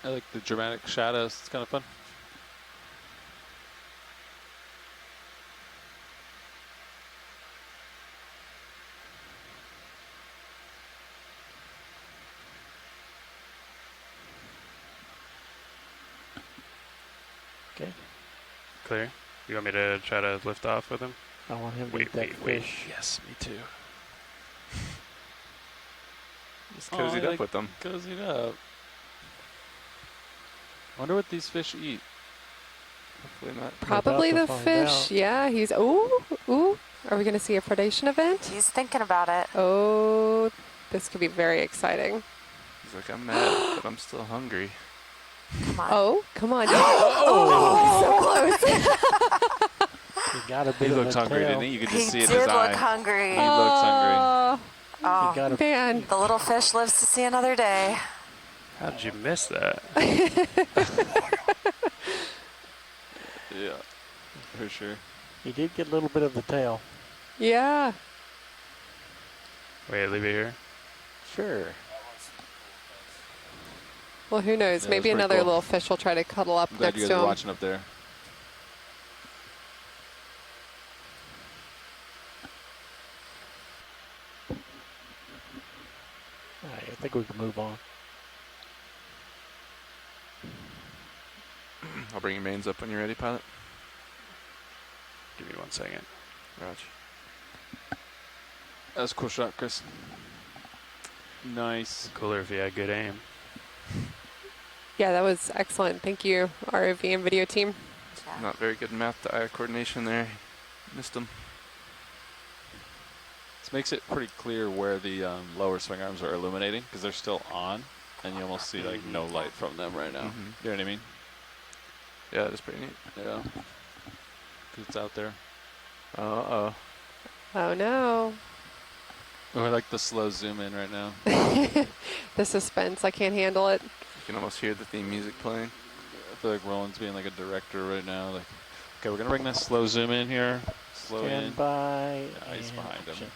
I like the dramatic shadows. It's kind of fun. Okay. Clear. You want me to try to lift off with him? I want him to eat that fish. Yes, me too. Just cozied up with them. Cozied up. Wonder what these fish eat. Hopefully not. Probably the fish. Yeah, he's. Ooh. Are we going to see a predation event? He's thinking about it. Oh, this could be very exciting. He's like, I'm mad, but I'm still hungry. Come on. Oh, come on. Oh, so close. He got a bit He of looked a hungry, tail. didn't he? You could just see it in He his did eye. look hungry. He looks hungry. Oh, got a man. The little fish lives to see another day. How did you miss that? Yeah, for sure. He did get a little bit of the tail. Yeah. Wait, leave it here. Sure. Well, who knows? Yeah, Maybe that's pretty another cool. little fish will try to cuddle up I'm glad next you to guys are him. watching up there. All right, I think we can move on. I'll bring your mains up when you're ready, pilot. Give me 1 second. Roger. That was a cool shot, Chris. Nice. Cooler if you had good aim. Yeah, that was excellent. Thank you, ROV and video team. Not very good mouth to eye coordination there. Missed him. This makes it pretty clear where the lower swing arms are illuminating because they're still on, and you almost see like no light from them right now. You know what I mean? Yeah, that's pretty neat. Yeah. Because it's out there. Uh-oh. Oh, no. Or like the slow zoom in right now. The suspense. I can't handle it. You can almost hear the theme music playing. I feel like Roland's being like a director right now. Like, okay, we're going to bring that slow zoom in here. Slow Stand in. by. Yeah, he's behind him. action.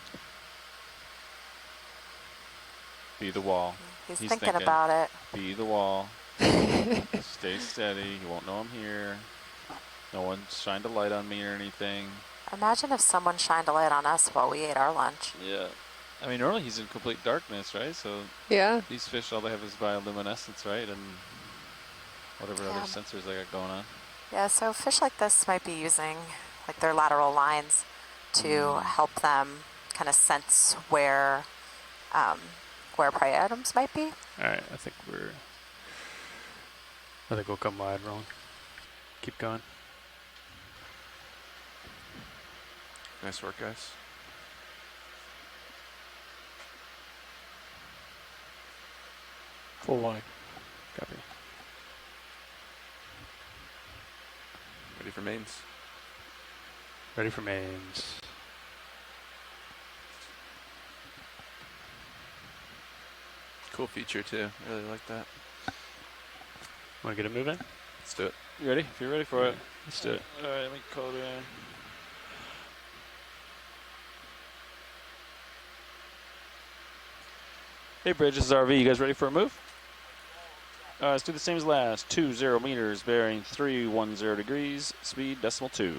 Be the wall. He's thinking about it. Be the wall. Stay steady. You won't know I'm here. No one shined a light on me or anything. Imagine if someone shined a light on us while we ate our lunch. Yeah. I mean, normally he's in complete darkness, right? So yeah, these fish, all they have is bioluminescence, right? And whatever other sensors they got going on. Yeah, so fish like this might be using like their lateral lines to help them kind of sense where prey items might be. All right, I think we'll come wide, Roland. Keep going. Nice work, guys. Full line. Copy. Ready for mains. Ready for mains. Cool feature too. Really like that. Want to get it moving? Let's do it. You ready? If you're ready for it. Let's do it. All right, let me code in. Hey, Bridge, this is RV. You guys ready for a move? Let's do the same as last. 20 meters, bearing 310 degrees, speed decimal 2.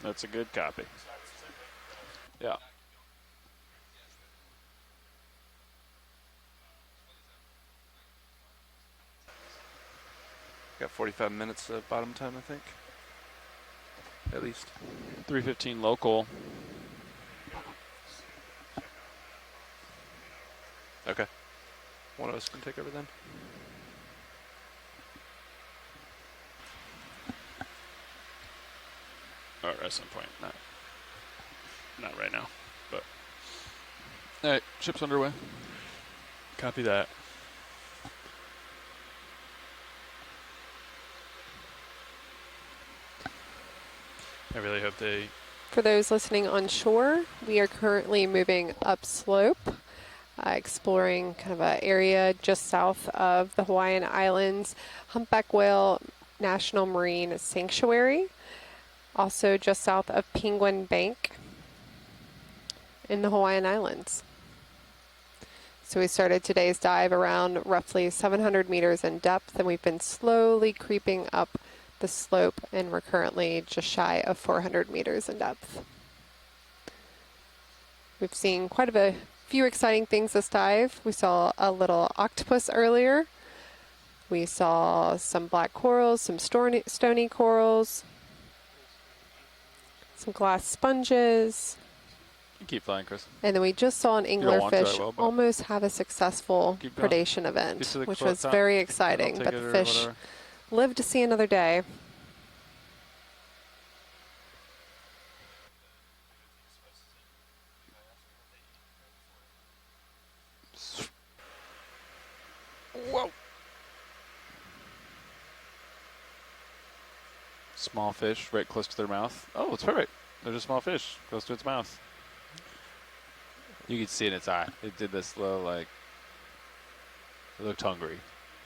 That's a good copy. Yeah. Got 45 minutes of bottom time, I think. At least. 3:15 local. Okay. One of us can take over then. Or at some point, not right now, but. All right, ship's underway. Copy that. I really hope they... For those listening on shore, we are currently moving upslope, exploring kind of an area just south of the Hawaiian Islands, Humpback Whale National Marine Sanctuary, also just south of Penguin Bank in the Hawaiian Islands. So we started today's dive around roughly 700 meters in depth, and we've been slowly creeping up the slope, and we're currently just shy of 400 meters in depth. We've seen quite a few exciting things this dive. We saw a little octopus earlier. We saw some black corals, some stony corals, some glass sponges. You keep flying, Chris. And then we just saw an anglerfish almost have a successful predation event, which was very exciting, but the fish lived to see another day. Whoa. Small fish right close to their mouth. Oh, it's perfect. There's a small fish close to its mouth. You could see in its eye. It did this little, like, it looked hungry,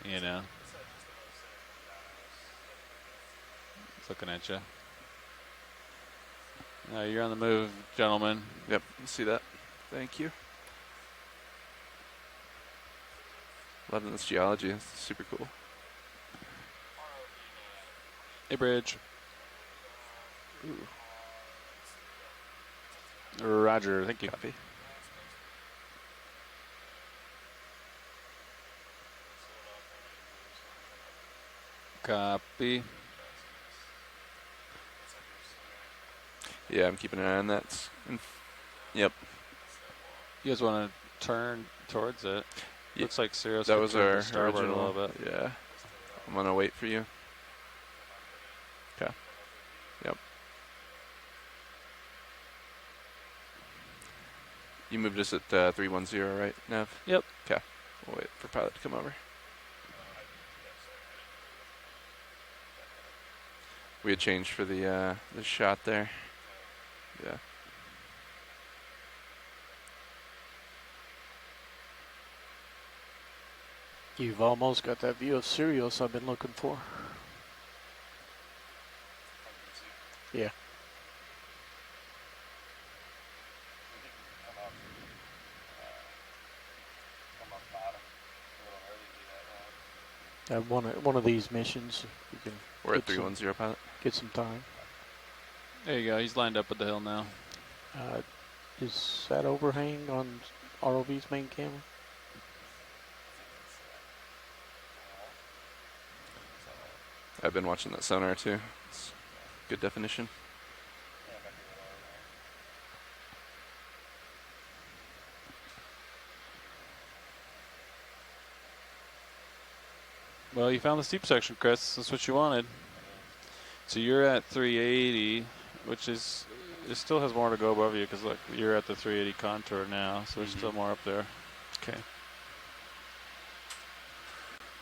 you know. It's looking at you. Now you're on the move, gentlemen. Yep, see that. Thank you. Loving this geology. It's super cool. Hey, Bridge. Ooh. Roger, thank you. Copy. Copy. Yeah, I'm keeping an eye on that. Yep. You guys want to turn towards it? Yeah. Looks like Sirius. That was our starboard original. a little bit. Yeah. I'm gonna wait for you. Okay. Yep. You moved us at 310, right, Nev? Yep. Okay. We'll wait for pilot to come over. We had changed for the shot there. Yeah. You've almost got that view of Sirius I've been looking for. Yeah. One of these missions, you can. We're at 310, pilot. Get some time. There you go. He's lined up at the hill now. Is that overhang on ROV's main camera? I've been watching that sonar too. It's good definition. Well, you found the steep section, Chris. That's what you wanted. So you're at 380, which is, it still has more to go above you because look, you're at the 380 contour now, so there's still more up there. Okay.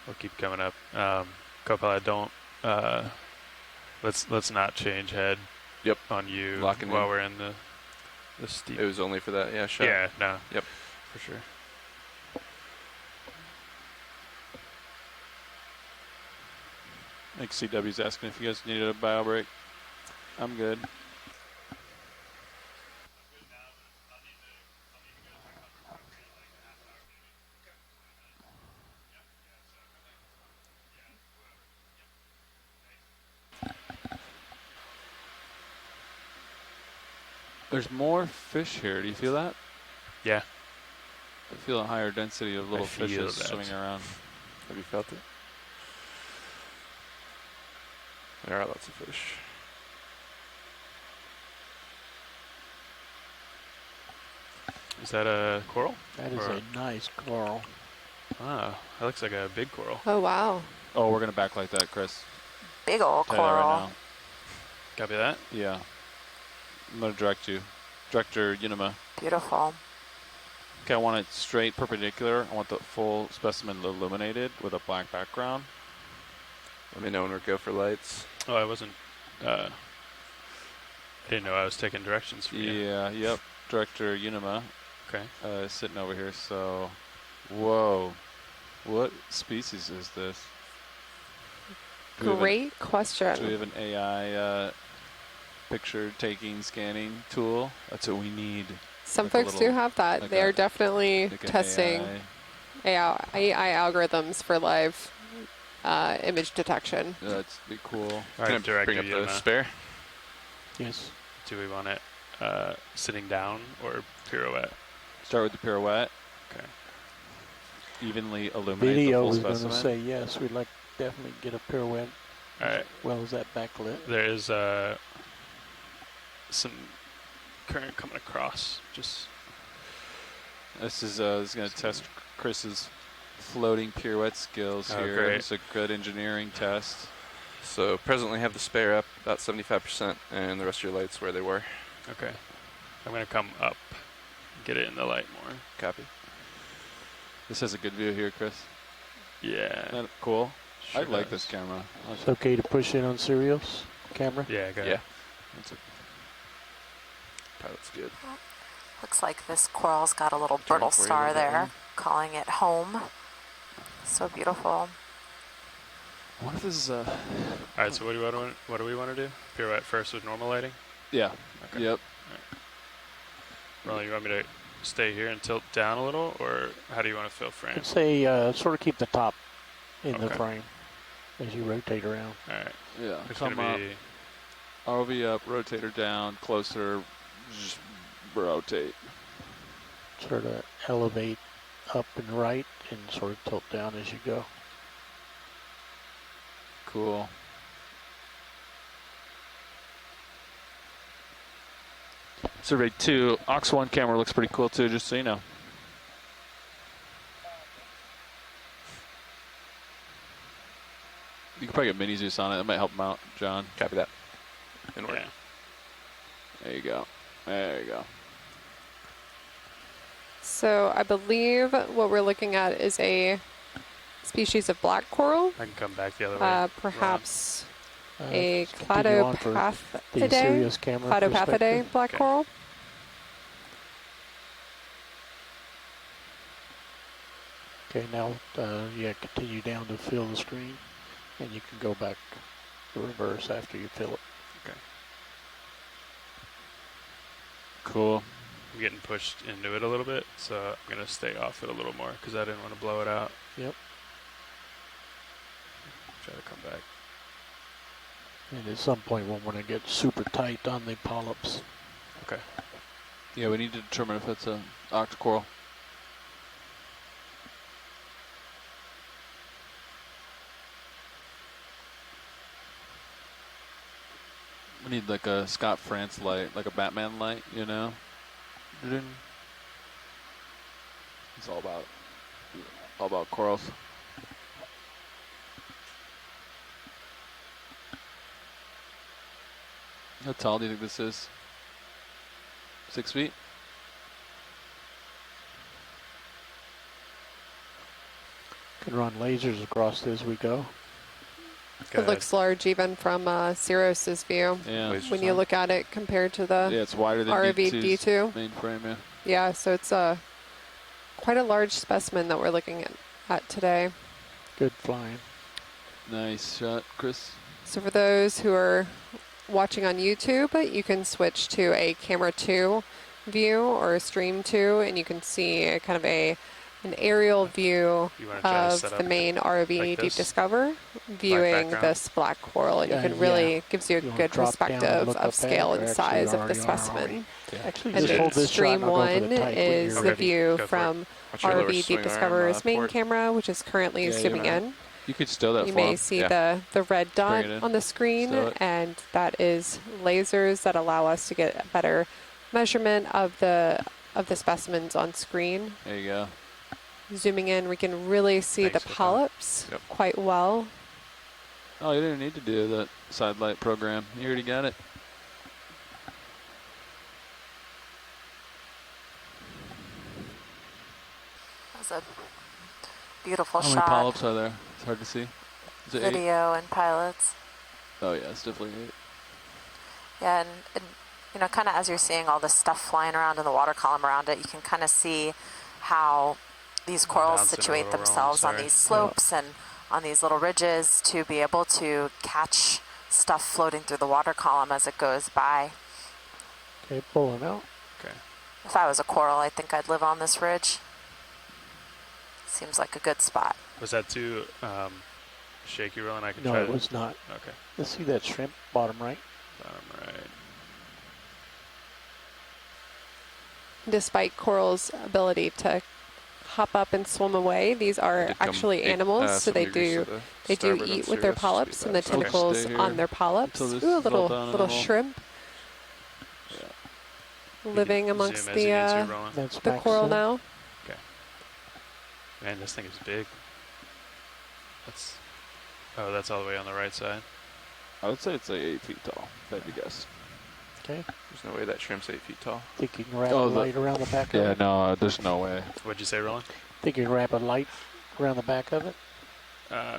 We'll keep coming up. Copilot, don't. Let's not change head. Yep. On you Locking while in. we're in the steep. It was only for that, yeah. Shot. Yeah. No. Yep. For sure. I think CW's asking if you guys needed a bio break. I'm good. There's more fish here. Do you feel that? Yeah. I feel a higher density of little fishes swimming around. Have you felt it? There are lots of fish. Is that a coral? That is a nice coral. Wow, that looks like a big coral. Oh, wow. Oh, we're going to backlight that, Chris. Big old Tell you that coral. right now. Copy that? Yeah. I'm going to direct you. Director Unima. Beautiful. Okay, I want it straight perpendicular. I want the full specimen illuminated with a black background. Let me know when we go for lights. Oh, I wasn't. I didn't know I was taking directions from you. Yeah, yep. Director Unima. Okay. Sitting over here, so. Whoa. What species is this? Great question. Do we have an AI picture taking, scanning tool? That's what we need. Some like folks do have that. like they are definitely like testing AI algorithms for live image detection. That'd be cool. All right, Can I bring up the spare? Yes. Do we want it sitting down or pirouette? Start with the pirouette. Okay. Evenly illuminate Video the was full going to specimen. say yes. We'd like definitely get a pirouette. All right. As well as that backlit. There is some current coming across. Just this is going to test Chris's floating pirouette skills here. Great. It's a good engineering test. So presently have the spare up about 75% and the rest of your lights where they were. Okay. I'm going to come up, get it in the light more. Copy. This has a good view here, Chris. Yeah. Isn't that cool? Sure I like does. this camera. It's okay to push in on Sirius camera? Yeah, go ahead. Yeah. That's Pilot's good. Looks like this coral's got a little brittle star there, calling it home. So beautiful. What if this is All right, so what do we want to do? Pirouette first with normal lighting? Yeah. Okay. Yep. Well, you want me to stay here and tilt down a little, or how do you want to fill frame? I'd say sort of keep the top in the Okay. frame as you rotate around. All right. Yeah. It's Come gonna up. be ROV up, rotator down, closer, just rotate. Sort of elevate up and right and sort of tilt down as you go. Cool. Survey 2, Ox 1 camera looks pretty cool too, just so you know. You can probably get mini Zeus on it. That might help him out, John. Copy that. In order. Yeah. There you go. There you go. So I believe what we're looking at is a species of black coral. I can come back the other way. Perhaps continue a on for the Cladopathidae, Sirius camera Cladopathidae perspective. black coral. Okay, now continue down to fill the screen, and you can go back to reverse after you fill it. Okay. Cool. I'm getting pushed into it a little bit, so I'm going to stay off it a little more because I didn't want to blow it out. Yep. Try to come back. And at some point we'll want to get super tight on the polyps. Okay. Yeah, we need to determine if it's a octocoral. We need like a Scott France light, like a Batman light, you know? It's all about corals. How tall do you think this is? 6 feet? Can run lasers across it as we go. It looks large even from Cirrus's view. Yeah. When you look at it compared to the Yeah, it's wider than ROV D2's D2. mainframe, yeah. Yeah, so it's quite a large specimen that we're looking at today. Good flying. Nice shot, Chris. So for those who are watching on YouTube, you can switch to a camera 2 view or a stream 2, and you can see a kind of an aerial view of the main ROV like Deep Discover, viewing this black coral, and you can really gives you a good perspective of scale and size of the specimen. Actually, And just hold then this shot stream and I'll go for 1 the tight when is you're the ready. view Go for from it. ROV Deep Discover's main camera, which is currently zooming in. You could still that You for may him. see Yeah. the red dot Bring it in. on the screen, Stow it. and that is lasers that allow us to get a better measurement of the specimens on screen. There you go. Zooming in, we can really see the polyps quite well. Oh, you didn't need to do that side light program. You already got it. was a beautiful How many shot. polyps are there? It's hard to see. Is it 8? Video and pilots. Oh yeah, it's definitely 8. Yeah, and you know, kind of as you're seeing all this stuff flying around in the water column around it, you can kind of see how these corals situate themselves on these slopes and on these little ridges to be able to catch stuff floating through the water column as it goes by. Okay, pulling out. Okay. If I was a coral, I think I'd live on this ridge. Seems like a good spot. Was that too shaky, Roland? I could No, try it was not. Okay. Let's see that shrimp, bottom right. Bottom right. Despite corals' ability to hop up and swim away, these are actually animals, so they do eat with their polyps and the tentacles on their polyps. Ooh, a little shrimp living amongst the coral now. Okay. Man, this thing is big. That's all the way on the right side. I would say it's like 8 feet tall, if I had to guess. Okay. There's no way that shrimp's 8 feet tall. Think you can wrap a light around the back of it? Yeah, no, there's no way. What'd you say, Roland? Think you can wrap a light around the back of it?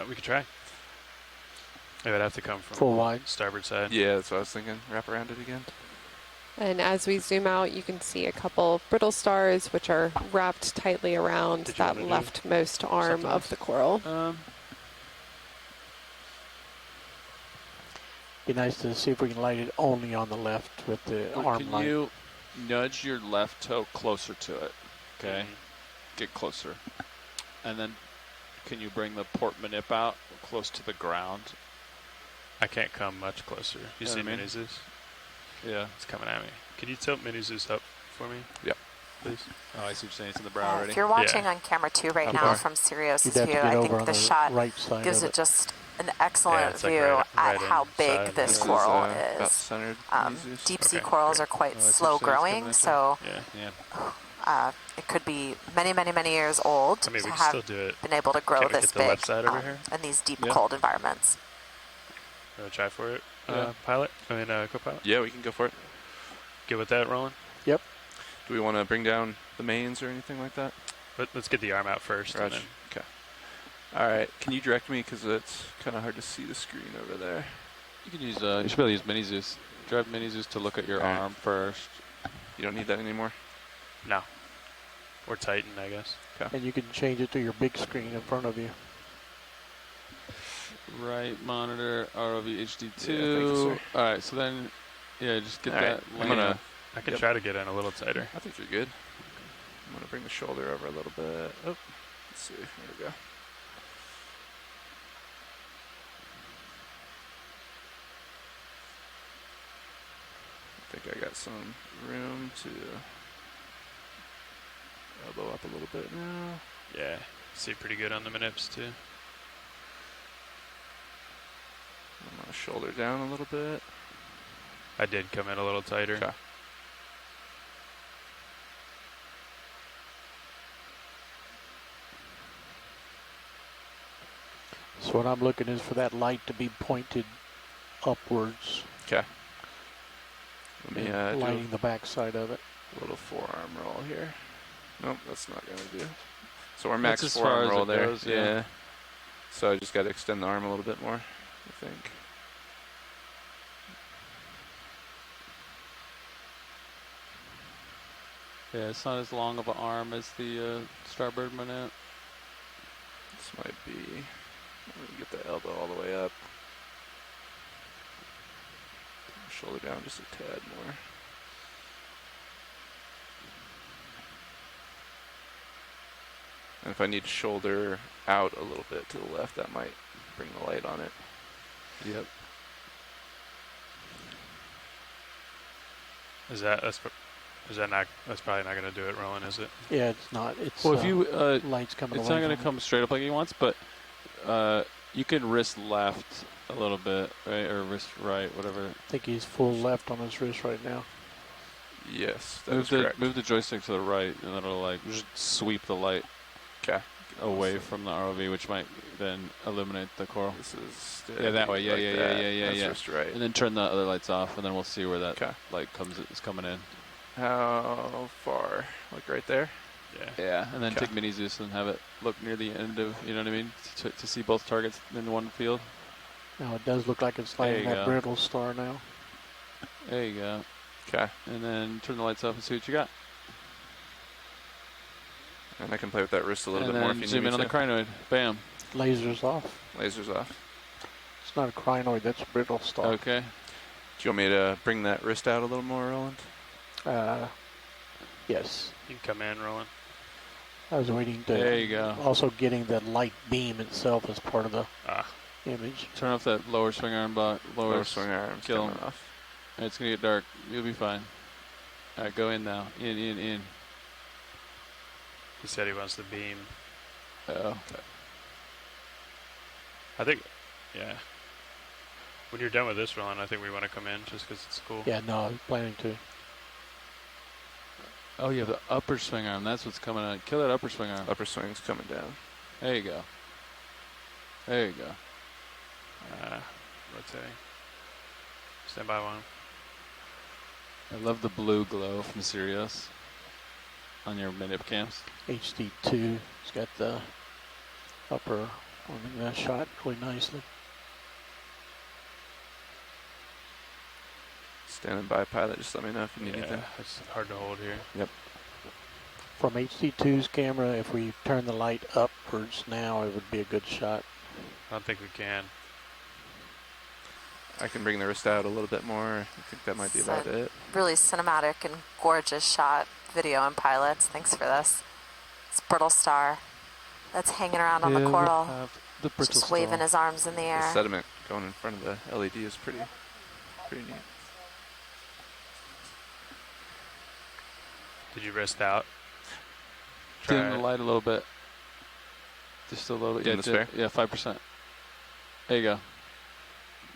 We could try. It would have to come from full wide starboard side. Yeah, that's what I was thinking. Wrap around it again. And as we zoom out, you can see a couple brittle stars, which are wrapped tightly around that leftmost arm of the coral. Be nice to see if we can light it only on the left with the arm light. Can you nudge your left toe closer to it? Okay. Get closer. And then can you bring the port manip out close to the ground? I can't come much closer. You see Mini Zeus? Yeah. It's coming at me. Can you tilt Mini Zeus up for me? Yep. Please. Oh, I see what you're saying. It's in the brow already. If you're watching on camera 2 right now from Sirius's view, I think the shot gives it just an excellent view at how big this coral is. Deep sea corals are quite slow growing, so it could be many, many, many years old to have been able to grow this big in these deep, cold environments. You want to try for it, pilot? Co-pilot? Yeah, we can go for it. Good with that, Roland? Yep. Do we want to bring down the mains or anything like that? Let's get the arm out first. And then okay. All right. Can you direct me? Because it's kind of hard to see the screen over there. You can use, you should be able to use Mini Zeus. Drive Mini Zeus to look at your arm first. You don't need that anymore? No. Or Titan, I guess. Okay. And you can change it to your big screen in front of you. Right monitor, ROV HD2. All right, so then, just get that. I can try to get in a little tighter. I think you're good. I'm going to bring the shoulder over a little bit. Oh, let's see. There we go. I think I got some room to elbow up a little bit now. Yeah, see pretty good on the manips too. I'm going to shoulder down a little bit. I did come in a little tighter. Okay. So what I'm looking is for that light to be pointed upwards. Okay. Let me lighting the back side of it. A little forearm roll here. Nope, that's not going to do. So we're max forearm roll there. Goes, yeah. So I just got to extend the arm a little bit more, I think. Yeah, it's not as long of an arm as the starboard manip. This might be. Let me get the elbow all the way up. Shoulder down just a tad more. And if I need to shoulder out a little bit to the left, that might bring the light on it. Yep. That's probably not going to do it, Rowan, is it? Yeah, it's not. It's well, if you lights coming. It's not going to come straight up like he wants, but you can wrist left a little bit, right, or wrist right, whatever. I think he's full left on his wrist right now. Yes, that is correct. Move the joystick to the right, and that'll like just sweep the light away from the ROV, which might then illuminate the coral. This is that way. Yeah. That's just right. And then turn the other lights off, and then we'll see where that light is coming in. How far? Like right there? Yeah, and then Okay. take Mini Zeus and have it look near the end of, you know what I mean, to see both targets in one field. Now it does look like it's There lighting you that go. brittle star now. There you go. Okay. And then turn the lights off and see what you got. And I can play with that wrist a little And bit more if then you zoom need in me on the to. crinoid. Bam. Lasers off. Lasers off. It's not a crinoid, that's a brittle star. Okay. Do you want me to bring that wrist out a little more, Roland? Yes. You can come in, Roland. I was waiting to. There you go. Also getting the light beam itself as part of the image. Turn off that lower swing arm block. Lower swing arm's Kill coming him. off. It's going to get dark. You'll be fine. All right, go in now. In. He said he wants the beam. Uh-oh. I think, yeah. When you're done with this, Roland, I think we want to come in just because it's cool. Yeah, no, I'm planning to. Oh, you have the upper swing arm. That's what's coming out. Kill that upper swing arm. Upper swing's coming down. There you go. There you go. Rotating. Stand by one. I love the blue glow from Sirius on your minute cams. HD2. It's got the upper on that shot really nicely. Standing by, pilot. Just let me know if you need anything. It's hard to hold here. Yep. From HD2's camera, if we turn the light upwards now, it would be a good shot. I don't think we can. I can bring the wrist out a little bit more. I think that might be about it. Really cinematic and gorgeous shot, video and pilots. Thanks for this. It's Brittle Star that's hanging around on the coral, just waving his arms in the air. The sediment going in front of the LED is pretty neat. Did you wrist out? Dim the light a little bit. Just a little bit. Dim the spare? Yeah, 5%. There you go.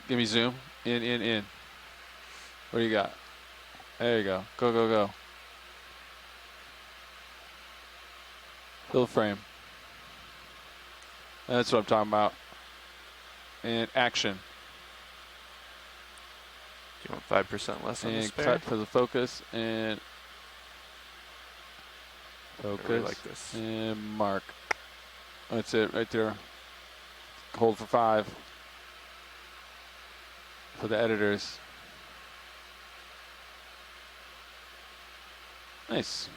Give me zoom. In. What do you got? There you go. Go. Fill frame. That's what I'm talking about. And action. Do you want 5% less on the And spare? cut for the focus. And focus. I really like this. And mark. That's it right there. Hold for 5. For the editors. Nice.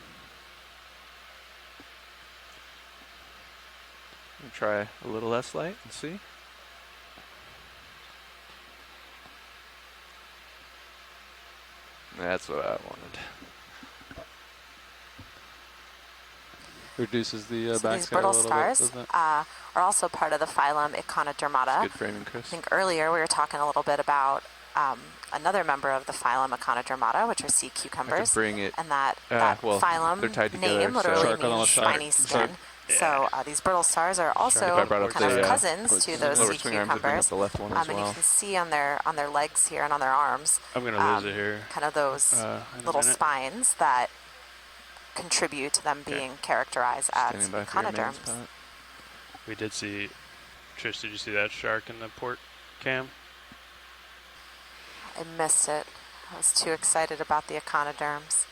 I'm gonna try a little less light and see. That's what I wanted. Reduces the So back these scatter a brittle little stars bit, doesn't it? are also part of the phylum Econodermata. Good framing, Chris. I think earlier we were talking a little bit about another member of the phylum Econodermata, which are sea cucumbers. bring it. And that Well, phylum they're tied together, name so- literally Shark on the means left side. spiny skin. So these brittle stars are also If I brought up kind the, of cousins to those lower sea swing arms, I'd bring up cucumbers. the left one as And well. you can see on their legs here and on their arms. I'm going to lose it here. Kind of those in a little minute. spines that contribute to them being characterized as Standing by for your mains, econoderms. pilot. We did see, Trish, did you see that shark in the port cam? I missed it. I was too excited about the econoderms.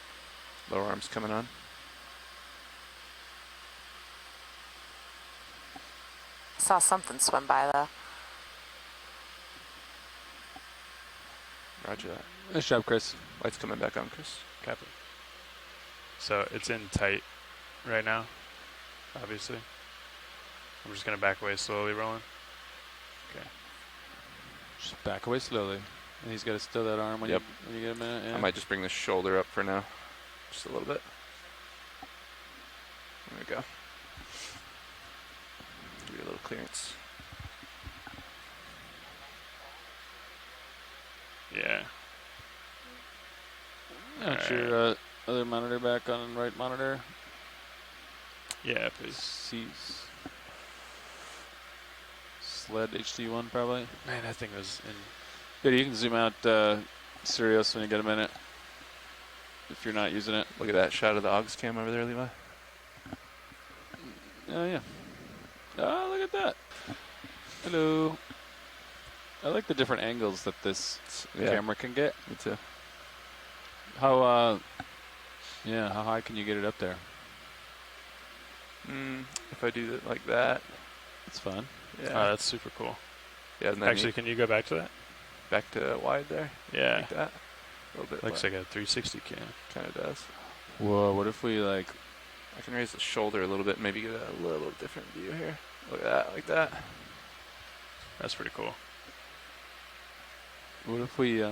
Lower arms coming on. Saw something swim by though. Roger that. Nice job, Chris. Lights coming back on, Chris. Copy. So it's in tight right now, obviously. I'm just going to back away slowly, Roland. Okay. Just back away slowly. And he's got to stow that arm when, Yep. you get a minute. Yeah. I might just bring the shoulder up for now. Just a little bit. There we go. Give you a little clearance. Yeah. Got your other monitor back on right monitor. Yeah, please. Sees SLED HD1 probably. Man, that thing was in. Good, you can zoom out Sirius when you get a minute. If you're not using it. Look at that shot of the AUX cam over there, Levi. Oh yeah. Oh, look at that. Hello. I like the different angles that this camera can get. Me too. How how high can you get it up there? If I do it like that. It's fun. Yeah. Oh, that's super cool. Yeah. And then Actually, can you go back to that? Back to wide there? Yeah. Like that? A little bit. Looks like a 360 cam. Kind of does. Whoa, what if we like... I can raise the shoulder a little bit, maybe get a little different view here. Look at that, like that. That's pretty cool. What if we...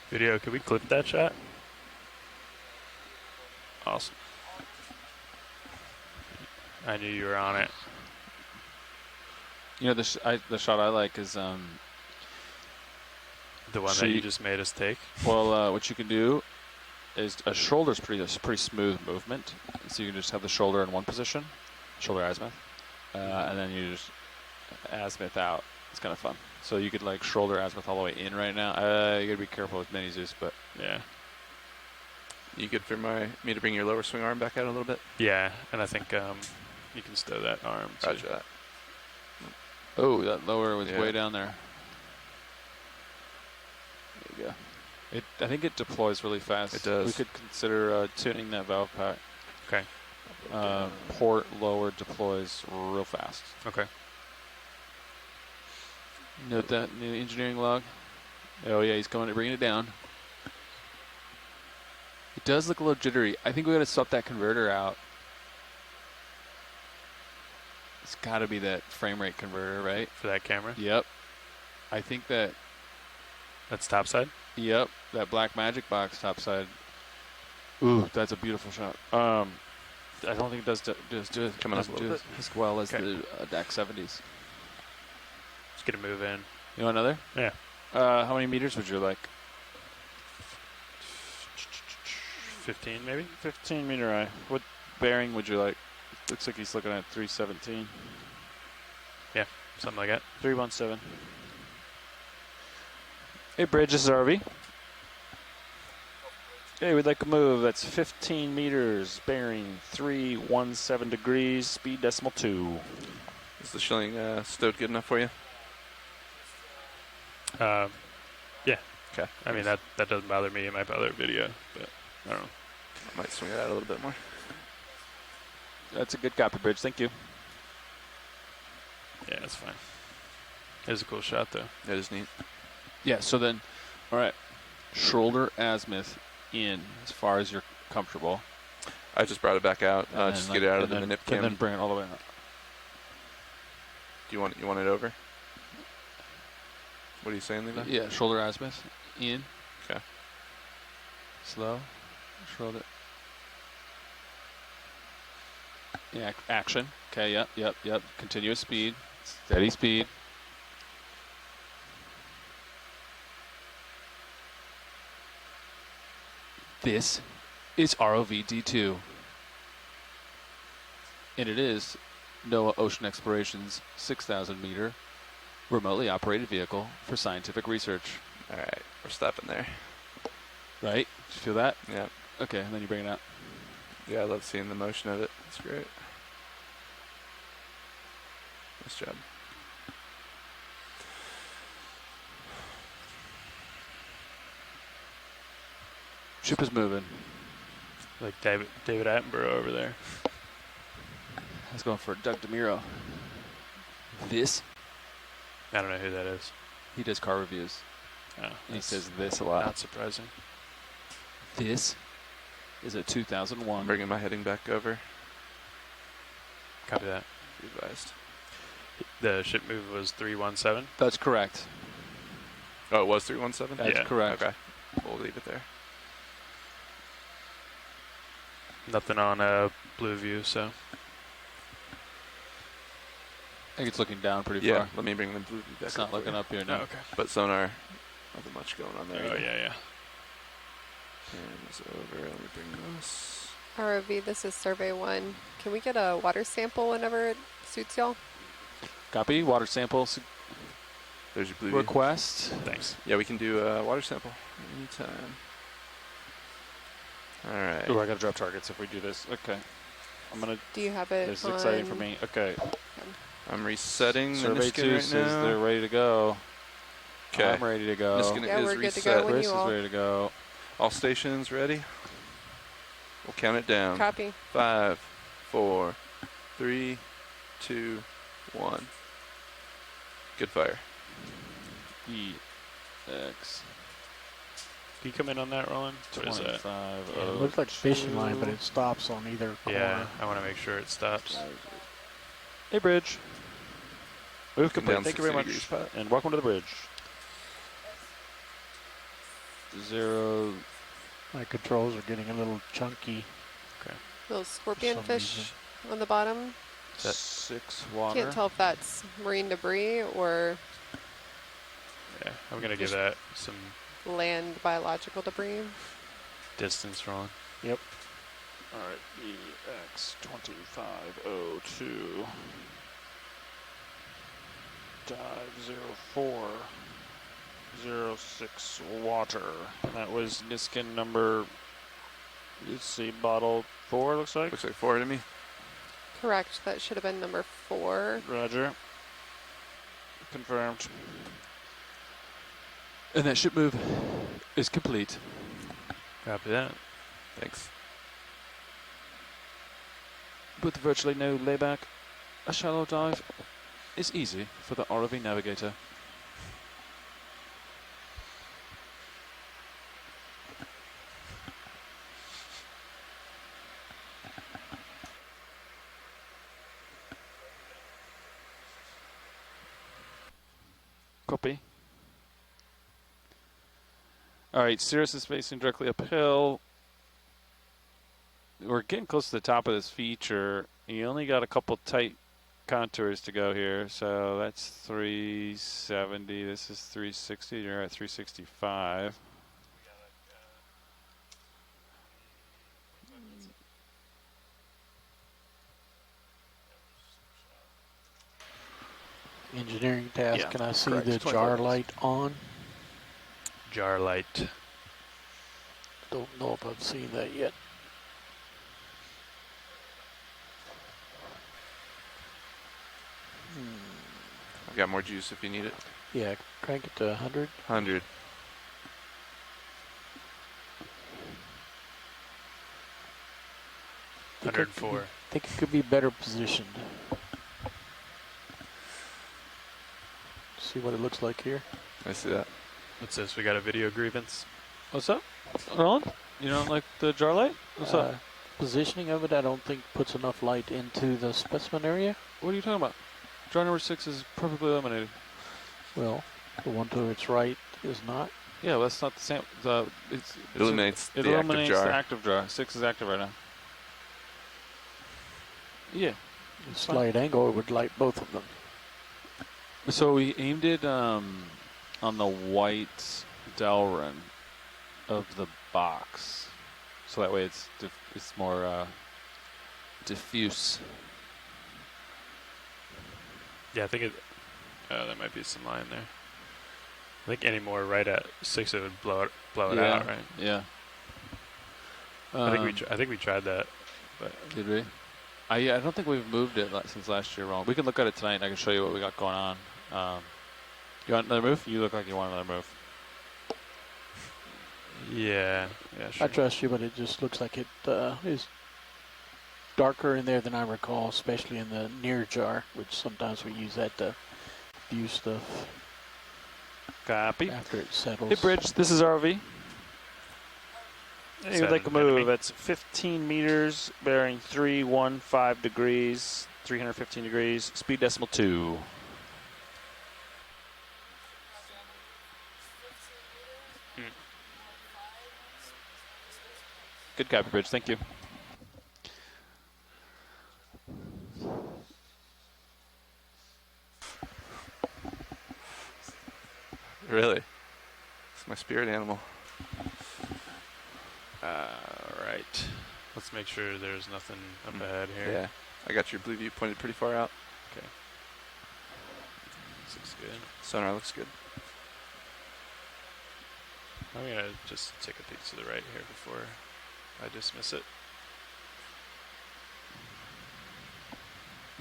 Video, could we clip that shot? Awesome. I knew you were on it. You know, the shot I like is... the one that you just made us take? Well, what you can do is a shoulder's pretty smooth movement. So you can just have the shoulder in one position, shoulder azimuth, and then you just azimuth out. It's kind of fun. So you could like shoulder azimuth all the way in right now. You gotta be careful with mini Zeus, but yeah. You good for me to bring your lower swing arm back out a little bit? Yeah, and I think you can stow that arm. Roger that. Oh, that lower was way down there. There you go. I think it deploys really fast. It does. We could consider tuning that valve pack. Okay. Port lower deploys real fast. Okay. Note that new engineering log. Oh yeah, he's bringing it down. It does look a little jittery. I think we got to swap that converter out. It's got to be that frame rate converter, right? For that camera? Yep. I think that... That's topside? Yep, that black magic box topside. Ooh, that's a beautiful shot. I don't think it does coming up a little bit as well as the DAC 70s. Just gonna move in. You want another? Yeah. How many meters would you like? 15 maybe? 15 meter eye. What bearing would you like? Looks like he's looking at 317. Yeah, something like that. 317. Hey, Bridge, this is RV. Hey, we'd like a move. That's 15 meters, bearing 317 degrees, speed decimal 2. Is the shilling stowed good enough for you? Yeah. Okay. I mean, that doesn't bother me. It might bother video, but I don't know. I might swing it out a little bit more. That's a good copy, Bridge. Thank you. Yeah, that's fine. It was a cool shot, though. It is neat. Yeah, so then, all right, shoulder azimuth in as far as you're comfortable. I just brought it back out, just to get it out of the manip cam. And then bring it all the way out. Do you want it over? What are you saying, Levi? Yeah, shoulder azimuth in. Okay. Slow. Shoulder. Yeah, action. Okay, yep. Continuous speed. Steady speed. This is ROV D2. And it is NOAA Ocean Exploration's 6,000 meter remotely operated vehicle for scientific research. All right, we're stopping there. Right? Did you feel that? Yeah. Okay, and then you bring it out. Yeah, I love seeing the motion of it. It's great. Nice job. Ship is moving. Like David Attenborough over there. I was going for Doug DeMuro. This? I don't know who that is. He does car reviews. Oh, he says this a lot. Not surprising. This is a 2001. I'm bringing my heading back over. Copy that. Advised. The ship move was 317? That's correct. Oh, it was 317? That's correct. Okay. We'll leave it there. Nothing on blue view, so. I think it's looking down pretty Yeah, far. let me bring the blue view back. It's not looking up here now. Oh, okay. But sonar, nothing much going on there. Oh, yeah. Camera's over. Let me bring this. ROV, this is Survey 1. Can we get a water sample whenever it suits y'all? Copy. Water sample There's your blue view. request. Thanks. Yeah, we can do a water sample anytime. All right. Oh, I got to drop targets if we do this. Okay. I'm going to... Do you have it This is exciting for me. Okay. I'm resetting the Survey Niskin 2 right says now. they're ready to go. Okay. I'm ready to go. Niskin Yeah, is we're good reset. to go when Chris you is all. ready to go. All stations ready? We'll count it down. Copy. 5, 4, 3, 2, 1. Good fire. EX. Can you come in on that, Roland? What is that? 25. Yeah, it looks like fishing line, but it stops on either corner. Yeah, I want to make sure it stops. Hey, bridge. Move complete. Thank you very much. And welcome to the bridge. 0. My controls are getting a little chunky. Okay. Little scorpion fish on the bottom. 6 water. Can't tell if that's marine debris or Yeah, I'm going to give that some land biological debris. distance, Roland. Yep. All right, EX2502. Dive 0406 water. And that was Niskin number, let's see, bottle 4, looks like. Looks like 4 to me. Correct. That should have been number 4. Roger. Confirmed. And that ship move is complete. Copy that. Thanks. With virtually no layback, a shallow dive is easy for the ROV navigator. Copy. All right, Sirius is facing directly uphill. We're getting close to the top of this feature. You only got a couple tight contours to go here, so that's 370. This is 360. You're at 365. Engineering task. Yeah, Can I see correct. the 25 jar minutes. light on? Jar light. Don't know if I've seen that yet. I've got more juice if you need it. Yeah, crank it to 100. 100. Think 104. I think it could be better positioned. See what it looks like here. I see that. What's this? We got a video grievance. What's up, Roland? You don't like the jar light? What's up? Positioning of it, I don't think puts enough light into the specimen area. What are you talking about? Jar number 6 is perfectly illuminated. Well, the one to its right is not. Yeah, well, that's not the same. It illuminates it the illuminates active jar. the active jar. 6 is active right now. Yeah. A slight angle, it would light both of them. So we aimed it on the white Delrin of the box, so that way it's more diffuse. Yeah, I think it. There might be some line there. I think any more right at 6 it would blow it out, right? Yeah. I think we tried that, but Did we? I don't think we've moved it since last year, Ron. We can look at it tonight and I can show you what we got going on. You want another move? You look like you want another move. yeah, sure. I trust you, but it just looks like it is darker in there than I recall, especially in the near jar, which sometimes we use that to view stuff. Copy. After it settles. Hey, Bridge, this is RV. Is You'd that like a an enemy? move. That's 15 meters, bearing 315 degrees, 315 degrees, speed decimal 2. Good copy, Bridge. Thank you. Really? It's my spirit animal. Right. Let's make sure there's nothing up ahead here. Yeah. I got your blue view pointed pretty far out. Okay. This looks good. Sonar looks good. I'm going to just take a peek to the right here before I dismiss it.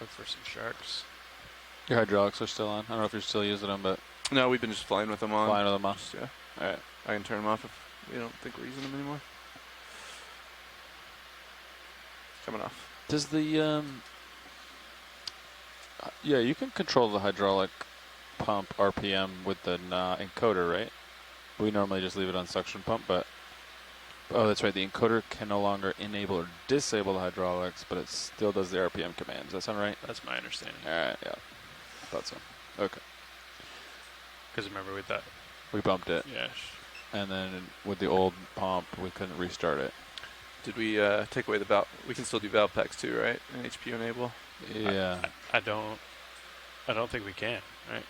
Look for some sharks. Your hydraulics are still on. I don't know if you're still using them, but... No, we've been just flying with them on. Flying with them on. Just, yeah. All right. I can turn them off if we don't think we're using them anymore. Coming off. Does the yeah, you can control the hydraulic pump RPM with the encoder, right? We normally just leave it on suction pump, but oh, that's right. The encoder can no longer enable or disable the hydraulics, but it still does the RPM commands. Does that sound right? That's my understanding. All right, yeah, thought so. Okay. Because remember we thought we bumped it. Yeah. And then with the old pump, we couldn't restart it. Did we take away the valve? We can still do valve packs too, right? And HPU enable. Yeah. I don't think we can. Right.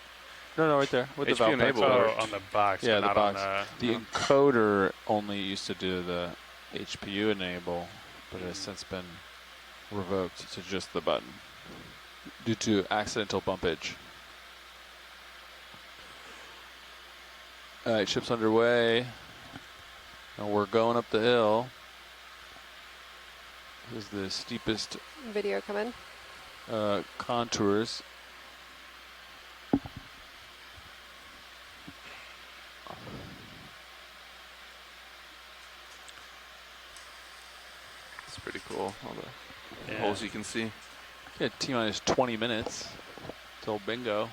No, right there with the HPU valve enable. On the box. Yeah, but the not box. On the encoder only used to do the HPU enable, but it has since been revoked to just the button due to accidental bumpage. All right, ship's underway. And we're going up the hill. This is the steepest Video come in. contours. It's pretty cool. All the holes you can see. Yeah, T-minus 20 minutes till bingo.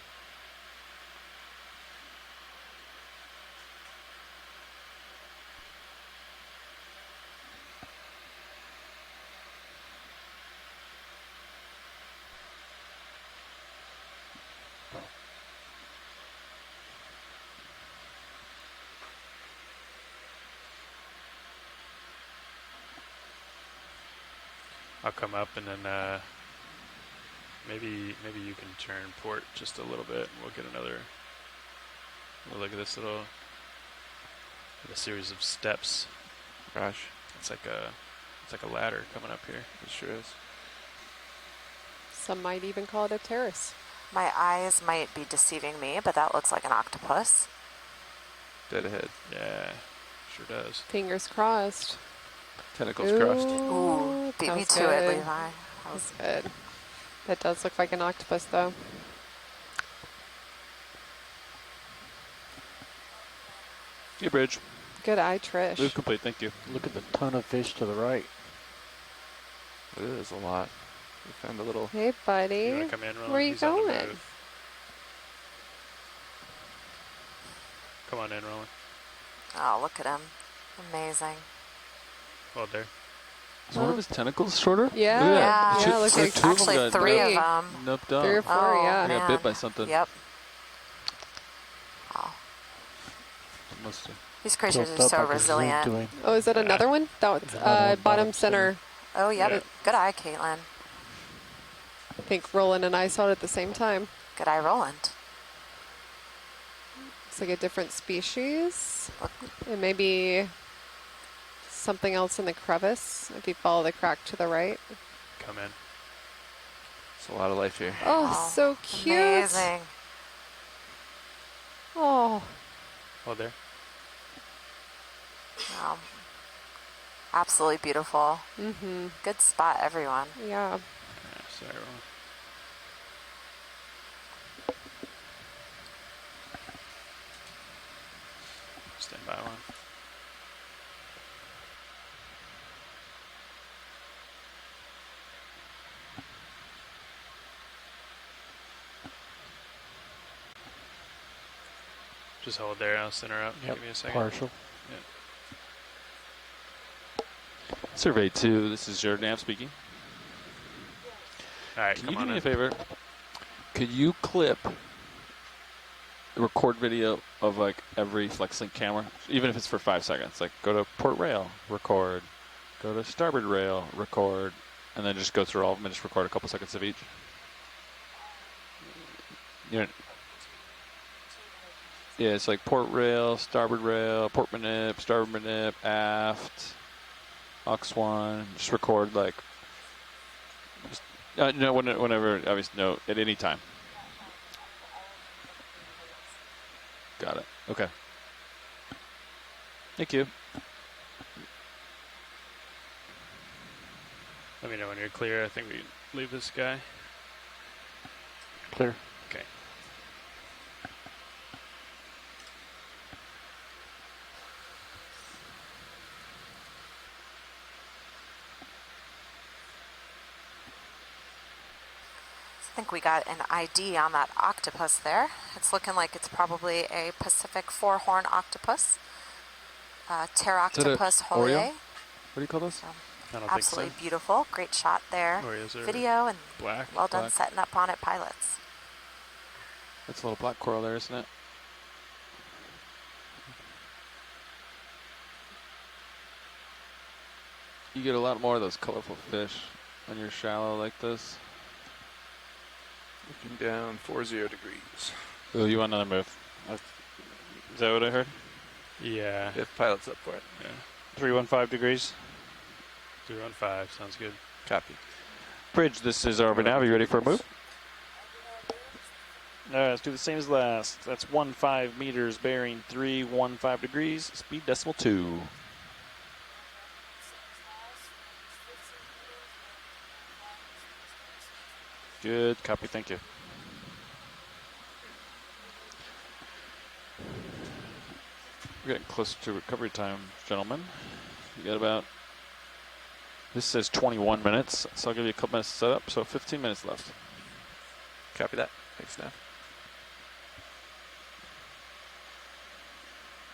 I'll come up and then maybe you can turn port just a little bit and we'll get another look at this little series of steps. Gosh. It's like a ladder coming up here. It sure is. Some might even call it a terrace. My eyes might be deceiving me, but that looks like an octopus. Dead ahead. Yeah, sure does. Fingers crossed. Tentacles crossed. Ooh, beat me to it, Levi. That was good. That does look like an octopus, though. Hey, Bridge. Good eye, Trish. Move complete, thank you. Look at the ton of fish to the right. It is a lot. We found a little. Hey, buddy. You wanna come in, Roland? Where are you He's on the going? move. Come on in, Roland. Oh, look at him. Amazing. Hold there. Is one of his tentacles shorter? Yeah. Look at Yeah, that. looks Two like of them actually got three of nipped- them. nipped up. 3 or 4, Oh, yeah. They got man. bit by something. Yep. Must have. These creatures Tilted are up so like a resilient. doing. Oh, is that another one? That was Another one, bottom center. Oh, yep. Yeah. Good eye, Caitlin. I think Roland and I saw it at the same time. Good eye, Roland. It's like a different species. And maybe something else in the crevice if you follow the crack to the right. Come in. It's a lot of life here. Oh, so cute. Amazing. Oh. Hold there. Wow. Absolutely beautiful. Mm-hmm. Good spot, everyone. Yeah. Sorry, Roland. Stand by one. Just hold there. I'll center up. Yep, Give me a second. partial. Survey 2, this is Jordan speaking. All right, Can come you on do me in. a favor? Could you clip the record video of like every FlexLink camera, even if it's for 5 seconds? Like go to port rail, record, go to starboard rail, record, and then just go through all of them and just record a couple seconds of each. You know, yeah, it's like port rail, port manip, starboard manip, aft, aux 1. Just record like, just, no, whenever, obviously, no, at any time. Got it. Okay. Thank you. Let me know when you're clear. I think we leave this guy. Clear. Okay. think we got an ID on that octopus there. It's looking like it's probably a Pacific four-horn octopus. Pteroctopus hollei. What do you call this? I don't Absolutely think so. beautiful. Great shot there. Video and black, well done black. setting up on it, pilots. That's a little black coral there, isn't it? You get a lot more of those colorful fish when you're shallow like this. Looking down 40 degrees. Oh, you want another move? Is that what I heard? Yeah. If pilot's up for it. Yeah. 315 degrees. 315, sounds good. Copy. Bridge, this is over now. Are you ready for a move? All right, let's do the same as last. That's 15 meters, bearing 315 degrees, speed decimal 2. Good, copy, thank you. We're getting closer to recovery time, gentlemen. You got about, this says 21 minutes, so I'll give you a couple minutes to set up, so 15 minutes left. Copy that. Thanks, Nav.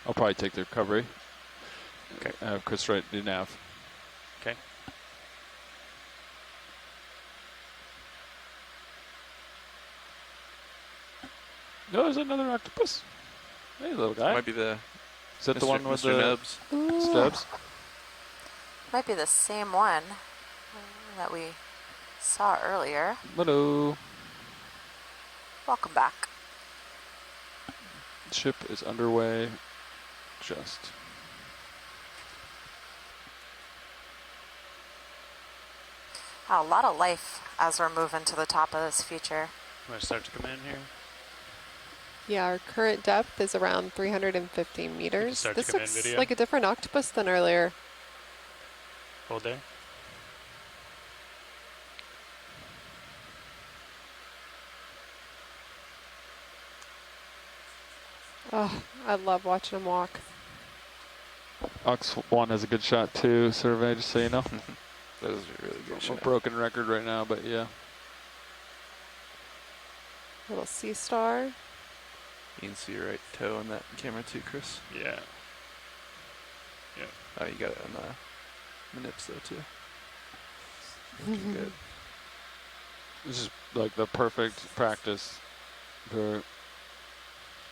I'll probably take the recovery. Okay. Chris, right, do nav. Okay. No, there's another octopus. Hey, little guy. Might be the. Is that the one with Mr. the Nubs? stubs? Might be the same one that we saw earlier. Hello. Welcome back. Ship is underway. Just. A lot of life as we're moving to the top of this feature. Want to start to come in here? Yeah, our current depth is around 315 meters. start to This come in looks video. like a different octopus than earlier. Hold there. Oh, I love watching them walk. Ox 1 has a good shot too, survey, just so you know. That is a really good A shot. broken record right now, but yeah. Little sea star. You can see your right toe on that camera too, Chris. Yeah. Yeah. Oh, you got it on the nips though too. Looking good. This is like the perfect practice for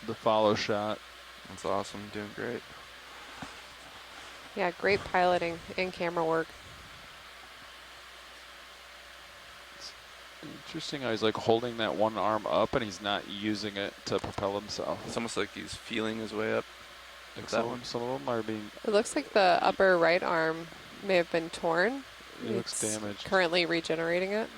the follow shot. That's awesome. Doing great. Yeah, great piloting and camera work. Interesting how he's like holding that one arm up and he's not using it to propel himself. It's almost like he's feeling his way up. Like That one. some of them are being. It looks like the upper right arm may have been torn. It looks damaged. Currently regenerating it.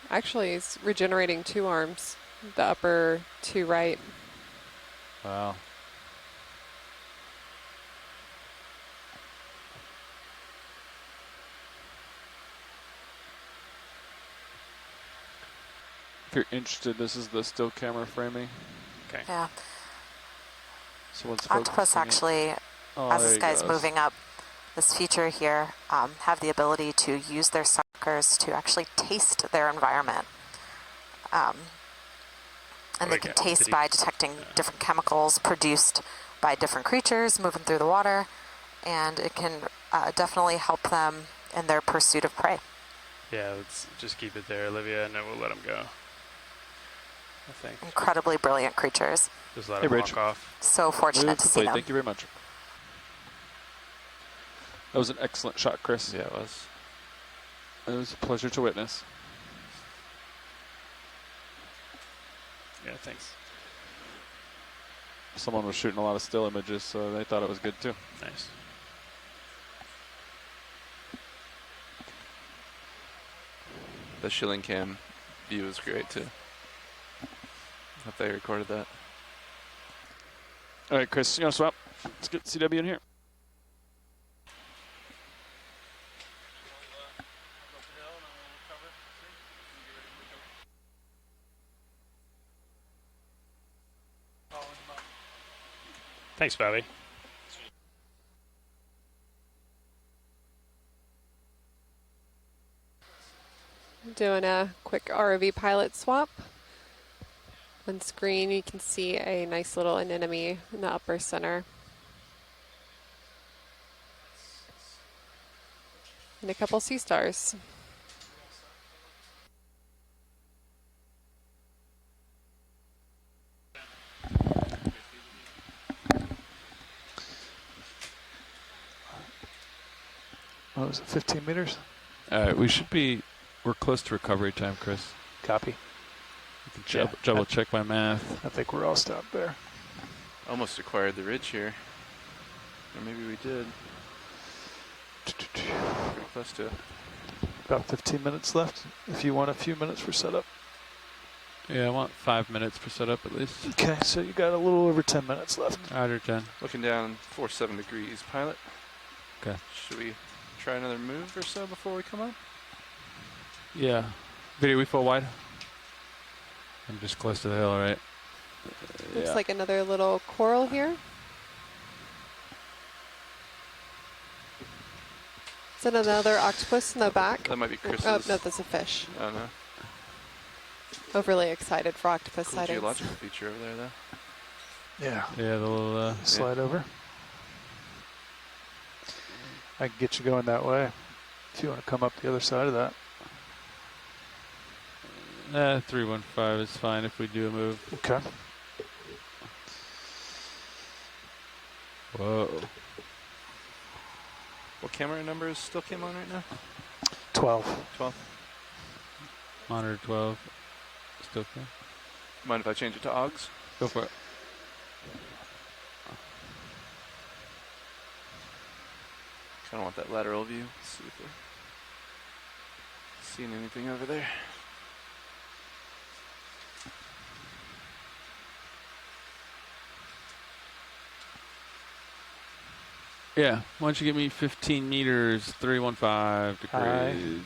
Actually, he's regenerating 2 arms. The upper 2 right. Wow. If you're interested, this is the still camera framing. Okay. Yeah. So once Octopus actually, as this guy's moving up this feature here, have the ability to use their suckers to actually taste their environment. And they can taste by detecting different chemicals produced by different creatures moving through the water, and it can definitely help them in their pursuit of prey. Yeah, let's just keep it there, Olivia, and then we'll let them go. I think. Incredibly brilliant creatures. Just let them walk off. So fortunate to see them. Thank you very much. That was an excellent shot, Chris. Yeah, it was. It was a pleasure to witness. Yeah, thanks. Someone was shooting a lot of still images, so they thought it was good too. Nice. The Shilling Cam view is great too. Hope they recorded that. All right, Chris, you want to swap? Let's get CW in here. Thanks, Bobby. Doing a quick ROV pilot swap. On screen, you can see a nice little anemone in the upper center. And a couple sea stars. What was it, 15 meters? All right, we're close to recovery time, Chris. Copy. You can double check my math. I think we're all stopped there. Almost acquired the ridge here. Or maybe we did. Pretty close to it. About 15 minutes left, if you want a few minutes for setup. Yeah, I want 5 minutes for setup at least. Okay, so you got a little over 10 minutes left. Roger, 10. Looking down 47 degrees, pilot. Okay. Should we try another move or so before we come up? Yeah. Video, we full wide? I'm just close to the hill, right? Looks like another little coral here. Is that another octopus in the back? That might be Chris's. Oh, no, that's a fish. Oh, no. Overly excited for octopus Cool sightings. geological feature over there, though. Yeah. Yeah, the little slide over. I can get you going that way if you want to come up the other side of that. 315 is fine if we do a move. Okay. Whoa. What camera numbers still came on right now? 12. 12. Monitor 12. Still okay. Mind if I change it to AUGs? Go for it. Kind of want that lateral view. Let's see if we're seeing anything over there. Yeah, why don't you give me 15 meters, 315 degrees.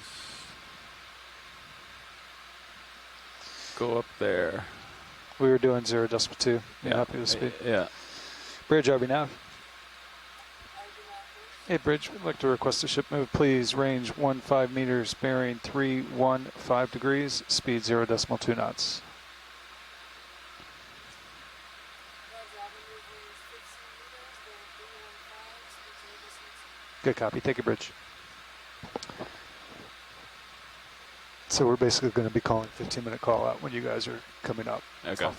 Go up there. We were doing 0.2. Yeah, happy with speed. Yeah. Bridge, RB nav. Hey, Bridge, we'd like to request a ship move, please. Range 15 meters, bearing 315 degrees, speed 0.2 knots. Good copy. Take a bridge. So we're basically going to be calling 15-minute call out when you guys are coming up. Okay.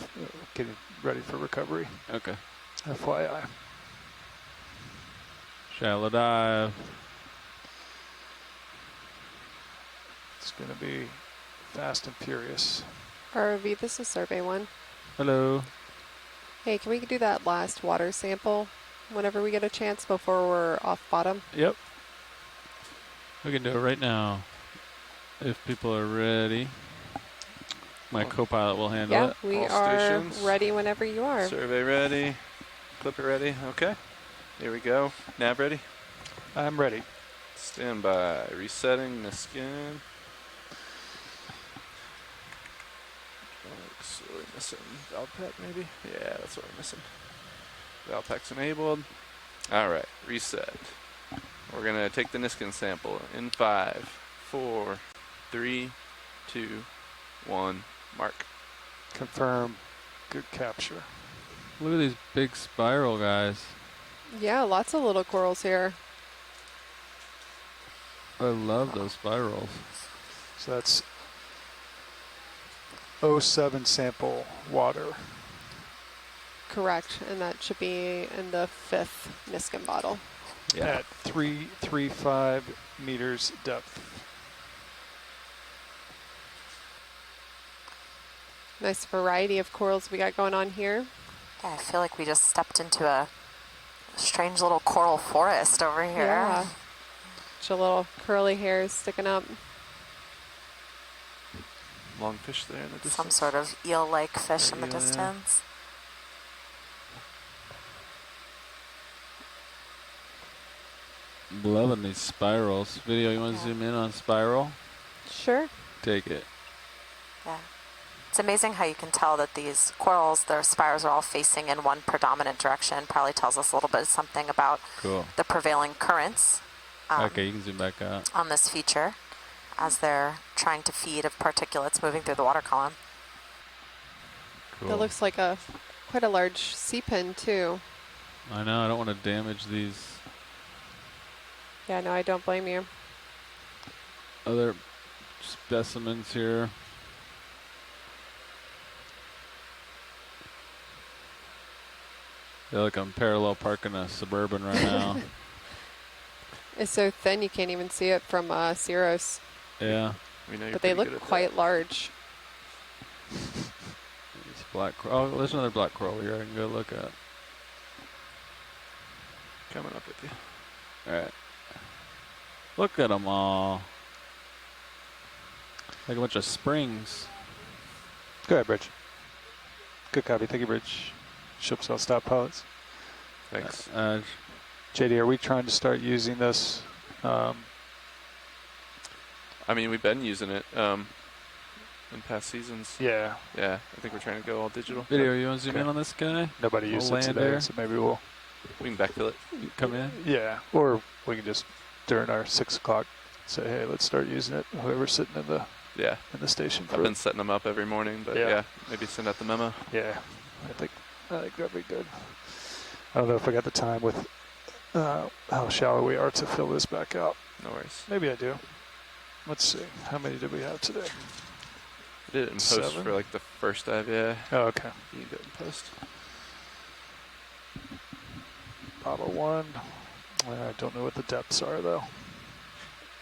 Getting ready for recovery. Okay. FYI. Shallow dive. It's going to be fast and furious. ROV, this is survey 1. Hello. Hey, can we do that last water sample whenever we get a chance before we're off bottom? Yep. We can do it right now. If people are ready. My co-pilot will handle it. Yeah, we All are stations. ready whenever you are. Survey ready. Clipper ready. Okay. Here we go. Nav ready. I'm ready. Stand by. Resetting the skin. So we're missing valve pack maybe? Yeah, that's what we're missing. Valve pack's enabled. Alright, reset. We're gonna take the Niskin sample in 5, 4, 3, 2, 1, mark. Confirm. Good capture. Look at these big spiral guys. Yeah, lots of little corals here. I love those spirals. So that's 07 sample water. Correct, and that should be in the 5th Niskin bottle. Yeah. At 335 meters depth. Nice variety of corals we got going on here. Yeah, I feel like we just stepped into a strange little coral forest over here. Yeah. Bunch of little curly hairs sticking up. Long fish there in the distance. Some sort of eel-like fish in the distance. Loving these spirals. Video, you want to zoom in on spiral? Sure. Take it. Yeah. It's amazing how you can tell that these corals, their spires are all facing in one predominant direction. Probably tells us a little bit something about the prevailing currents. Okay, you can zoom back out. On this feature as they're trying to feed of particulates moving through the water column. Cool. That looks like quite a large C-pin too. I know, I don't want to damage these Yeah, no, I don't blame you. other specimens here. I feel like I'm parallel parking a Suburban right now. It's so thin you can't even see it from Ceros. Yeah. We know you're But they pretty good look at quite that. large. It's black. Oh, there's another black coral here I can go look at. Coming up with you. All right. Look at them all. Like a bunch of springs. Go ahead, Bridge. Good copy. Thank you, Bridge. Ships all stop pilots. Thanks. JD, are we trying to start using this? I mean, we've been using it in past seasons. Yeah. Yeah, I think we're trying to go all digital. Video, you want to zoom in on this guy? Nobody used it today, so maybe we'll... We can backfill it. Come in? Yeah, or we can just, during our 6 o'clock, say, hey, let's start using it. Whoever's sitting in the station. I've been setting them up every morning, but yeah, maybe send out the memo. Yeah, I think that'd be good. I don't know if I got the time with how shallow we are to fill this back out. No worries. Maybe I do. Let's see. How many did we have today? I did it in post 7? for like the first dive, yeah. Oh, okay. You can do it in post. Bottle 1. I don't know what the depths are, though.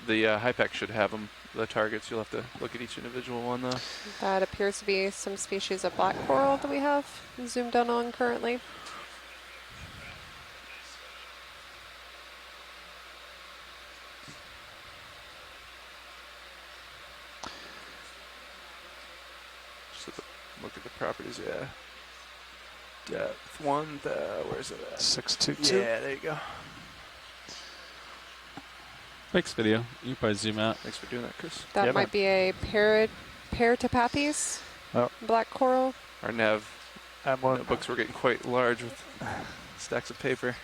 The HiPAC should have them, the targets. You'll have to look at each individual one, though. That appears to be some species of black coral that we have zoomed in on currently. Just look at the properties, yeah. Depth 1, where's it at? 622. Yeah, there you go. Thanks, video. You can probably zoom out. Thanks for doing that, Chris. That might be a Paratopathes black coral. Our nav notebooks were getting quite large with stacks of paper.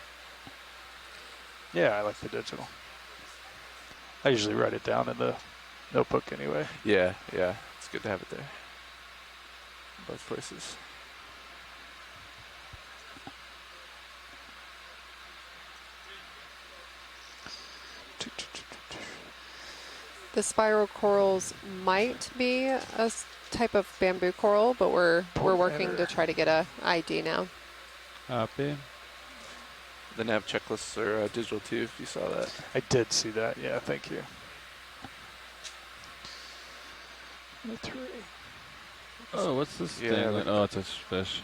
Yeah, I like the digital. I usually write it down in the notebook anyway. Yeah, yeah. It's good to have it there. Both places. The spiral corals might be a type of bamboo coral, but we're working to try to get a ID now. Copy. The nav checklists are digital too, if you saw that. I did see that, yeah, thank you. 3. Oh, what's this Yeah, thing? like Oh, it's a fish.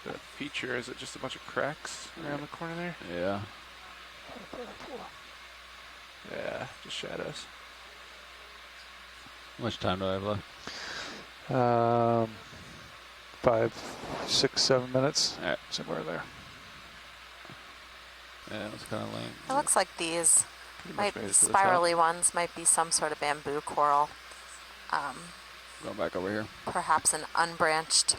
That feature, is it just a bunch of cracks around the corner there? Yeah. Yeah, just shadows. How much time do I have left? 5, 6, 7 minutes. Somewhere there. Yeah, it was kind of lame. It looks like these made it to the top. spirally ones might be some sort of bamboo coral. Going back over here. Perhaps an unbranched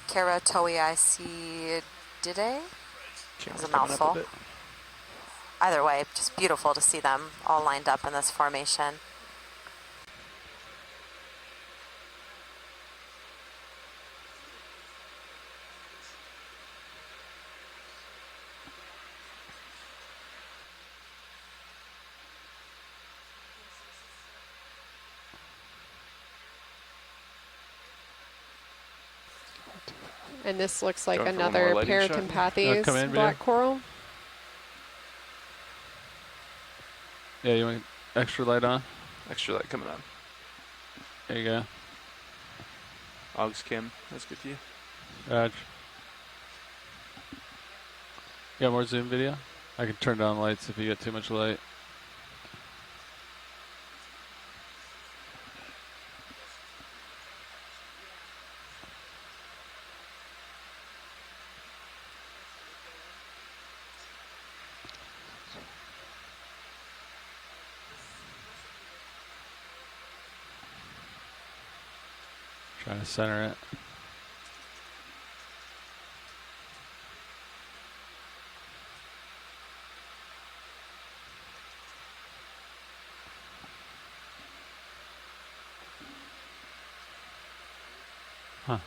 Keratoiaceae. It's a mouthful. Either way, just beautiful to see them all lined up in this formation. And this looks like Going for one another more lighting shot? Paratopathes Come in, black video. coral. Yeah, you want extra light on? Extra light coming on. There you go. Augs Kim, that's good for you. Raj. You got more zoom video? I can turn down lights if you get too much light. Trying to center it. Huh.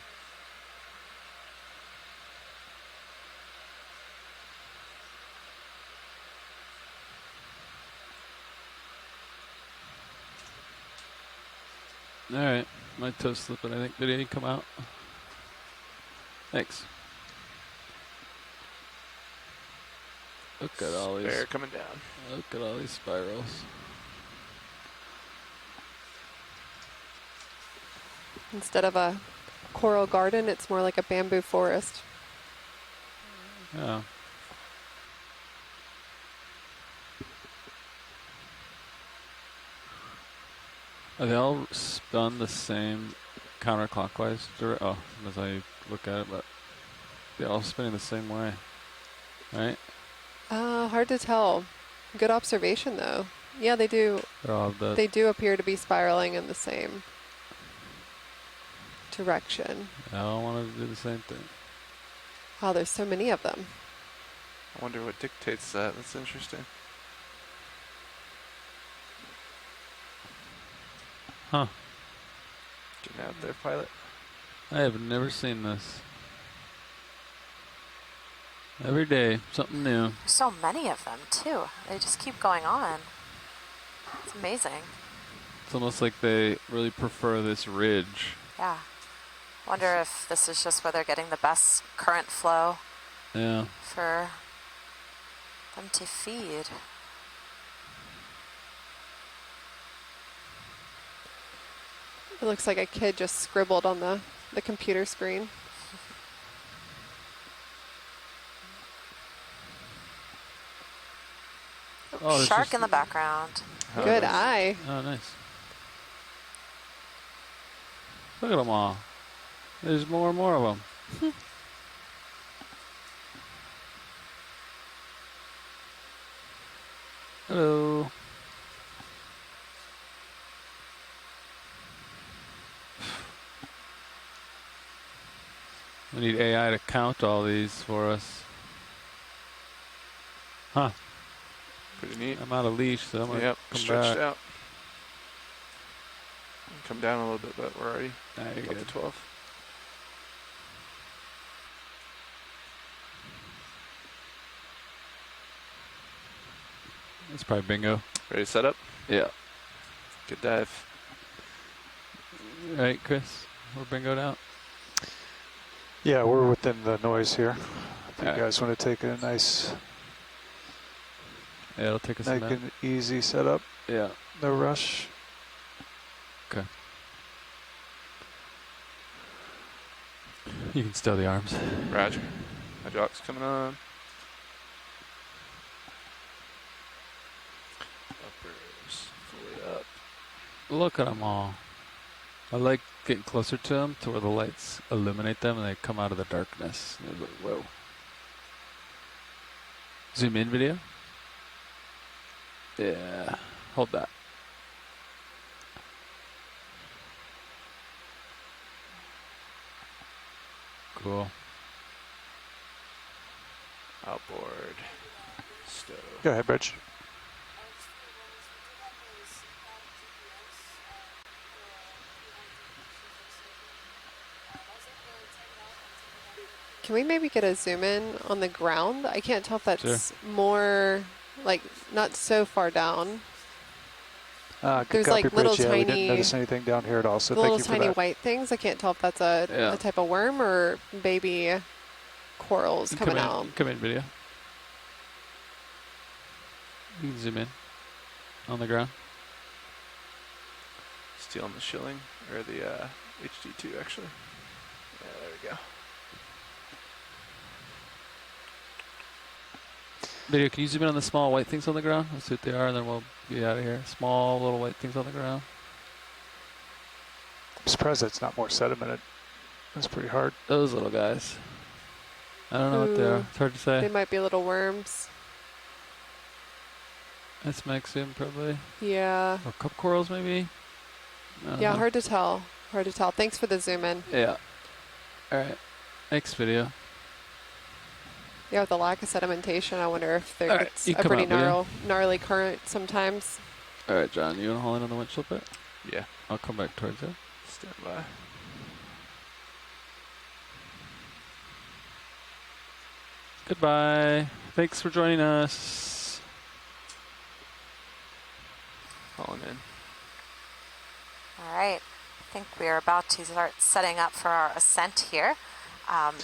All right, my toe's slipping. I think. Did he come out? Thanks. Look at all these. Spare coming down. Look at all these spirals. Instead of a coral garden, it's more like a bamboo forest. Yeah. Are they all spun the same counterclockwise? Oh, as I look at it, but they're all spinning the same way, right? Hard to tell. Good observation, though. Yeah, they do. They do appear to be spiraling in the same direction. I don't want to do the same thing. Wow, there's so many of them. I wonder what dictates that. That's interesting. Huh. Getting out there, pilot. I have never seen this. Every day, something new. There's so many of them, too. They just keep going on. It's amazing. It's almost like they really prefer this ridge. Yeah. Wonder if this is just where they're getting the best current flow. Yeah. For them to feed. It looks like a kid just scribbled on the computer screen. Oh, shark in the background. Oh, good eye. Oh, nice. Look at them all. There's more and more of them. Hello. We need AI to count all these for us. Huh. Pretty neat. I'm out of leash, so I'm going to come stretched back. out. Come down a little bit, but we're already up to 12. That's probably bingo. Ready to set up? Yeah. Good dive. Right, Chris? We're bingoed out? Yeah, we're within the noise here. If you All guys want to take a nice, yeah, it'll take us a nice minute. and easy setup. Yeah. No rush. Okay. You can stow the arms. Roger. Hydraulics coming on. Uppers fully up. Look at them all. I like getting closer to them to where the lights illuminate them and they come out of the darkness. Like, whoa. Zoom in video? Yeah. Hold that. Cool. Outboard. Stow. Go ahead, Bridge. Can we maybe get a zoom in on the ground? I can't tell if that's more, like, not so far down. There's copy, like little Bridge. Yeah, we didn't tiny, notice anything down here at all, so the thank little you for tiny that. white things. I can't tell if that's a type of worm or baby corals coming out. Come in video. You can zoom in on the ground. Stealing the shilling, or the HD2 actually. Yeah, there we go. Video, can you zoom in on the small white things on the ground? Let's see what they are, and then we'll get out of here. Small little white things on the ground. I'm surprised that's not more sedimented. That's pretty hard. Those little guys. I don't know what they are. It's hard to say. They might be little worms. That's Maxim, probably. Yeah. Or cup corals, maybe? Yeah, hard to tell. Hard to tell. Thanks for the zoom in. Yeah. All right. Next video. Yeah, with the lack of sedimentation, I wonder if there Right, gets you a come pretty out, gnarly current sometimes. All right, John, you want to haul in on the windshield bit? Yeah. I'll come back towards you. Stand by. Goodbye. Thanks for joining us. Calling in. All right. I think we are about to start setting up for our ascent here. On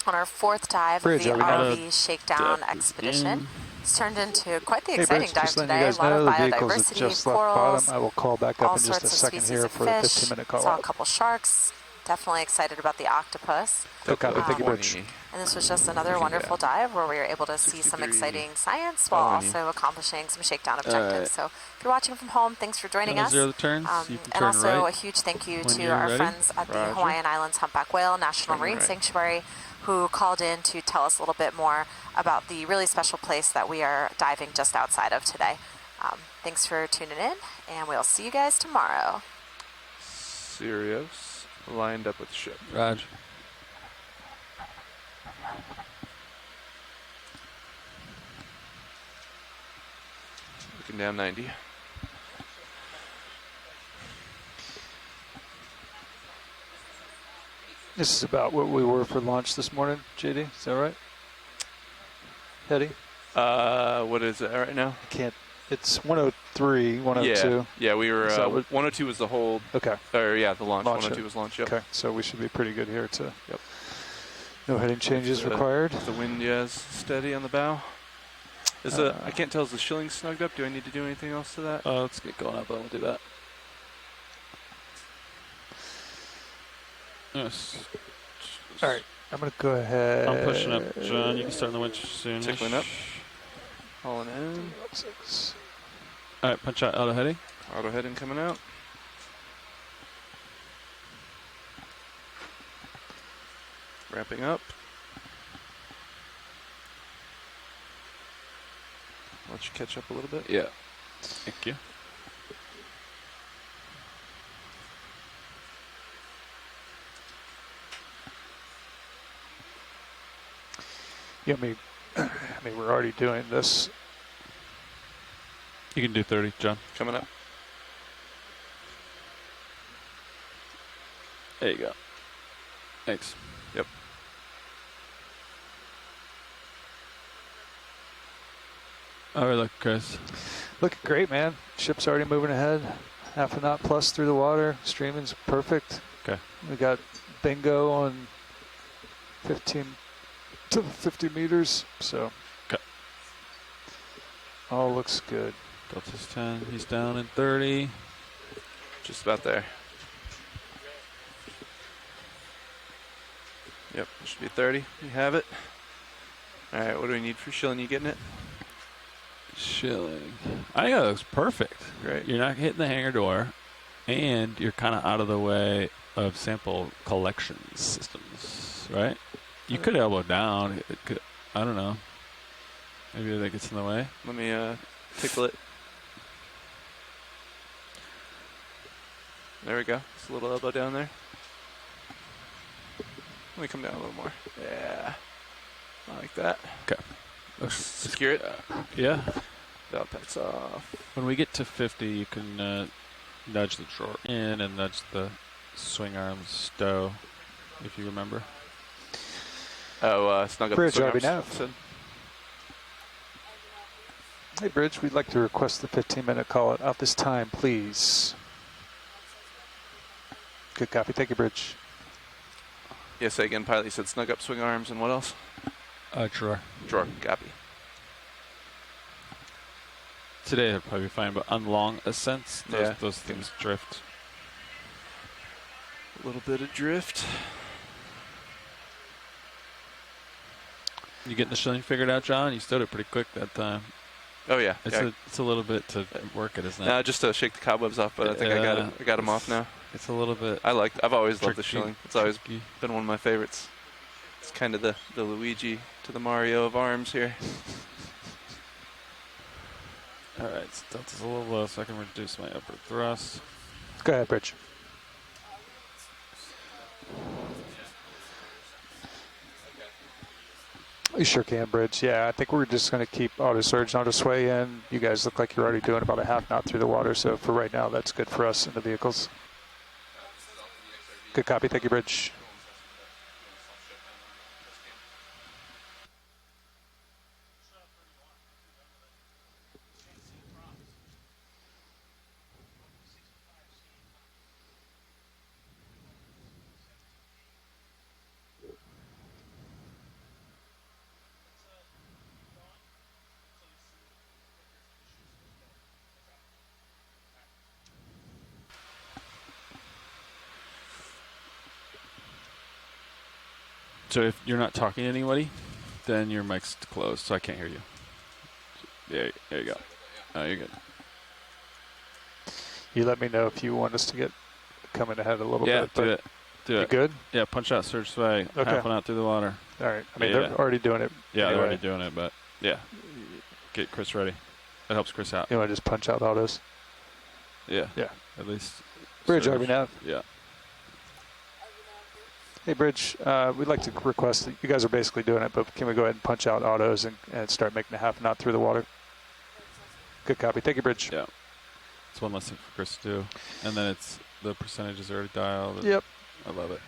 our 4th dive of the ROV Shakedown expedition. It's turned into quite the exciting dive today. A lot of biodiversity, corals, I will call back up all in just a sorts of second species here of for the fish. 15-minute call Saw a out. couple sharks. Definitely excited about the octopus. Thank you, Bridge. And this was just another wonderful dive where we were able to see some exciting science while also accomplishing some shakedown objectives. So if you're watching from home, thanks for joining us. Zero the turns. And also a huge thank you to our friends at the Hawaiian Islands Humpback Whale National Marine Sanctuary, who called in to tell us a little bit more about the really special place that we are diving just outside of today. Thanks for tuning in, and we'll see you guys tomorrow. Sirius lined up with the ship. Raj. Looking down 90. This is about what we were for launch this morning, JD. Is that right? Hetty? What is it right now? I can't. It's 103, 102. Yeah, we were. 102 was the hold. Okay. Or yeah, the launch. 102 was launch. Yep. Okay, so we should be pretty good here too. Yep. No heading changes required. The wind, is steady on the bow. I can't tell. Is the shilling snugged up? Do I need to do anything else to that? Let's get going up. But we'll do that. Yes. All right. I'm gonna go ahead. I'm pushing up, John. You can start on the winch soon. Tickling up. Hauling in. 6. All right, punch out auto heading. Auto heading coming out. Ramping up. Let you catch up a little bit. Yeah. Thank you. Yeah, I mean, we're already doing this. You can do 30, John. Coming up. There you go. Thanks. Yep. How are we looking, Chris? Looking great, man. Ship's already moving ahead. Half a knot plus through the water. Streaming's perfect. Okay. We got bingo on 15 to 50 meters, so okay. All looks good. Delta's 10. He's down in 30. Just about there. Yep, it should be 30. You have it. All right, what do we need for shilling? You getting it? Shilling. I think that looks perfect. Great. You're not hitting the hangar door, and you're kind of out of the way of sample collection systems, right? You could elbow down. I don't know. Maybe that gets in the way. Let me tickle it. There we go. Just a little elbow down there. Let me come down a little more. Yeah. Like that. Okay. Secure it. Yeah. Belt packs off. When we get to 50, you can nudge the drawer in and nudge the swing arms stow, if you remember. Oh, snug up Bridge, the RV swing nav. arms. Hey, Bridge, we'd like to request the 15-minute call out this time, please. Good copy. Thank you, Bridge. Yeah, say again, pilot. You said snug up swing arms and what else? Drawer. Drawer. Copy. Today it'll probably be fine, but on long ascents, those things drift. A little bit of drift. You getting the shilling figured out, John? You stowed it pretty quick that time. Oh yeah, it's a little bit to work it, isn't it? No, just to shake the cobwebs off, but I think I got it. I got them off now. It's a little bit. I've always loved the tricky, shilling. It's always been one of my favorites. It's kind of the Luigi to the Mario of arms here. All right, so Delta's a little low, so I can reduce my upper thrust. Go ahead, Bridge. You sure can, Bridge. Yeah, I think we're just going to keep auto surge and auto sway in. You guys look like you're already doing about a half knot through the water, so for right now, that's good for us in the vehicles. Good copy. Thank you, Bridge. So if you're not talking to anybody, then your mic's closed, so I can't hear you. There you go. Oh, you're good. You let me know if you want us to get coming ahead a little bit. Yeah, do it. You good? Yeah, punch out, surge sway, Okay. half one out through the water. All right. I mean, they're already doing it. Yeah, anyway. they're already doing it, but yeah. Get Chris ready. That helps Chris out. You want to just punch out autos? Yeah. Yeah. At least. Bridge, surge. RV nav. Yeah. Hey, Bridge, we'd like to request that you guys are basically doing it, but can we go ahead and punch out autos and start making a half knot through the water? Good copy. Thank you, Bridge. Yeah. It's one less thing for Chris to do. And then it's the percentages already dialed. Yep. I love it.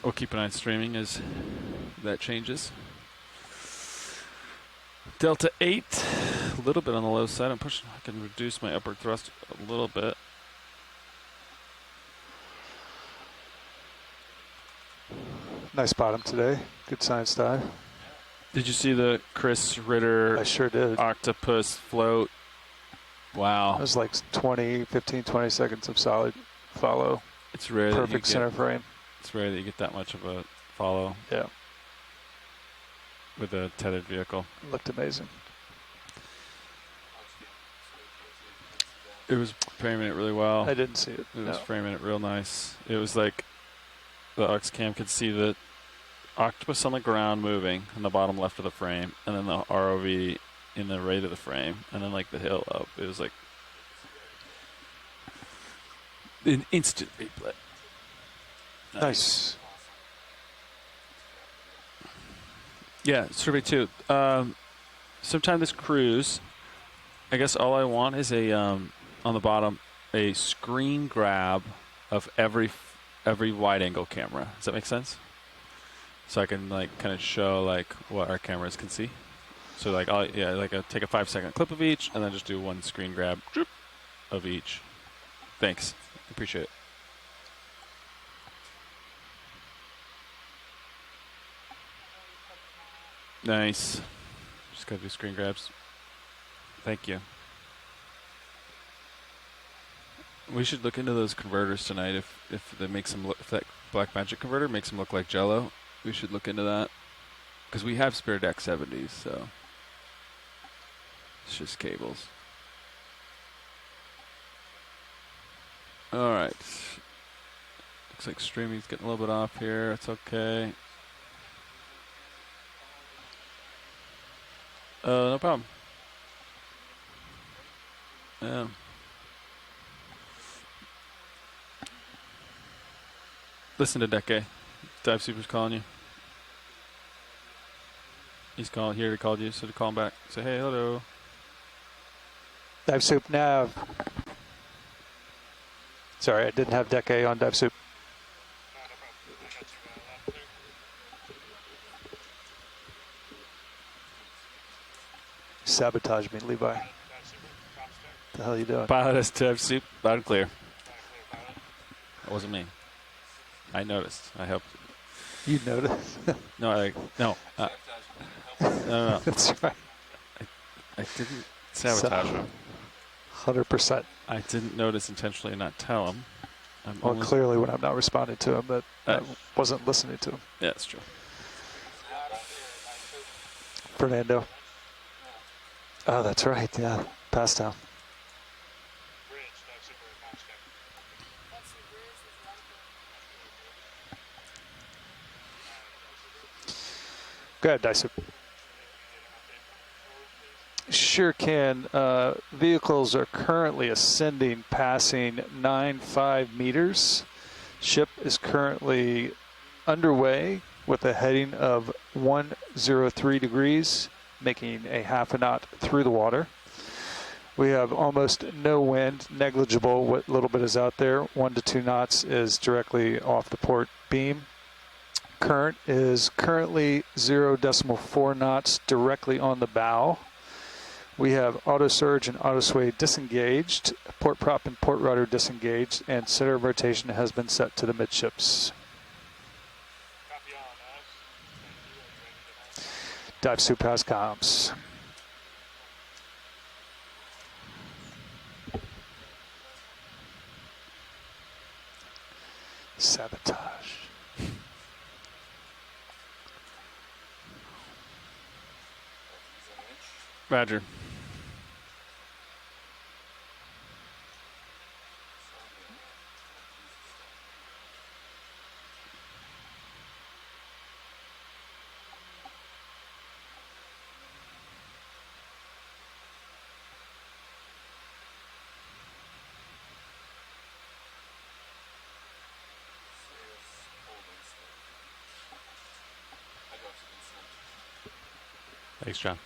We'll keep an eye on streaming as that changes. Delta 8, a little bit on the low side. I'm pushing. I can reduce my upward thrust a little bit. Nice bottom today. Good science dive. Did you see the Chris Ritter I sure did. octopus float? Wow. It was like 15, 20 seconds of solid follow. It's rare. Perfect center frame. It's rare that you get that much of a follow. Yeah. With a tethered vehicle. Looked amazing. It was framing it really well. I didn't see it. It was framing it real nice. It was like the Ox cam could see the octopus on the ground moving in the bottom left of the frame, and then the ROV in the right of the frame, and then like the hill up. It was like an instant replay. Nice. Yeah, survey 2. Sometime this cruise, I guess all I want is a on the bottom a screen grab of every wide angle camera. Does that make sense? So I can like kind of show like what our cameras can see. So like I'll take a 5-second clip of each and then just do one screen grab of each. Thanks. Appreciate it. Nice. Just gotta do screen grabs. Thank you. We should look into those converters tonight. If that makes them look, if that Black Magic converter makes them look like Jello, we should look into that. Because we have spare deck 70s, so it's just cables. All right. Looks like streaming's getting a little bit off here. It's okay. No problem. Yeah. Listen to Decay. Dive Super's calling you. He's here to call you, so to call him back. Say, hey, hello. Dive Soup nav. Sorry, I didn't have Decay on Dive Soup. Sabotage me, Levi. What the hell are you doing? Pilot us Dive Soup, loud and clear. That wasn't me. I noticed. I helped. You noticed? No. No. That's right. I didn't sabotage him. 100%. I didn't notice intentionally and not tell him. Well, clearly when I'm not responding to him, but I wasn't listening to him. Yeah, that's true. Fernando. Oh, that's right. Yeah, pass down. Go ahead, Dyson. Sure can. Vehicles are currently ascending, passing 9.5 meters. Ship is currently underway with a heading of 103 degrees, making a half a knot through the water. We have almost no wind, negligible. What little bit is out there, 1 to 2 knots, is directly off the port beam. Current is currently 0.4 knots directly on the bow. We have auto surge and auto sway disengaged, port prop and port rudder disengaged, and center of rotation has been set to the midships. Dive Soup has comms. Sabotage. Roger. Thanks, John.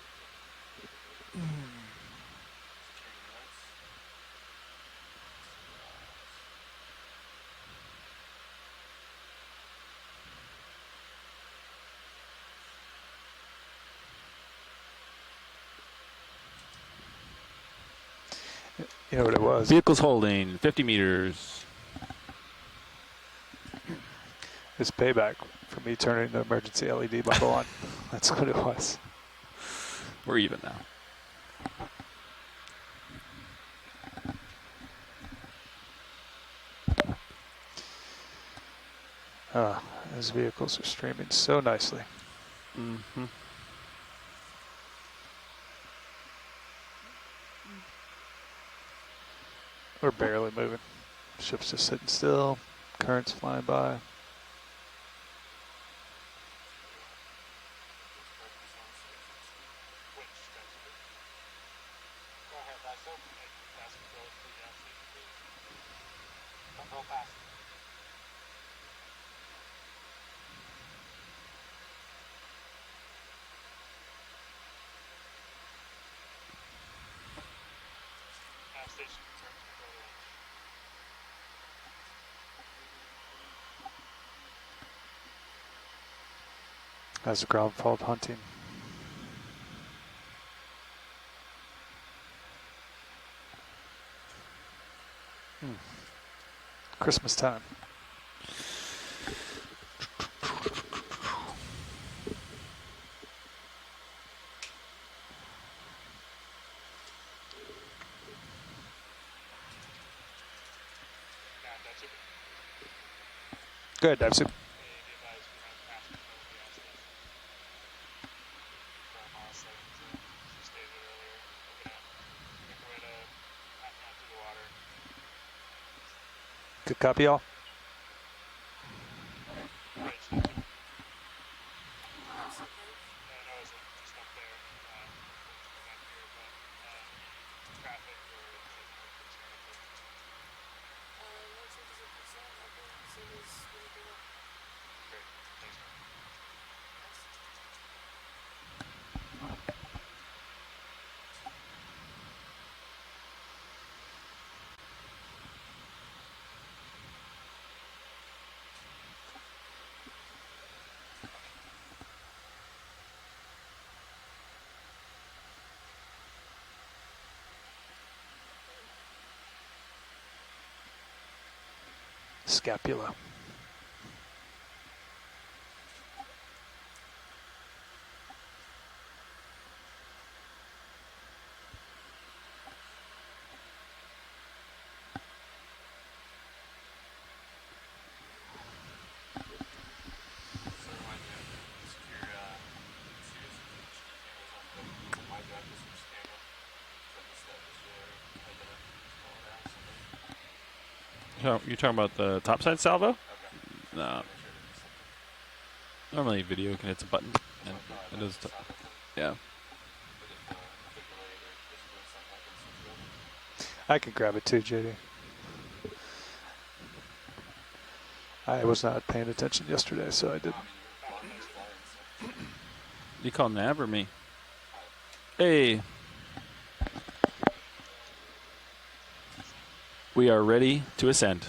You know what it was? Vehicle's holding 50 meters. It's payback for me turning the emergency LED bundle on. That's what it was. We're even now. Those vehicles are streaming so nicely. Mm-hmm. We're barely moving. Ship's just sitting still. Currents flying by. How's the ground fault hunting? Christmas time. Go ahead, dive soup. Good copy, y'all. Scapula. So you're talking about the topside salvo? No. Normally video can hit a button and it does. Yeah. I can grab it too, JD. I was not paying attention yesterday, so I didn't. You call Nav or me? Hey. We are ready to ascend.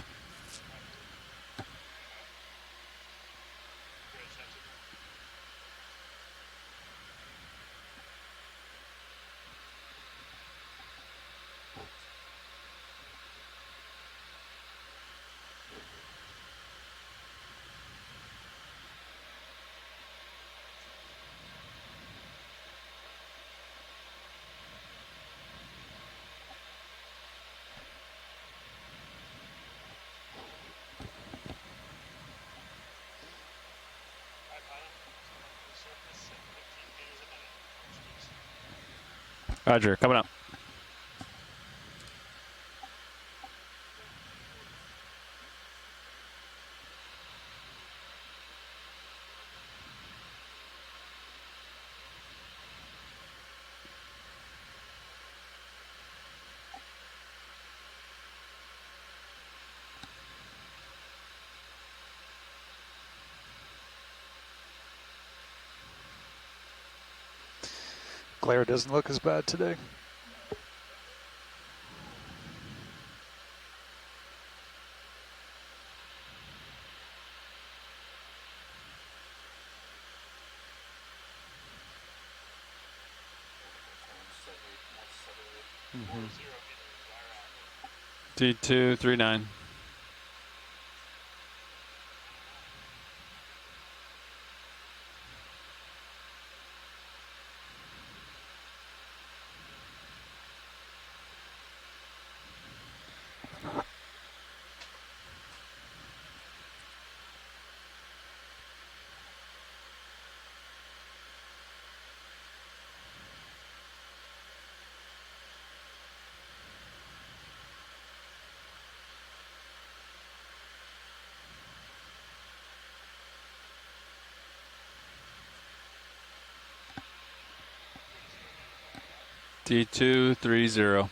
Roger, coming up. Glare doesn't look as bad today. D239. D230.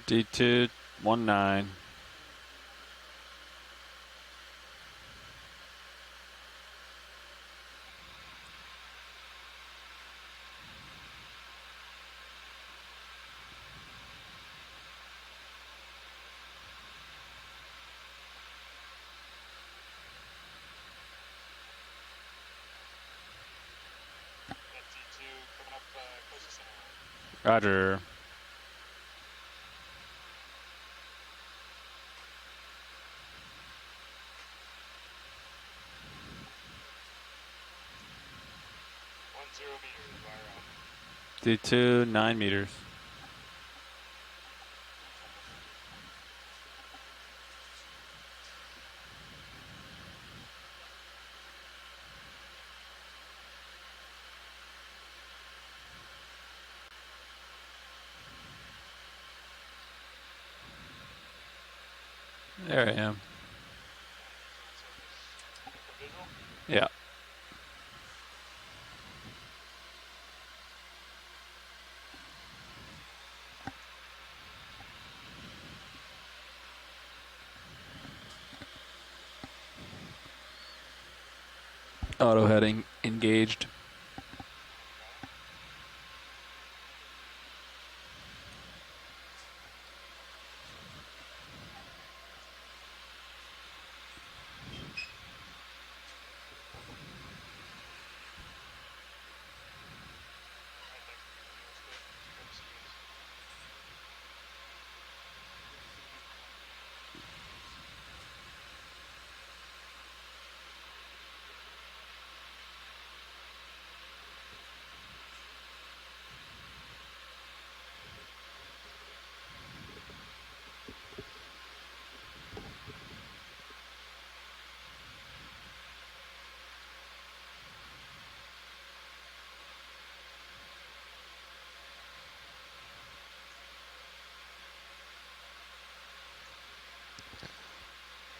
D219. Roger. D2 9 meters. There I am. Yeah. Auto heading engaged.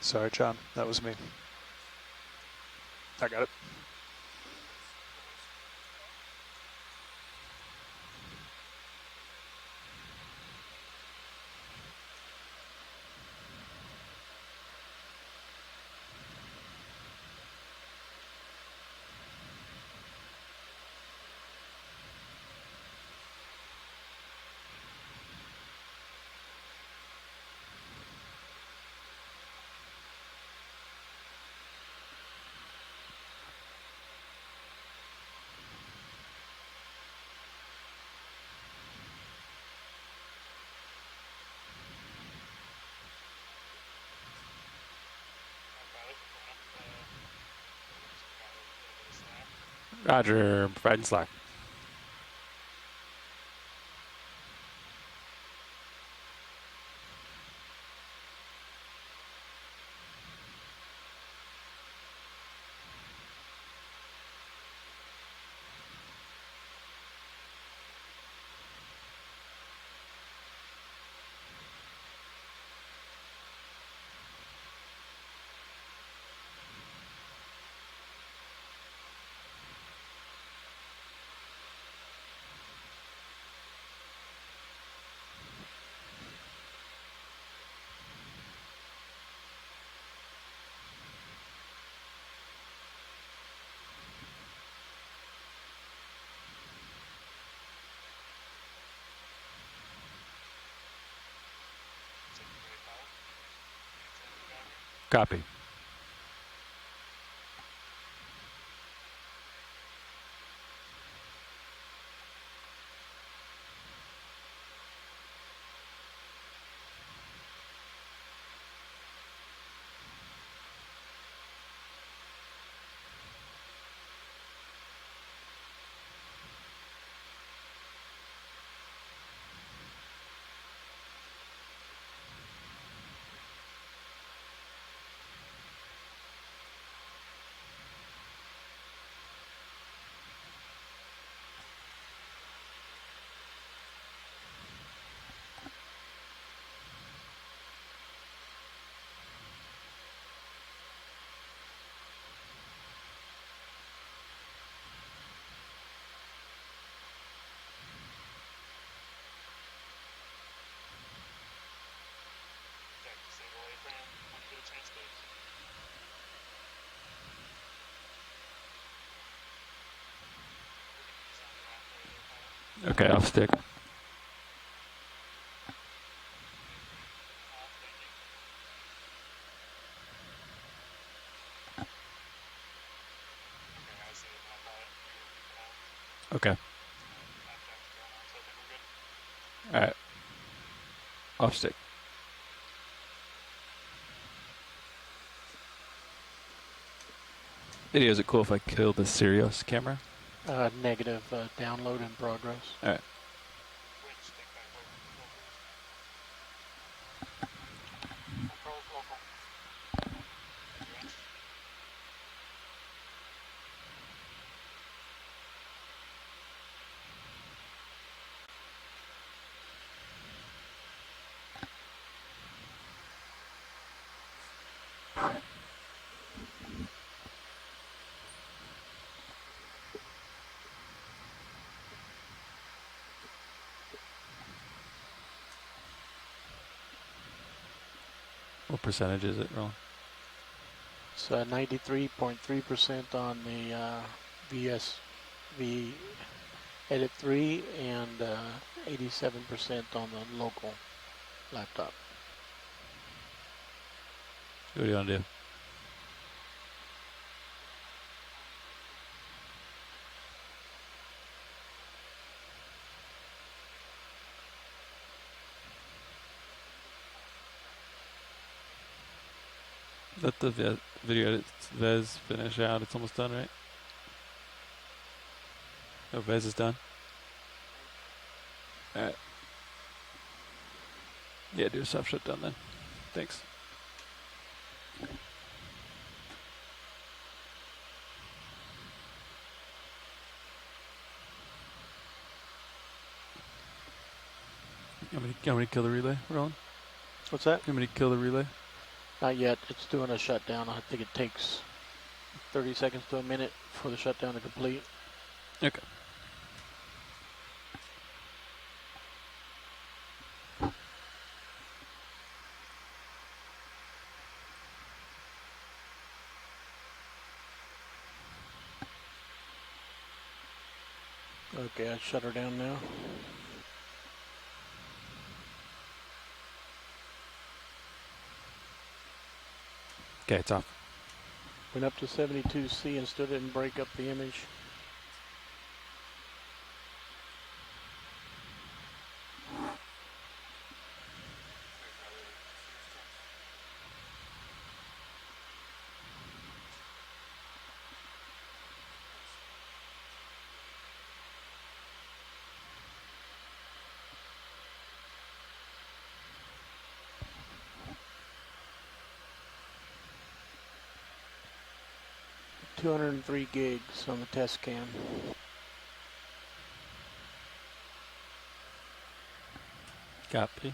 Sorry, John. That was me. I got it. Roger, providing slack. Copy. Okay, off stick. Okay. Alright. Off stick. Video, is it cool if I kill the Sirius camera? Negative. Download in progress. Alright. What percentage is it, Roland? It's 93.3% on the VSV Edit 3 and 87% on the local laptop. What do you want to do? Let the video edit Vez finish out. It's almost done, right? Oh, Vez is done. Alright. Yeah, do a soft shutdown then. Thanks. You want me to kill the relay, Roland? What's that? You want me to kill the relay? Not yet. It's doing a shutdown. I think it takes 30 seconds to a minute for the shutdown to complete. Okay. Okay, I shut her down now. Okay, it's off. Went up to 72C and stood it and break up the image. 203 gigs on the test cam. Copy.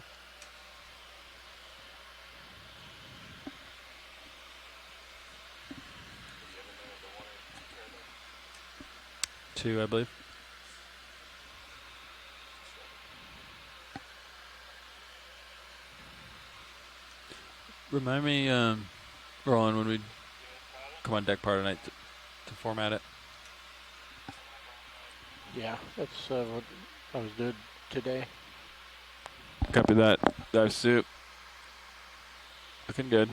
Two, I believe. Remind me, Roland, when we come on deck part tonight to format it. Yeah, that's what I was doing today. Copy that. Dive soup. Looking good.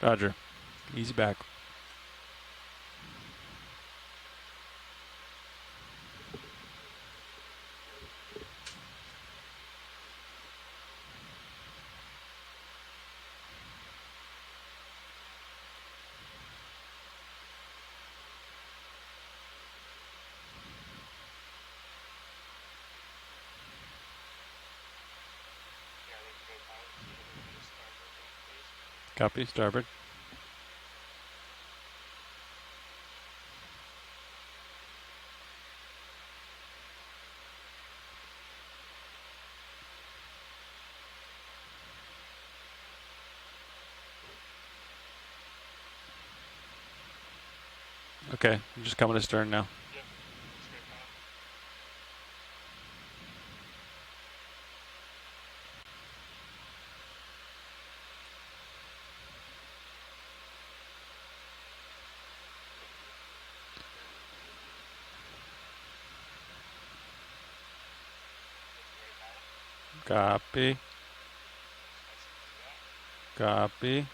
Roger. Easy back. Copy, starboard. Okay, I'm just coming to stern now. Copy. Copy.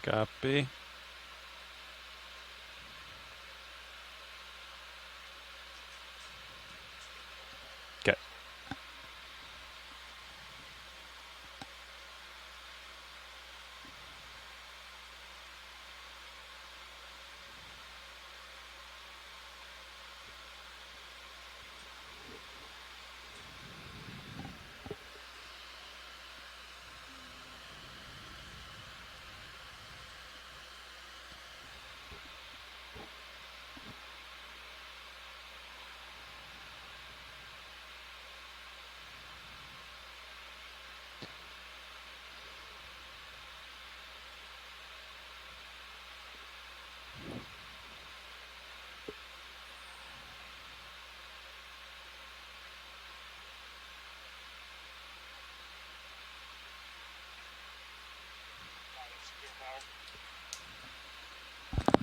Copy. Okay.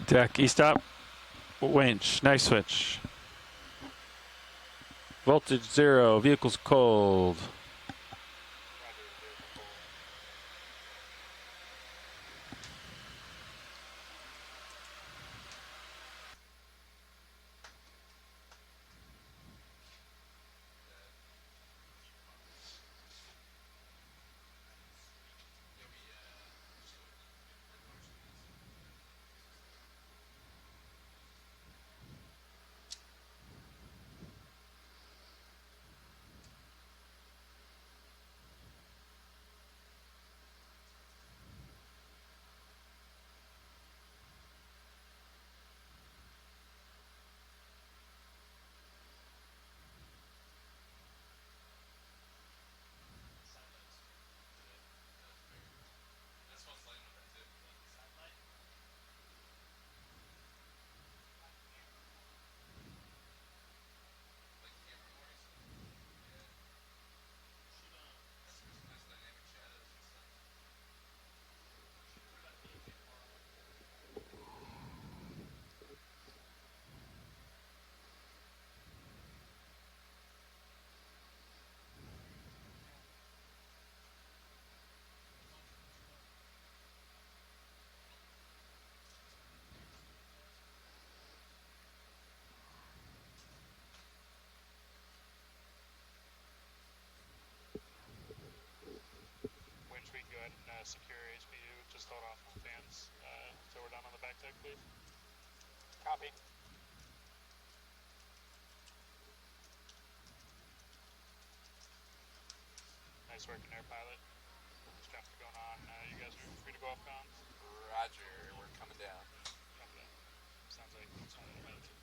Deck, E-stop, winch, nice switch. Voltage 0, vehicle's cold. secure HPU. Just hold off on fans till we're done on the back deck, please. Copy. Nice work in there, pilot. There's traffic going on. You guys are free to go off comms? Roger, we're coming down. Copy that. Sounds like it's on the